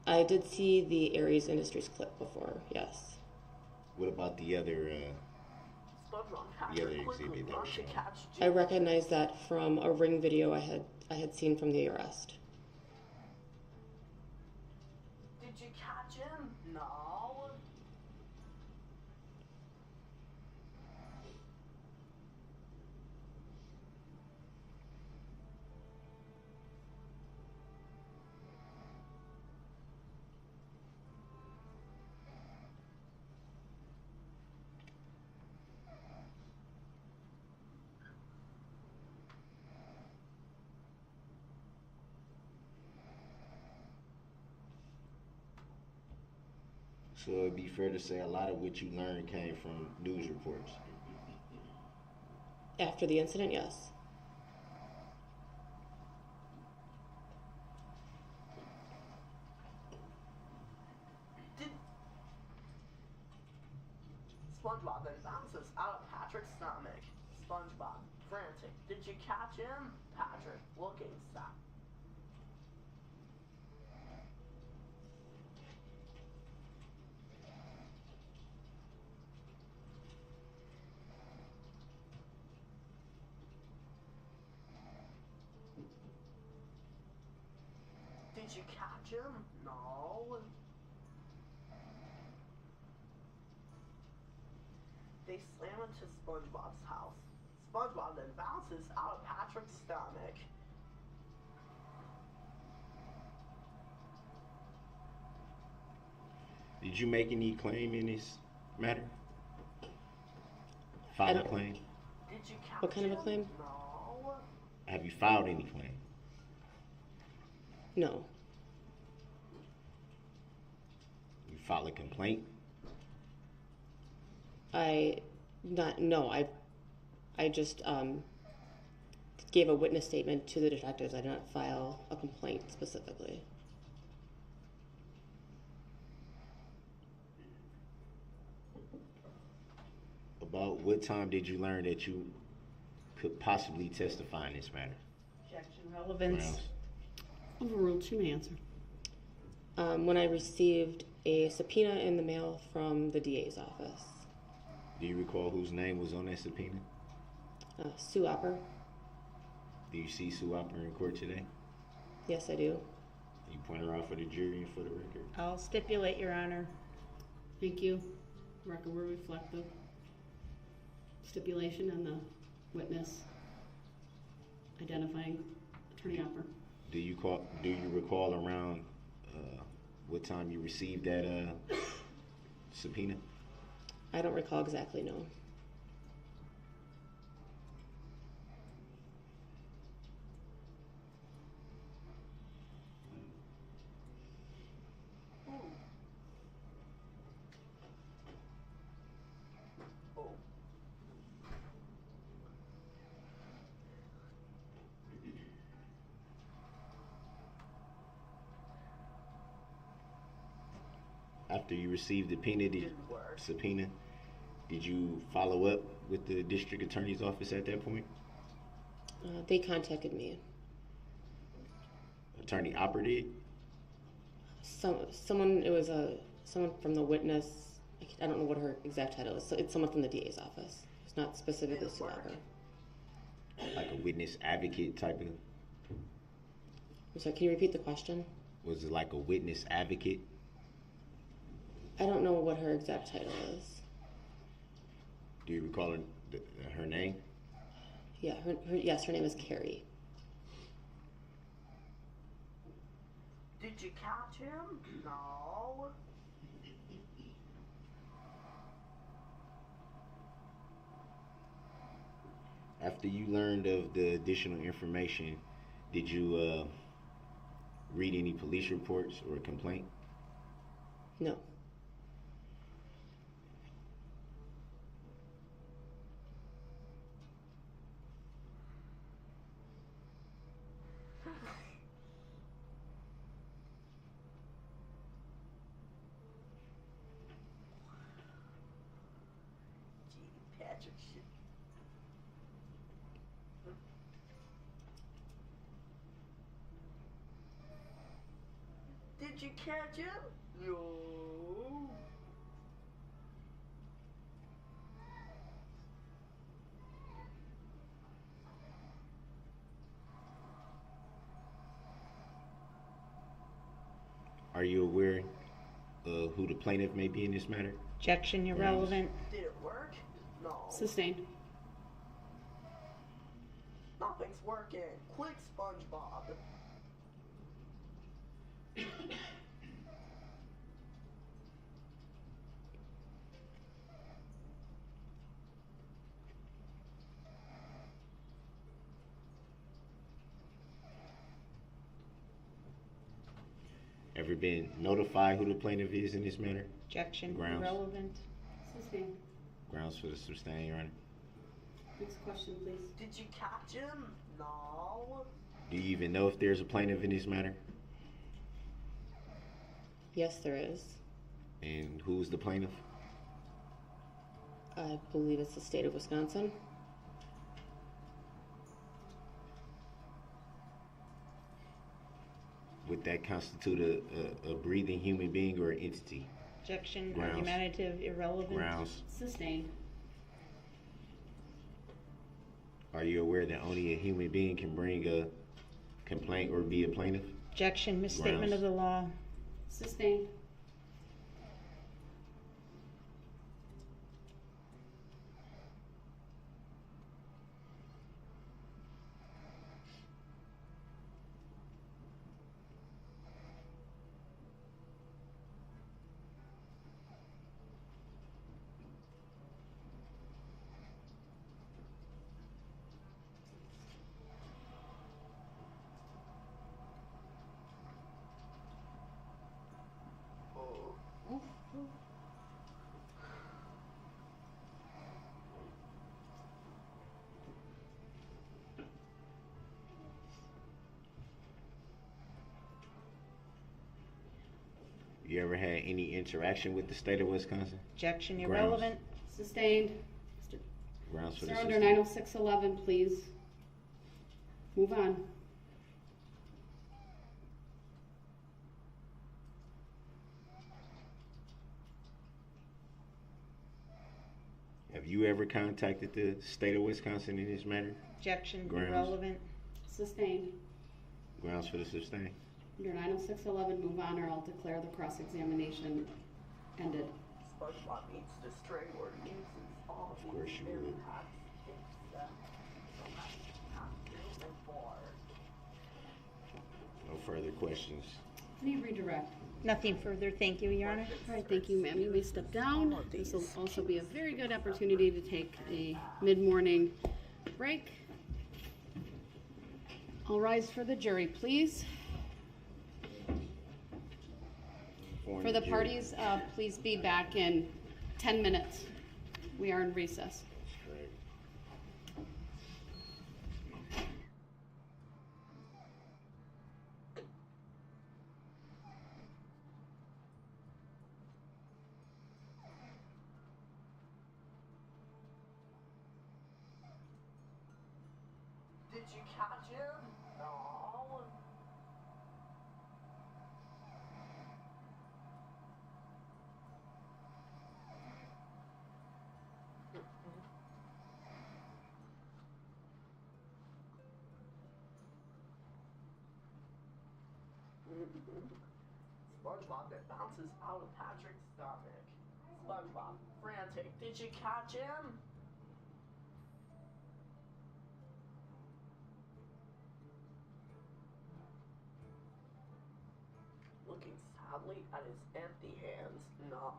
I did see the Aries Industries clip before, yes. What about the other exhibit that was shown? I recognize that from a Ring video I had seen from the arrest. Did you catch him? No. So it'd be fair to say a lot of what you learned came from news reports. After the incident, yes. SpongeBob then bounces out of Patrick's stomach. SpongeBob, frantic. Did you catch him? Patrick, looking sad. Did you catch him? No. They slam into SpongeBob's house. SpongeBob then bounces out of Patrick's stomach. Did you make any claim in this matter? filed a claim? Did you catch What kind of a him? claim? No. Have you filed any claim? No. You filed a complaint? I just gave a witness statement to the detectives. I did not file a complaint specifically. About what time did you learn that you could possibly testify in this matter? Objection, relevance. Grounds. Overruled, she may answer. When I received a subpoena in the mail from the DA's office. Do you recall whose name was on that subpoena? Sue Opper. Do you see Sue Opper in court today? Yes, I do. You point her out for the jury and for the record. I'll stipulate, Your Honor. Thank you. Record will reflect the stipulation and the witness identifying Attorney Hopper. Do you recall around what time you received that subpoena? I don't recall exactly, no. After you received the subpoena, did you follow up with the district attorney's office at that point? They contacted me. Attorney Opper did? Someone from the witness. I don't know what her exact title is. So it's someone from the DA's office. It's not specifically Sue Opper. Like a witness advocate type of? I'm sorry, can you repeat the question? Was it like a witness advocate? I don't know what her exact title is. Do you recall her name? Yeah, yes, her name is Carrie. Did you catch him? No. After you learned of the additional information, did you read any police reports or a complaint? No. Patrick shit. Did you catch him? No. Are you aware of who the plaintiff may be in this matter? Objection, irrelevant. Did it work? No. Sustained. Nothing's working. Quick, SpongeBob. Ever been notified who the plaintiff is in this matter? Objection, Grounds. irrelevant. Sustained. Grounds for the sustain, Your Honor. Next question, please. Did you catch him? No. Do you even know if there's a plaintiff in this matter? Yes, there is. And who's the plaintiff? I believe it's the state of Wisconsin. Would that constitute a breathing human being or an entity? Objection, Grounds. argumentative, irrelevant. Grounds. Sustained. Are you aware that only a human being can bring a complaint or be a plaintiff? Objection, misstatement Grounds. of the law. Sustained. You ever had any interaction with the state of Wisconsin? Objection, Grounds. irrelevant. Sustained. Grounds for Sir, the under sustain. 90611, please. Move on. Have you ever contacted the state of Wisconsin in this matter? Objection, Grounds. irrelevant. Sustained. Grounds for the sustain. Under 90611, move on, or I'll declare the cross-examination ended. SpongeBob eats the string or uses all Of course you would. No further questions. Any redirect? Nothing further, thank you, Your Honor. All right, thank you, ma'am. You may step down. This will also be a very good opportunity to take a mid-morning break. All rise for the jury, please. For the parties, please be back in 10 minutes. We are in recess. Did you catch him? No. SpongeBob that bounces out of Patrick's stomach. SpongeBob, frantic. Did you catch him? Looking sadly at his empty hands. No.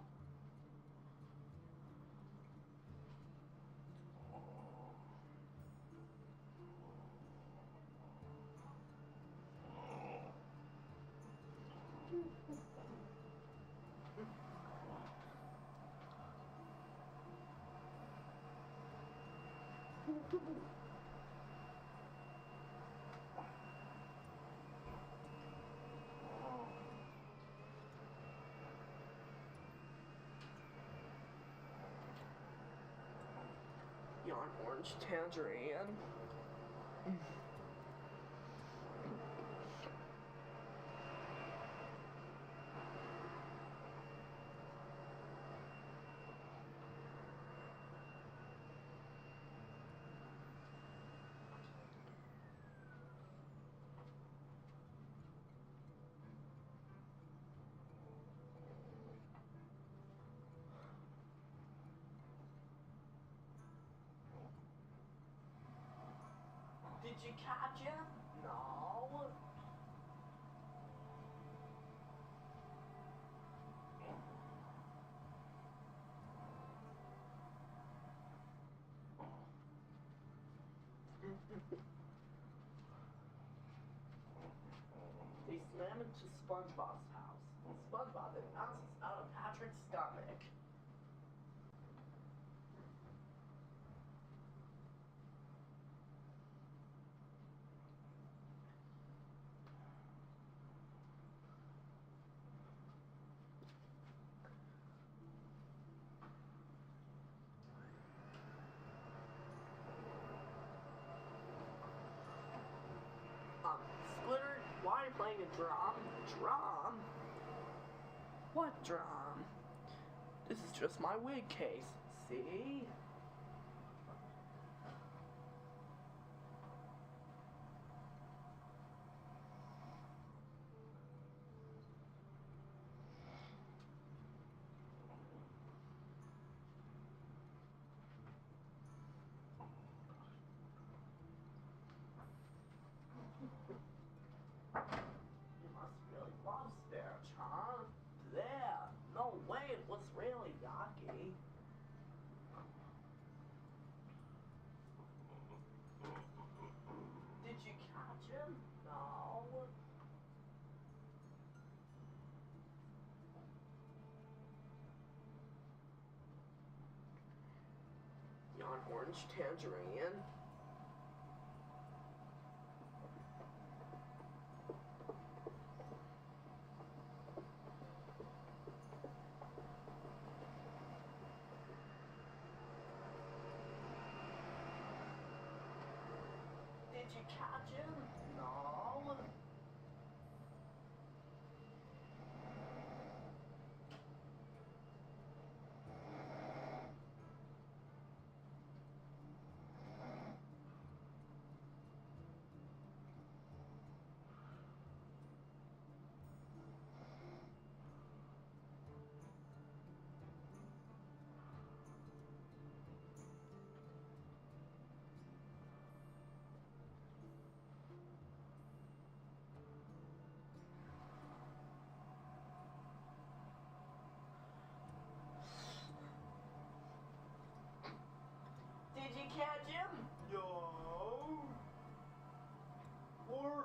Yarn orange tangerine. Did you catch him? No. They slam into SpongeBob's house. SpongeBob then bounces out of Patrick's stomach. Splitter, why are you playing a drum? Drum? What drum? This is just my wig case, see? You must really love spinach, huh? There, no way, it was really yucky. Did you catch him? No. Yarn orange tangerine. Did you catch him? No. Did you catch him? No. Or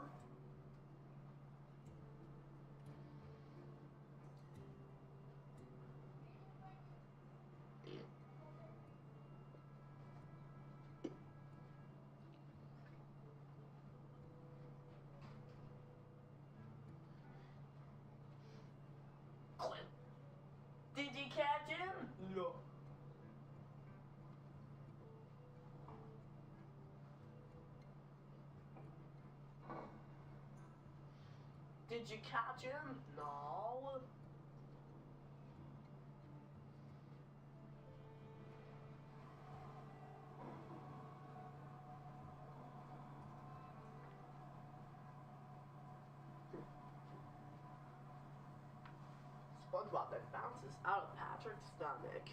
did you catch him? No. Did you catch him? No. SpongeBob that bounces out of Patrick's stomach.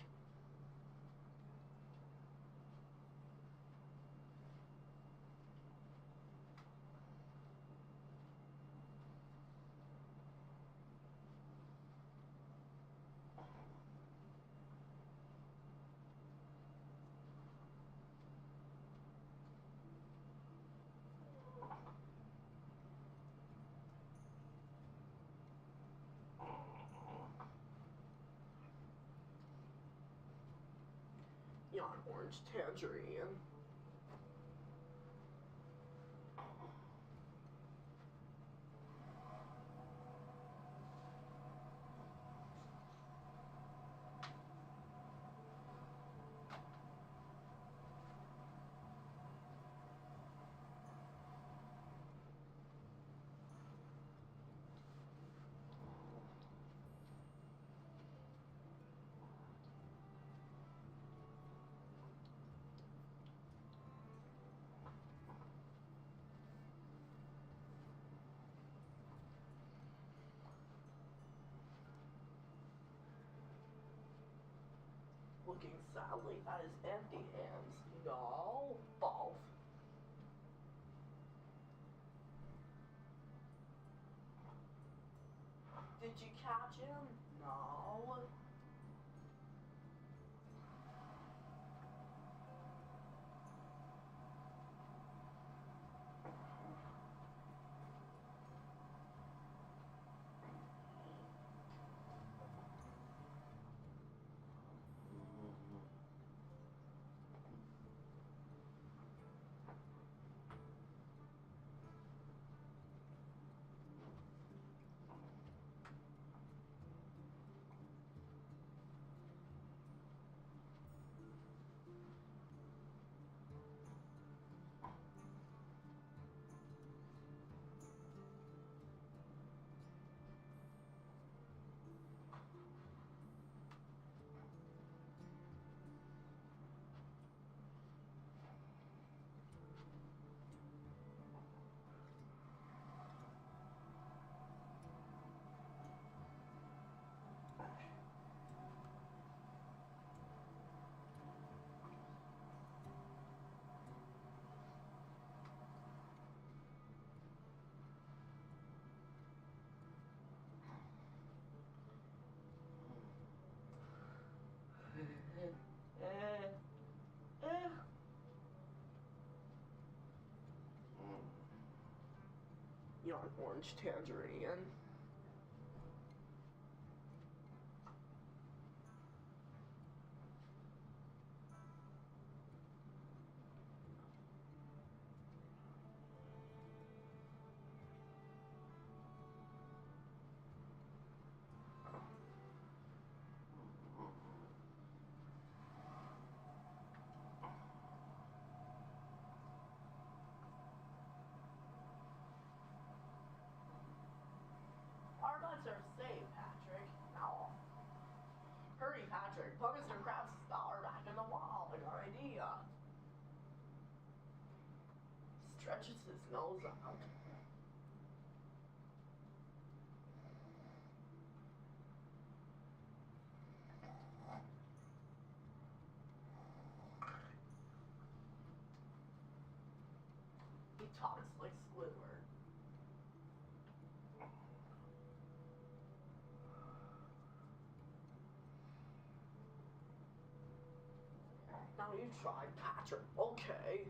Yawn orange tangerine. Looking sadly at his empty hands. No, both. Did you catch him? No. Yawn orange tangerine. stretches his nose out. He talks like Squidward. Now you try, Patrick. Okay.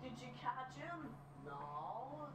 Did you catch him? No.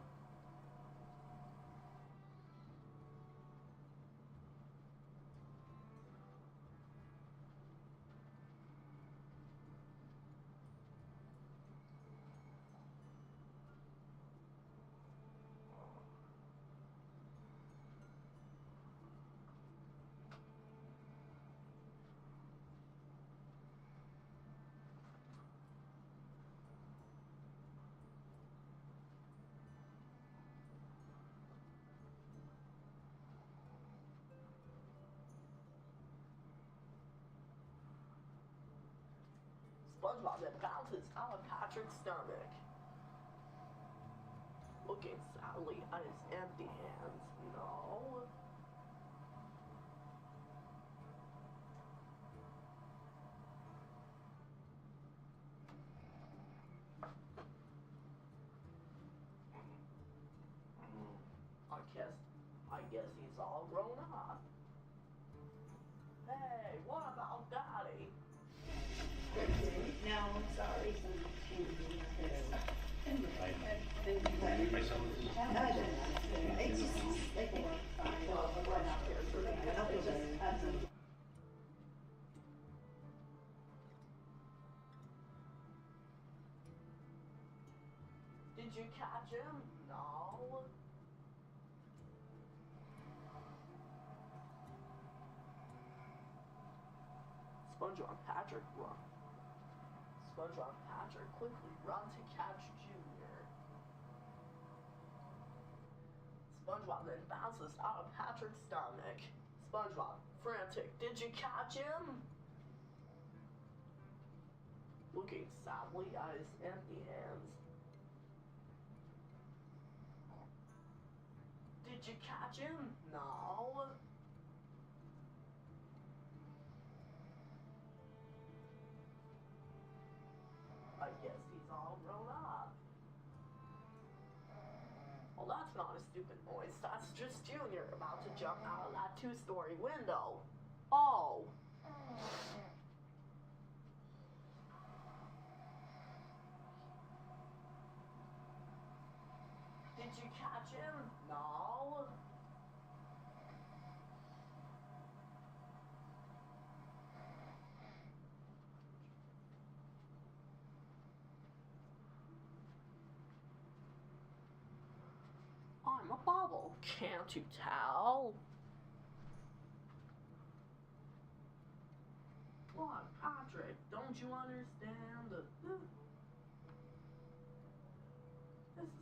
SpongeBob then bounces out of Patrick's stomach, looking sadly at his empty hands. No. I guess he's all grown up. Hey, what about Daddy? No, I'm sorry. It's just like Did you catch him? No. SpongeBob and Patrick run. SpongeBob and Patrick quickly run to catch Junior. SpongeBob then bounces out of Patrick's stomach. SpongeBob, frantic, did you catch him? Looking sadly at his empty hands. Did you catch him? No. I guess he's all grown up. Well, that's not a stupid noise. That's just Junior about to jump out of that two-story window. Oh. Did you catch him? No. I'm a bubble, can't you tell? What, Patrick, don't you understand? This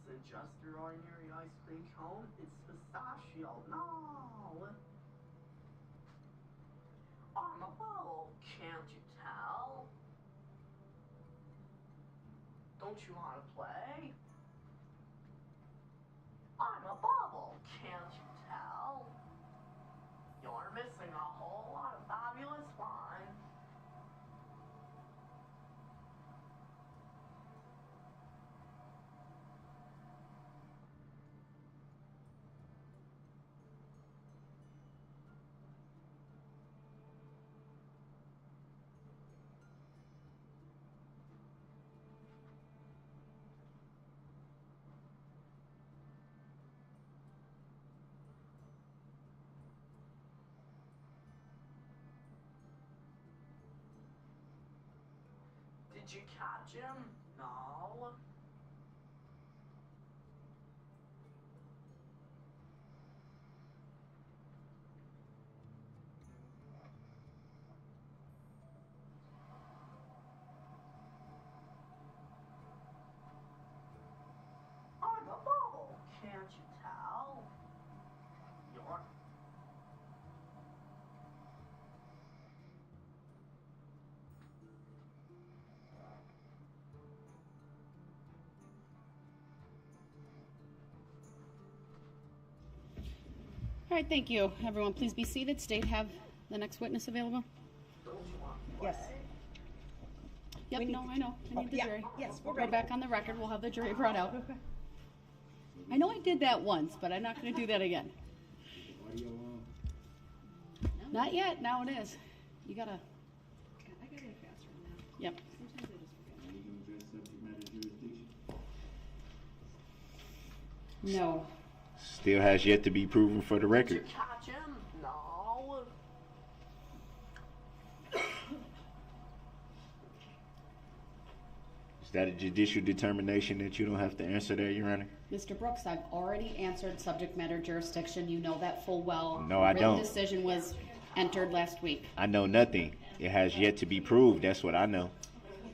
isn't just your ordinary ice cream cone, it's pistachio. No! I'm a bubble, can't you tell? Don't you want to play? I'm a bubble, can't you tell? You're missing a whole lot of fabulous fun. Did you catch him? No. I'm a bubble, can't you tell? All right, thank you. Everyone, please be seated. State, have the next witness available. Yes. Yep, We need- no, I know. I need the yeah, jury. yes, we're We'll go ready. back on the record. We'll have the jury brought out. I know I did that once, but I'm not going to do that again. Not yet. Now it is. You gotta. I gotta get faster than that. Yep. No. Still has yet to be proven for the record. Catch him? No. Is that a judicial determination that you don't have to answer that, Your Honor? Mr. Brooks, I've already answered subject matter jurisdiction. You know that full well. No, I Written don't. decision was entered last week. I know nothing. It has yet to be proved. That's what I know.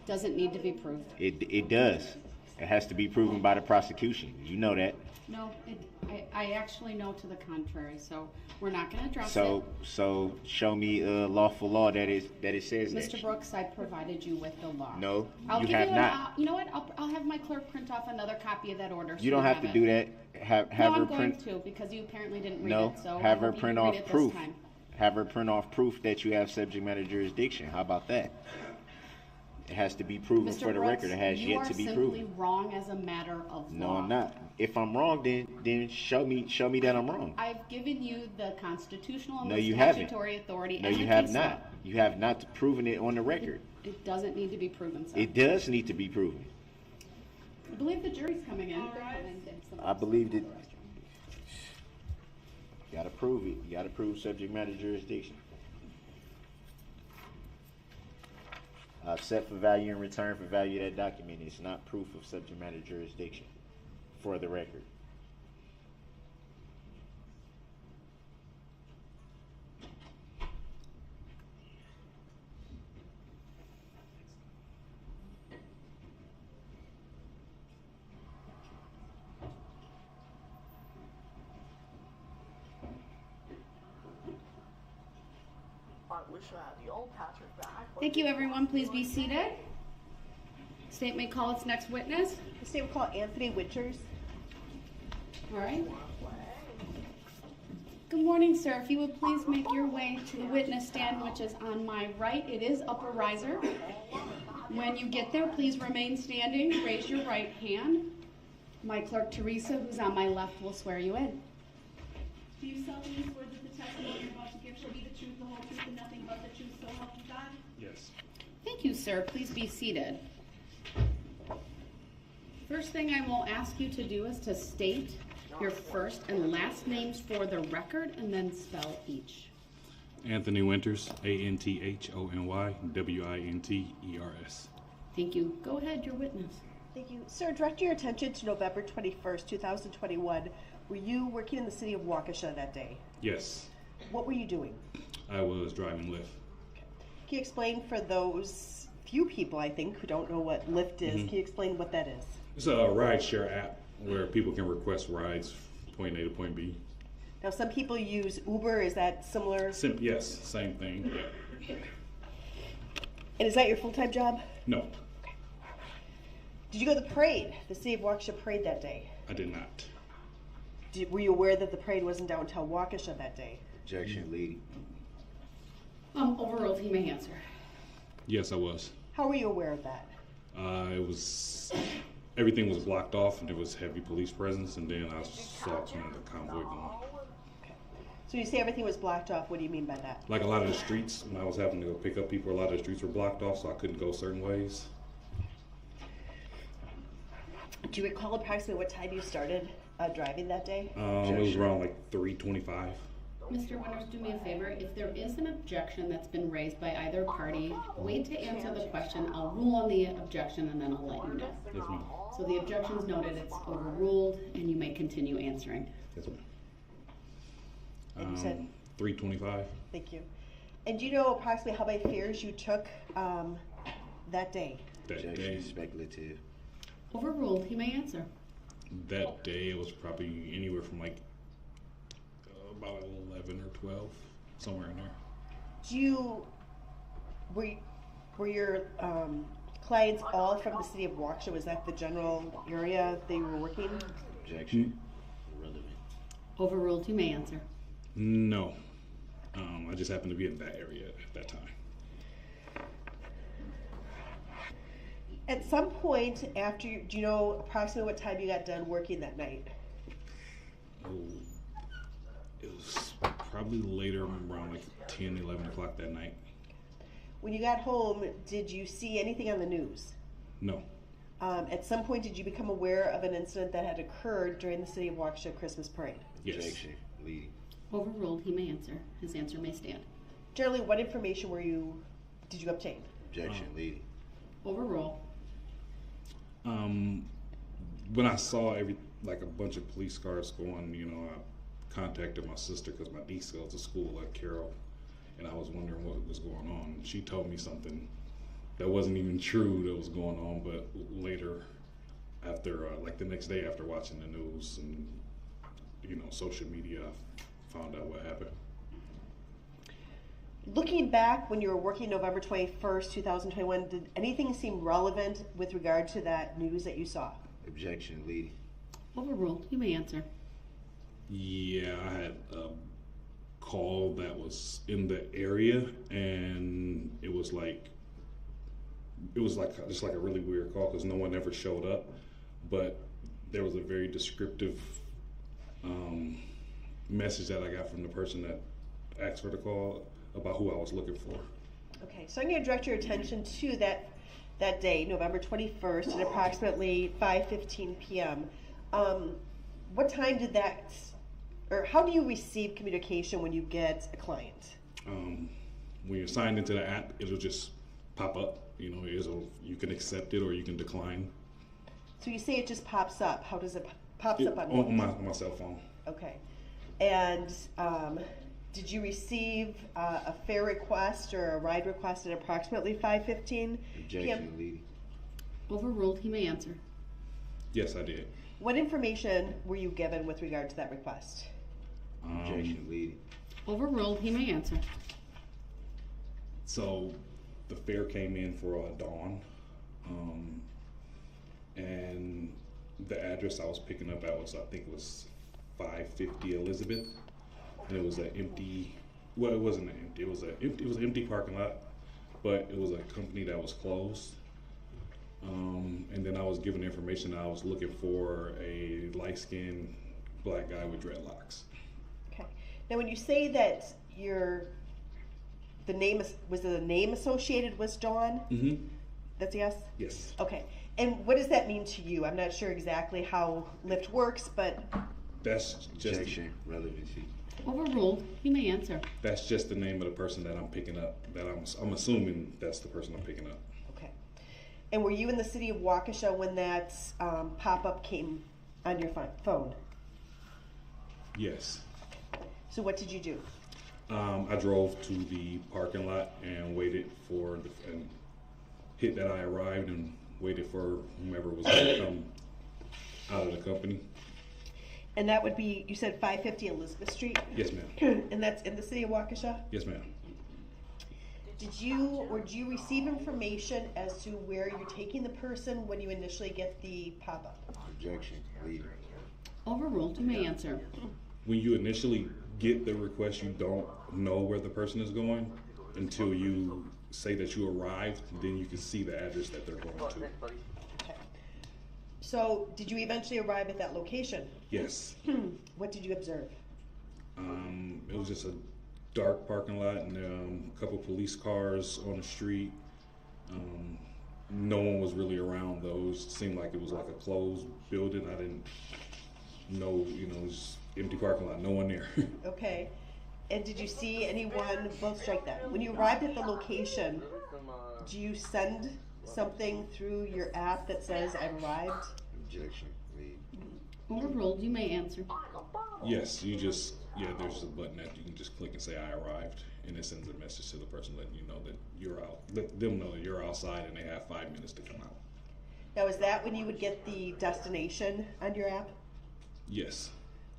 Doesn't need to be proved. It does. It has to be proven by the prosecution. You know that. No, I actually know to the contrary, so we're not going to address So show me a lawful law that it says it. that. Mr. Brooks, I provided you with the law. No, I'll you give have you not. you know what? I'll have my clerk print off another copy of that order. So You don't have to do it. that. Have No, her I'm print. going to because you apparently didn't read No, it. So have I her hope you print read off it this proof. time. Have her print off proof that you have subject matter jurisdiction. How about that? It has to be proven Mr. for the Brooks, record. It has you yet are to be simply proven. wrong as a matter of No, law. I'm not. If I'm wrong, then show me that I'm wrong. I've given you the constitutional and No, the you haven't. statutory authority. No, and you the have case law. not. You have not proven it on the record. It doesn't need to be proven, sir. It does need to be proven. I believe the jury's coming in. I believe that. You gotta prove it. You gotta prove subject matter jurisdiction. Set for value and return for value of that document is not proof of subject matter jurisdiction, for the record. I wish I had the old Patrick back. Thank you, everyone. Please be seated. State may call its next witness. The state will call Anthony Winters. All right. Good morning, sir. If you would please make your way to the witness stand, which is on my right. It is upper riser. When you get there, please remain standing. Raise your right hand. My clerk, Teresa, who's on my left, will swear you in. Do you solemnly swear that the testimony you're about to give shall be the truth, the whole truth, and nothing but the truth, so help you God? Yes. Thank you, sir. Please be seated. First thing I will ask you to do is to state your first and last names for the record and then spell each. Anthony Winters, ANTHONY WINTERS. Thank you. Go ahead, your witness. Thank you. Sir, direct your attention to November 21st, 2021. Were you working in the city of Waukesha that day? Yes, What were you doing? I was driving Lyft. Can you explain for those few people, I think, who don't know what Lyft is, Mhm. can you explain what that is? It's a rideshare app where people can request rides point A to point B. Now, some people use Uber. Is that similar? Yes, same thing. And is that your full-time job? No, Did you go to the parade, the city of Waukesha parade that day? I did not. Were you aware that the parade was in downtown Waukesha that day? Objection, lady. Overruled. He may answer. Yes, I was. How were you aware of that? Everything was blocked off and there was heavy police presence, and then I saw some of the convoy going. So you say everything was blocked off. What do you mean by that? Like a lot of the streets, when I was having to go pick up people, a lot of the streets were blocked off, so I couldn't go certain ways. Do you recall approximately what time you started driving that day? It was around like 3:25. Mr. Winters, do me a favor. If there is an objection that's been raised by either party, wait to answer the question. I'll rule on the objection and then I'll let you know. Yes, ma'am. So the objection's noted, it's overruled, and you may continue answering. Yes, ma'am. And you said? 3:25. Thank you. And do you know approximately how many fares you took that day? That day, speculative. Overruled. He may answer. That day, it was probably anywhere from like about 11 or 12, somewhere in there. Were your clients all from the city of Waukesha? Was that the general area they were working? Objection. Overruled. You may answer. No. I just happened to be in that area at that time. At some point after, do you know approximately what time you got done working that night? Oh, it was probably later, around like 10, 11 o'clock that night. When you got home, did you see anything on the news? No. At some point, did you become aware of an incident that had occurred during the City of Waukesha Christmas Parade? Yes. Objection, leading. Overruled, he may answer. His answer may stand. Generally, what information did you obtain? Objection, leading. Overruled. When I saw a bunch of police cars going, I contacted my sister because my niece goes to school at Carroll, and I was wondering what was going on. She told me something that wasn't even true that was going on, but later, after the next day after watching the news and social media, I found out what happened. Looking back when you were working November 21st, 2021, did anything seem relevant with regard to that news that you saw? Objection, leading. Overruled, you may answer. Yeah, I had a call that was in the area, and it was just like a really weird call because no one ever showed up, but there was a very descriptive message that I got from the person that asked for the call about who I was looking for. Okay, so I'm going to direct your attention to that day, November 21st, at approximately 5:15 p.m. What time did that, or how do you receive communication when you get a client? When you're signed into the app, it'll just pop up. You can accept it or you can decline. So you say it just pops up. How does it pops up on my cell phone? Okay, and did you receive a fare request or a ride request at approximately 5:15 p.m.? Objection, leading. Overruled, he may answer. Yes, I did. What information were you given with regard to that request? Objection, leading. Overruled, he may answer. So the fare came in for Dawn, and the address I was picking up at was, I think it was 550 Elizabeth, and it was an empty, well, it wasn't empty, it was an empty parking lot, but it was a company that was closed. And then I was given information that I was looking for a light-skinned black guy with dreadlocks. Okay. Now, when you say that the name associated with Dawn? Mm-hmm. That's a yes? Yes. Okay. And what does that mean to you? I'm not sure exactly how Lyft works, but That's just Objection, relevancy. Overruled, you may answer. That's just the name of the person that I'm picking up. That I'm assuming that's the person I'm picking up. okay. And were you in the city of Waukesha when that pop-up came on your phone? Yes. So what did you do? I drove to the parking lot and waited and hit that I arrived and waited for whomever was going to come out of the company. And that would be, you said 550 Elizabeth Street? Yes, ma'am. And that's in the city of Waukesha? Yes, ma'am. Did you receive information as to where you're taking the person when you initially get the pop-up? Objection, leading. Overruled, you may answer. When you initially get the request, you don't know where the person is going until you say that you arrived. Then you can see the address that they're going to. Okay. So, did you eventually arrive at that location? Yes. What did you observe? It was just a dark parking lot and a couple police cars on the street. No one was really around though. It seemed like it was like a closed building. I didn't know, it was empty parking lot, no one there. Okay. And did you see anyone, both strike that. When you arrived at the location, do you send something through your app that says I've arrived? Objection, leading. Overruled, you may answer. Yes, there's a button that you can just click and say I arrived, and it sends a message to the person letting you know that you're out. Let them know that you're outside and they have 5 minutes to come out. Now, is that when you would get the destination on your app? Yes.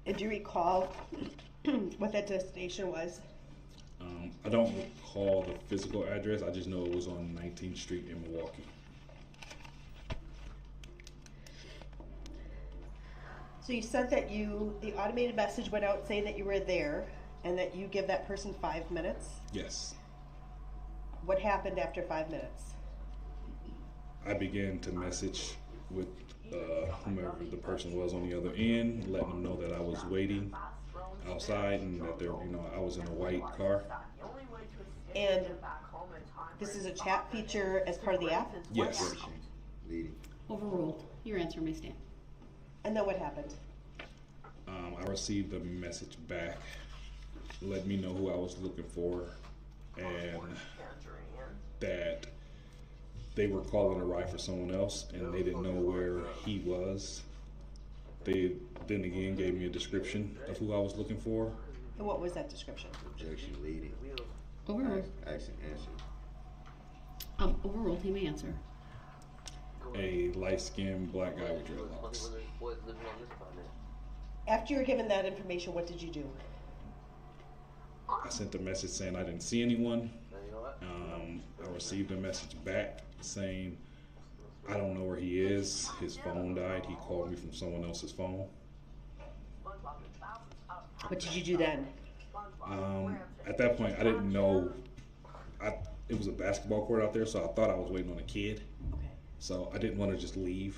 And do you recall what that destination was? I don't recall the physical address. I just know it was on 19th Street in Milwaukee. So you said that the automated message went out saying that you were there. And that you give that person 5 minutes? Yes. What happened after 5 minutes? I began to message with whomever the person was on the other end, letting them know that I was waiting outside and that I was in a white car. And this is a chat feature as part of the app? Yes. Overruled. Your answer may stand. And then what happened? I received a message back, letting me know who I was looking for, and that they were calling a ride for someone else, and they didn't know where he was. They then again gave me a description of who I was looking for. And what was that description? Objection, leading. Overruled. Action, answer. Overruled. He may answer. A light-skinned black guy with dreadlocks. After you were given that information, what did you do? I sent a message saying I didn't see anyone. I received a message back saying I don't know where he is. His phone died. He called me from someone else's phone. What did you do then? At that point, I didn't know. It was a basketball court out there, so I thought I was waiting on a kid. Okay. So I didn't want to just leave.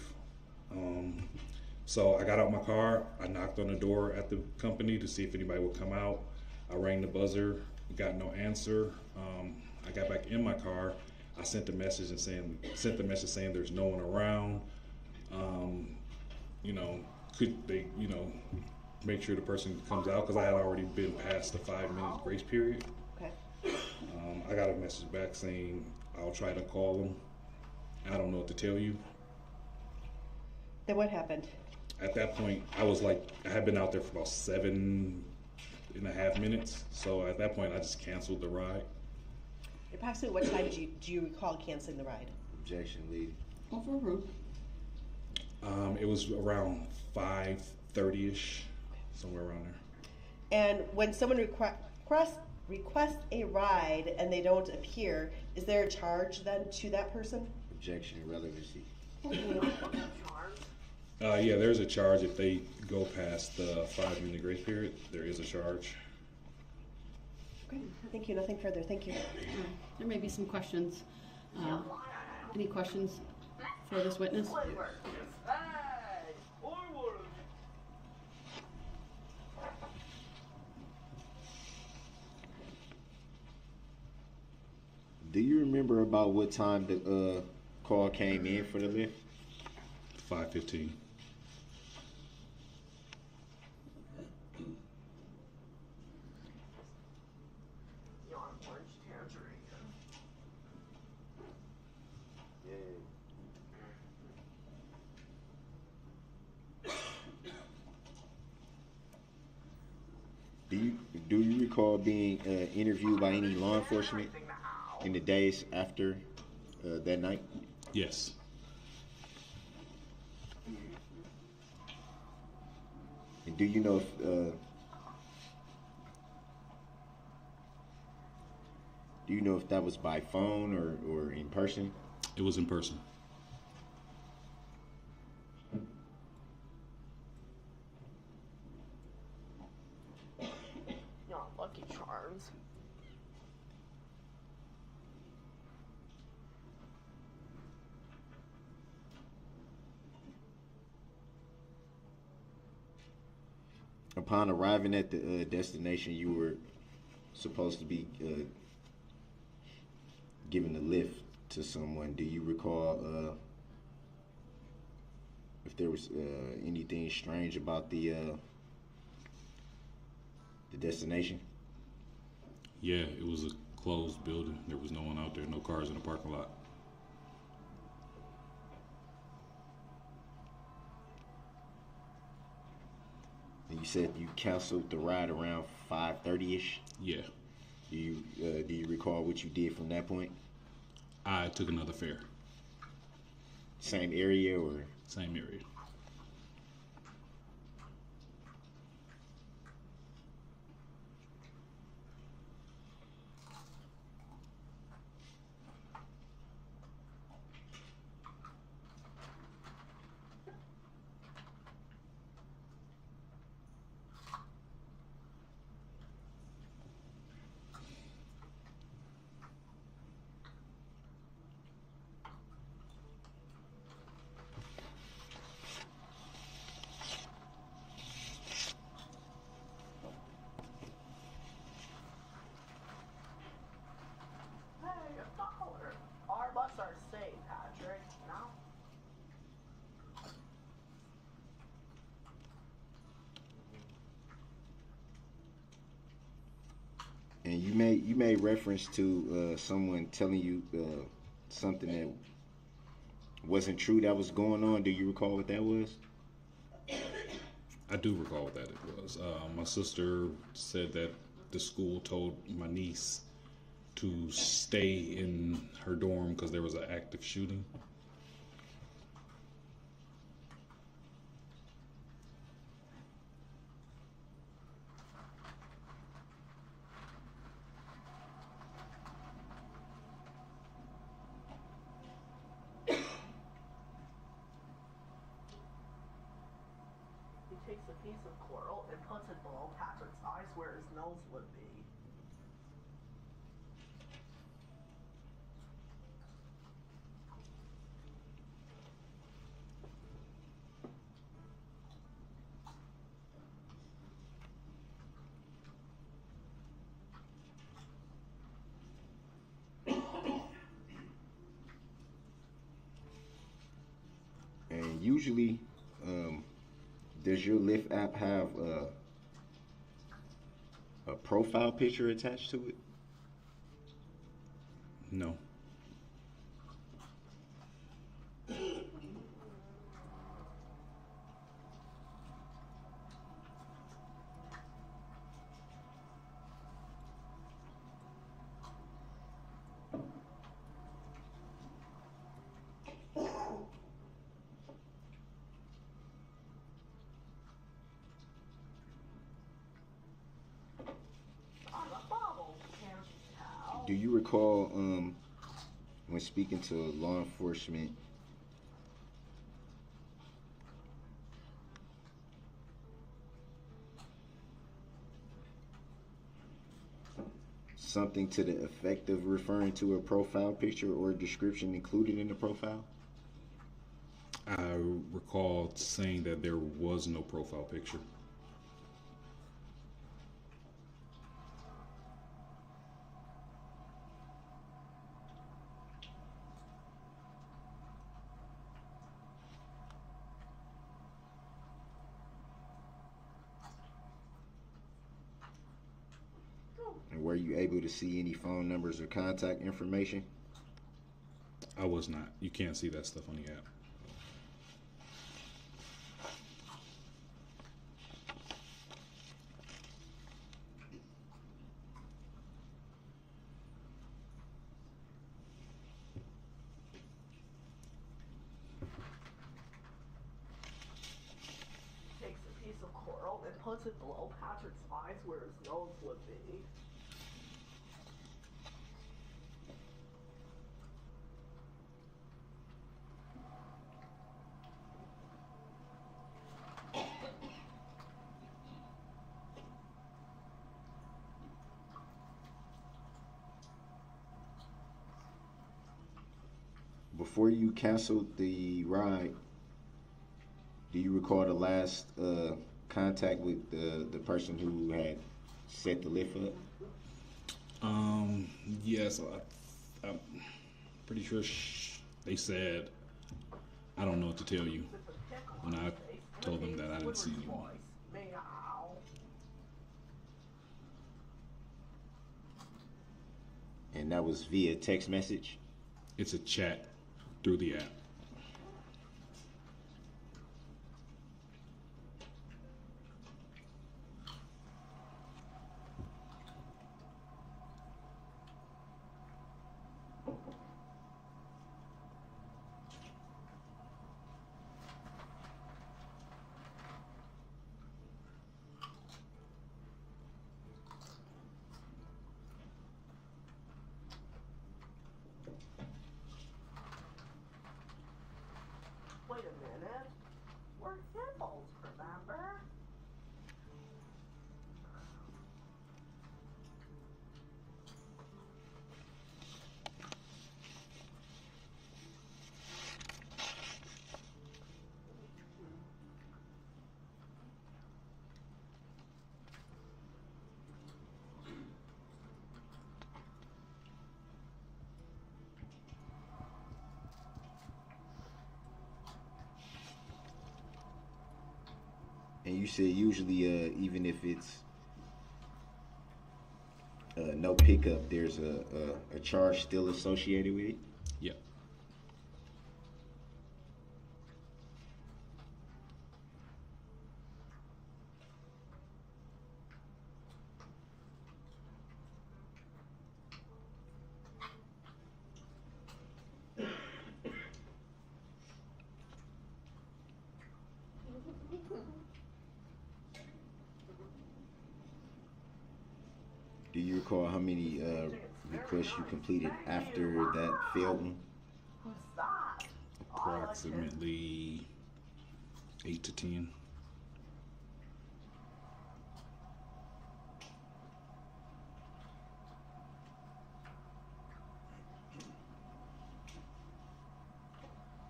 So I got out my car. I knocked on the door at the company to see if anybody would come out. I rang the buzzer. Got no answer. I got back in my car. I sent the message saying there's no one around. Could they, make sure the person comes out, because I had already been past the 5-minute grace period. Okay. I got a message back saying I'll try to call them. I don't know what to tell you. Then what happened? At that point, I had been out there for about 7.5 minutes. So at that point, I just canceled the ride. Approximately what time do you recall canceling the ride? Objection, leading. Overruled. It was around 5:30ish, somewhere around there. And when someone requests a ride and they don't appear, is there a charge then to that person? Objection, irrelevancy. Yeah, there's a charge if they go past the 5-minute grace period. There is a charge. Okay, thank you. Nothing further. Thank you. There may be some questions. Any questions for this witness? Do you remember about what time the call came in for the lift? 5:15. Do you recall being interviewed by any law enforcement in the days after that night? Yes. And do you know if that was by phone or in person? It was in person. Lucky Charms. Upon arriving at the destination, you were supposed to be giving a lift to someone. Do you recall if there was anything strange about the destination? Yeah, it was a closed building. There was no one out there, no cars in the parking lot. And you said you canceled the ride around 5:30ish? Yeah. Do you recall what you did from that point? I took another fare. Same area or? Same area. You made reference to someone telling you something that wasn't true that was going on. Do you recall what that was? I do recall what that it was. My sister said that the school told my niece to stay in her dorm because there was an active shooting. He takes a piece of coral and puts it below Patrick's eyes where his nose would be. And usually, does your Lyft app have a profile picture attached to it? No. Do you recall when speaking to law enforcement something to the effect of referring to a profile picture or description included in the profile? I recall saying that there was no profile picture. And were you able to see any phone numbers or contact information? I was not. You can't see that stuff on the app. Takes a piece of coral and puts it below Patrick's eyes where his nose would be. Before you canceled the ride, do you recall the last contact with the person who had set the lift up? Yes, I'm pretty sure they said, I don't know what to tell you, when I told them that I didn't see anyone. Meow. And that was via text message? It's a chat through the app. Wait a minute. We're hippos, remember? And you said usually, even if it's no pickup, there's a charge still associated with it? Yep. Do you recall how many requests you completed after that failed one? Approximately 8 to 10.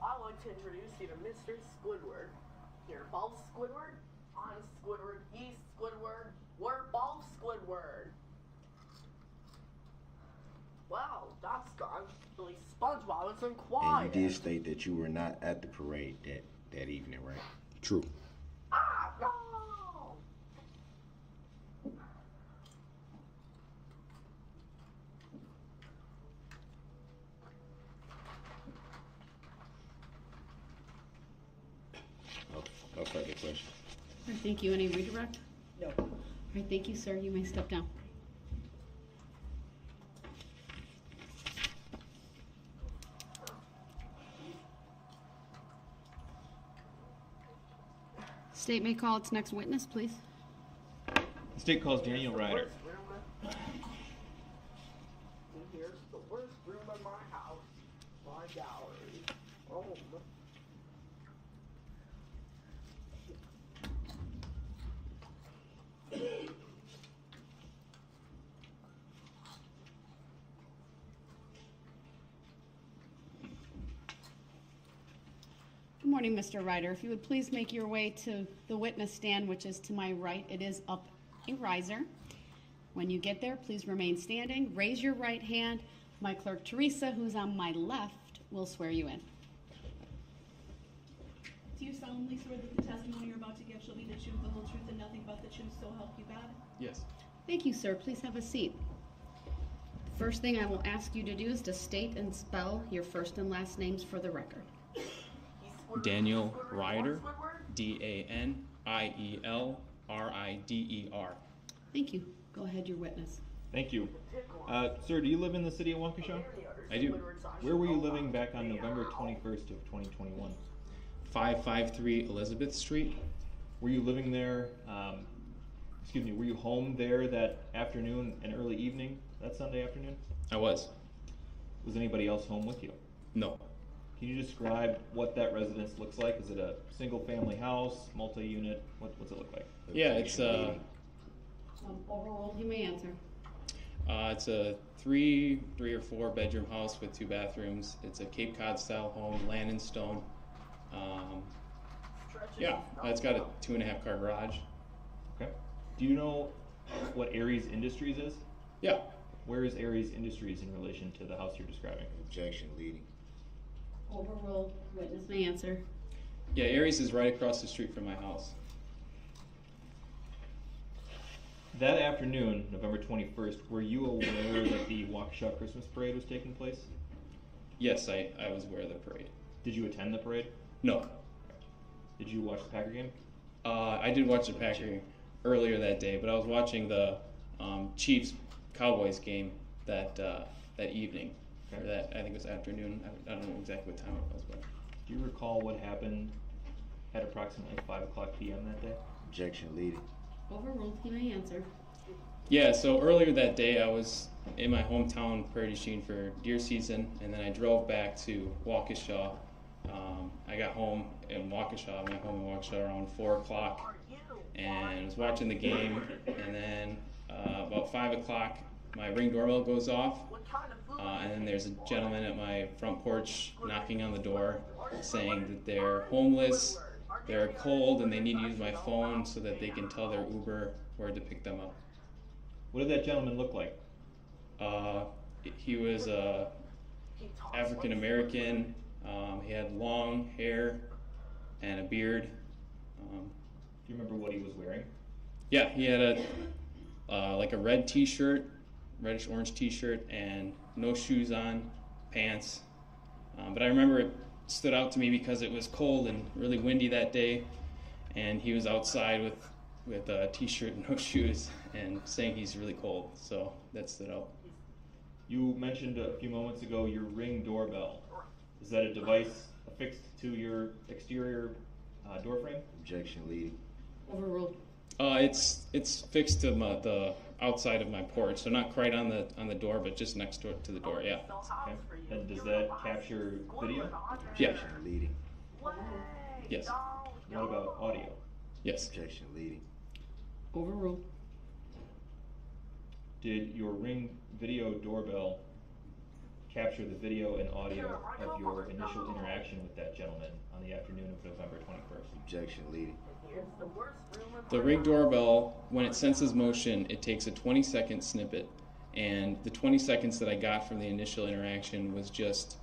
I'd like to introduce you to Mr. Squidward. You're both Squidward. I'm Squidward. He's Squidward. We're both Squidward. Wow, that's gone. Really, SpongeBob isn't And quiet. you did state that you were not at the parade that evening, right? True. Ah, no! No further questions. All right, thank you. Any redirect? No. All right, thank you, sir. You may step down. State may call its next witness, please. The state calls Daniel Ryder. And here's the worst room in my house. My gallery. Oh, Good morning, Mr. Ryder. If you would please make your way to the witness stand, which is to my right. It is up a riser. When you get there, please remain standing. Raise your right hand. My clerk, Teresa, who's on my left, will swear you in. Do you solemnly swear that the testimony you're about to give shall be the truth, the whole truth, and nothing but the truth, so help you God? Yes. Thank you, sir. Please have a seat. The first thing I will ask you to do is to state and spell your first and last names for the record. Daniel Ryder, D-A-N-I-E-L-R-I-D-E-R. Thank you. Go ahead, your witness. Thank you. Sir, do you live in the city of Waukesha? I do. Where were you living back on November 21st of 2021? 553 Elizabeth Street. Were you living there, were you home there that afternoon and early evening, that Sunday afternoon? I was. Was anybody else home with you? No. Can you describe what that residence looks like? Is it a single-family house, multi-unit? What's it look like? Yeah, it's Overruled, you may answer. it's a three or four bedroom house with 2 bathrooms. It's a Cape Cod style home, land and stone. It's got a 2.5 car garage. Okay. Do you know what Aries Industries is? Yeah. Where is Aries Industries in relation to the house you're describing? Objection, leading. Overruled, witness may answer. Yeah, Aries is right across the street from my house. That afternoon, November 21st, were you aware that the Waukesha Christmas Parade was taking place? Yes, I was aware of the parade. Did you attend the parade? No. Did you watch the Packer game? I did watch the Packer game earlier that day, but I was watching the Chiefs-Cowboys game that evening. Or that, I think it was afternoon. I don't know exactly what time it was, but. Do you recall what happened at approximately 5 o'clock p.m. that day? Objection, leading. Overruled, you may answer. Yeah, so earlier that day I was in my hometown, Prairie du Chien, for deer season, and then I drove back to Waukesha. I got home in Waukesha, my home in Waukesha, around 4 o'clock, and was watching the game, and then about 5 o'clock my Ring doorbell goes off, and then there's a gentleman at my front porch knocking on the door saying that they're homeless, they're cold, and they need to use my phone so that they can tell their Uber where to pick them up. What did that gentleman look like? He was African American. He had long hair and a beard. Do you remember what he was wearing? Yeah, he had a like a red T-shirt reddish orange t-shirt and no shoes on, pants. But I remember it stood out to me because it was cold and really windy that day, and he was outside with a t-shirt and no shoes and saying he's really cold, so that stood out. You mentioned a few moments ago your Ring doorbell. Is that a device affixed to your exterior door frame? Objection, leading. Overruled. It's fixed to the outside of my porch, so not quite on the door, but just next door to the door. Yeah. Okay. And does that capture video? Yeah. Objection, leading. Yes. What about audio? Yes. Objection, leading. Overruled. Did your Ring video doorbell capture the video and audio of your initial interaction with that gentleman on the afternoon of November 21st? Objection, leading. The Ring doorbell, when it senses motion, it takes a 20-second snippet, and the 20 seconds that I got from the initial interaction was just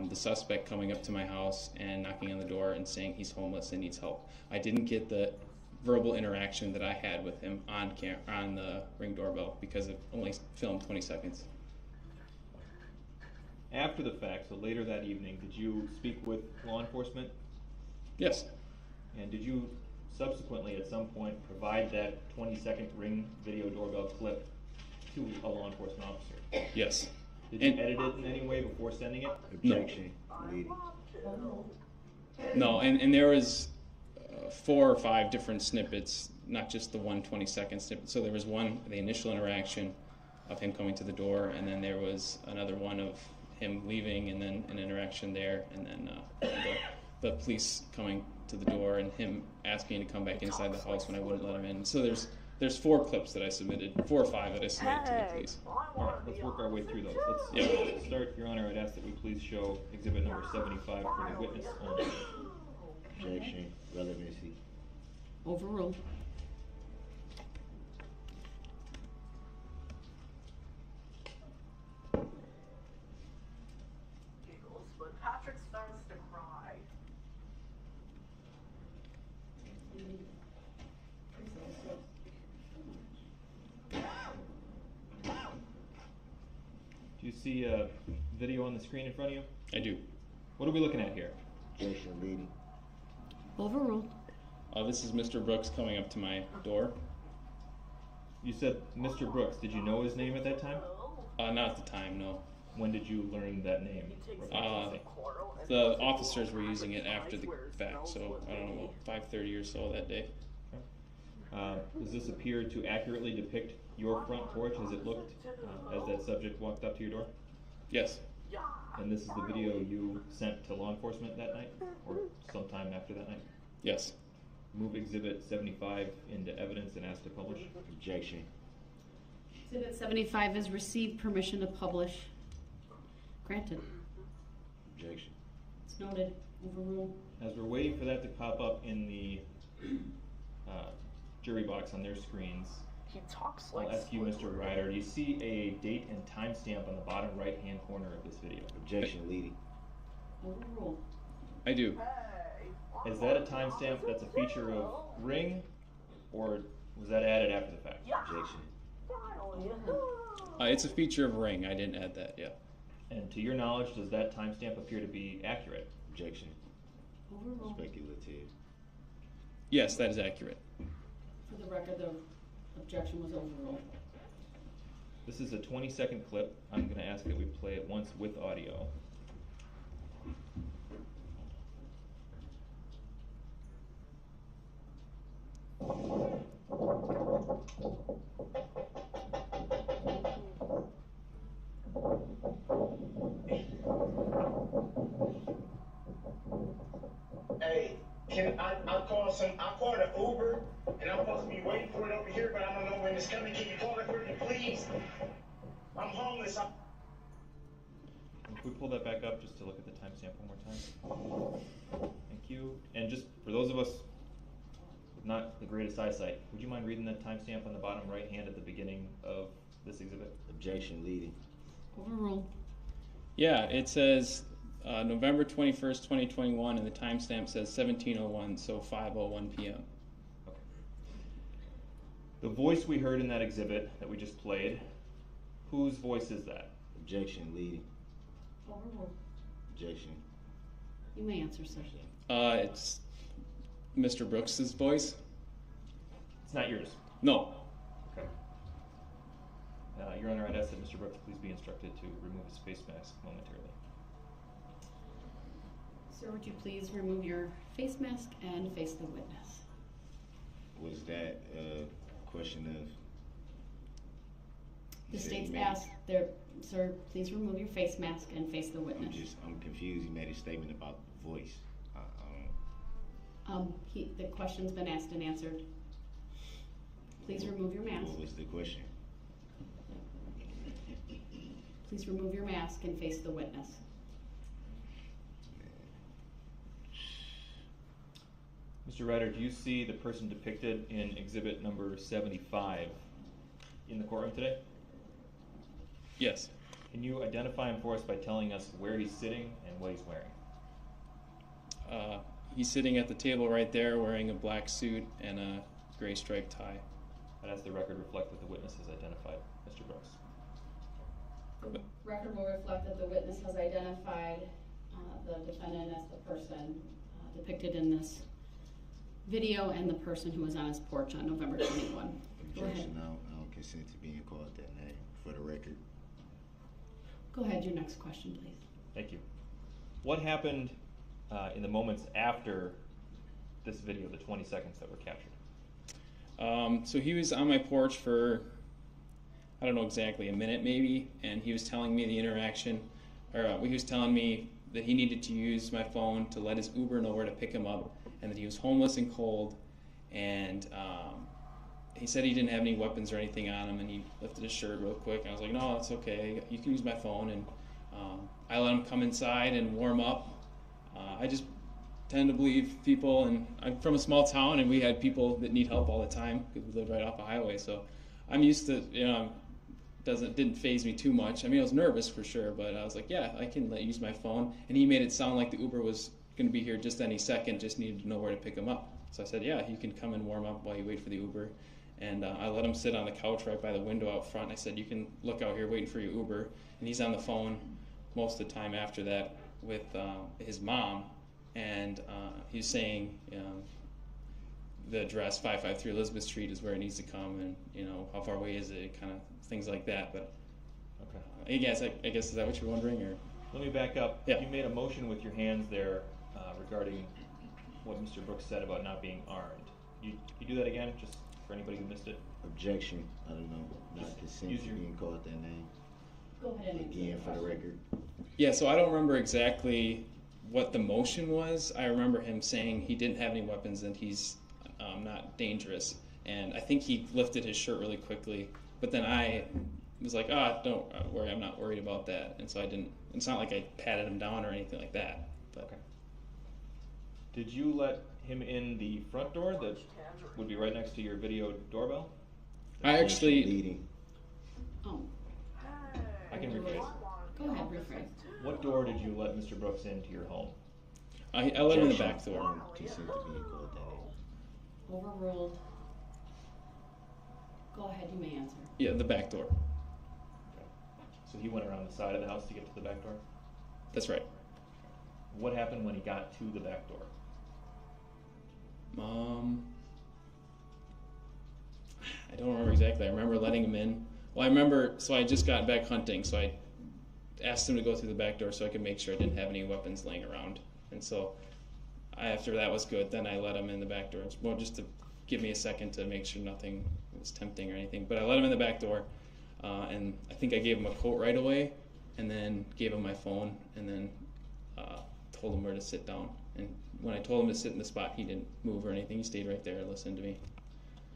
the suspect coming up to my house and knocking on the door and saying he's homeless and needs help. I didn't get the verbal interaction that I had with him on the Ring doorbell because it only filmed 20 seconds. After the fact, so later that evening, did you speak with law enforcement? Yes. And did you subsequently at some point provide that 20-second Ring video doorbell clip to a law enforcement officer? Yes. Did you edit it in any way before sending it? Objection, leading. No, and there was 4 or 5 different snippets, not just the one 20-second snippet. So there was one, the initial interaction of him coming to the door, and then there was another one of him leaving, and then an interaction there, and then the police coming to the door and him asking to come back inside the house when I wouldn't let him in. So there's 4 clips that I submitted, 4 or 5 that I submitted to the police. All right, let's work our way through those. Let's start, Your Honor. I'd ask that we please show exhibit number 75 for the witness only. Objection, relevancy. Overruled. Giggles, but Patrick starts to cry. Do you see a video on the screen in front of you? I do. What are we looking at here? Objection, leading. Overruled. This is Mr. Brooks coming up to my door. You said Mr. Brooks. Did you know his name at that time? Not at the time, no. When did you learn that name? The officers were using it after the fact, so I don't know, 5:30 or so that day. Does this appear to accurately depict your front porch as it looked as that subject walked up to your door? Yes. And this is the video you sent to law enforcement that night, or sometime after that night? Yes. Move exhibit 75 into evidence and ask to publish. Objection. Exhibit 75 is received permission to publish. Granted. Objection. It's noted. Overruled. As we're waiting for that to pop up in the jury box on their screens, He talks I'll like ask you, Mr. Ryder, do you see a date and timestamp on the bottom right-hand corner of this video? Objection, leading. Overruled. I do. Is that a timestamp that's a feature of Ring, or was that added after the fact? Objection. It's a feature of Ring. I didn't add that, yeah. And to your knowledge, does that timestamp appear to be accurate? Objection. Overruled. Speculative. Yes, that is accurate. For the record, the objection was overruled. This is a 20-second clip. I'm going to ask that we play it once with audio. Hey, I called an Uber, and I'm supposed to be waiting for it over here, but I don't know when it's coming. Can you call it for me, please? I'm homeless. If we pull that back up just to look at the timestamp one more time. Thank you. And just for those of us with not the greatest eyesight, would you mind reading that timestamp on the bottom right hand at the beginning of this exhibit? Objection, leading. Overruled. Yeah, it says November 21st, 2021, and the timestamp says 17:01, so 5:01 p.m. The voice we heard in that exhibit that we just played Whose voice is that? Objection, leading. Overruled. Objection. You may answer, sir. It's Mr. Brooks's voice. It's not yours. No. Okay. Your Honor, I'd ask that Mr. Brooks please be instructed to remove his face mask momentarily. Sir, would you please remove your face mask and face the witness? Was that a question of? The state's asked there, sir, please remove your face mask and face the witness. I'm confused. He made a statement about the voice. The question's been asked and answered. Please remove your mask. What was the question? Please remove your mask and face the witness. Mr. Ryder, do you see the person depicted in exhibit number 75 in the courtroom today? Yes. Can you identify him for us by telling us where he's sitting and what he's wearing? He's sitting at the table right there wearing a black suit and a gray striped tie. And as the record reflect that the witness has identified Mr. Brooks. The record will reflect that the witness has identified the defendant as the person depicted in this video and the person who was on his porch on November 21. Go ahead. Objection, I don't consent to being called that name for the record. Go ahead, your next question, please. Thank you. What happened in the moments after this video, the 20 seconds that were captured? So he was on my porch for, I don't know exactly, a minute maybe, and he was telling me the interaction, or he was telling me that he needed to use my phone to let his Uber know where to pick him up, and that he was homeless and cold, and he said he didn't have any weapons or anything on him, and he lifted his shirt real quick, and I was like, no, it's okay, you can use my phone, and I let him come inside and warm up. I just tend to believe people, and I'm from a small town, and we had people that need help all the time because we live right off a highway, so I'm used to, didn't faze me too much. I mean, I was nervous for sure, but I was like, yeah, I can let you use my phone, and he made it sound like the Uber was going to be here just any second, just needed to know where to pick him up. So I said, yeah, you can come and warm up while you wait for the Uber, and I let him sit on the couch right by the window out front. I said, you can look out here waiting for your Uber, and he's on the phone most of the time after that with his mom, and he's saying the address 553 Elizabeth Street is where it needs to come, and how far away is it, kind of things like that. But okay, I guess is that what you're wondering, or? Let me back up. Yeah. You made a motion with your hands there regarding what Mr. Brooks said about not being armed. You do that again, just for anybody who missed it? Objection. I don't know. Not consent to being called that name. Go ahead. Again, for the record. Yeah, so I don't remember exactly what the motion was. I remember him saying he didn't have any weapons and he's not dangerous. And I think he lifted his shirt really quickly. But then I was like, don't worry, I'm not worried about that. And so I didn't, it's not like I patted him down or anything like that. But. Okay. Did you let him in the front door that would be right next to your video doorbell? I actually... Oh. I can rephrase. Go ahead, rephrase. What door did you let Mr. Brooks into your home? I let him in the back door. Overruled. Go ahead, you may answer. Yeah, the back door. Okay. So he went around the side of the house to get to the back door? That's right. What happened when he got to the back door? I don't remember exactly. I remember letting him in. Well, I remember, so I just got back hunting, so I asked him to go through the back door so I could make sure I didn't have any weapons laying around. And so after that was good, then I let him in the back door. Well, just to give me a second to make sure nothing was tempting or anything. But I let him in the back door, and I think I gave him a coat right away, and then gave him my phone, and then told him where to sit down. And when I told him to sit in the spot, he didn't move or anything. He stayed right there and listened to me.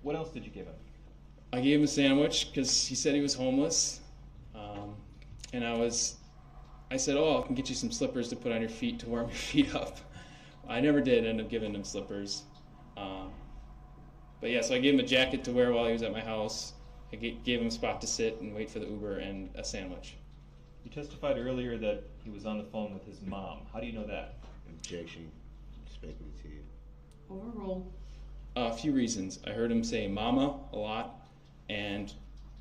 What else did you give him? I gave him a sandwich because he said he was homeless. And I said, I can get you some slippers to put on your feet to warm your feet up. I never did end up giving him slippers. But yeah, so I gave him a jacket to wear while he was at my house. I gave him a spot to sit and wait for the Uber and a sandwich. You testified earlier that he was on the phone with his mom. How do you know that? Objection. Speculative. Overruled. A few reasons. I heard him say mama a lot, and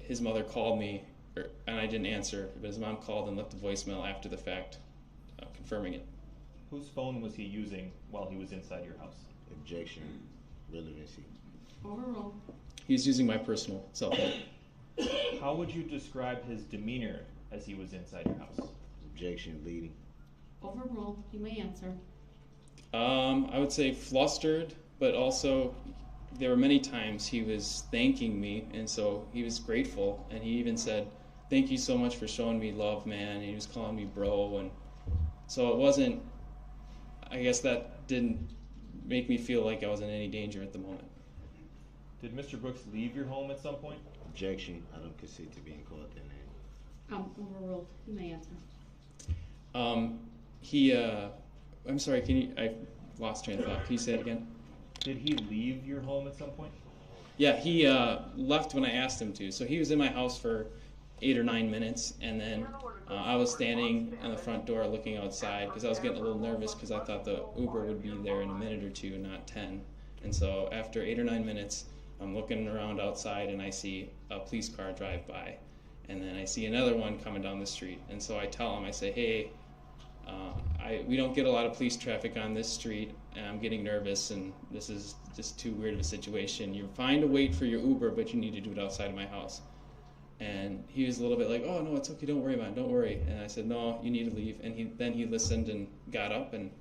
his mother called me and I didn't answer, but his mom called and left a voicemail after the fact, confirming it. Whose phone was he using while he was inside your house? Objection. Relevancy. Overruled. He was using my personal cell phone. How would you describe his demeanor as he was inside your house? Objection. Leading. Overruled. You may answer. I would say flustered, but also there were many times he was thanking me, and so he was grateful, and he even said, "Thank you so much for showing me love, man," and he was calling me bro, and so it wasn't, I guess that didn't make me feel like I was in any danger at the moment. Did Mr. Brooks leave your home at some point? Objection. I don't consent to being called that name. Overruled. You may answer. I'm sorry, I lost train of thought. Can you say it again? Did he leave your home at some point? Yeah, he left when I asked him to. So he was in my house for 8 or 9 minutes, and then I was standing on the front door looking outside because I was getting a little nervous because I thought the Uber would be there in a minute or two, not 10. And so after 8 or 9 minutes, I'm looking around outside and I see a police car drive by. And then I see another one coming down the street. And so I tell him, I say, "Hey, we don't get a lot of police traffic on this street, and I'm getting nervous, and this is just too weird of a situation. You're fine to wait for your Uber, but you need to do it outside of my house." And he was a little bit like, "Oh, no, it's okay, don't worry, man, don't worry." And I said, "No, you need to leave." And then he listened and got up, and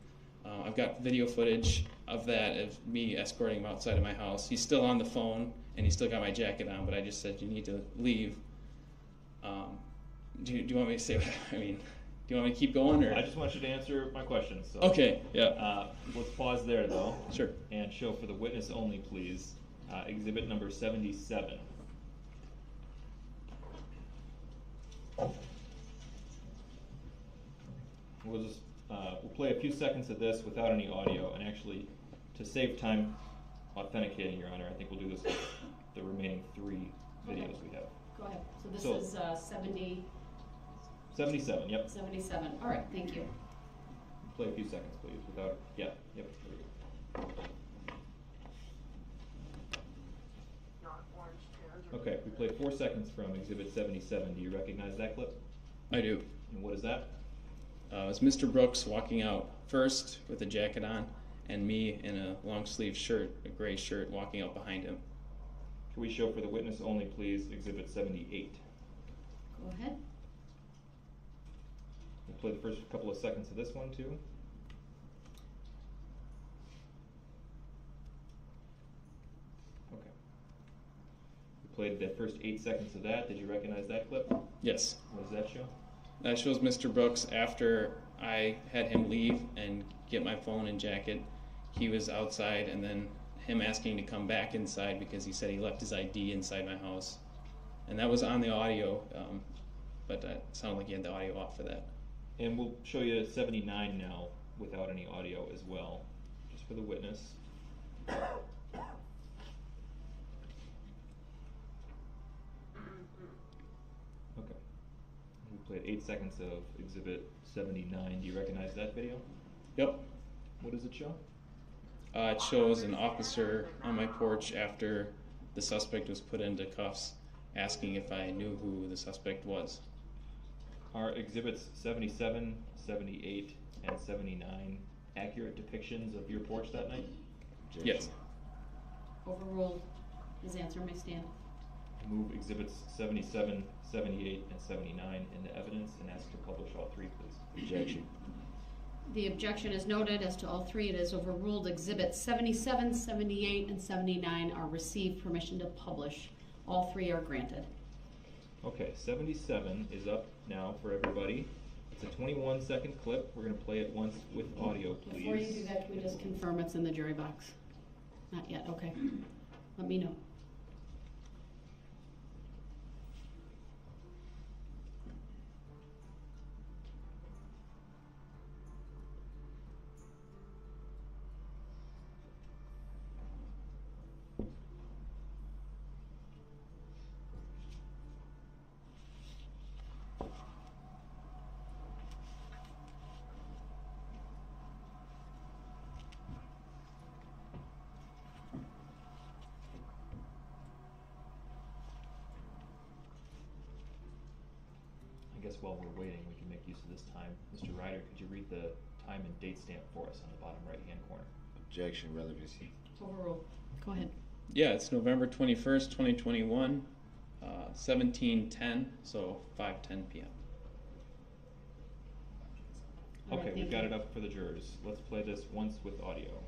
I've got video footage of that, of me escorting him outside of my house. He's still on the phone, and he's still got my jacket on, but I just said, "You need to leave." Do you want me to say what I mean? Do you want me to keep going, or? I just want you to answer my questions. So, okay, yeah. Let's pause there, though. Sure. And show for the witness only, please, exhibit number 77. We'll play a few seconds of this without any audio, and actually, to save time authenticating, Your Honor, I think we'll do this with the remaining 3 videos we have. Go ahead. So this is 77, yep. 77. All right, thank you. Play a few seconds, please, without, yep, there we go. Okay, we played 4 seconds from exhibit 77. Do you recognize that clip? I do. And what is that? It was Mr. Brooks walking out first with a jacket on, and me in a long sleeve shirt, a gray shirt, walking out behind him. Can we show for the witness only, please, exhibit 78? Go ahead. We'll play the first couple of seconds of this one, too. Okay. We played the first 8 seconds of that. Did you recognize that clip? Yes. What does that show? That shows Mr. Brooks after I had him leave and get my phone and jacket. He was outside, and then him asking to come back inside because he said he left his ID inside my house. And that was on the audio, but it sounded like he had the audio off for that. And we'll show you 79 now without any audio as well, just for the witness. Okay. We played 8 seconds of exhibit 79. Do you recognize that video? Yep. What does it show? It shows an officer on my porch after the suspect was put into cuffs, asking if I knew who the suspect was. Are exhibits 77, 78, and 79 accurate depictions of your porch that night? Yes. Overruled. His answer may stand. Move exhibits 77, 78, and 79 into evidence and ask to publish all 3, please. Objection. The objection is noted as to all 3. It is overruled. Exhibits 77, 78, and 79 are received permission to publish. All 3 are granted. Okay, 77 is up now for everybody. It's a 21-second clip. We're going to play it once with audio, please. Before you do that, can we just confirm it's in the jury box? Not yet. Okay. Let me know. I guess while we're waiting, we can make use of this time. Mr. Ryder, could you read the time and date stamp for us on the bottom right-hand corner? Objection, relevancy. Overruled. Go ahead. Yeah, it's November 21st, 2021, 17:10, so 5:10 p.m. Okay, we've got it up for the jurors. Let's play this once with audio.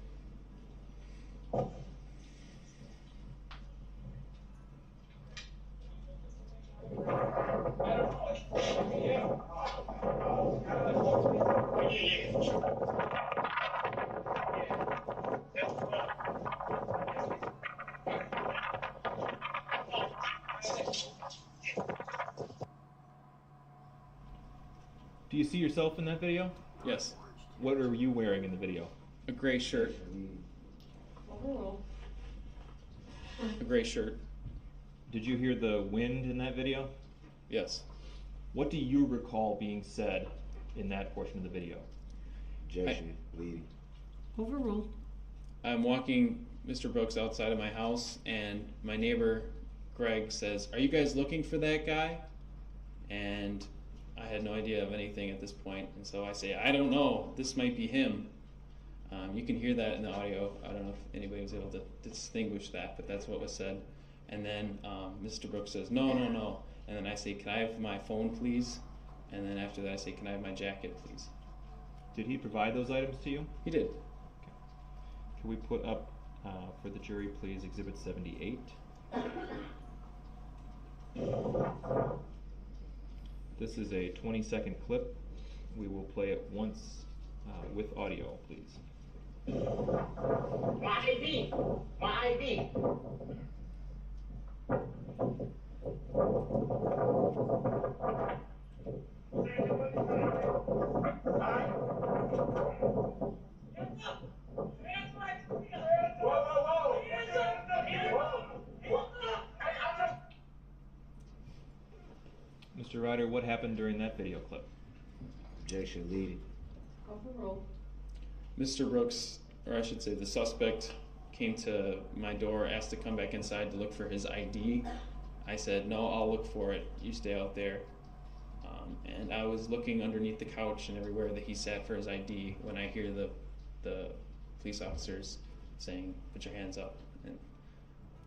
Do you see yourself in that video? Yes. What are you wearing in the video? A gray shirt. Overruled. A gray shirt. Did you hear the wind in that video? Yes. What do you recall being said in that portion of the video? Objection, leading. Overruled. I'm walking Mr. Brooks outside of my house, and my neighbor, Greg, says, "Are you guys looking for that guy?" And I had no idea of anything at this point, and so I say, "I don't know. This might be him." You can hear that in the audio. I don't know if anybody was able to distinguish that, but that's what was said. And then Mr. Brooks says, "No, no, no." And then I say, "Can I have my phone, please?" And then after that, I say, "Can I have my jacket, please?" Did he provide those items to you? He did. Okay. Can we put up for the jury, please, Exhibit 78? This is a 20-second clip. We will play it once with audio, please. My ID! My ID! Mr. Ryder, what happened during that video clip? Objection, leading. Overruled. Mr. Brooks, or I should say the suspect, came to my door, asked to come back inside to look for his ID. I said, "No, I'll look for it. You stay out there." And I was looking underneath the couch and everywhere that he sat for his ID when I hear the police officers saying, "Put your hands up." And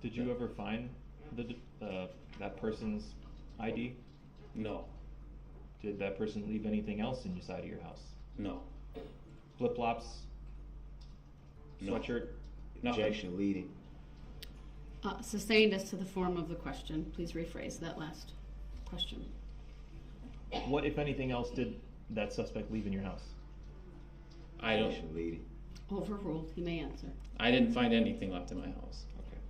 did you ever find that person's ID? No. Did that person leave anything else inside of your house? No. Flip-flops? No. Sweatshirt? Objection, leading. Sustained as to the form of the question. Please rephrase that last question. What, if anything else, did that suspect leave in your house? I don't. Objection, leading. Overruled. He may answer. I didn't find anything left in my house. Okay.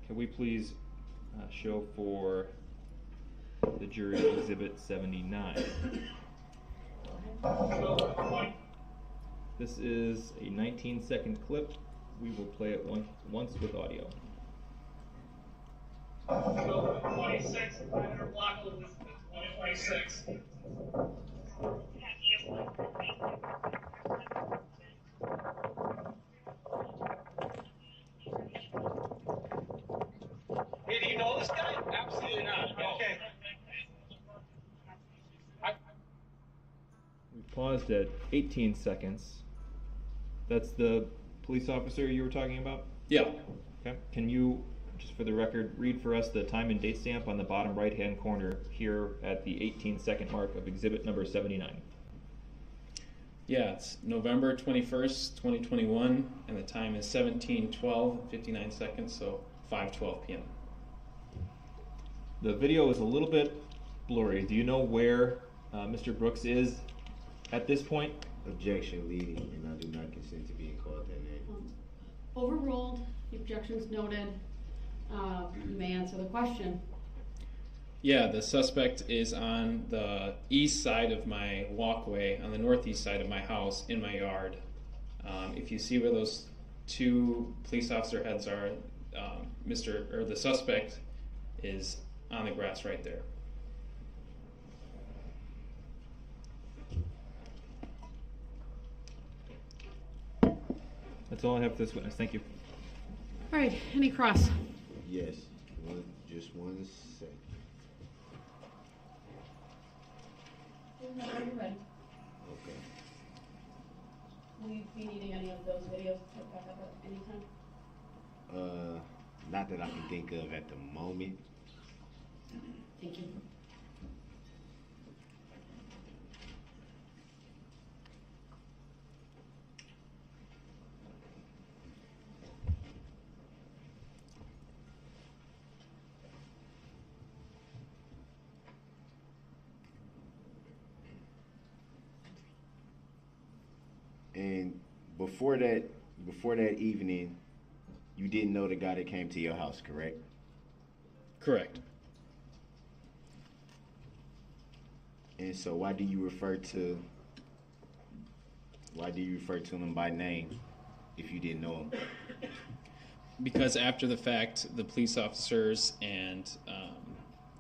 Can we please show for the jury Exhibit 79? This is a 19-second clip. We will play it once with audio. 26, block 26. Hey, do you know this guy? Absolutely not. Okay. We paused at 18 seconds. That's the police officer you were talking about? Yeah. Okay. Can you, just for the record, read for us the time and date stamp on the bottom right-hand corner here at the 18-second mark of exhibit number 79? Yeah, it's November 21st, 2021, and the time is 17:12, 59 seconds, so 5:12 p.m. The video is a little bit blurry. Do you know where Mr. Brooks is at this point? Objection, leading, and I do not consent to being called that name. Overruled. The objection's noted. You may answer the question. Yeah, the suspect is on the east side of my walkway, on the northeast side of my house, in my yard. If you see where those two police officer heads are, the suspect is on the grass right there. That's all I have for this witness. Thank you. All right. Any cross? Yes. Just one second. Whenever you're ready. Okay. Will you be needing any of those videos put back up at any time? Not that I can think of at the moment. Thank you. And before that evening, you didn't know the guy that came to your house, correct? Correct. And so why do you refer to him by name if you didn't know him? Because after the fact, the police officers and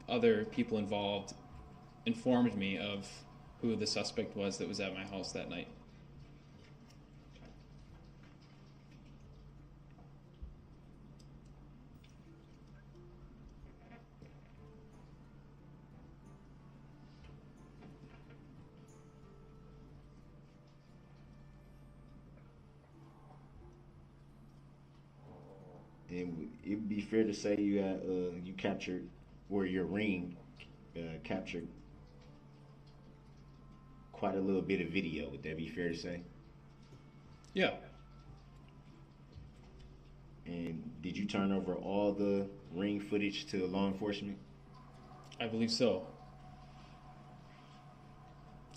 other people involved informed me of who the suspect was that was at my house that night. And it would be fair to say you captured, or your ring captured quite a little bit of video. Would that be fair to say? Yeah. And did you turn over all the ring footage to law enforcement? I believe so.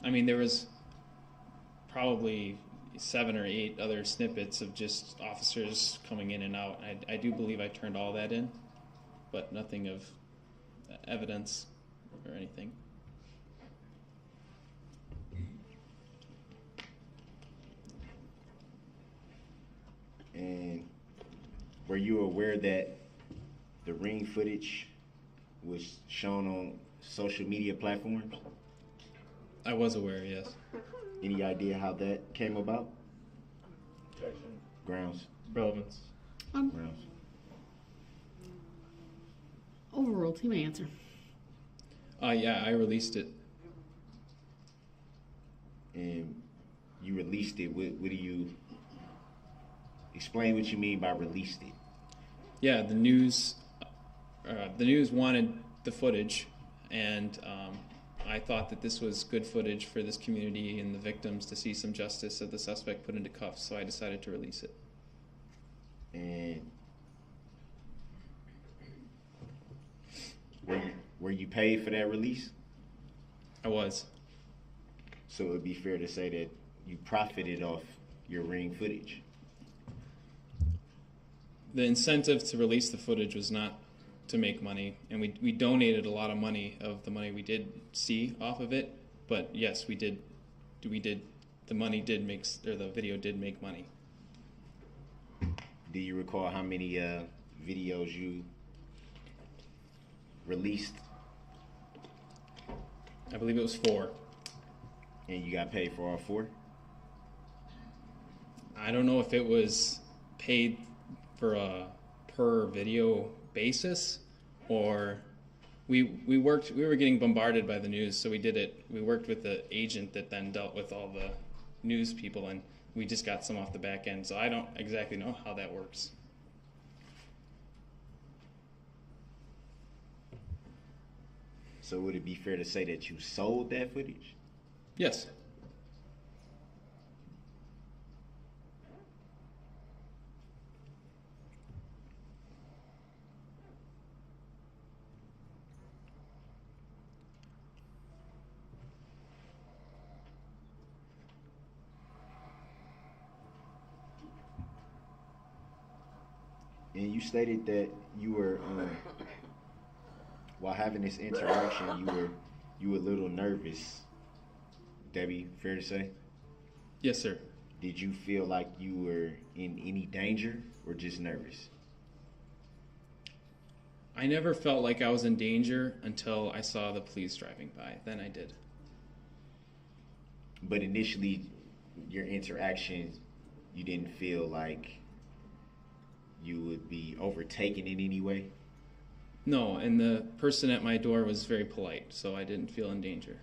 I mean, there was probably 7 or 8 other snippets of just officers coming in and out. I do believe I turned all that in, but nothing of evidence or anything. And were you aware that the ring footage was shown on social media platforms? I was aware, yes. Any idea how that came about? Objection. Grounds. Relevance. Grounds. Overruled. He may answer. Yeah, I released it. And you released it. What do you explain what you mean by released it? Yeah, the news wanted the footage, and I thought that this was good footage for this community and the victims to see some justice of the suspect put into cuffs, so I decided to release it. And were you paid for that release? I was. So it would be fair to say that you profited off your ring footage. The incentive to release the footage was not to make money, and we donated a lot of money of the money we did see off of it. But yes, the video did make money. Do you recall how many videos you released? I believe it was 4. And you got paid for all 4? I don't know if it was paid for a per video basis, or we were getting bombarded by the news, so we worked with the agent that then dealt with all the news people, and we just got some off the back end, so I don't exactly know how that works. So would it be fair to say that you sold that footage? Yes. And you stated that you were, while having this interaction, you were a little nervous. Debbie, fair to say? Yes, sir. Did you feel like you were in any danger or just nervous? I never felt like I was in danger until I saw the police driving by. Then I did. But initially, your interaction, you didn't feel like you would be overtaken in any way? No, and the person at my door was very polite, so I didn't feel in danger.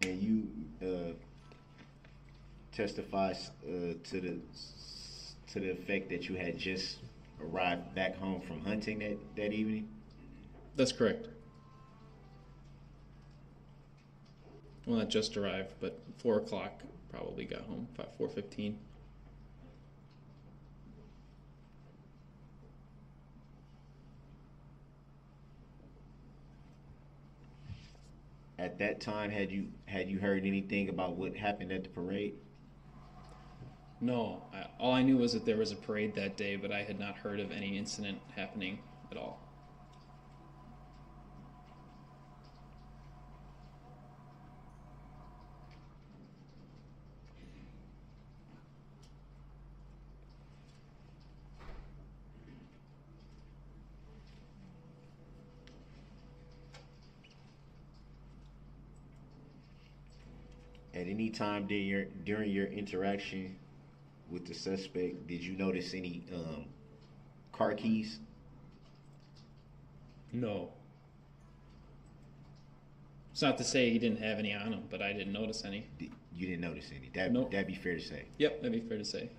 And you testify to the effect that you had just arrived back home from hunting that evening? That's correct. Well, not just arrived, but 4 o'clock probably got home, about 4:15. At that time, had you heard anything about what happened at the parade? No, all I knew was that there was a parade that day, but I had not heard of any incident happening at all. At any time during your interaction with the suspect, did you notice any car keys? No. It's not to say he didn't have any on him, but I didn't notice any. You didn't notice any? Nope. That'd be fair to say. Yep, that'd be fair to say.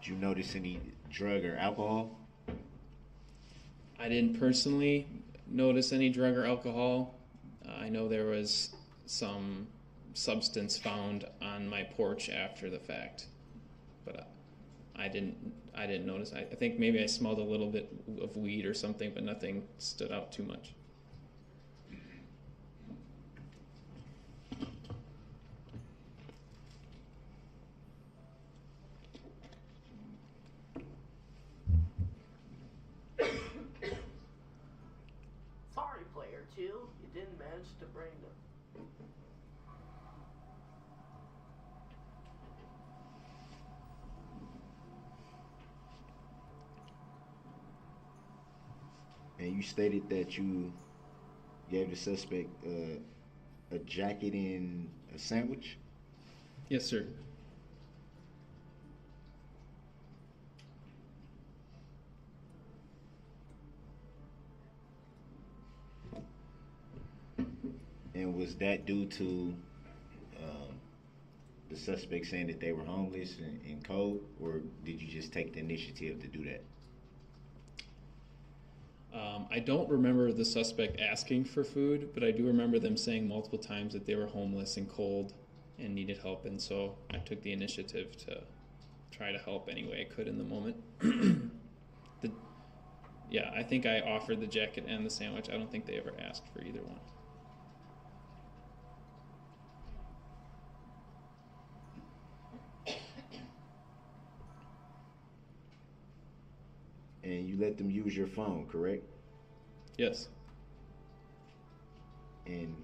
Did you notice any drug or alcohol? I didn't personally notice any drug or alcohol. I know there was some substance found on my porch after the fact, but I didn't notice. I think maybe I smelled a little bit of weed or something, but nothing stood out too much. Sorry, player 2, you didn't manage to bring them. And you stated that you gave the suspect a jacket and a sandwich? Yes, sir. And was that due to the suspect saying that they were homeless and cold, or did you just take the initiative to do that? I don't remember the suspect asking for food, but I do remember them saying multiple times that they were homeless and cold and needed help, and so I took the initiative to try to help any way I could in the moment. Yeah, I think I offered the jacket and the sandwich. I don't think they ever asked for either one. And you let them use your phone, correct? Yes. And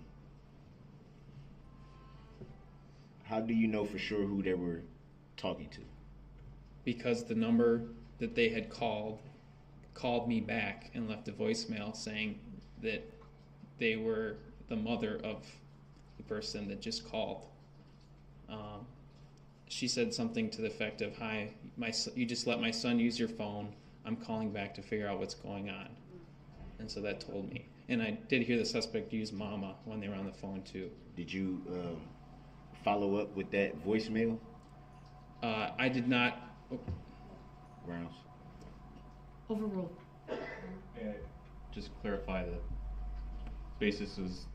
how do you know for sure who they were talking to? Because the number that they had called me back and left a voicemail saying that they were the mother of the person that just called. She said something to the effect of, "Hi, you just let my son use your phone. I'm calling back to figure out what's going on." And so that told me. And I did hear the suspect use mama when they were on the phone too. Did you follow up with that voicemail? I did not. Rounds. Overruled. Just clarify the basis was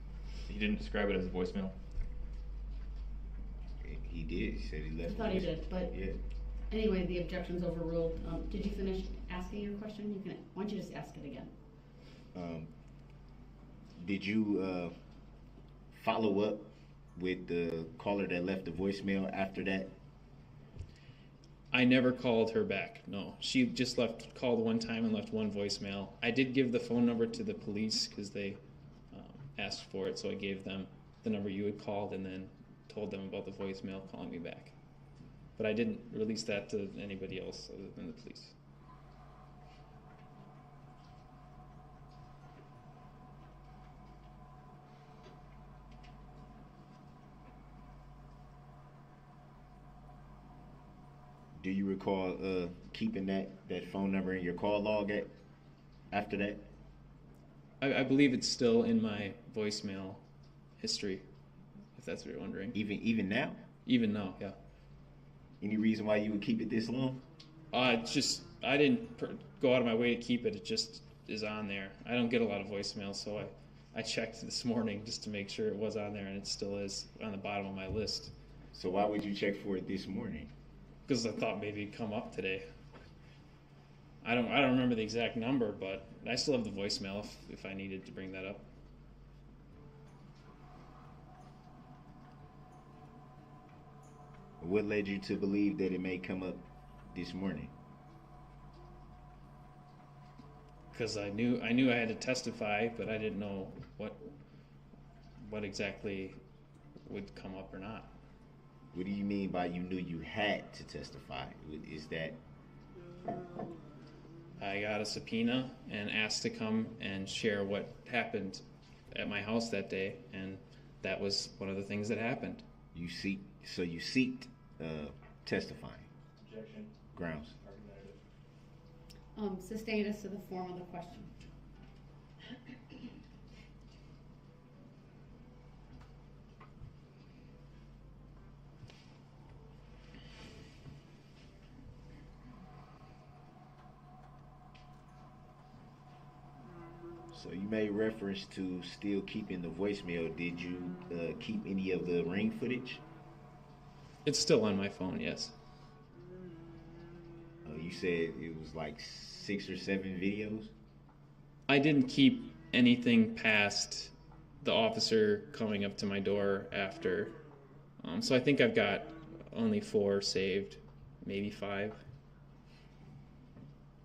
he didn't describe it as a voicemail. He did. He said he left. I thought he did, but yeah. Anyway, the objection's overruled. Did you finish asking your question? Why don't you just ask it again? Did you follow up with the caller that left the voicemail after that? I never called her back. No, she just called one time and left one voicemail. I did give the phone number to the police because they asked for it, so I gave them the number you had called and then told them about the voicemail calling me back. But I didn't release that to anybody else other than the police. Do you recall keeping that phone number in your call log after that? I believe it's still in my voicemail history, if that's what you're wondering. Even now? Even now, yeah. Any reason why you would keep it this long? It's just, I didn't go out of my way to keep it. It just is on there. I don't get a lot of voicemail, so I checked this morning just to make sure it was on there, and it still is on the bottom of my list. So why would you check for it this morning? Because I thought maybe it'd come up today. I don't remember the exact number, but I still have the voicemail if I needed to bring that up. What led you to believe that it may come up this morning? Because I knew I had to testify, but I didn't know what exactly would come up or not. What do you mean by you knew you had to testify? Is that... I got a subpoena and asked to come and share what happened at my house that day, and that was one of the things that happened. You seeked testifying. Objection. Grounds. Sustained as to the form of the question. So you made reference to still keeping the voicemail. Did you keep any of the ring footage? It's still on my phone, yes. You said it was like 6 or 7 videos? I didn't keep anything past the officer coming up to my door after. So I think I've got only 4 saved, maybe 5.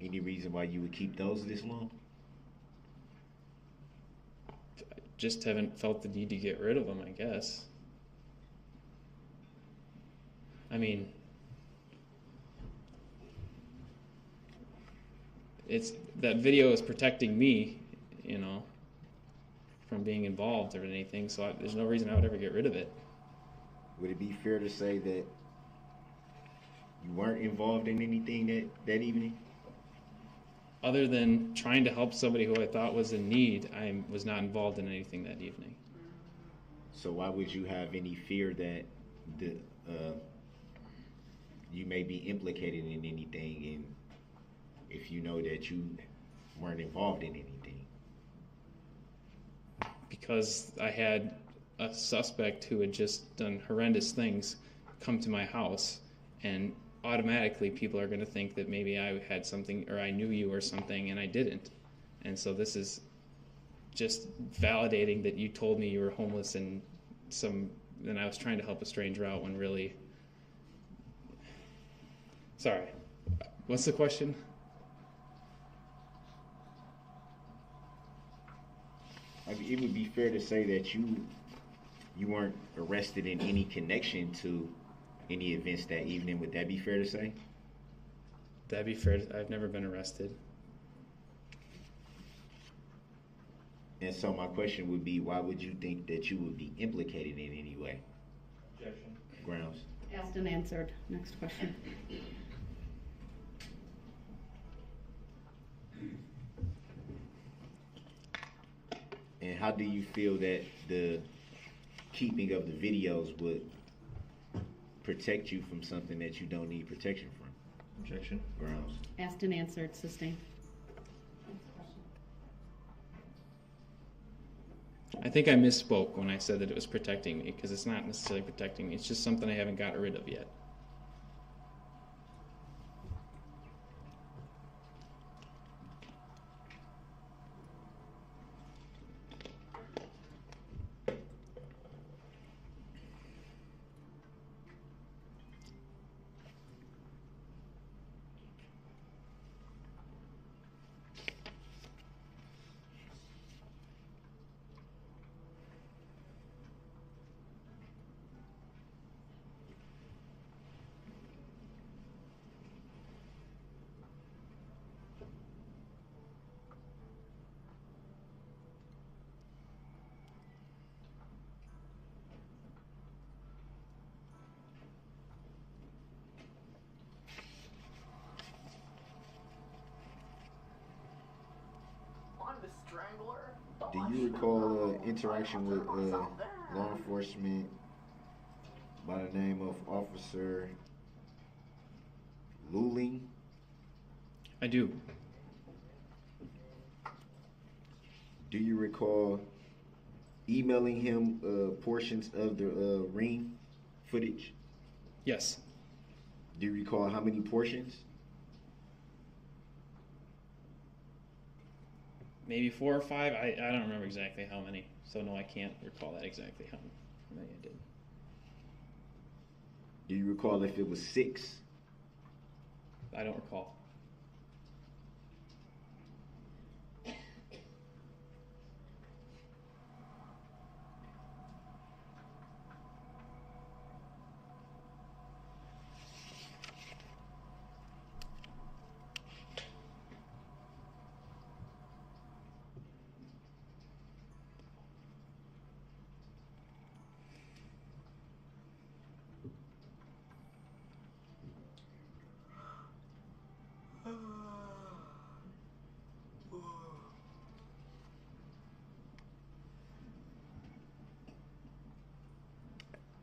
Any reason why you would keep those this long? Just haven't felt the need to get rid of them, I guess. I mean, that video is protecting me, from being involved or anything, so there's no reason I would ever get rid of it. Would it be fair to say that you weren't involved in anything that evening? Other than trying to help somebody who I thought was in need, I was not involved in anything that evening. So why would you have any fear that you may be implicated in anything, and if you know that you weren't involved in anything? Because I had a suspect who had just done horrendous things come to my house, and automatically people are going to think that maybe I had something, or I knew you or something, and I didn't. And so this is just validating that you told me you were homeless and I was trying to help a stranger out when really... Sorry. What's the question? It would be fair to say that you weren't arrested in any connection to any events that evening. Would that be fair to say? That'd be fair. I've never been arrested. And so my question would be, why would you think that you would be implicated in any way? Objection. Grounds. Asked and answered. Next question. And how do you feel that the keeping of the videos would protect you from something that you don't need protection from? Objection. Grounds. Asked and answered. Sustained. I think I misspoke when I said that it was protecting me, because it's not necessarily protecting me. It's just something I haven't gotten rid of yet. Wrangler. Do you recall interaction with law enforcement by the name of Officer Luling? I do. Do you recall emailing him portions of the ring footage? Yes. Do you recall how many portions? Maybe 4 or 5. I don't remember exactly how many. So no, I can't recall that exactly how many I did. Do you recall if it was 6? I don't recall.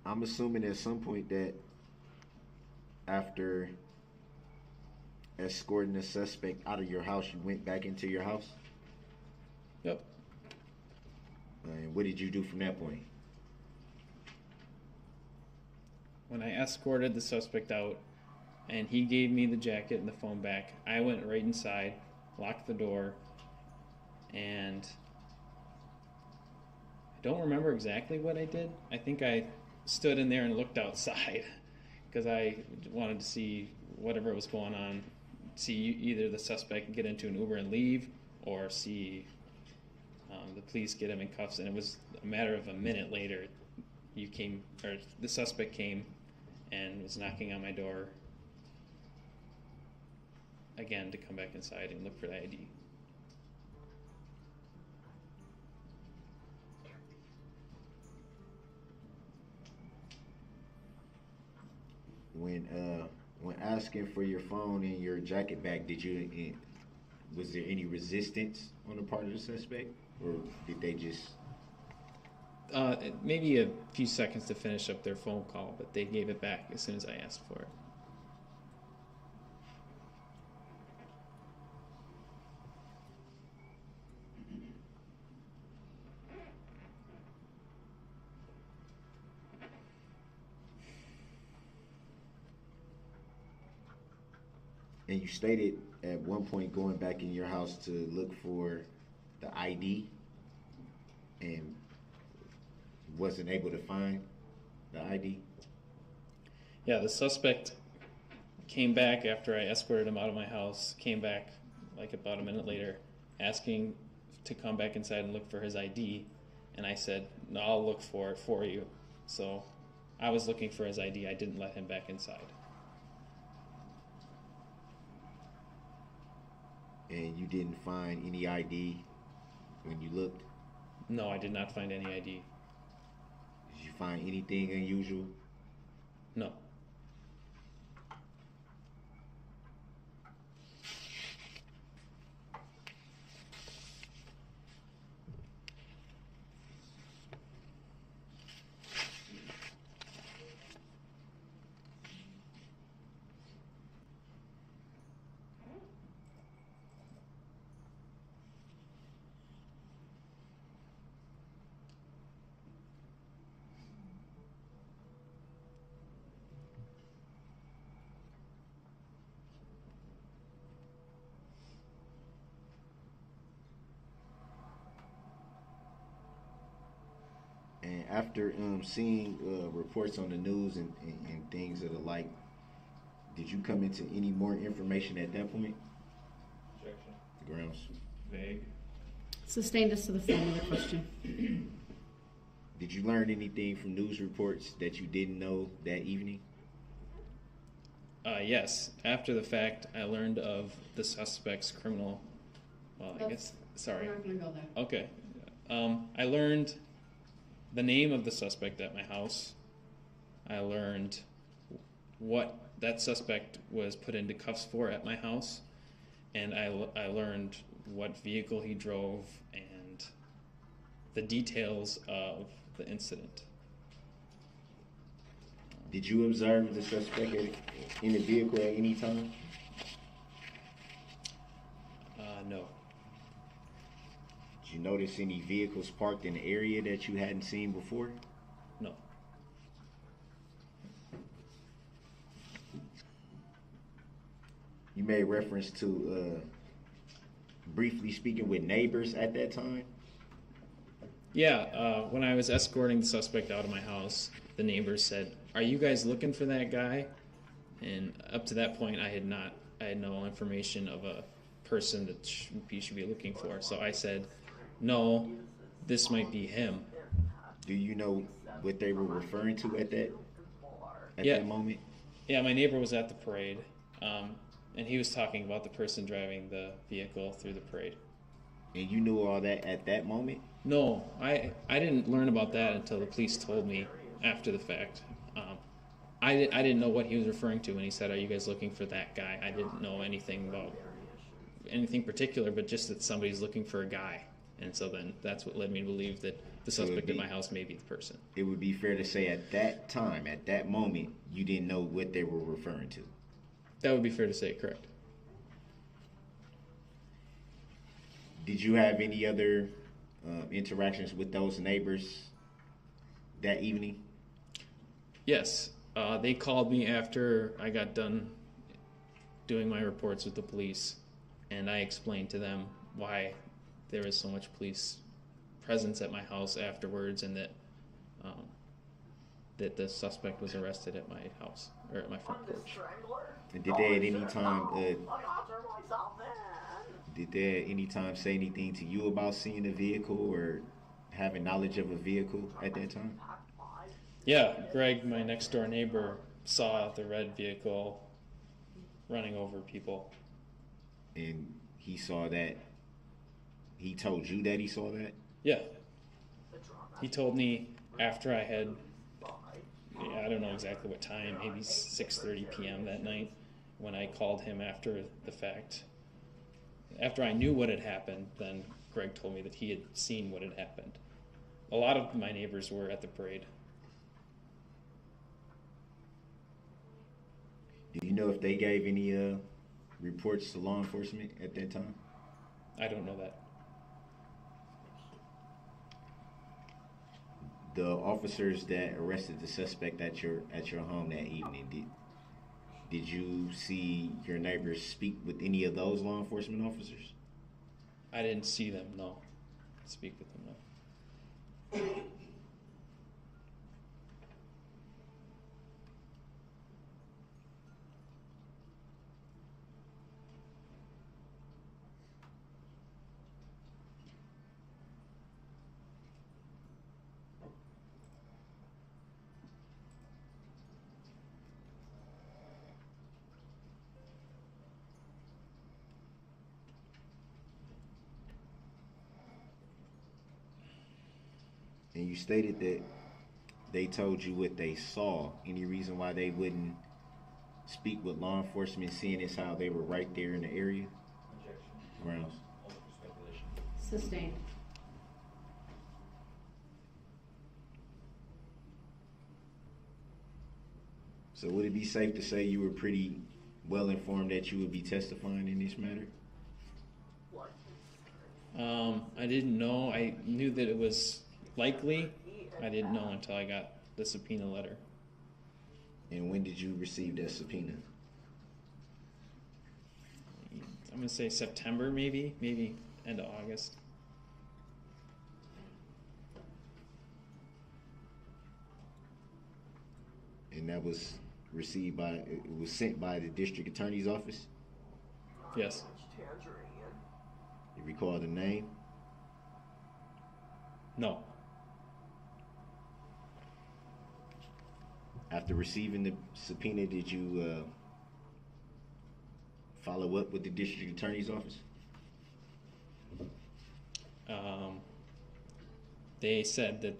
I'm assuming at some point that after escorting the suspect out of your house, you went back into your house? Yep. And what did you do from that point? When I escorted the suspect out and he gave me the jacket and the phone back, I went right inside, locked the door, and I don't remember exactly what I did. I think I stood in there and looked outside because I wanted to see whatever was going on, see either the suspect get into an Uber and leave or see the police get him in cuffs. And it was a matter of a minute later, the suspect came and was knocking on my door again to come back inside and look for the ID. When asking for your phone and your jacket back, was there any resistance on the part of the suspect, or did they just? Maybe a few seconds to finish up their phone call, but they gave it back as soon as I asked for it. And you stated at one point going back in your house to look for the ID and wasn't able to find the ID? Yeah, the suspect came back after I escorted him out of my house, came back like about a minute later, asking to come back inside and look for his ID. And I said, no, I'll look for it for you. So I was looking for his ID. I didn't let him back inside. And you didn't find any ID when you looked? No, I did not find any ID. Did you find anything unusual? No. And after seeing reports on the news and things of the like, did you come into any more information at that point? Objection. The grounds. Vague. Sustained us to the form of the question. Did you learn anything from news reports that you didn't know that evening? Yes. After the fact, I learned of the suspect's criminal. Well, I guess. Sorry. We're not going to go there. Okay. I learned the name of the suspect at my house. I learned what that suspect was put into cuffs for at my house. And I learned what vehicle he drove and the details of the incident. Did you observe the suspect in the vehicle at any time? No. Did you notice any vehicles parked in the area that you hadn't seen before? No. You made reference to briefly speaking with neighbors at that time? Yeah, when I was escorting the suspect out of my house, the neighbors said, "Are you guys looking for that guy?" And up to that point, I had no information of a person that you should be looking for. So I said, "No, this might be him." Do you know what they were referring to at that moment? Yeah, my neighbor was at the parade, and he was talking about the person driving the vehicle through the parade. And you knew all that at that moment? No, I didn't learn about that until the police told me after the fact. I didn't know what he was referring to when he said, "Are you guys looking for that guy?" I didn't know anything about anything particular, but just that somebody's looking for a guy. And so then that's what led me to believe that the suspect in my house may be the person. It would be fair to say at that time, at that moment, you didn't know what they were referring to. That would be fair to say, correct. Did you have any other interactions with those neighbors that evening? Yes, they called me after I got done doing my reports with the police, and I explained to them why there was so much police presence at my house afterwards, and that that the suspect was arrested at my house, or at my front porch. And did they at any time say anything to you about seeing a vehicle or having knowledge of a vehicle at that time? Yeah, Greg, my next door neighbor, saw the red vehicle running over people. And he saw that. He told you that he saw that? Yeah. He told me after I had, I don't know exactly what time, maybe 6:30 p.m. that night, when I called him after the fact. After I knew what had happened, then Greg told me that he had seen what had happened. A lot of my neighbors were at the parade. Do you know if they gave any reports to law enforcement at that time? I don't know that. The officers that arrested the suspect at your home that evening, did you see your neighbors speak with any of those law enforcement officers? I didn't see them, no. Speak with them, no. And you stated that they told you what they saw. Any reason why they wouldn't speak with law enforcement, seeing as how they were right there in the area? Grounds. Sustained. So would it be safe to say you were pretty well informed that you would be testifying in this matter? I didn't know. I knew that it was likely. I didn't know until I got the subpoena letter. And when did you receive that subpoena? I'm going to say September, maybe end of August. And that was received by, it was sent by the district attorney's office? Yes. You recall the name? No. After receiving the subpoena, did you follow up with the district attorney's office? They said that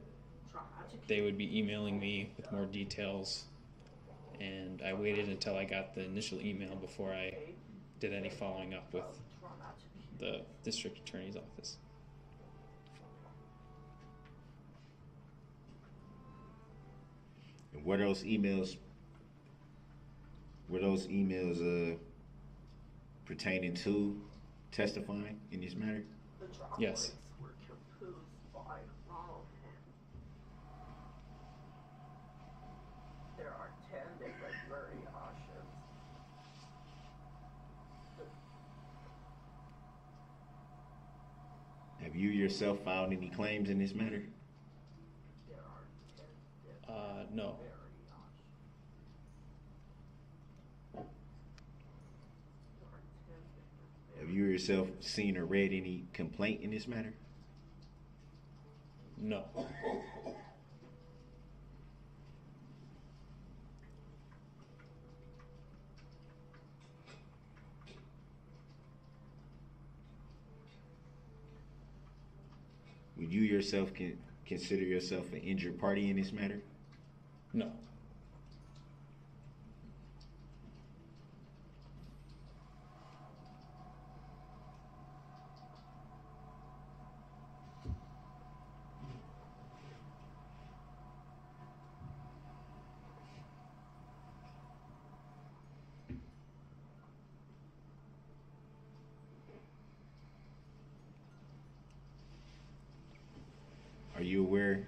they would be emailing me with more details, and I waited until I got the initial email before I did any following up with the district attorney's office. Were those emails pertaining to testifying in this matter? The drop Yes. rates were composed by Ronald Hand. There are 10 different variations. Have you yourself filed any claims in this matter? There are 10 different No. variations. Have you yourself seen or read any complaint in this matter? No. Would you yourself consider yourself an injured party in this matter? No. Are you aware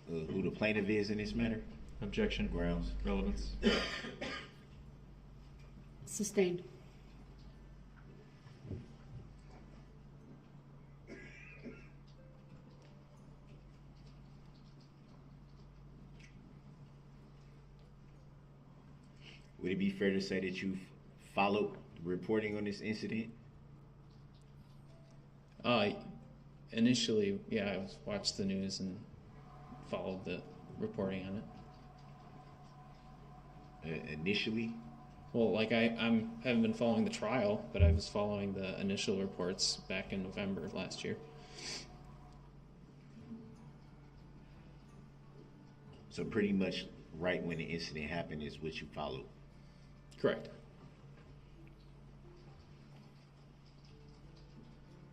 of who the plaintiff is in this matter? Objection. Grounds. Relevance. Sustained. Would it be fair to say that you've followed reporting on this incident? Initially, yeah, I watched the news and followed the reporting on it. Initially? Well, like I haven't been following the trial, but I was following the initial reports back in November of last year. So pretty much right when the incident happened is what you followed? Correct.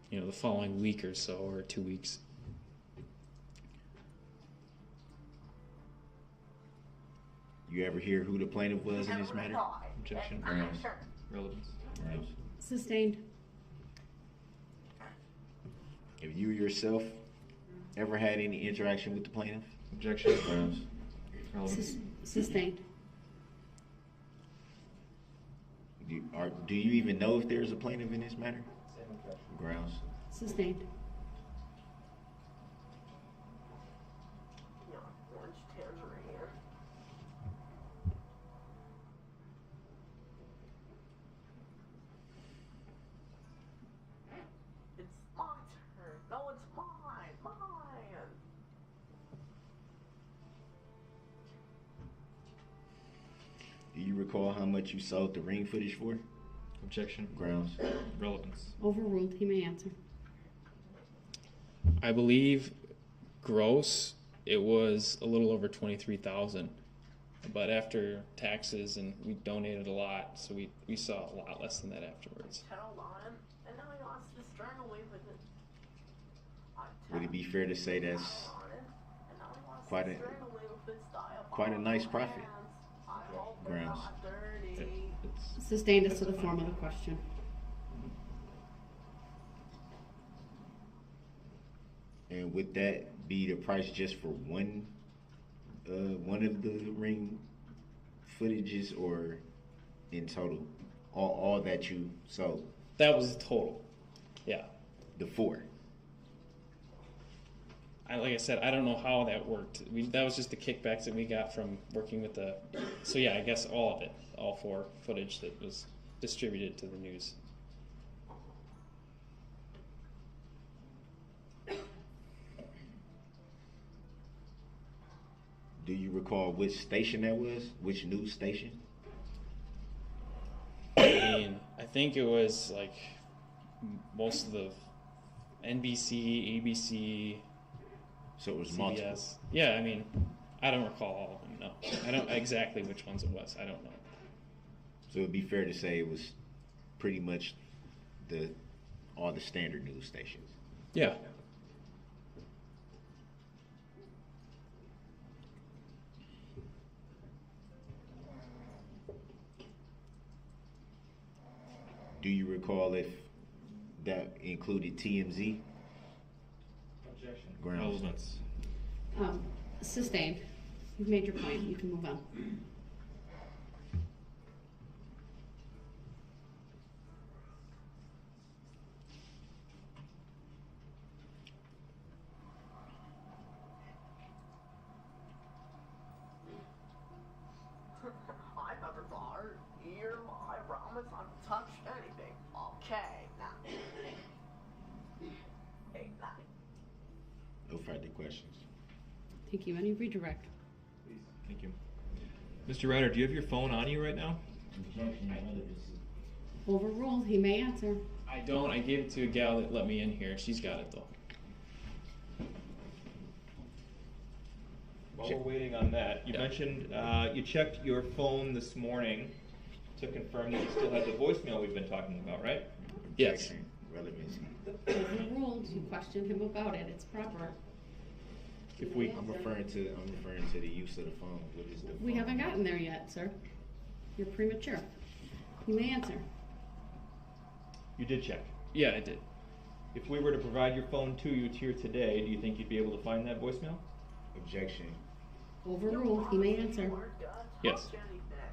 You know, the following week or so, or 2 weeks. You ever hear who the plaintiff was in this matter? Objection. Grounds. Relevance. Grounds. Sustained. Have you yourself ever had any interaction with the plaintiff? Objection. Grounds. Relevance. Sustained. Do you even know if there's a plaintiff in this matter? Grounds. Sustained. Yeah, orange tangerine. It's my turn. No, it's mine. Mine. Do you recall how much you sold the ring footage for? Objection. Grounds. Relevance. Overruled. He may answer. I believe gross, it was a little over 23,000, but after taxes and we donated a lot, so we saw a lot less than that afterwards. Tell on, and now he wants to string away with it. Would it be fair to say that's And now he wants quite to a string away with his diabolical quite a nice profit? I hope they're Grounds. not dirty. Sustained as to the form of the question. And would that be the price just for one of the ring footages, or in total, all that you sold? That was the total. Yeah. The four. Like I said, I don't know how that worked. That was just the kickbacks that we got from working with the. So yeah, I guess all of it, all four footage that was distributed to the news. Do you recall which station that was? Which news station? I mean, I think it was like most of the NBC, ABC. So it was CBS. multiple. Yeah, I mean, I don't recall all of them. No, I don't exactly which ones it was. I don't know. So it'd be fair to say it was pretty much all the standard news stations. Yeah. Do you recall if that included TMZ? Objection. Grounds. Relevance. Sustained. You've made your point. You can move on. I never saw her, ear, I promise not to touch anything. Okay, now. 8, 9. No further questions. Thank you. Any redirect? Please. Thank you. Mr. Ryder, do you have your phone on you right now? Overruled. He may answer. I don't. I gave it to a gal that let me in here. She's got it though. While we're waiting on that, you mentioned you checked your phone this morning to confirm that you still had the voicemail we've been talking about, right? Yes. Relevancy. Overruled. You questioned him about it. It's proper. If we, I'm referring to the use of the phone. What is the phone? We haven't gotten there yet, sir. You're premature. You may answer. You did check. Yeah, I did. If we were to provide your phone to you here today, do you think you'd be able to find that voicemail? Objection. Overruled. He may answer. Yes.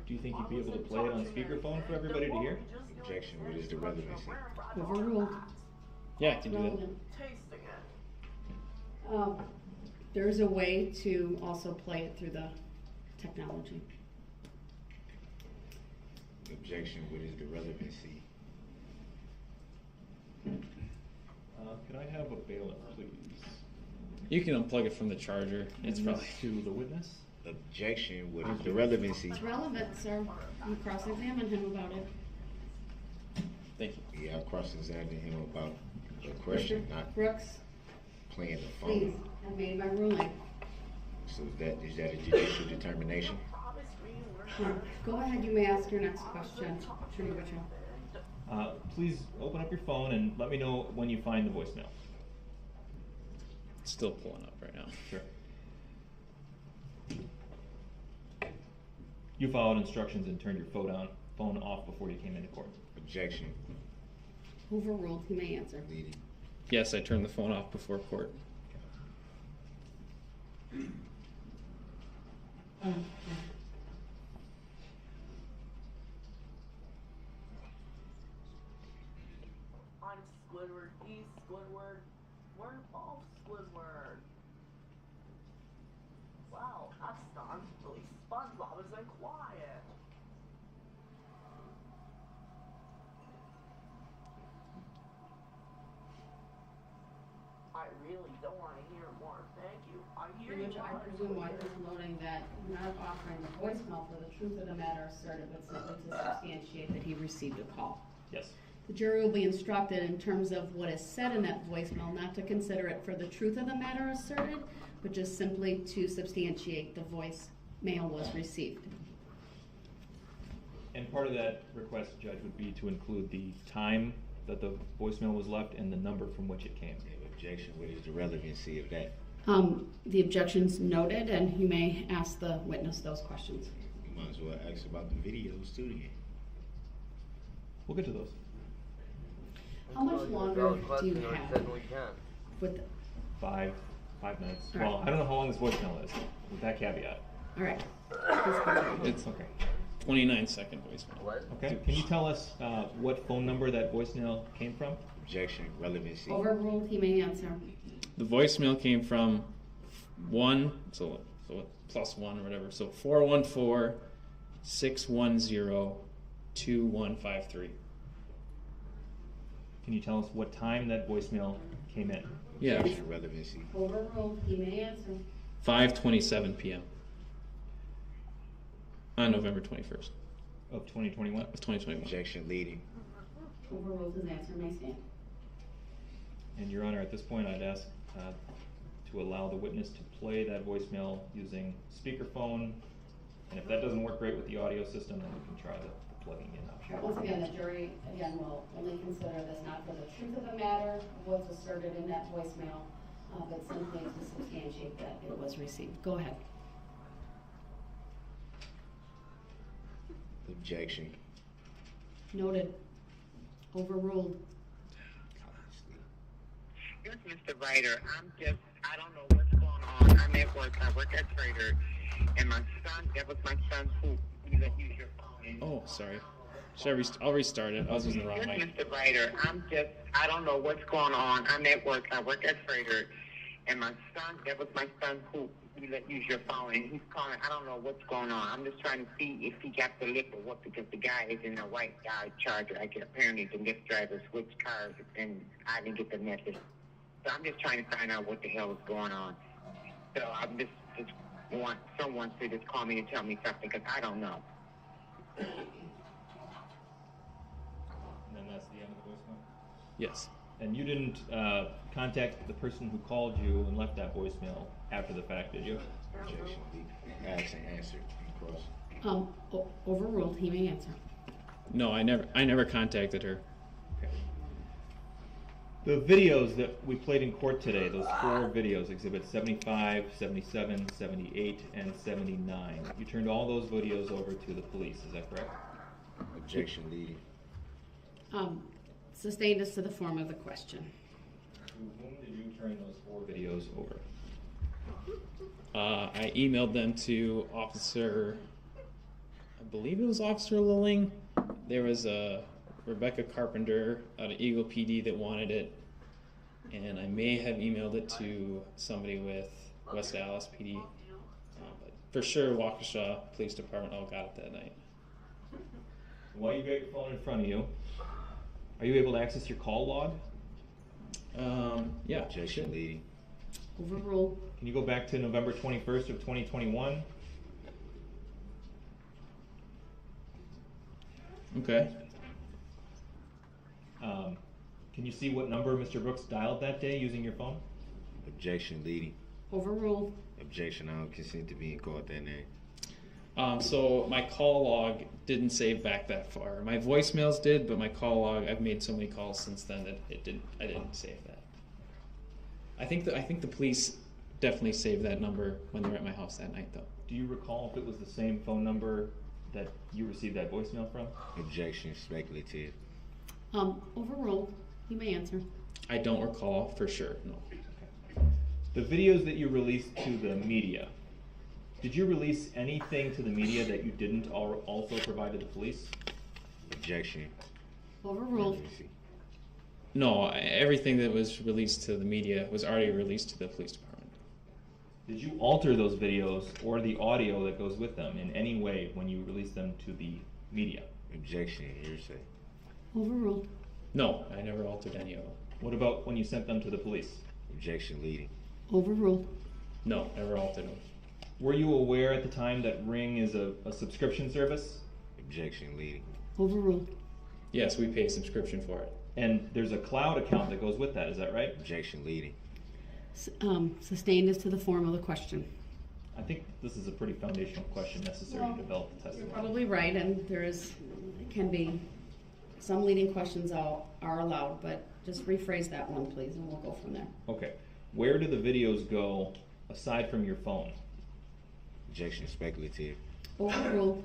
Do you think you'd be able to play it on speakerphone for everybody to hear? Objection. What is the relevancy? Overruled. Yeah, I can do that. Relevant. Tasting it. There is a way to also play it through the technology. Objection. What is the relevancy? Could I have a bailiff, please? You can unplug it from the charger. It's probably to the witness. Objection. What is the relevancy? It's relevant, sir. You cross-examine him about it. Thank you. Yeah, I cross-examined him about the question, not Brooks, playing the please, phone. I made my ruling. So is that a judicial determination? Go ahead, you may ask your next question, Attorney Richard. Please open up your phone and let me know when you find the voicemail. It's still pulling up right now. Sure. You followed instructions and turned your phone off before you came into court. Objection. Overruled. He may answer. Leading. Yes, I turned the phone off before court. I'm Squidward, he's Squidward, we're both Squidward. Wow, that's done. At least SpongeBob has been quiet. I really don't want to hear more, thank you. I hear you. Which I presume wife is noting that you're not offering the voicemail for the truth of the matter asserted, but simply to substantiate that he received a call. Yes. The jury will be instructed in terms of what is said in that voicemail, not to consider it for the truth of the matter asserted, but just simply to substantiate the voicemail was received. And part of that request, Judge, would be to include the time that the voicemail was left and the number from which it came. Objection. What is the relevancy of that? The objection's noted, and you may ask the witness those questions. You might as well ask about the videos too then. We'll get to those. How much longer do you have with the, 5 minutes. All Well, right. I don't know how long this voicemail is, with that caveat. all right. It's Okay. 29-second voicemail. Okay, can you tell us what phone number that voicemail came from? Objection. Relevancy. Overruled, he may answer. The voicemail came from so +1 or whatever. So 414-610-2153. Can you tell us what time that voicemail came in? Yeah. Objection. Relevancy. Overruled, he may answer. 5:27 p.m. on November 21st Of 2021? of 2021. Objection. Leading. Overruled, his answer may stand. And Your Honor, at this point, I'd ask to allow the witness to play that voicemail using speakerphone. And if that doesn't work great with the audio system, then we can try the plugging in option. Once again, the jury, will only consider this not for the truth of the matter, what's asserted in that voicemail, but simply to substantiate that it was received. Go ahead. Objection. Noted. Overruled. Yes, Mr. Ryder, I don't know what's going on. I'm at work. I work at Trader, and my son, that was my son's who you let use your phone. Oh, sorry. I'll restart it. I was using the wrong Yes, mic. Mr. Ryder, I don't know what's going on. I'm at work. I work at Trader, and my son, that was my son who you let use your phone, and he's calling. I don't know what's going on. I'm just trying to see if he got the lift or what, because the guy is in a white Charger. I guess apparently the lift driver switched cars, and I didn't get the message. So I'm just trying to find out what the hell is going on. So I'm just want someone to just call me and tell me something, because I don't know. And then that's the end of the voicemail? Yes. And you didn't contact the person who called you and left that voicemail after the fact, did you? Objection. Ask and answer. Cross. Overruled. He may answer. No, I never contacted her. The videos that we played in court today, those 4 videos, exhibits 75, 77, 78, and 79. You turned all those videos over to the police, is that correct? Objection, leading. Sustained as to the form of the question. To whom did you turn those 4 videos over? I emailed them to Officer, I believe it was Officer Lilling. There was a Rebecca Carpenter out of Eagle PD that wanted it, and I may have emailed it to somebody with West Dallas PD, but for sure Waukesha Police Department all got it that night. While you got your phone in front of you, are you able to access your call log? Yeah. Objection, leading. Overruled. Can you go back to November 21st of 2021? Okay. Can you see what number Mr. Brooks dialed that day using your phone? Objection, leading. Overruled. Objection, I don't consent to being called that name. So my call log didn't save back that far. My voicemails did, but my call log, I've made so many calls since then that I didn't save that. I think the police definitely saved that number when they were at my house that night, though. Do you recall if it was the same phone number that you received that voicemail from? Objection, speculative. Overruled. He may answer. I don't recall for sure, no. Okay. The videos that you released to the media, did you release anything to the media that you didn't also provide to the police? Objection. Overruled. No, everything that was released to the media was already released to the police department. Did you alter those videos or the audio that goes with them in any way when you released them to the media? Objection, hearsay. Overruled. No, I never altered any of them. What about when you sent them to the police? Objection, leading. Overruled. No, never altered them. Were you aware at the time that Ring is a subscription service? Objection, leading. Overruled. Yes, we pay a subscription for it. And there's a cloud account that goes with that, is that right? Objection, leading. Sustained as to the form of the question. I think this is a pretty foundational question necessary to develop the testimony. You're probably right, and can be some leading questions are allowed, but just rephrase that one, please, and we'll go from there. Okay. Where do the videos go aside from your phone? Objection, speculative. Overruled.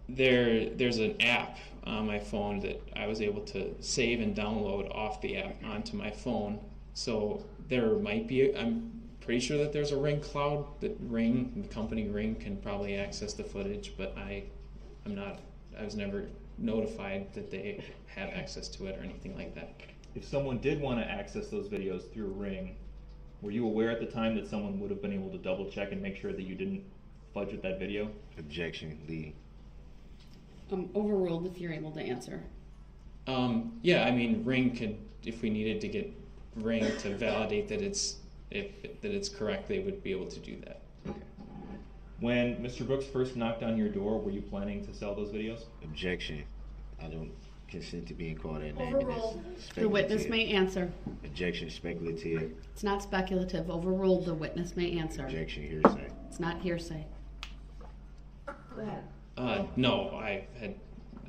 There's an app on my phone that I was able to save and download off the app onto my phone. So there might be, I'm pretty sure that there's a Ring cloud that the company Ring can probably access the footage, but I was never notified that they have access to it or anything like that. If someone did want to access those videos through Ring, were you aware at the time that someone would have been able to double check and make sure that you didn't fudge with that video? Objection, leading. Overruled if you're able to answer. Yeah, I mean, Ring could, if we needed to get Ring to validate that it's correct, they would be able to do that. Okay. When Mr. Brooks first knocked on your door, were you planning to sell those videos? Objection. I don't consent to being called that name. Overruled. The witness may answer. Objection, speculative. It's not speculative. Overruled. The witness may answer. Objection, hearsay. It's not hearsay. Go ahead. No, I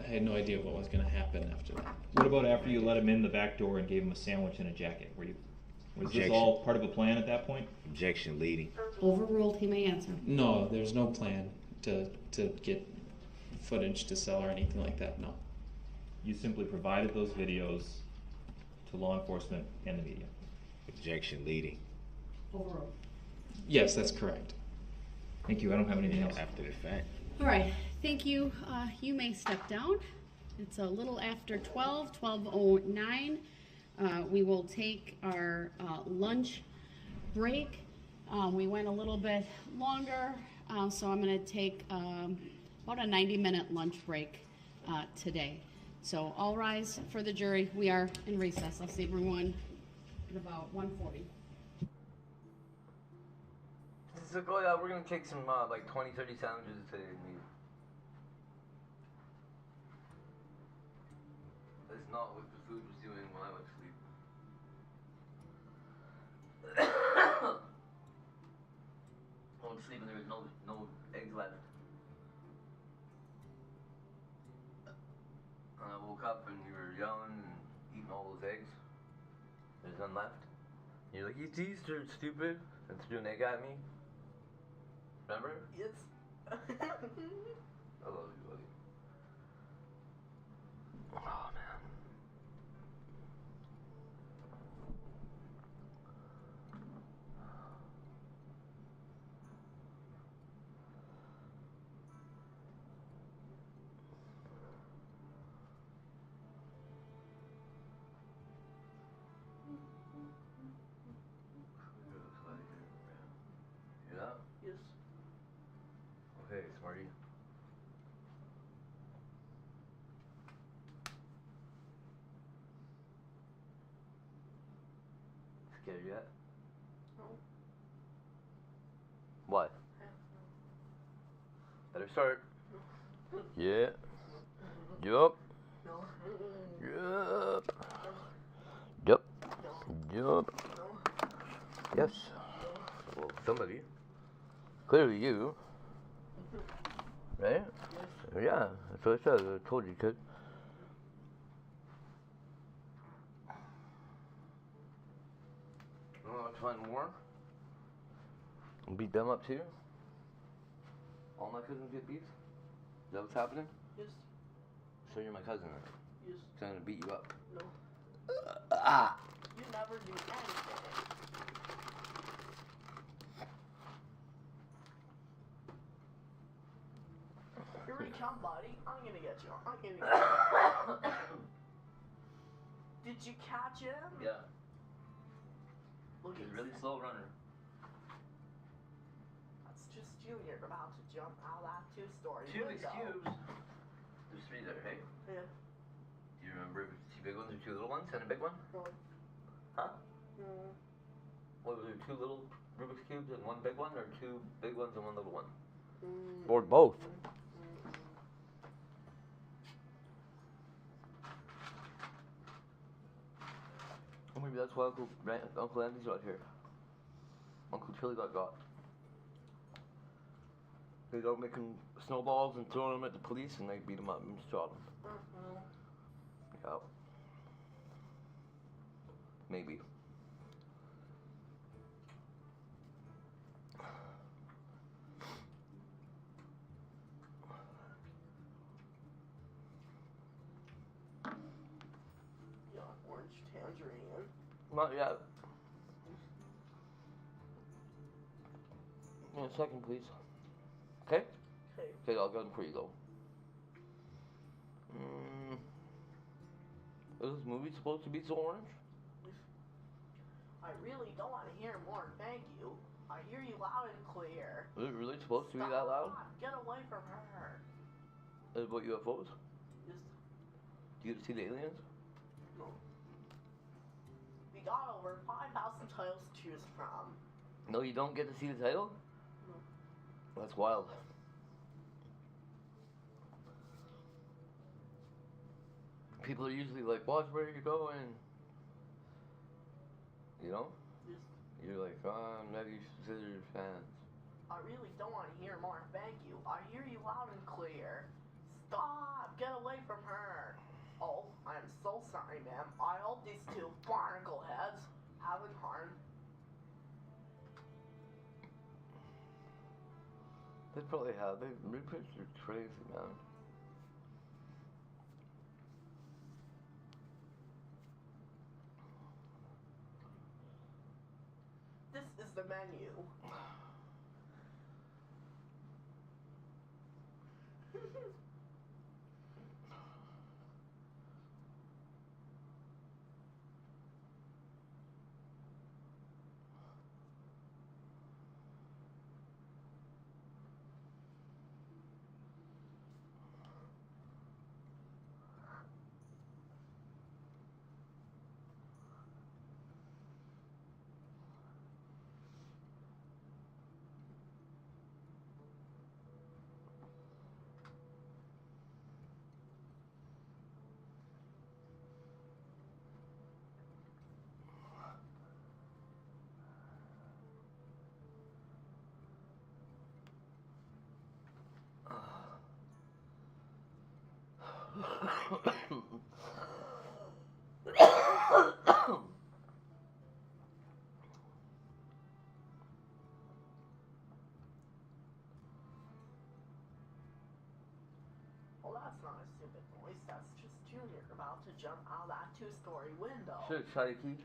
had no idea what was going to happen after that. What about after you let him in the back door and gave him a sandwich and a jacket? Was this all part of a plan at that point? Objection, leading. Overruled. He may answer. No, there's no plan to get footage to sell or anything like that. No. You simply provided those videos to law enforcement and the media. Objection leading. Overruled. Yes, that's correct. Thank you. I don't have anything else. After the fact. All right, thank you. You may step down. It's a little after 12:09. We will take our lunch break. We went a little bit longer, so I'm going to take about a 90-minute lunch break today. So all rise for the jury. We are in recess. I'll see everyone at about 1:40. So we're gonna take some like 20, 30 sandwiches today and leave. That's not what the food was doing when I went to sleep. I went to sleep and there was no eggs left. And I woke up and you were yelling and eating all those eggs. There's none left. You're like, it's Easter, stupid, and threw an egg at me. Remember? Yes. I love you, buddy. Oh, man. Yeah? Yes. Okay, Smarty. Scared yet? No. What? Better start. Yeah. Yup. No. Yup. Yup. Yup. Yes. Well, somebody. Clearly you. Right? Yeah, that's what I said. I told you, kid. Oh, let's find more. And beat them up too. All my cousins get beat? Is that what's happening? Yes. So you're my cousin then? Yes. So I'm gonna beat you up. No. Ah! You never do anything. Here we come, buddy. I'm gonna get you. I'm gonna get you. Did you catch him? Yeah. Look He's at a really slow runner. That's just Junior about to jump out of that two-story Rubik's window. cubes. There's three there, hey? Yeah. Do you remember two big ones or two little ones and a big one? No. Huh? Mm. What was there, two little Rubik's cubes and one big one, or two big ones and one little one? Mm. Or both? Or maybe that's why Uncle Andy's out here. Uncle Chili got. They got making snowballs and throwing them at the police, and they beat them up and shot them. Yeah. Maybe. Yeah, orange tangerine. Not yet. In a second, please. Okay? Okay. Okay, I'll get them for you, though. Is this movie supposed to be so orange? I really don't want to hear more thank you. I hear you loud and clear. Is it really supposed to be that loud? Stop. Get away from her. Is it about UFOs? Just, Do you get to see the aliens? no. We got over 5,000 titles to choose from. No, you don't get to see the title? No. That's wild. People are usually like, watch where you're going. You know? Just, You're like, oh, I'm not used to Scissors fans. I really don't want to hear more thank you. I hear you loud and clear. Stop. Get away from her. Oh, I'm so sorry, ma'am. I hope these two barnacle heads haven't harmed. They probably have. They reprints are crazy, man. menu. Well, that's not a stupid voice. That's just Junior about to jump out that two-story window. Shit, Sharky.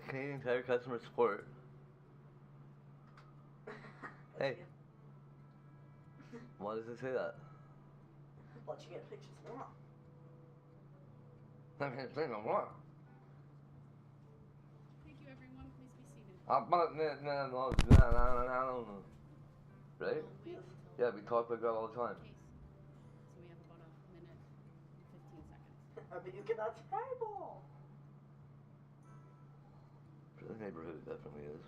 Canadian Tire customer support. Hey. Why does it say that? Let you get pictures more. I mean, it's saying I'm wrong. Thank you, everyone. Please be seated. Right? Yeah, we talk like that all the time. So we have about a minute, 15 seconds. I mean, you get that table. For the neighborhood, it definitely is.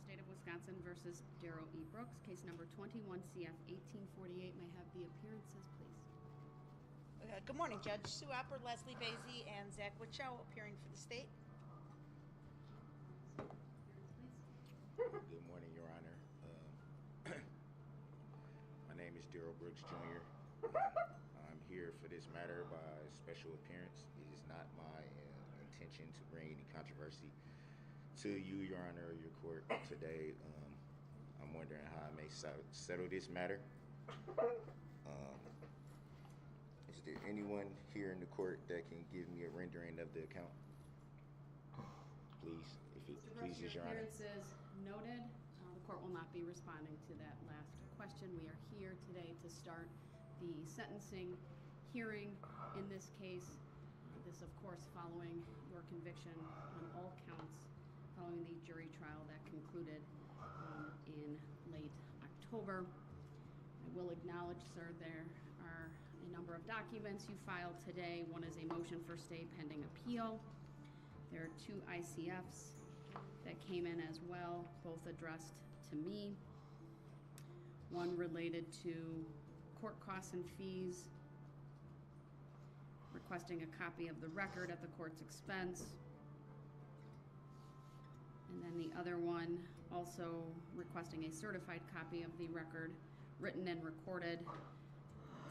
State of Wisconsin versus Darrell E. Brooks, case number 21 CF 1848. May I have the appearances, please? Good morning, Judge. Sue Opper, Leslie Basie, and Zach Wichow appearing for the state. Good morning, Your Honor. My name is Darrell Brooks Jr. I'm here for this matter by special appearance. It is not my intention to bring any controversy to you, Your Honor, or your court today. I'm wondering how I may settle this matter. Is there anyone here in the court that can give me a rendering of the account? Please, if it pleases Your Honor. Appearances Noted. The court will not be responding to that last question. We are here today to start the sentencing hearing in this case. This, of course, following your conviction on all counts, following the jury trial that concluded in late October. I will acknowledge, sir, there are a number of documents you filed today. One is a motion for stay pending appeal. There are 2 ICFs that came in as well, both addressed to me. One related to court costs and fees, requesting a copy of the record at the court's expense. And then the other one also requesting a certified copy of the record, written and recorded,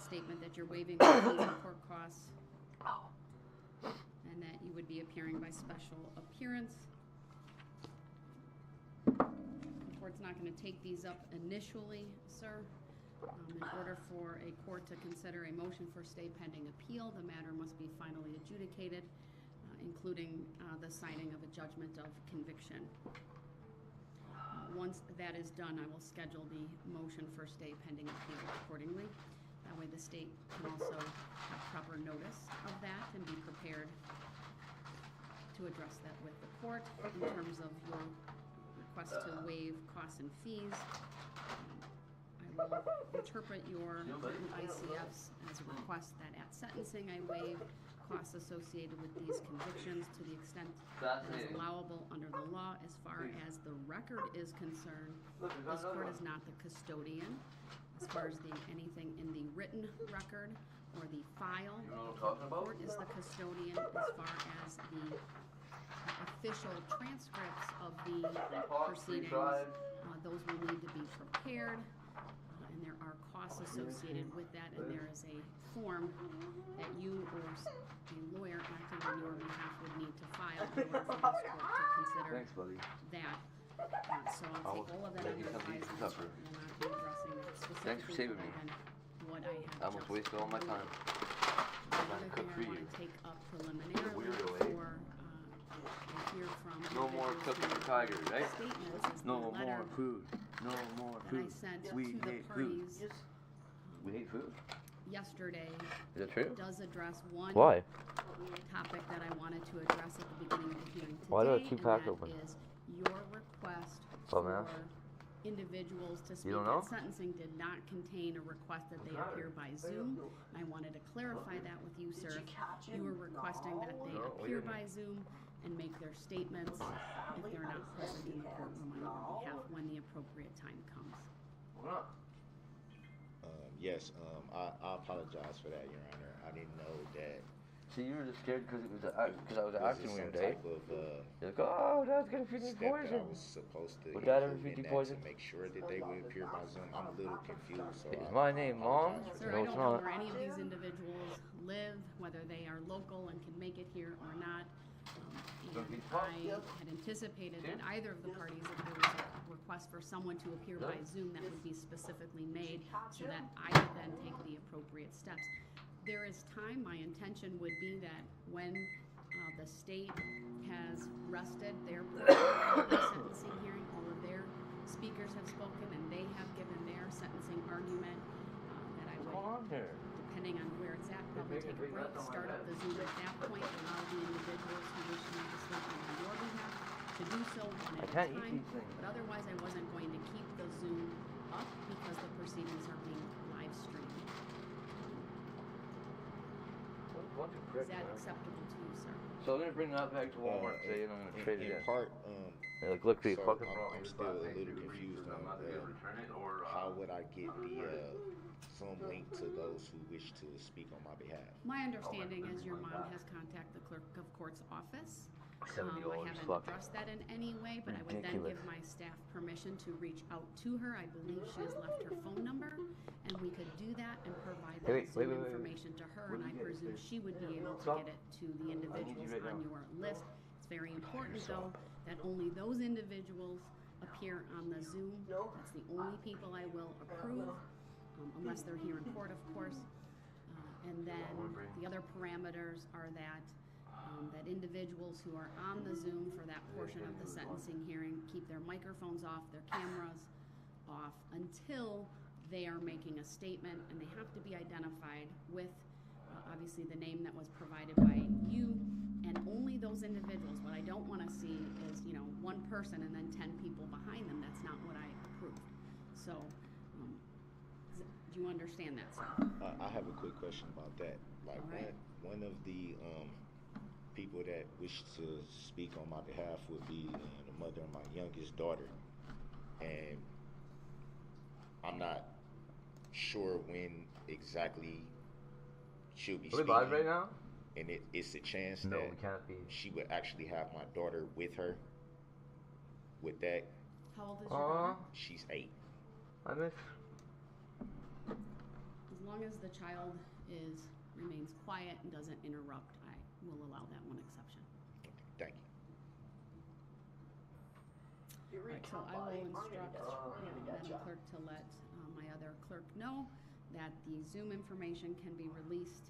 statement that you're waiving the fees and court costs, and that you would be appearing by special appearance. The court's not going to take these up initially, sir. In order for a court to consider a motion for stay pending appeal, the matter must be finally adjudicated, including the signing of a judgment of conviction. Once that is done, I will schedule the motion for stay pending appeal accordingly. That way the state can also have proper notice of that and be prepared to address that with the court. In terms of your request to waive costs and fees, I will interpret your written ICFs as a request that at sentencing I waive costs associated with these convictions to the extent that is allowable under the law. As far as the record is concerned, this court is not the custodian. As far as anything in the written record or the file, the court is the custodian. As far as the official transcripts of the proceedings, those will need to be prepared. And there are costs associated with that, and there is a form that you or a lawyer acting on your behalf would need to file in order for this court to consider that. So I'll take all of that under advisement. We'll not be addressing that specifically. Thanks for saving me. What I have I almost wasted all my time. I'm trying to cook for I you. want to take up preliminarily for hear from no more cooking for Tiger, right? Statements No more food. No more that food. I sent We to the hate parties food. We hate food. yesterday. Is that true? Does address one Why? topic that I wanted to address at the beginning of the hearing today. Why do I keep and pack that open? is your request Oh, man. for individuals to speak don't know? at sentencing did not contain a request that they appear by Zoom. I wanted to clarify that with you, sir. You were requesting that they appear by Zoom and make their statements if they're not present in the courtroom on your behalf when the appropriate time comes. Yes, I apologize for that, Your Honor. I didn't know that. See, you were just scared because I was this acting is weird, some eh? type of, You're like, oh, Dad's gonna feed me step that I poison. was supposed to Would Dad ever include feed in you that poison? to make sure that they would appear by Zoom. I'm a little confused. So It's I my name, Mom. apologize for Sir, that. I No, don't it's know not. where any of these individuals live, whether they are local and can make it here or not. And I had anticipated that either of the parties, if there was a request for someone to appear by Zoom, that would be specifically made so that I could then take the appropriate steps. There is time. My intention would be that when the state has rested their portion of the sentencing hearing, all of their speakers have spoken and they have given their sentencing argument, that I would, depending on where it's at, probably take a break, start up the Zoom at that point, allow the individuals who wish to make a statement on your behalf to do so one at a can't eat time. these things. But otherwise, I wasn't going to keep the Zoom up because the proceedings are being live streamed. Is that acceptable to you, sir? So I'm gonna bring that back to Walmart today, and I'm gonna trade it in. part, They're like, look, you so fucking I'm still a little confused on how would I get the Zoom link to those who wish to speak on my behalf. My understanding is your mom has contacted the clerk of court's office. I 70-year-old haven't fuck. addressed that in any way, but I would then Ridiculous. give my staff permission to reach out to her. I believe she has left her phone number, and we could do that and provide that Wait, Zoom wait. information to her, What and I did you get? presume she would be able to Stop. get it to the individuals right on now. your list. It's very important, though, that only those individuals appear on the Zoom. That's the only people I will approve, unless they're here in court, of course. And then the other parameters are that that individuals who are on the Zoom for that portion of the sentencing hearing keep their microphones off, their cameras off, until they are making a statement, and they have to be identified with obviously the name that was provided by you and only those individuals. What I don't want to see is, you know, one person and then 10 people behind them. That's not what I approve. So, do you understand that, sir? I have a quick question about that. Like, right. one of the people that wish to speak on my behalf would be the mother of my youngest daughter, and I'm not sure when exactly she'll be speaking. live right now? And it's a chance No, that we can't be. she would actually have my daughter with her. With that, How old is your daughter? she's 8. I miss. As long as the child remains quiet and doesn't interrupt, I will allow that one exception. Thank you. All right, so I will instruct Madam Clerk to let my other clerk know that the Zoom information can be released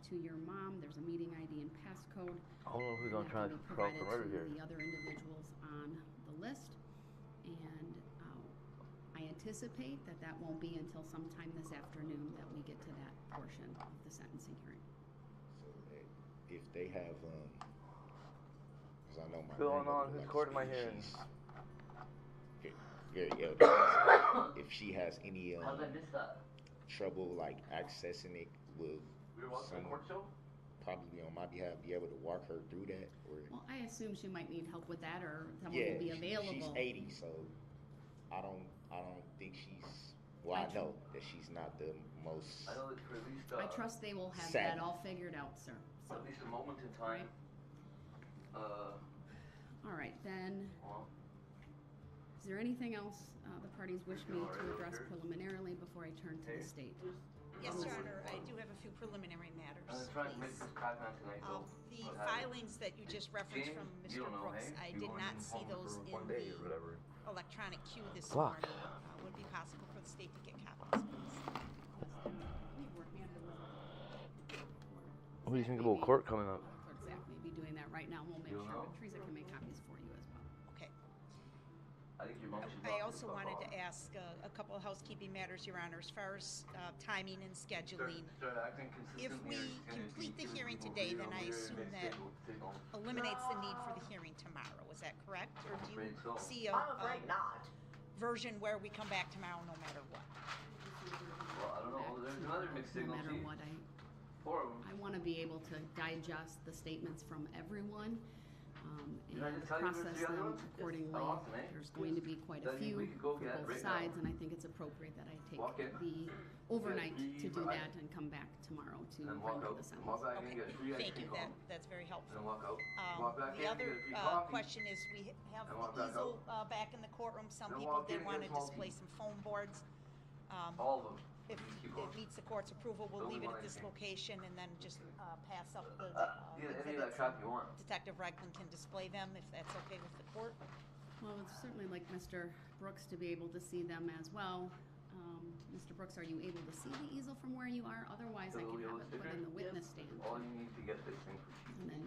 to your mom. There's a meeting ID and passcode. I don't know who's and gonna that try can to be cross provided the murder to here. the other individuals on the list. And I anticipate that that won't be until sometime this afternoon that we get to that portion of the sentencing hearing. So if they have, because I know my What's going on? grandmother Who's likes court to am I speak, hearing? she's very elderly. If she has any How did I miss that? trouble like accessing it, will We were watching a court show? probably on my behalf be able to walk her through that? Or Well, I assume she might need help with that, or someone yeah, will be available. she's 80, so I don't think she's. Well, I know that she's not the most. I know that for at least. I trust they will have savvy. that all figured out, sir. So, For at least a moment in time. all right, then. Well, Is there anything else the parties wish me all to right address over here? preliminarily before I turn to the state? Yes, Your Honor, I do have a few preliminary I'm matters, trying to make please. this Pac-Man tonight, though. The What happened? filings that you just referenced James, from you Mr. don't know, Brooks, hey? I You did only not been see home those for in one day or the whatever. electronic queue this Fuck. morning. Would it be possible for the state to get copies, please? What do you think about court coming up? Clerk's may be doing that right now. We'll make You sure know? Teresa can make copies for you as well. Okay. I think your mom should I talk also this wanted off. to ask a couple of housekeeping matters, Your Honor, as far as timing and scheduling. Start acting If consistently, we or it's gonna complete be the hearing people today, here then over I here, assume next that table, signal. eliminates the need for the hearing tomorrow. Is that correct? Or do you Afraid so. see I'm afraid not. version where we come back tomorrow no matter what? Well, I don't know. There's another mixed No signal. matter See? what, Four of them. I want to be able to digest the statements from everyone Did I and just tell you there's process three other them ones? accordingly. Oh, awesome, eh? There's going to be quite a Then few we could go for get both right now. sides, and I think it's appropriate that I take Walk in. the overnight Get to do three that and come back tomorrow to And then render walk out. the sentence. Walk back and get three ice Thank you, cream that's very helpful. And then walk out. Walk back The in, other get a free coffee. question is, we have And walk the back easel back in the courtroom. Some Then people walk in did and want get to a small display tea. some foam boards. All of them. If Keep it going. meets the court's approval, we'll Only leave it one at this ice cream. location and then just pass up the Yeah, any of that exhibits. crap you want. Detective Ragland can display them if that's okay with the court. Well, it's certainly like Mr. Brooks to be able to see them as well. Mr. Brooks, are you able to see the easel from where you are? Otherwise, I can have it put in the witness stand. All you need to get this thing for cheap. And then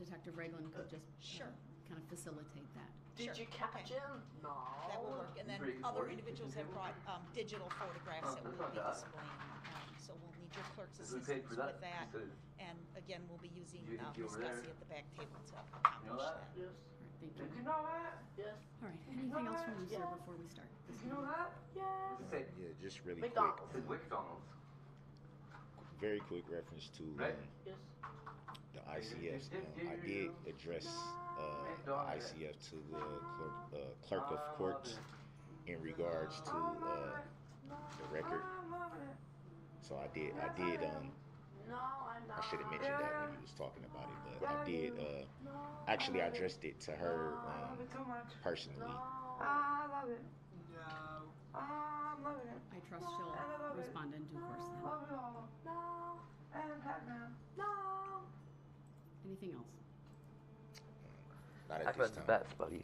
Detective Ragland could just Sure. kind of facilitate that. Did you catch him? No. That will work. And then Pretty other important. individuals have brought digital photographs that that's we'll not be bad. displaying. So we'll need your clerk's Because we paid assistance for that. with that. instead. And again, we'll be using You can see Ms. over there. Gussie at the back table to You know accomplish that? that. Yes. Thank Did you. you know that? Yes. All right, anything else from you, sir, Yeah. before we start? Did you know that? Yes. What's it say? Yeah, just really McDonald's. It says McDonald's. very quick reference to Right. Yes. the ICFs. I did address the ICF to the clerk of court in regards to the record. So I did No, I'm not. I should have mentioned that when he was talking about it, but I did actually I addressed it to her personally. I love it. No. I'm loving it. I trust she'll respond in due course then. Love it all. No. And Pac-Man. No. Anything else? Not at this Pac-Man's the time. best, buddy.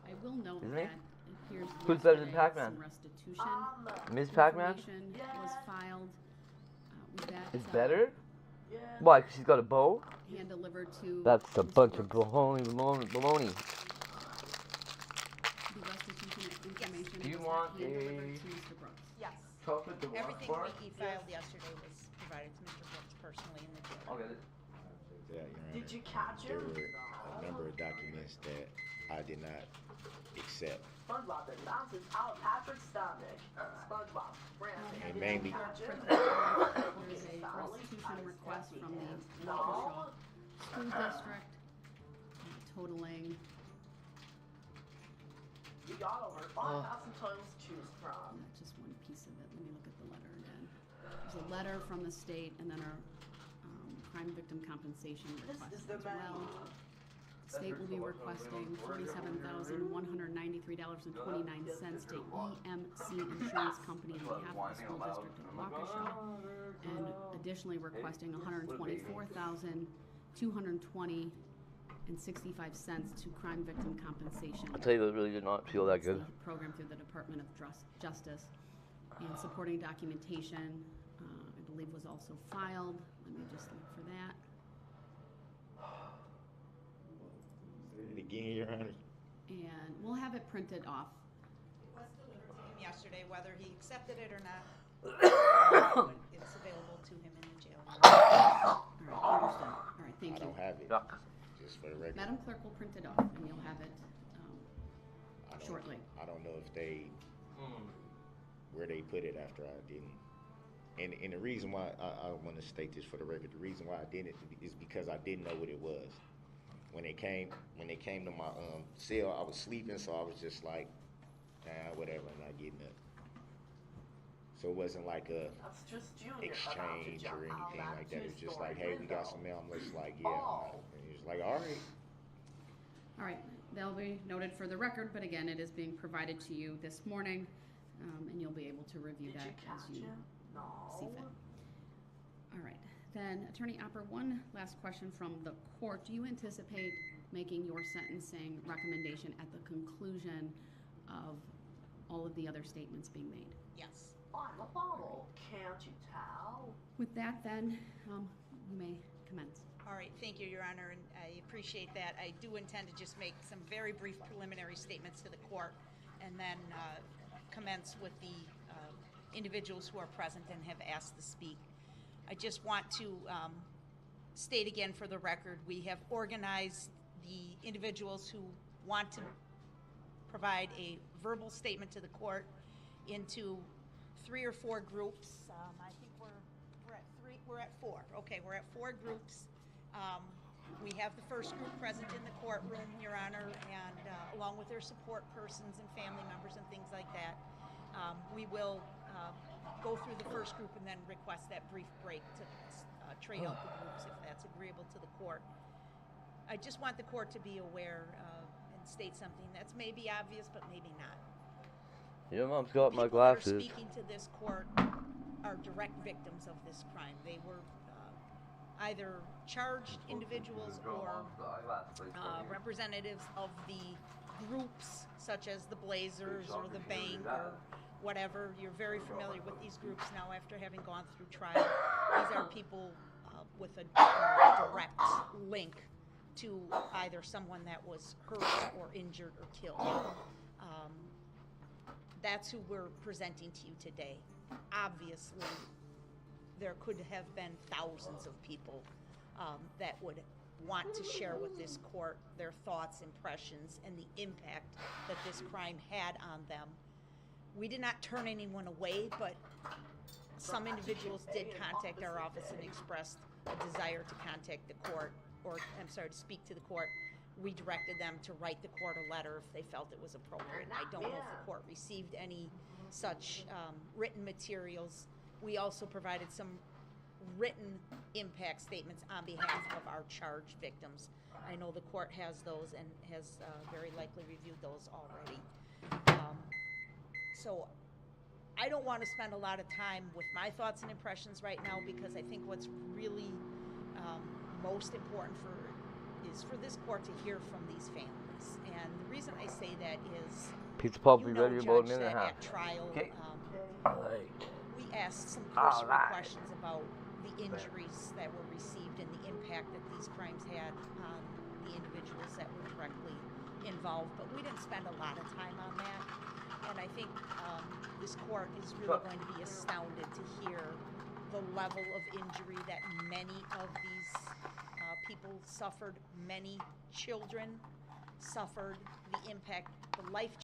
I will note Isn't that he? it appears Who's better than yesterday Pac-Man? some restitution Ms. Pac-Man? information was filed with that. It's better? Yeah. Why? 'Cause she's got a bow? hand delivered to. That's a Mr. bunch of Brooks. baloney. The restitution information Do you was want hand delivered a- to Mr. Brooks. Yes. Chocolate to Everything bar? we e-filed yesterday was provided to Mr. Brooks personally in the jail. I'll get it. Yeah, Your Did Honor. you catch There him? were a number of documents that I did not accept. SpongeBob, that bounces out Patrick's stomach. SpongeBob, Brandon. And mainly- Catch him? There's a restitution request from the Waukesha School District totaling, You got over 5,000 times to choose from. just one piece of it, let me look at the letter again. There's a letter from the state and then our crime victim compensation request This is the as well. menu. The state will be requesting $47,193.29 to EMC Insurance Company on behalf of the school district of Waukesha, and additionally requesting $124,220.65 to crime victim compensation. I'll tell you, that really did not feel that good. Program through the Department of Justice, and supporting documentation, I believe was also filed. Let me just look for that. Say it again, Your Honor. And we'll have it printed off. It was delivered to him yesterday, whether he accepted it or not. It's available to him in the jail. All right, understood. All right, thank I you. don't have it. Just for the record. Madam Clerk will print it off, and you'll have it shortly. I don't know if they, where they put it after I didn't. And the reason why I want to state this for the record, the reason why I didn't is because I didn't know what it was. When they came to my cell, I was sleeping, so I was just like, whatever, I'm not getting up. So it wasn't like a That's just Junior. exchange or anything like that. It was just like, hey, we got some mail. I'm just like, yeah. Oh. And he was like, all right. All right, that'll be noted for the record, but again, it is being provided to you this morning, and you'll be able to review that as you see fit. All right, then Attorney Opper, one last question from the court. Do you anticipate making your sentencing recommendation at the conclusion of all of the other statements being made? Yes. I'm a bottle. Can't you tell? With that, then, you may commence. All right, thank you, Your Honor, and I appreciate that. I do intend to just make some very brief preliminary statements to the court and then commence with the individuals who are present and have asked to speak. I just want to state again for the record, we have organized the individuals who want to provide a verbal statement to the court into 3 or 4 groups. I think we're at 4. Okay, we're at 4 groups. We have the first group present in the courtroom, Your Honor, and along with their support persons and family members and things like that. We will go through the first group and then request that brief break to trade out the groups if that's agreeable to the court. I just want the court to be aware and state something that's maybe obvious but maybe not. Your mom's got my People that are glasses. speaking to this court are direct victims of this crime. They were either charged individuals or representatives of the groups such as the Blazers or the Bank or whatever. You're very familiar with these groups now after having gone through trial. These are people with a direct link to either someone that was hurt or injured or killed. That's who we're presenting to you today. Obviously, there could have been thousands of people that would want to share with this court their thoughts, impressions, and the impact that this crime had on them. We did not turn anyone away, but some individuals did contact our office and expressed a desire to contact the court, or to speak to the court. We directed them to write the court a letter if they felt it was appropriate. I don't know if the court received any such written materials. We also provided some written impact statements on behalf of our charged victims. I know the court has those and has very likely reviewed those already. So I don't want to spend a lot of time with my thoughts and impressions right now because I think what's really most important is for this court to hear from these families. And the reason I say that is, Pizza Pop will you be know, ready in about a Judge, minute and a that half. at trial, Okay. we asked some personal questions about the injuries that were received and the impact that these crimes had on the individuals that were directly involved. But we didn't spend a lot of time on that. And I think this court is really going to be astounded to hear the level of injury that many of these people suffered. Many children suffered the impact, the life